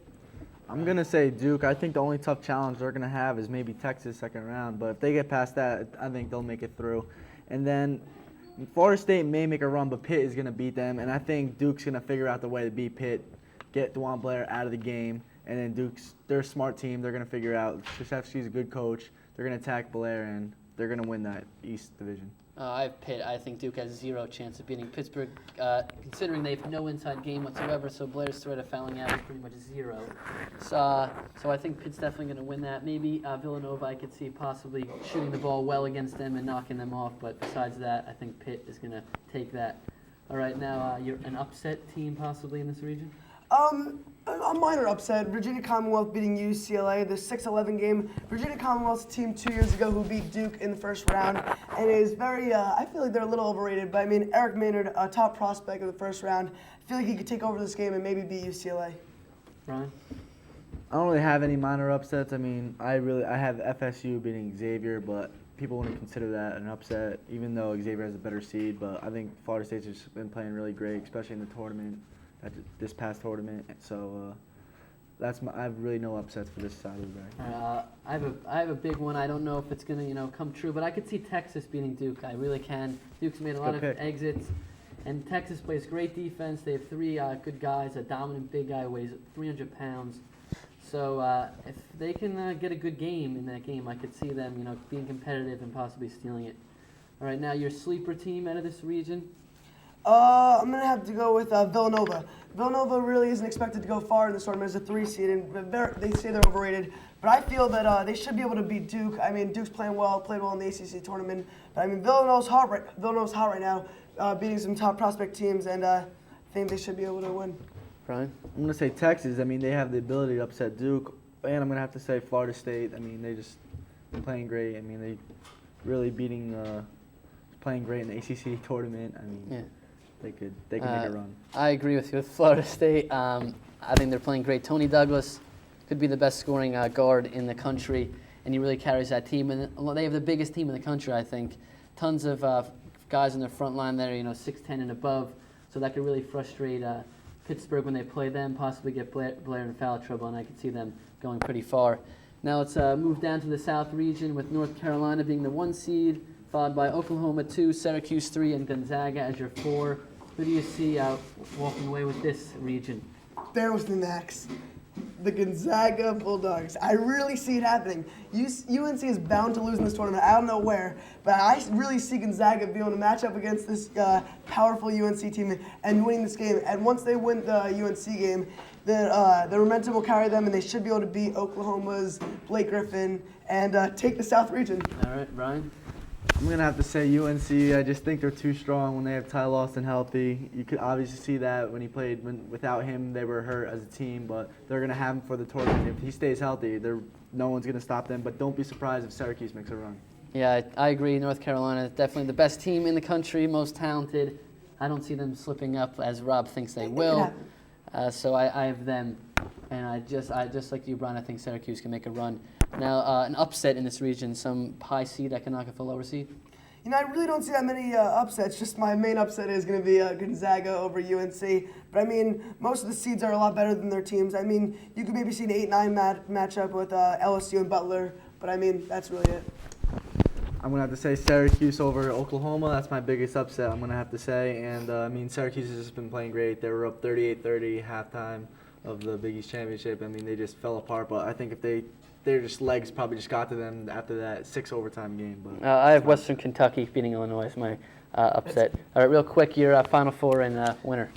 I'm going to say Duke. I think the only tough challenge they're going to have is maybe Texas second round. But if they get past that, I think they'll make it through. And then Florida State may make a run, but Pitt is going to beat them. And I think Duke's going to figure out the way to beat Pitt, get DeJuan Blair out of the game. And then they're a smart team. They're going to figure out. Krzyzewski's a good coach. They're going to attack Blair, and they're going to win that East Division. I have Pitt. I think Duke has 0 chance of beating Pittsburgh, considering they have no inside game whatsoever, so Blair's threat of fouling out is pretty much 0. So I think Pitt's definitely going to win that. Maybe Villanova I could see possibly shooting the ball well against them and knocking them off, but besides that, I think Pitt is going to take that. All right, now you're an upset team possibly in this region? A minor upset. Virginia Commonwealth beating UCLA, the 6-11 game. Virginia Commonwealth's team 2 years ago who beat Duke in the first round, and it is very, I feel like they're a little overrated, but I mean, Eric Maynard, a top prospect of the first round, I feel like he could take over this game and maybe beat UCLA. Bryan? I don't really have any minor upsets. I mean, I have FSU beating Xavier, but people wouldn't consider that an upset, even though Xavier has a better seed. But I think Florida State's just been playing really great, especially in the tournament, this past tournament. So I have really no upsets for this side of the bracket. I have a big one. I don't know if it's gonna come true, but I could see Texas beating Duke. I really can. Duke's made a lot of exits, and Texas plays great defense. They have 3 good guys. A dominant big guy weighs 300 pounds. So if they can get a good game in that game, I could see them being competitive and possibly stealing it. All right, now your sleeper team out of this region. I'm going to have to go with Villanova. Villanova really isn't expected to go far in this tournament as a 3 seed, and they say they're overrated. But I feel that they should be able to beat Duke. I mean, Duke's played well in the ACC tournament. But I mean, Villanova's hot right now, beating some top prospect teams, and I think they should be able to win. Bryan? I'm going to say Texas. I mean, they have the ability to upset Duke. And I'm going to have to say Florida State. I mean, they just been playing great. I mean, they really playing great in the ACC tournament. I mean, yeah. They could make a run. I agree with you with Florida State. I think they're playing great. Tony Douglas could be the best scoring guard in the country, and he really carries that team. And they have the biggest team in the country, I think. Tons of guys in the front line that are 6'10" and above, so that could really frustrate Pittsburgh when they play them, possibly get Blair in foul trouble, and I could see them going pretty far. Now let's move down to the South region with North Carolina being the 1 seed, followed by Oklahoma 2, Syracuse 3, and Gonzaga as your 4. Who do you see walking away with this region? There was the Max. The Gonzaga Bulldogs. I really see it happening. UNC is bound to lose in this tournament. I don't know where, but I really see Gonzaga being able to match up against this powerful UNC team and winning this game. And once they win the UNC game, the momentum will carry them, and they should be able to beat Oklahoma's Blake Griffin and take the South region. All right, Bryan? I'm going to have to say UNC. I just think they're too strong when they have Ty Lawson healthy. You could obviously see that when he played. Without him, they were hurt as a team, but they're going to have him for the tournament. If he stays healthy, no one's going to stop them, but don't be surprised if Syracuse makes a run. Yeah, I agree. North Carolina is definitely the best team in the country, most talented. I don't see them slipping up as Rob thinks they will. So I have them, and I just like you, Bryan, I think Syracuse can make a run. Now, an upset in this region, some high seed that can knock off a lower seed? I really don't see that many upsets. Just my main upset is going to be Gonzaga over UNC. But I mean, most of the seeds are a lot better than their teams. I mean, you could maybe see an 8-9 matchup with LSU and Butler. But I mean, that's really it. I'm going to have to say Syracuse over Oklahoma. That's my biggest upset, I'm going to have to say. And, I mean, Syracuse has just been playing great. They were up 38-30 halftime of the Big East Championship. I mean, they just fell apart. But I think if their just legs probably just got to them after that 6 overtime game. But I have Western Kentucky beating Illinois as my upset. All right, real quick, your Final Four and winner.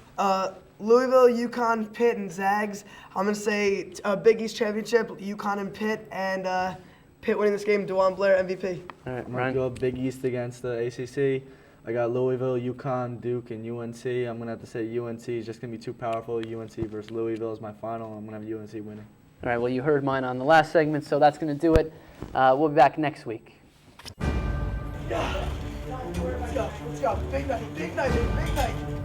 Louisville, UConn, Pitt, and Zags. I'm going to say Big East Championship, UConn and Pitt, and Pitt winning this game, DeJuan Blair, MVP. All right, I'm going to go Big East against the ACC. I got Louisville, UConn, Duke, and UNC. I'm going to have to say UNC is just going to be too powerful. UNC versus Louisville is my final. I'm going to have UNC winning. All right, well, you heard mine on the last segment, so that's going to do it. We'll be back next week. Let's go. Big night, big night.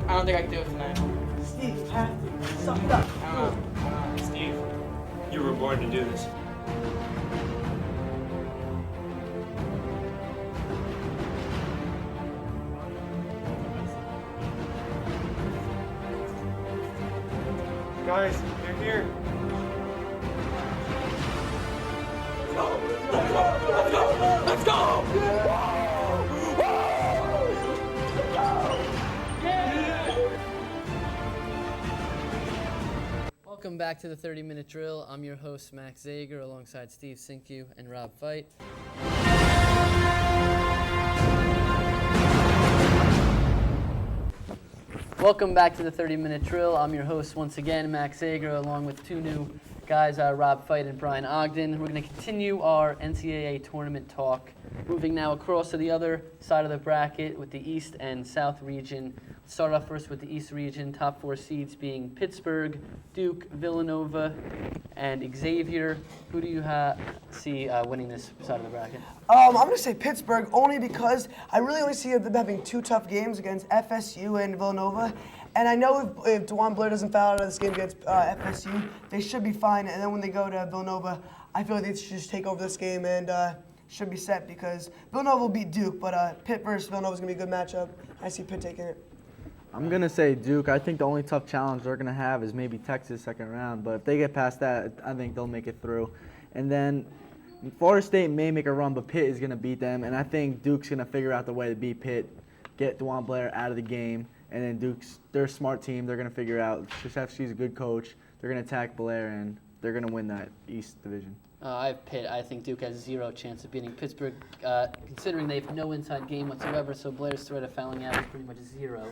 I don't think I can do it tonight. Steve, you have to. Suck it up. Steve, you were born to do this. Guys, you're here. Let's go! Welcome back to the 30-Minute Drill. I'm your host, Max Zager, alongside Steve Cinque and Rob Feit. Welcome back to the 30-Minute Drill. I'm your host once again, Max Zager, along with 2 new guys, Rob Feit and Bryan Ogden. We're going to continue our NCAA tournament talk, moving now across to the other side of the bracket with the East and South region. Let's start off first with the East region, top 4 seeds being Pittsburgh, Duke, Villanova, and Xavier. Who do you see winning this side of the bracket? I'm going to say Pittsburgh only because I really only see them having 2 tough games against FSU and Villanova. And I know if DeJuan Blair doesn't foul out of this game against FSU, they should be fine. And then when they go to Villanova, I feel like they should just take over this game and should be set because Villanova will beat Duke, but Pitt versus Villanova is going to be a good matchup. I see Pitt taking it. I'm going to say Duke. I think the only tough challenge they're going to have is maybe Texas second round, but if they get past that, I think they'll make it through. And then Florida State may make a run, but Pitt is going to beat them, and I think Duke's going to figure out the way to beat Pitt, get DeJuan Blair out of the game, and then they're a smart team. They're going to figure out Krzyzewski's a good coach. They're going to attack Blair, and they're going to win that East Division. I have Pitt. I think Duke has 0 chance of beating Pittsburgh, considering they have no inside game whatsoever, so Blair's threat of fouling out is pretty much 0.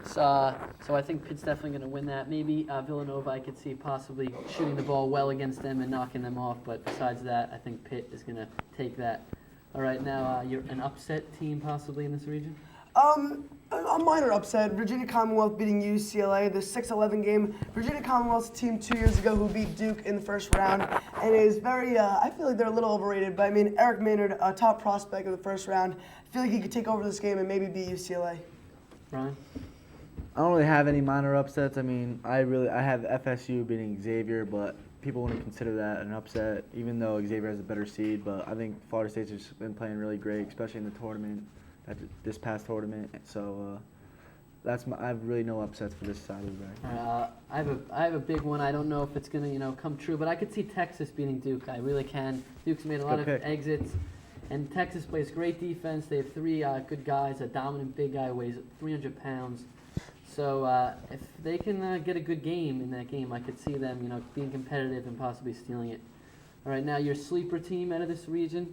So I think Pitt's definitely going to win that. Maybe Villanova I could see possibly shooting the ball well against them and knocking them off, but besides that, I think Pitt is going to take that. All right, now you're an upset team possibly in this region? A minor upset. Virginia Commonwealth beating UCLA, the 6-11 game. Virginia Commonwealth's team 2 years ago who beat Duke in the first round, and is very, I feel like they're a little overrated, but I mean, Eric Maynard, a top prospect of the first round, I feel like he could take over this game and maybe beat UCLA. Bryan? I don't really have any minor upsets. I mean, I have FSU beating Xavier, but people wouldn't consider that an upset, even though Xavier has a better seed, but I think Florida State's just been playing really great, especially in the tournament. This past tournament, so I have really no upsets for this side of the bracket. I have a big one. I don't know if it's gonna come true, but I could see Texas beating Duke. I really can. Duke's made a lot of exits, and Texas plays great defense. They have 3 good guys. A dominant big guy weighs 300 pounds. So if they can get a good game in that game, I could see them being competitive and possibly stealing it. All right, now your sleeper team out of this region.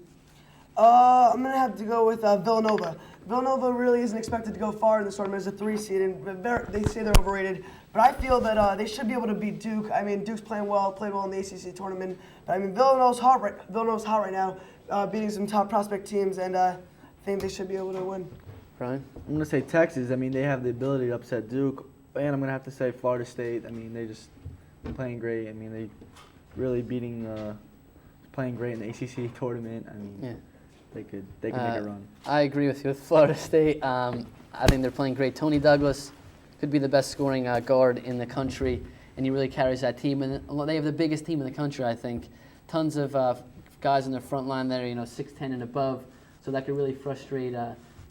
I'm going to have to go with Villanova. Villanova really isn't expected to go far in this tournament as a 3 seed, and they say they're overrated. But I feel that they should be able to beat Duke. I mean, Duke's played well in the ACC tournament. But I mean, Villanova's hot right now, beating some top prospect teams, and I think they should be able to win. Bryan? I'm going to say Texas. I mean, they have the ability to upset Duke. And I'm going to have to say Florida State. I mean, they just playing great. I mean, they really playing great in the ACC tournament. I mean, yeah. They could make a run. I agree with you with Florida State. I think they're playing great. Tony Douglas could be the best scoring guard in the country, and he really carries that team. And they have the biggest team in the country, I think. Tons of guys in the front line there, 6'10" and above. So that could really frustrate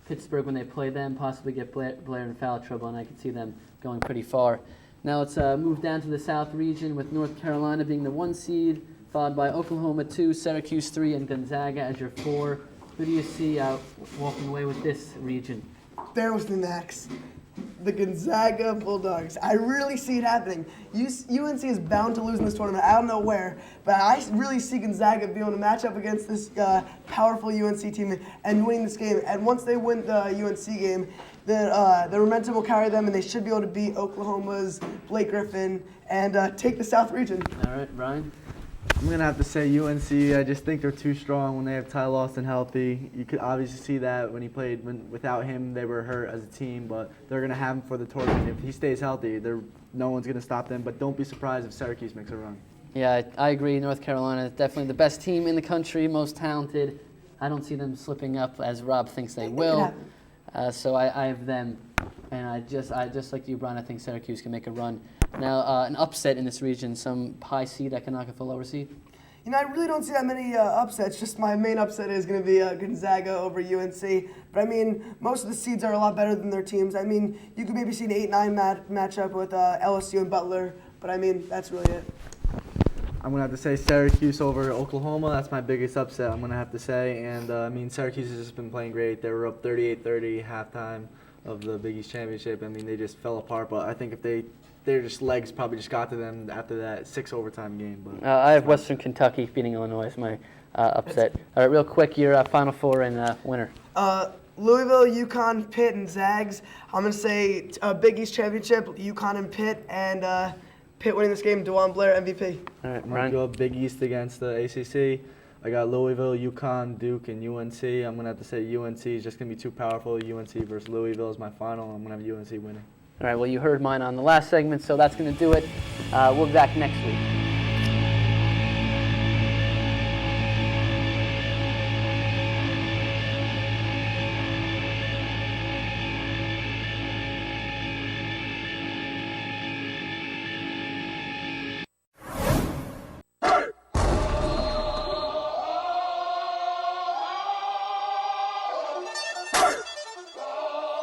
Pittsburgh when they play them, possibly get Blair in foul trouble, and I could see them going pretty far. Now let's move down to the South region with North Carolina being the 1 seed, followed by Oklahoma 2, Syracuse 3, and Gonzaga as your 4. Who do you see walking away with this region? There was the next. The Gonzaga Bulldogs. I really see it happening. UNC is bound to lose in this tournament. I don't know where, but I really see Gonzaga being able to match up against this powerful UNC team and winning this game. And once they win the UNC game, the momentum will carry them, and they should be able to beat Oklahoma's Blake Griffin and take the South region. All right, Bryan? I'm going to have to say UNC. I just think they're too strong when they have Ty Lawson healthy. You could obviously see that when he played. Without him, they were hurt as a team, but they're going to have him for the tournament. If he stays healthy, no one's going to stop them, but don't be surprised if Syracuse makes a run. Yeah, I agree. North Carolina is definitely the best team in the country, most talented. I don't see them slipping up as Rob thinks they will. So I have them, and I just like you, Bryan, I think Syracuse can make a run. Now, an upset in this region, some high seed that can knock off a lower seed? I really don't see that many upsets. Just my main upset is going to be Gonzaga over UNC. But I mean, most of the seeds are a lot better than their teams. I mean, you could maybe see an 8-9 matchup with LSU and Butler. But I mean, that's really it. I'm going to have to say Syracuse over Oklahoma. That's my biggest upset, I'm going to have to say. And, I mean, Syracuse has just been playing great. They were up 38-30 halftime of the Big East Championship. I mean, they just fell apart. But I think if their legs probably just got to them after that 6 overtime game. But I have Western Kentucky beating Illinois as my upset. All right, real quick, your Final Four and winner. Louisville, UConn, Pitt, and Zags. I'm going to say Big East Championship, UConn and Pitt, and Pitt winning this game, DeJuan Blair, MVP. All right, I'm going to go Big East against the ACC. I got Louisville, UConn, Duke, and UNC. I'm going to have to say UNC is just going to be too powerful. UNC versus Louisville is my final. I'm going to have UNC winning. All right, well, you heard mine on the last segment, so that's going to do it. We'll be back next week.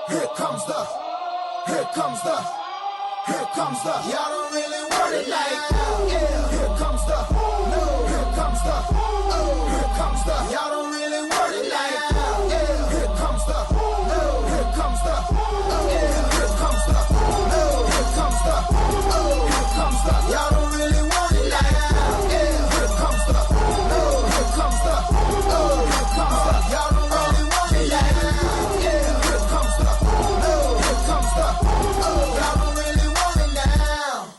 Here comes the, here comes the, here comes the. Y'all don't really want it like that. Yeah. Here comes the, no. Here comes the, oh. Here comes the. Y'all don't really want it like that. Yeah. Here comes the, no. Here comes the, oh. Yeah. Here comes the, no. Here comes the, oh. Here comes the. Y'all don't really want it like that. Yeah. Here comes the, no. Here comes the, oh. Here comes the. Y'all don't really want it like that. Yeah. Here comes the, no. Here comes the, oh. Y'all don't really want it now.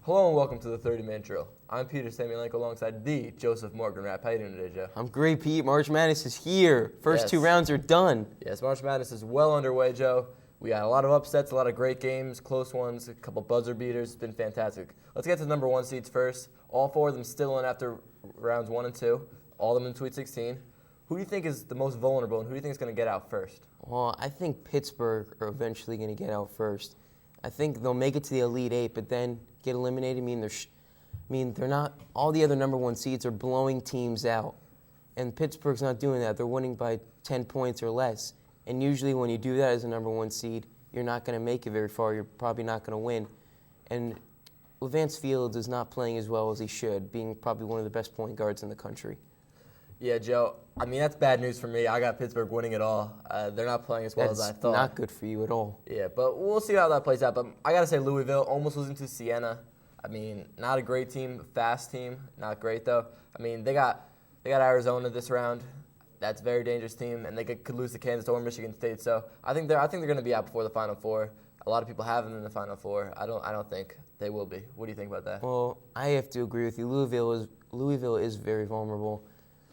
Hello and welcome to the 30-minute drill. I'm Peter Samylenko alongside the Joseph Morgan Rapp. How you doing today, Joe? I'm great, Pete. March Madness is here. First two rounds are done. Yes, March Madness is well underway, Joe. We got a lot of upsets, a lot of great games, close ones, a couple buzzer beaters. It's been fantastic. Let's get to the number 1 seeds first. All 4 of them still in after rounds 1 and 2. All of them in Sweet 16. Who do you think is the most vulnerable, and who do you think is going to get out first? Well, I think Pittsburgh are eventually going to get out first. I think they'll make it to the Elite Eight, but then get eliminated. I mean, they're not. All the other number 1 seeds are blowing teams out, and Pittsburgh's not doing that. They're winning by 10 points or less. And usually, when you do that as a number 1 seed, you're not going to make it very far. You're probably not going to win. And Levance Fields is not playing as well as he should, being probably one of the best point guards in the country. Yeah, Joe. I mean, that's bad news for me. I got Pittsburgh winning it all. They're not playing as well as I thought. Not good for you at all. Yeah, but we'll see how that plays out. But I got to say, Louisville almost losing to Siena. I mean, not a great team, fast team. Not great, though. I mean, they got Arizona this round. That's a very dangerous team, and they could lose to Kansas or Michigan State. So I think they're going to be out before the Final Four. A lot of people have them in the Final Four. I don't think they will be. What do you think about that? Well, I have to agree with you. Louisville is very vulnerable.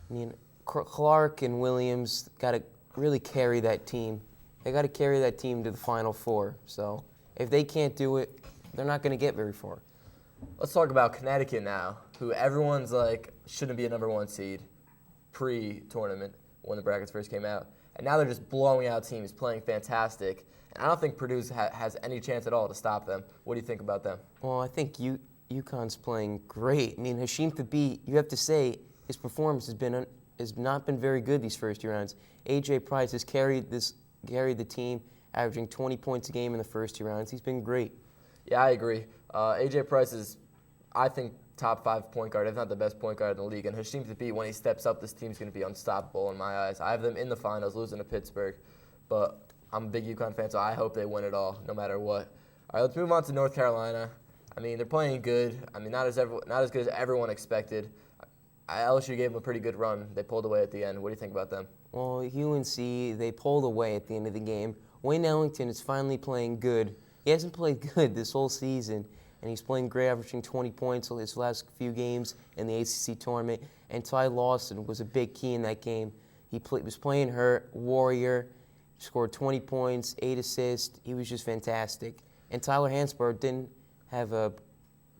I mean, Clark and Williams got to really carry that team. They got to carry that team to the Final Four. So if they can't do it, they're not going to get very far. Let's talk about Connecticut now, who everyone's like shouldn't be a number 1 seed pre-tournament when the brackets first came out. And now they're just blowing out teams, playing fantastic. And I don't think Purdue has any chance at all to stop them. What do you think about them? Well, I think UConn's playing great. I mean, Hashim Thabit, you have to say, his performance has not been very good these first 2 rounds. A.J. Price has carried the team, averaging 20 points a game in the first 2 rounds. He's been great. Yeah, I agree. A.J. Price is, I think, top 5 point guard, if not the best point guard in the league. And Hashim Thabit, when he steps up, this team's going to be unstoppable in my eyes. I have them in the finals, losing to Pittsburgh. But I'm a big UConn fan, so I hope they win it all, no matter what. All right, let's move on to North Carolina. I mean, they're playing good. I mean, not as good as everyone expected. LSU gave them a pretty good run. They pulled away at the end. What do you think about them? Well, UNC, they pulled away at the end of the game. Wayne Ellington is finally playing good. He hasn't played good this whole season, and he's playing great, averaging 20 points in his last few games in the ACC tournament. And Ty Lawson was a big key in that game. He was playing hurt, warrior, scored 20 points, 8 assists. He was just fantastic. And Tyler Hansbrough didn't have a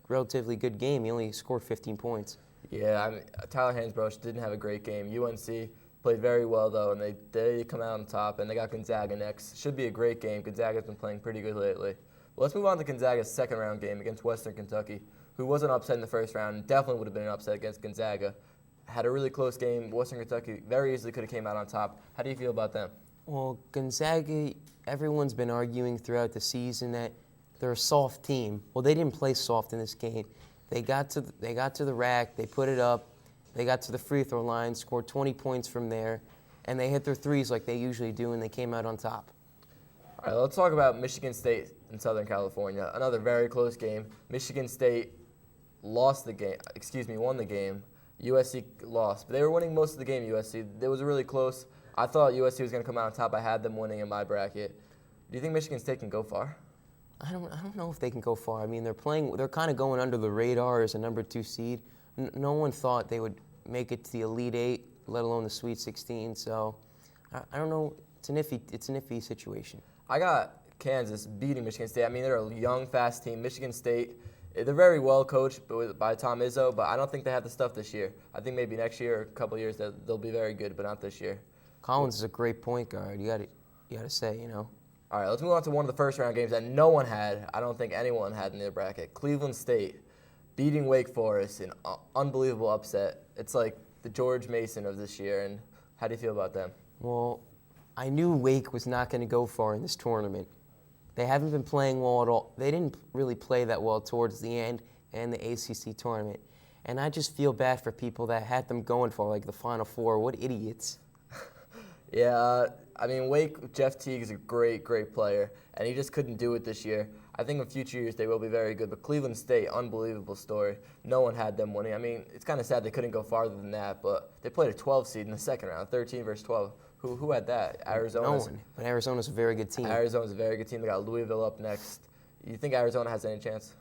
relatively good game. He only scored 15 points. Yeah, I mean, Tyler Hansbrough didn't have a great game. UNC played very well, though, and they come out on top, and they got Gonzaga next. Should be a great game. Gonzaga's been playing pretty good lately. Well, let's move on to Gonzaga's second-round game against Western Kentucky, who was an upset in the first round and definitely would have been an upset against Gonzaga. Had a really close game. Western Kentucky very easily could have came out on top. How do you feel about them? Well, Gonzaga, everyone's been arguing throughout the season that they're a soft team. Well, they didn't play soft in this game. They got to the rack, they put it up, they got to the free throw line, scored 20 points from there, and they hit their threes like they usually do, and they came out on top. All right, let's talk about Michigan State in Southern California. Another very close game. Michigan State won the game. USC lost, but they were winning most of the game, USC. It was really close. I thought USC was going to come out on top. I had them winning in my bracket. Do you think Michigan State can go far? I don't know if they can go far. I mean, they're kind of going under the radar as a number 2 seed. No one thought they would make it to the Elite Eight, let alone the Sweet 16. So, I don't know. It's an iffy situation. I got Kansas beating Michigan State. I mean, they're a young, fast team. Michigan State, they're very well coached by Tom Izzo, but I don't think they have the stuff this year. I think maybe next year or a couple of years they'll be very good, but not this year. Collins is a great point guard. You got to say, you know. All right, let's move on to one of the first-round games that no one had. I don't think anyone had in their bracket. Cleveland State beating Wake Forest in an unbelievable upset. It's like the George Mason of this year. And how do you feel about them? Well, I knew Wake was not going to go far in this tournament. They haven't been playing well at all. They didn't really play that well towards the end and the ACC tournament. And I just feel bad for people that had them going for like the Final Four. What idiots. Yeah, I mean, Wake, Jeff Teague is a great, great player, and he just couldn't do it this year. I think in future years they will be very good, but Cleveland State, unbelievable story. No one had them winning. I mean, it's kind of sad they couldn't go farther than that, but they played a 12 seed in the second round, 13 versus 12. Who had that? Arizona. No one. But Arizona's a very good team. Arizona's a very good team. They got Louisville up next. You think Arizona has any chance?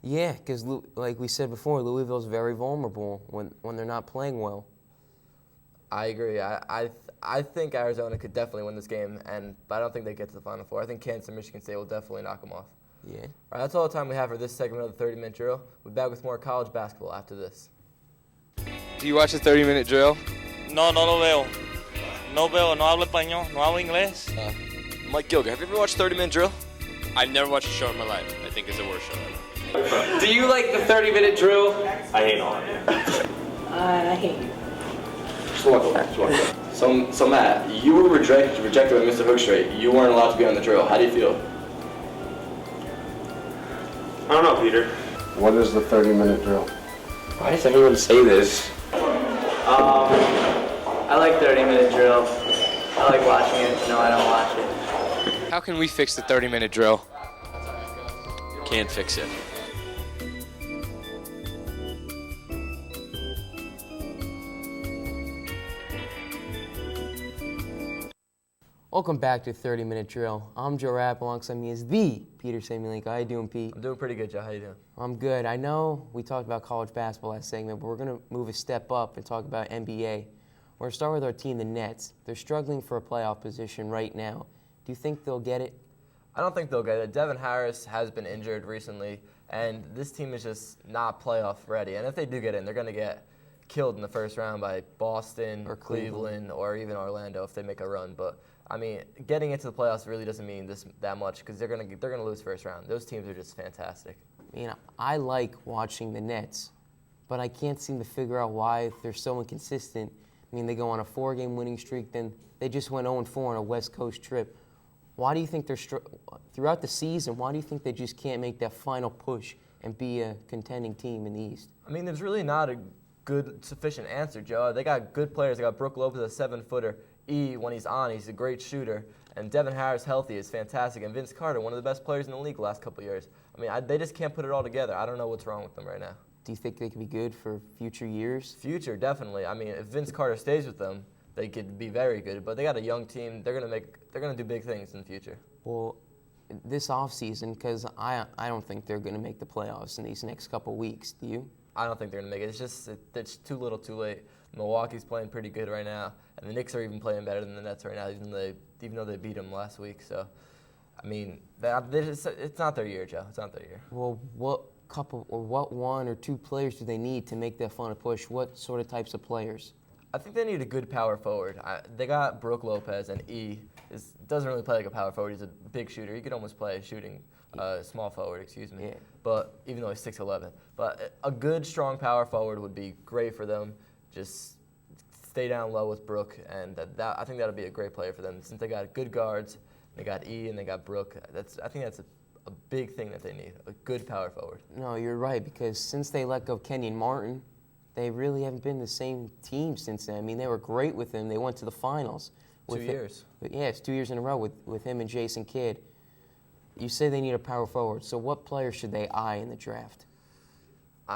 Yeah, because like we said before, Louisville's very vulnerable when they're not playing well. I agree. I think Arizona could definitely win this game, but I don't think they get to the Final Four. I think Kansas and Michigan State will definitely knock them off. Yeah. All right, that's all the time we have for this segment of the 30-minute drill. We'll be back with more college basketball after this. Do you watch the 30-minute drill? No, no lo veo. No veo, no hablo español, no hablo inglés. Mike Gilger, have you ever watched 30-minute drill? I've never watched a show in my life. I think it's the worst show ever. Do you like the 30-minute drill? I hate all of it. I hate you. Just walk over. So Matt, you were rejected by Mr. Hookstraight. You weren't allowed to be on the drill. How do you feel? I don't know, Peter. What is the 30-minute drill? Why does everyone say this? I like 30-minute drill. I like watching it. No, I don't watch it. How can we fix the 30-minute drill? Can't fix it. Welcome back to 30-Minute Drill. I'm Joe Rapp. Alongside me is the Peter Samylenko. How you doing, Pete? I'm doing pretty good, Joe. How you doing? I'm good. I know we talked about college basketball last segment, but we're going to move a step up and talk about NBA. We're going to start with our team, the Nets. They're struggling for a playoff position right now. Do you think they'll get it? I don't think they'll get it. Devin Harris has been injured recently, and this team is just not playoff ready. And if they do get in, they're going to get killed in the first round by Boston or Cleveland or even Orlando if they make a run. But I mean, getting into the playoffs really doesn't mean that much because they're gonna lose first round. Those teams are just fantastic. I like watching the Nets, but I can't seem to figure out why they're so inconsistent. I mean, they go on a 4-game winning streak, then they just went 0-4 on a West Coast trip. Why do you think throughout the season, why do you think they just can't make that final push and be a contending team in the East? I mean, there's really not a good, sufficient answer, Joe. They got good players. They got Brook Lopez, a 7-footer. When he's on, he's a great shooter. And Devin Harris, healthy, is fantastic. And Vince Carter, one of the best players in the league the last couple of years. I mean, they just can't put it all together. I don't know what's wrong with them right now. Do you think they could be good for future years? Future, definitely. I mean, if Vince Carter stays with them, they could be very good. But they got a young team. They're gonna do big things in the future. Well, this offseason, because I don't think they're going to make the playoffs in these next couple weeks. Do you? I don't think they're going to make it. It's too little too late. Milwaukee's playing pretty good right now, and the Knicks are even playing better than the Nets right now, even though they beat them last week. So, I mean, it's not their year, Joe. It's not their year. Well, what one or two players do they need to make that final push? What sort of types of players? I think they need a good power forward. They got Brook Lopez, and doesn't really play like a power forward. He's a big shooter. He could almost play shooting small forward, excuse me. Yeah. But even though he's 6'11", but a good, strong power forward would be great for them. Just stay down low with Brook, and I think that'll be a great player for them. Since they got good guards, they got and they got Brook. I think that's a big thing that they need, a good power forward. No, you're right, because since they let go of Kenyon Martin, they really haven't been the same team since then. I mean, they were great with him. They went to the finals. 2 years. Yeah, it's 2 years in a row with him and Jason Kidd. You say they need a power forward, so what players should they eye in the draft?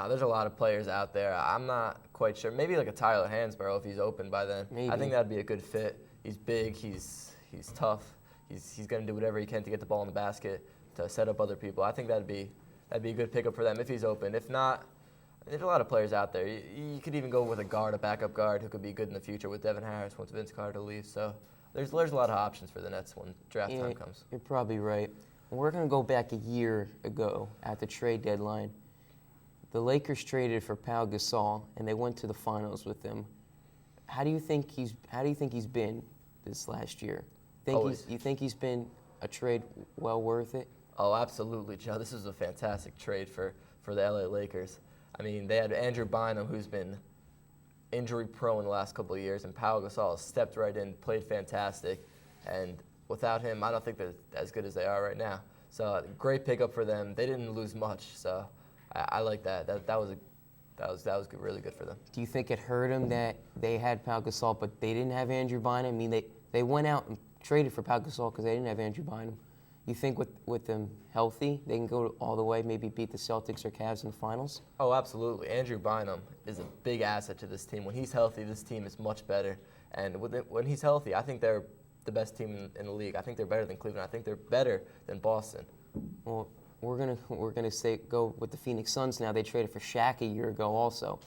There's a lot of players out there. I'm not quite sure. Maybe like a Tyler Hansborough if he's open by then. Maybe. I think that'd be a good fit. He's big. He's tough. He's going to do whatever he can to get the ball in the basket, to set up other people. I think that'd be a good pickup for them if he's open. If not, there's a lot of players out there. You could even go with a backup guard who could be good in the future with Devin Harris once Vince Carter leaves. So there's a lot of options for the Nets when draft time comes. You're probably right. We're going to go back a year ago at the trade deadline. The Lakers traded for Pau Gasol, and they went to the finals with him. How do you think he's been this last year? You think he's been a trade well worth it? Oh, absolutely, Joe. This is a fantastic trade for the LA Lakers. I mean, they had Andrew Bynum, who's been injury-prone the last couple of years, and Pau Gasol stepped right in, played fantastic. And without him, I don't think they're as good as they are right now. So great pickup for them. They didn't lose much, so I like that. That was really good for them. Do you think it hurt them that they had Pau Gasol, but they didn't have Andrew Bynum? I mean, they went out and traded for Pau Gasol because they didn't have Andrew Bynum. You think with them healthy, they can go all the way, maybe beat the Celtics or Cavs in the finals? Oh, absolutely. Andrew Bynum is a big asset to this team. When he's healthy, this team is much better. And when he's healthy, I think they're the best team in the league. I think they're better than Cleveland. I think they're better than Boston. Well, we're gonna go with the Phoenix Suns now. They traded for Shaq a year ago also.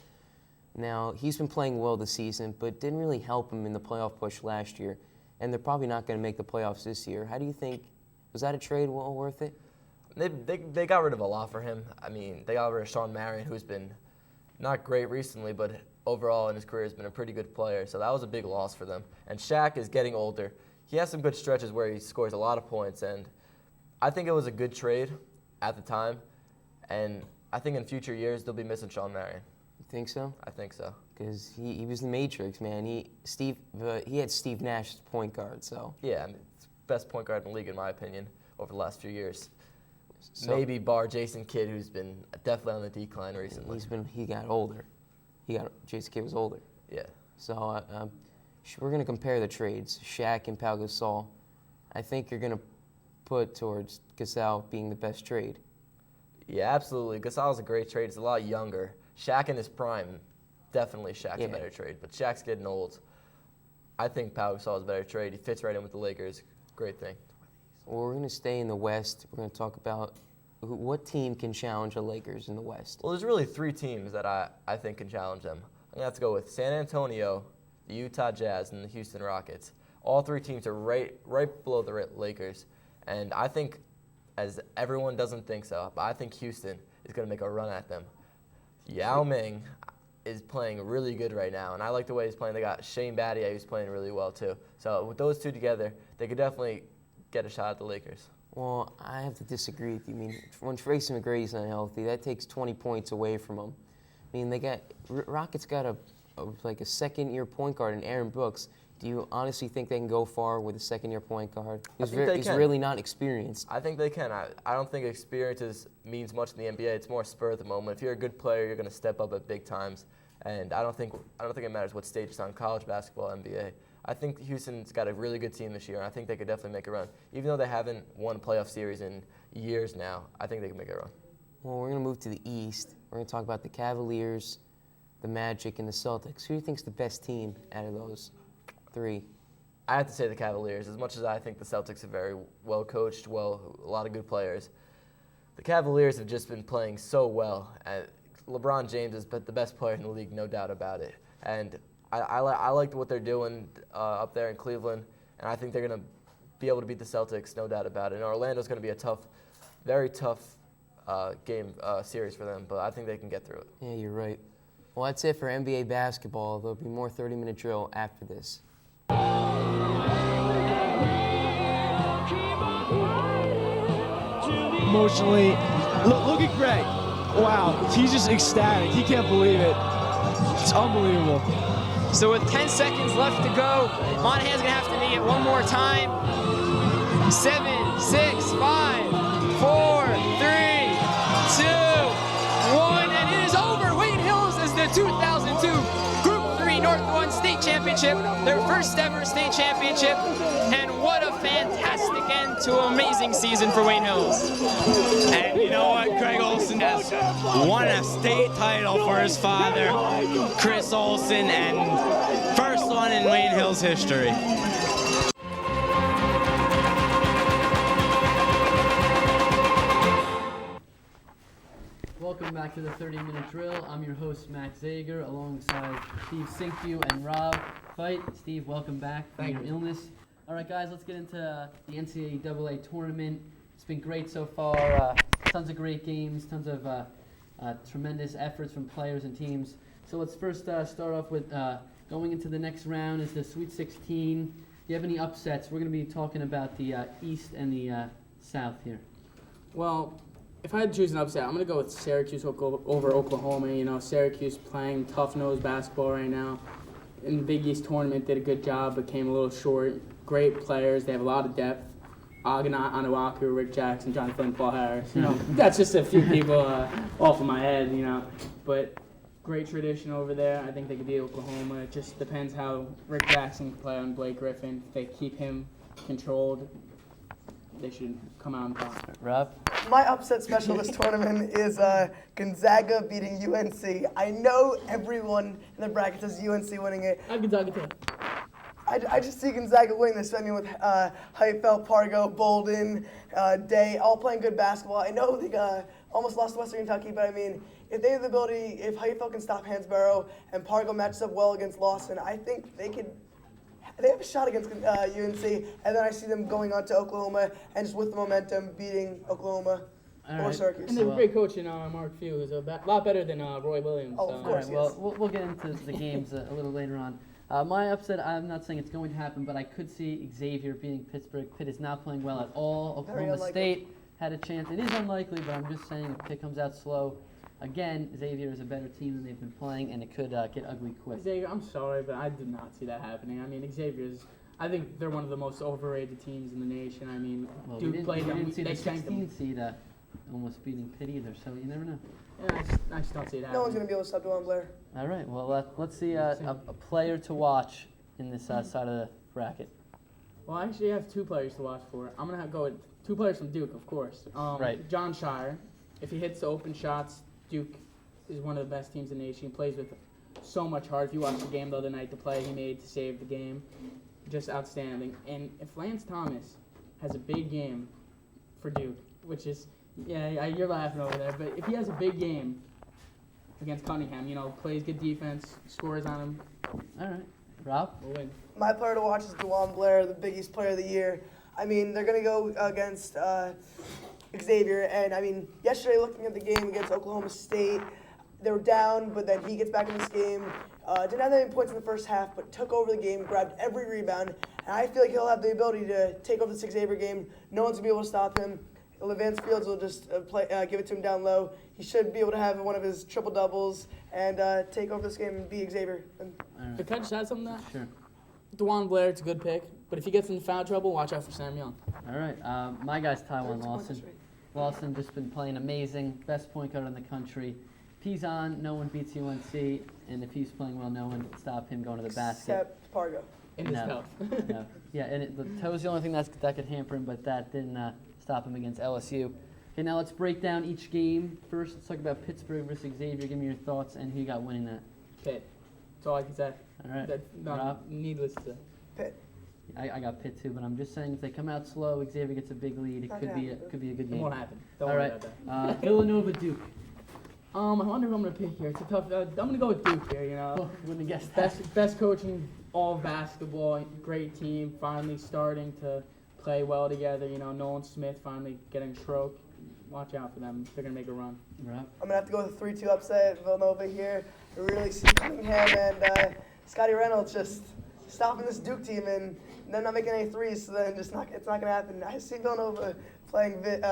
Now, he's been playing well this season, but didn't really help him in the playoff push last year. And they're probably not going to make the playoffs this year. How do you think, was that a trade well worth it? They got rid of a lot for him. I mean, they got rid of Sean Marion, who's been not great recently, but overall in his career has been a pretty good player. So that was a big loss for them. And Shaq is getting older. He has some good stretches where he scores a lot of points, and I think it was a good trade at the time. And I think in future years they'll be missing Sean Marion. You think so? I think so. Because he was the Matrix, man. He had Steve Nash as point guard, so. Yeah, I mean, best point guard in the league in my opinion over the last few years. So, maybe bar Jason Kidd, who's been definitely on the decline recently. He got older. Jason Kidd was older. Yeah. So we're going to compare the trades, Shaq and Pau Gasol. I think you're going to put towards Gasol being the best trade. Yeah, absolutely. Gasol's a great trade. He's a lot younger. Shaq in his prime, definitely Shaq's a better trade. But Shaq's getting old. I think Pau Gasol is a better trade. He fits right in with the Lakers. Great thing. Well, we're going to stay in the West. We're going to talk about what team can challenge the Lakers in the West. Well, there's really three teams that I think can challenge them. I'm going to have to go with San Antonio, the Utah Jazz, and the Houston Rockets. All three teams are right below the Lakers. And I think, as everyone doesn't think so, but I think Houston is going to make a run at them. Yao Ming is playing really good right now, and I like the way he's playing. They got Shane Battier, who's playing really well too. So with those two together, they could definitely get a shot at the Lakers. Well, I have to disagree with you. I mean, when Tracy McGrady's not healthy, that takes 20 points away from them. I mean, Rockets got a second-year point guard in Aaron Brooks. Do you honestly think they can go far with a second-year point guard? He's really not experienced. I think they can. I don't think experience means much in the NBA. It's more spur of the moment. If you're a good player, you're going to step up at big times. And I don't think it matters what stage it's on, college basketball, NBA. I think Houston's got a really good team this year, and I think they could definitely make a run. Even though they haven't won a playoff series in years now, I think they can make a run. Well, we're going to move to the East. We're going to talk about the Cavaliers, the Magic, and the Celtics. Who do you think's the best team out of those three? I have to say the Cavaliers. As much as I think the Celtics are very well coached, a lot of good players, the Cavaliers have just been playing so well. And LeBron James is the best player in the league, no doubt about it. And I like what they're doing up there in Cleveland, and I think they're going to be able to beat the Celtics, no doubt about it. And Orlando's going to be a very tough series for them, but I think they can get through it. Yeah, you're right. Well, that's it for NBA basketball. There'll be more 30-minute drill after this. Emotionally, look at Greg. Wow, he's just ecstatic. He can't believe it. It's unbelievable. So with 10 seconds left to go, Monahan's gonna have to make it one more time. 7, 6, 5, 4, 3, 2, 1, and it is over. Wayne Hills is the 2002 Group 3 North 1 State Championship, their first ever state championship, and what a fantastic end to an amazing season for Wayne Hills. And you know what? Greg Olson has won a state title for his father, Chris Olson, and first one in Wayne Hills history. Welcome back to the 30-minute drill. I'm your host, Max Zager, alongside Steve Cinque and Rob Feit. Steve, welcome back from your illness. All right, guys, let's get into the NCAA tournament. It's been great so far. Tons of great games, tons of tremendous efforts from players and teams. So let's first start off with going into the next round is the Sweet 16. Do you have any upsets? We're going to be talking about the East and the South here. Well, if I had to choose an upset, I'm going to go with Syracuse over Oklahoma. You know, Syracuse playing tough-nosed basketball right now. In the Big East tournament, did a good job, but came a little short. great players. They have a lot of depth. Ogden, Anuaku, Rick Jackson, Jonathan, Paul Harris. That's just a few people off of my head, But great tradition over there. I think they could beat Oklahoma. It just depends how Rick Jackson can play on Blake Griffin. If they keep him controlled, they should come out on top. Rapp? My upset special this tournament is Gonzaga beating UNC. I know everyone in the bracket says UNC winning it. I'm Gonzaga too. I just see Gonzaga winning this. I mean, with Heifeld, Pargo, Bolden, Day, all playing good basketball. I know they almost lost to Western Kentucky, but I mean, if they have the ability, if Heifeld can stop Hansborough and Pargo matches up well against Lawson, I think they could. They have a shot against UNC, and then I see them going on to Oklahoma and just with the momentum beating Oklahoma or Syracuse. And they have a great coach in Mark Few, who's a lot better than Roy Williams. Oh, of course, Well, we'll get into the games a little later on. My upset, I'm not saying it's going to happen, but I could see Xavier beating Pittsburgh. Pitt is not playing well at all. Oklahoma State had a chance. It is unlikely, but I'm just saying if Pitt comes out slow, again, Xavier is a better team than they've been playing, and it could get ugly quick. Xavier, I'm sorry, but I did not see that happening. I mean, Xavier's, I think they're one of the most overrated teams in the nation. I mean, Duke played them. We didn't see they the 16 seed almost beating Pitt either, so you never know. Yeah, I just don't see it happening. No one's going to be able to stop DeJuan Blair. All right, well, let's see a player to watch in this side of the bracket. Well, I actually have two players to watch for. I'm going to go with two players from Duke, of course. Right. John Shire. If he hits the open shots, Duke is one of the best teams in the nation. He plays with so much heart. If you watched the game the other night, the play he made to save the game, just outstanding. And if Lance Thomas has a big game for Duke, which is, you're laughing over there, but if he has a big game against Cunningham, plays good defense, scores on him. All right. Rob? We'll win. My player to watch is DeJuan Blair, the Big East Player of the Year. I mean, they're going to go against Xavier, and I mean, yesterday looking at the game against Oklahoma State, they were down, but then he gets back in this game. Didn't have that many points in the first half, but took over the game, grabbed every rebound, and I feel like he'll have the ability to take over the Xavier game. No one's going to be able to stop him. Levance Fields will just give it to him down low. He should be able to have one of his triple doubles and take over this game and beat Xavier. Right. Can I just add something to that? Sure. DeJuan Blair, it's a good pick, but if he gets in foul trouble, watch out for Samylenko. All right. My guy's Tywan Lawson. Lawson just been playing amazing, best point guard in the country. If he's on, no one beats UNC, and if he's playing well, no one can stop him going to the basket. Except Pargo. In his toe. No. Yeah, and the toe's the only thing that could hamper him, but that didn't stop him against LSU. Okay, now let's break down each game. First, let's talk about Pittsburgh versus Xavier. Give me your thoughts and who you got winning that. Pitt. That's all I can say. All right. Rob? Needless to say. Pitt. I got Pitt too, but I'm just saying if they come out slow, Xavier gets a big lead. It could be a good game. It won't happen. Don't all worry right. about that. Villanova Duke. I wonder who I'm gonna pick here. It's a tough. I'm gonna go with Duke here. Wouldn't have guessed that. Best coaching, all of basketball. Great team. Finally starting to play well together. Nolan Smith finally getting stroke. Watch out for them. They're gonna make a run. Right. I'm gonna have to go with a 3-2 upset. Villanova here. I really see Cunningham and Scotty Reynolds just stopping this Duke team, and they're not making any threes. So then it's not gonna happen. I see Villanova playing Pitt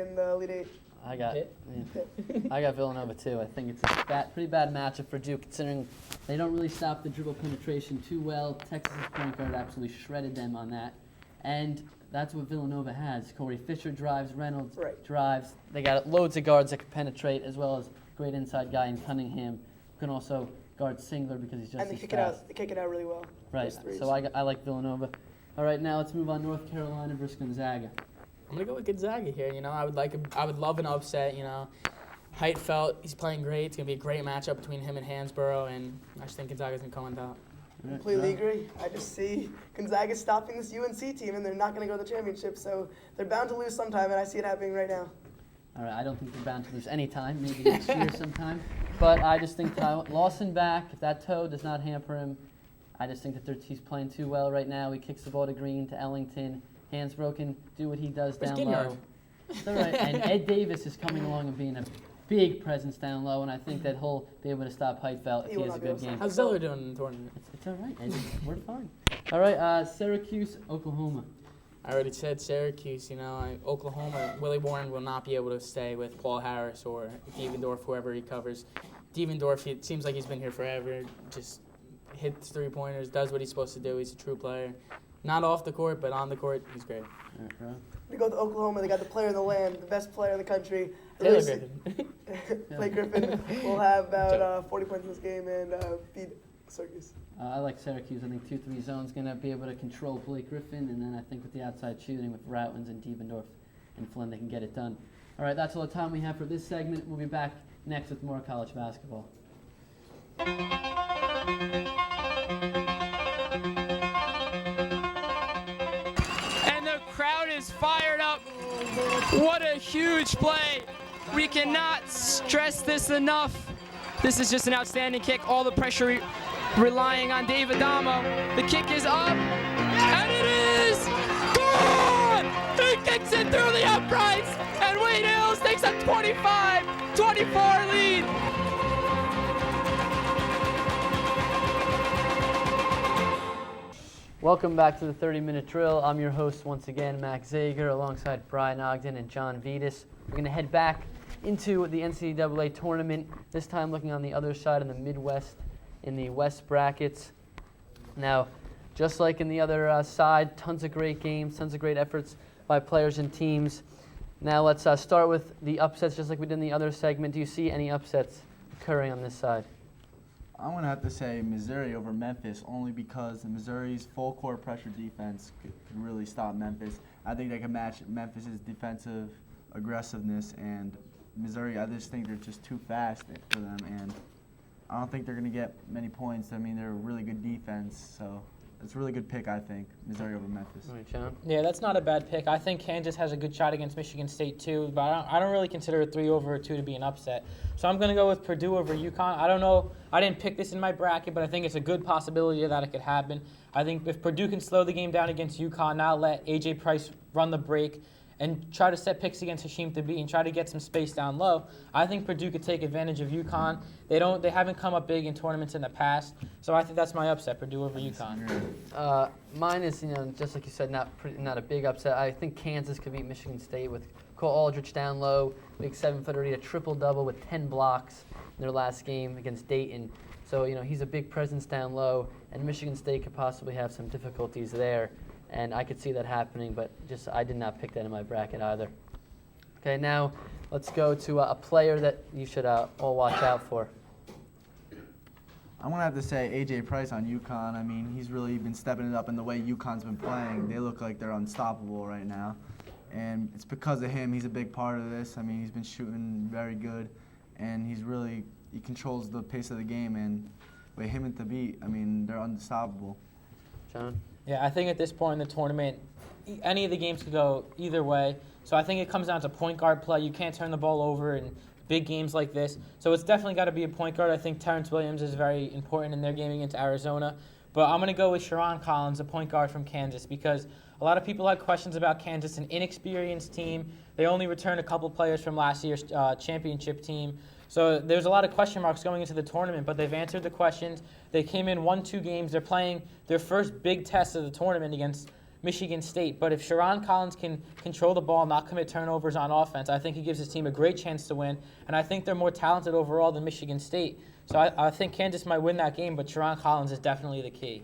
in the Elite Eight. I got Villanova too. I think it's a pretty bad matchup for Duke, considering they don't really stop the dribble penetration too well. Texas's point guard absolutely shredded them on that, and that's what Villanova has. Corey Fisher drives, Reynolds drives. They got loads of guards that can penetrate, as well as great inside guy in Cunningham, who can also guard Singler because he's just and they kick it out really well. Right. So I like Villanova. All right, now let's move on. North Carolina versus Gonzaga. I'm gonna go with Gonzaga here. I would love an upset. Heitfeld, he's playing great. It's gonna be a great matchup between him and Hansborough, and I just think Gonzaga's gonna come on top. Completely agree. I just see Gonzaga stopping this UNC team, and they're not going to go to the championship, so they're bound to lose sometime, and I see it happening right now. All right, I don't think they're bound to lose any time, maybe next year sometime. But I just think Lawson back, if that toe does not hamper him, I just think that he's playing too well right now. He kicks the ball to Green, to Ellington. Hands broken, do what he does down low. It's all right. And Ed Davis is coming along and being a big presence down low, and I think that he'll be able to stop Heitfeld if he has a good game. How's Zeller doing in the tournament? It's all right. We're fine. All right, Syracuse, Oklahoma. I already said Syracuse. Oklahoma, Willie Warren will not be able to stay with Paul Harris or Devendorf, whoever he covers. Devendorf, it seems like he's been here forever. Just hits 3-pointers, does what he's supposed to do. He's a true player. Not off the court, but on the court, he's great. They go to Oklahoma. They got the player in the land, the best player in the country. Taylor Griffin. Blake Griffin will have about 40 points in this game and beat Syracuse. I like Syracuse. I think 2-3 zone's going to be able to control Blake Griffin, and then I think with the outside shooting with Routins and Diebendorf and Flynn, they can get it done. All right, that's all the time we have for this segment. We'll be back next with more college basketball. And the crowd is fired up. What a huge play. We cannot stress this enough. This is just an outstanding kick. All the pressure relying on David Damo. The kick is up, and it is good! He kicks it through the uprights, and Wade Hills takes a 25-24 lead. Welcome back to the 30-minute drill. I'm your host once again, Max Zager, alongside Bryan, Ogden, and John Vittas. We're going to head back into the NCAA tournament, this time looking on the other side in the Midwest, in the West brackets. Now, just like in the other side, tons of great games, tons of great efforts by players and teams. Now let's start with the upsets, just like we did in the other segment. Do you see any upsets occurring on this side? I'm going to have to say Missouri over Memphis, only because Missouri's full court pressure defense could really stop Memphis. I think they can match Memphis's defensive aggressiveness, and Missouri, I just think they're just too fast for them, and I don't think they're going to get many points. I mean, they're a really good defense, so it's a really good pick, I think, Missouri over Memphis. All right, John? Yeah, that's not a bad pick. I think Kansas has a good shot against Michigan State too, but I don't really consider a 3 over a 2 to be an upset. So I'm going to go with Purdue over UConn. I don't know. I didn't pick this in my bracket, but I think it's a good possibility that it could happen. I think if Purdue can slow the game down against UConn, not let A.J. Price run the break, and try to set picks against Hashim Thabit and try to get some space down low, I think Purdue could take advantage of UConn. They haven't come up big in tournaments in the past, so I think that's my upset, Purdue over UConn. Mine is, just like you said, not a big upset. I think Kansas could beat Michigan State with Cole Aldrich down low, big 7-footer, he had a triple-double with 10 blocks in their last game against Dayton. So, he's a big presence down low, and Michigan State could possibly have some difficulties there. And I could see that happening, but I did not pick that in my bracket either. Okay, now let's go to a player that you should all watch out for. I'm going to have to say A.J. Price on UConn. I mean, he's really been stepping it up in the way UConn's been playing. They look like they're unstoppable right now. And it's because of him. He's a big part of this. I mean, he's been shooting very good, and he controls the pace of the game. And with him and Thabit, I mean, they're unstoppable. John? Yeah, I think at this point in the tournament, any of the games could go either way. So I think it comes down to point guard play. You can't turn the ball over in big games like this. So it's definitely got to be a point guard. I think Terrence Williams is very important in their game against Arizona. But I'm going to go with Sharon Collins, a point guard from Kansas, because a lot of people had questions about Kansas, an inexperienced team. They only returned a couple players from last year's championship team. So there's a lot of question marks going into the tournament, but they've answered the questions. They came in, won 2 games. They're playing their first big test of the tournament against Michigan State. But if Sharon Collins can control the ball, not commit turnovers on offense, I think he gives his team a great chance to win. And I think they're more talented overall than Michigan State. So I think Kansas might win that game, but Sharon Collins is definitely the key.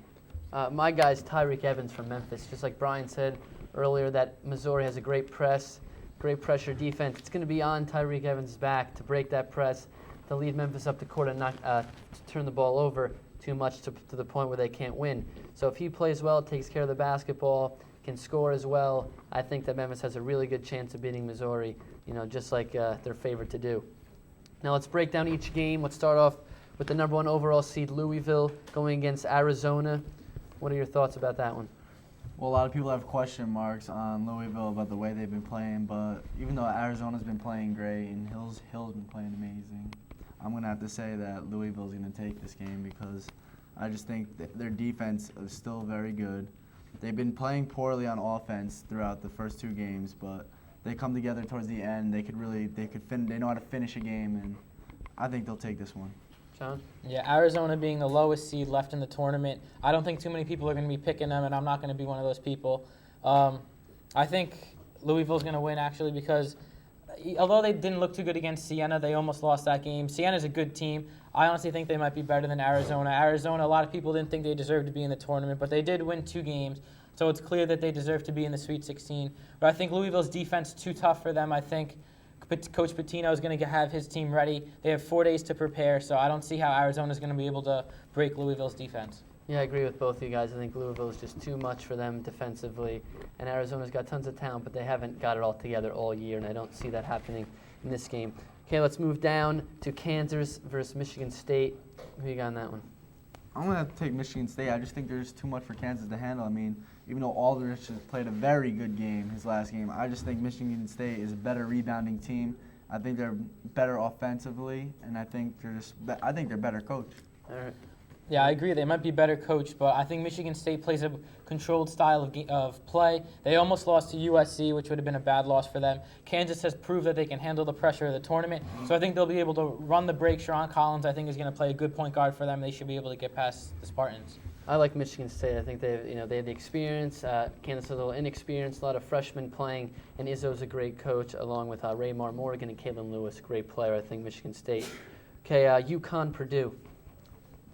My guy's Tyreek Evans from Memphis. Just like Bryan said earlier, that Missouri has a great pressure defense. It's going to be on Tyreek Evans' back to break that press, to lead Memphis up the court and not to turn the ball over too much to the point where they can't win. So if he plays well, takes care of the basketball, can score as well, I think that Memphis has a really good chance of beating Missouri, just like they're favored to do. Now let's break down each game. Let's start off with the number 1 overall seed, Louisville, going against Arizona. What are your thoughts about that one? Well, a lot of people have question marks on Louisville about the way they've been playing, but even though Arizona's been playing great and Hill's been playing amazing, I'm going to have to say that Louisville's going to take this game because I just think that their defense is still very good. They've been playing poorly on offense throughout the first 2 games, but they come together towards the end. They know how to finish a game, and I think they'll take this one. John? Yeah, Arizona being the lowest seed left in the tournament, I don't think too many people are going to be picking them, and I'm not going to be one of those people. I think Louisville's going to win, actually, because although they didn't look too good against Siena, they almost lost that game. Siena's a good team. I honestly think they might be better than Arizona. Arizona, a lot of people didn't think they deserved to be in the tournament, but they did win 2 games. So it's clear that they deserve to be in the Sweet 16. But I think Louisville's defense is too tough for them. I think Coach Pitino is going to have his team ready. They have 4 days to prepare, so I don't see how Arizona is going to be able to break Louisville's defense. Yeah, I agree with both of you guys. I think Louisville is just too much for them defensively, and Arizona's got tons of talent, but they haven't got it all together all year, and I don't see that happening in this game. Okay, let's move down to Kansas versus Michigan State. Who you got on that one? I'm going to have to take Michigan State. I just think there's too much for Kansas to handle. I mean, even though Aldridge has played a very good game his last game, I just think Michigan State is a better rebounding team. I think they're better offensively, and I think they're better coached. All right. Yeah, I agree. They might be better coached, but I think Michigan State plays a controlled style of play. They almost lost to USC, which would have been a bad loss for them. Kansas has proved that they can handle the pressure of the tournament, so I think they'll be able to run the break. Sharon Collins, I think, is going to play a good point guard for them. They should be able to get past the Spartans. I like Michigan State. I think they have the experience. Kansas is a little inexperienced, a lot of freshmen playing, and Izzo's a great coach, along with Raymar Morgan and Kalen Lewis, great player. I think Michigan State. Okay, UConn, Purdue.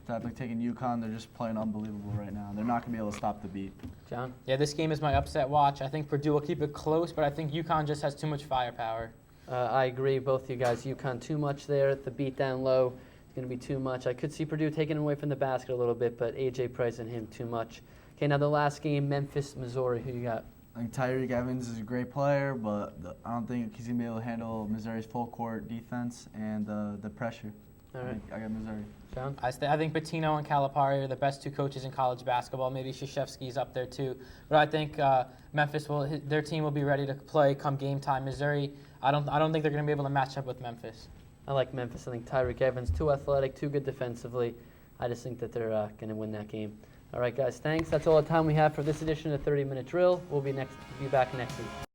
Definitely taking UConn. They're just playing unbelievable right now. They're not going to be able to stop the beat. John? Yeah, this game is my upset watch. I think Purdue will keep it close, but I think UConn just has too much firepower. I agree, both of you guys. UConn too much there. The beat down low is going to be too much. I could see Purdue taking away from the basket a little bit, but A.J. Price and him too much. Okay, now the last game, Memphis, Missouri. Who you got? I think Tyreek Evans is a great player, but I don't think he's going to be able to handle Missouri's full court defense and the pressure. All right. I got Missouri. John? I think Pitino and Calipari are the best two coaches in college basketball. Maybe Krzyzewski's up there too. But I think Memphis their team will be ready to play come game time. Missouri, I don't think they're going to be able to match up with Memphis. I like Memphis. I think Tyreek Evans, too athletic, too good defensively. I just think that they're going to win that game. All right, guys, thanks. That's all the time we have for this edition of 30 Minute Drill. We'll be back next week.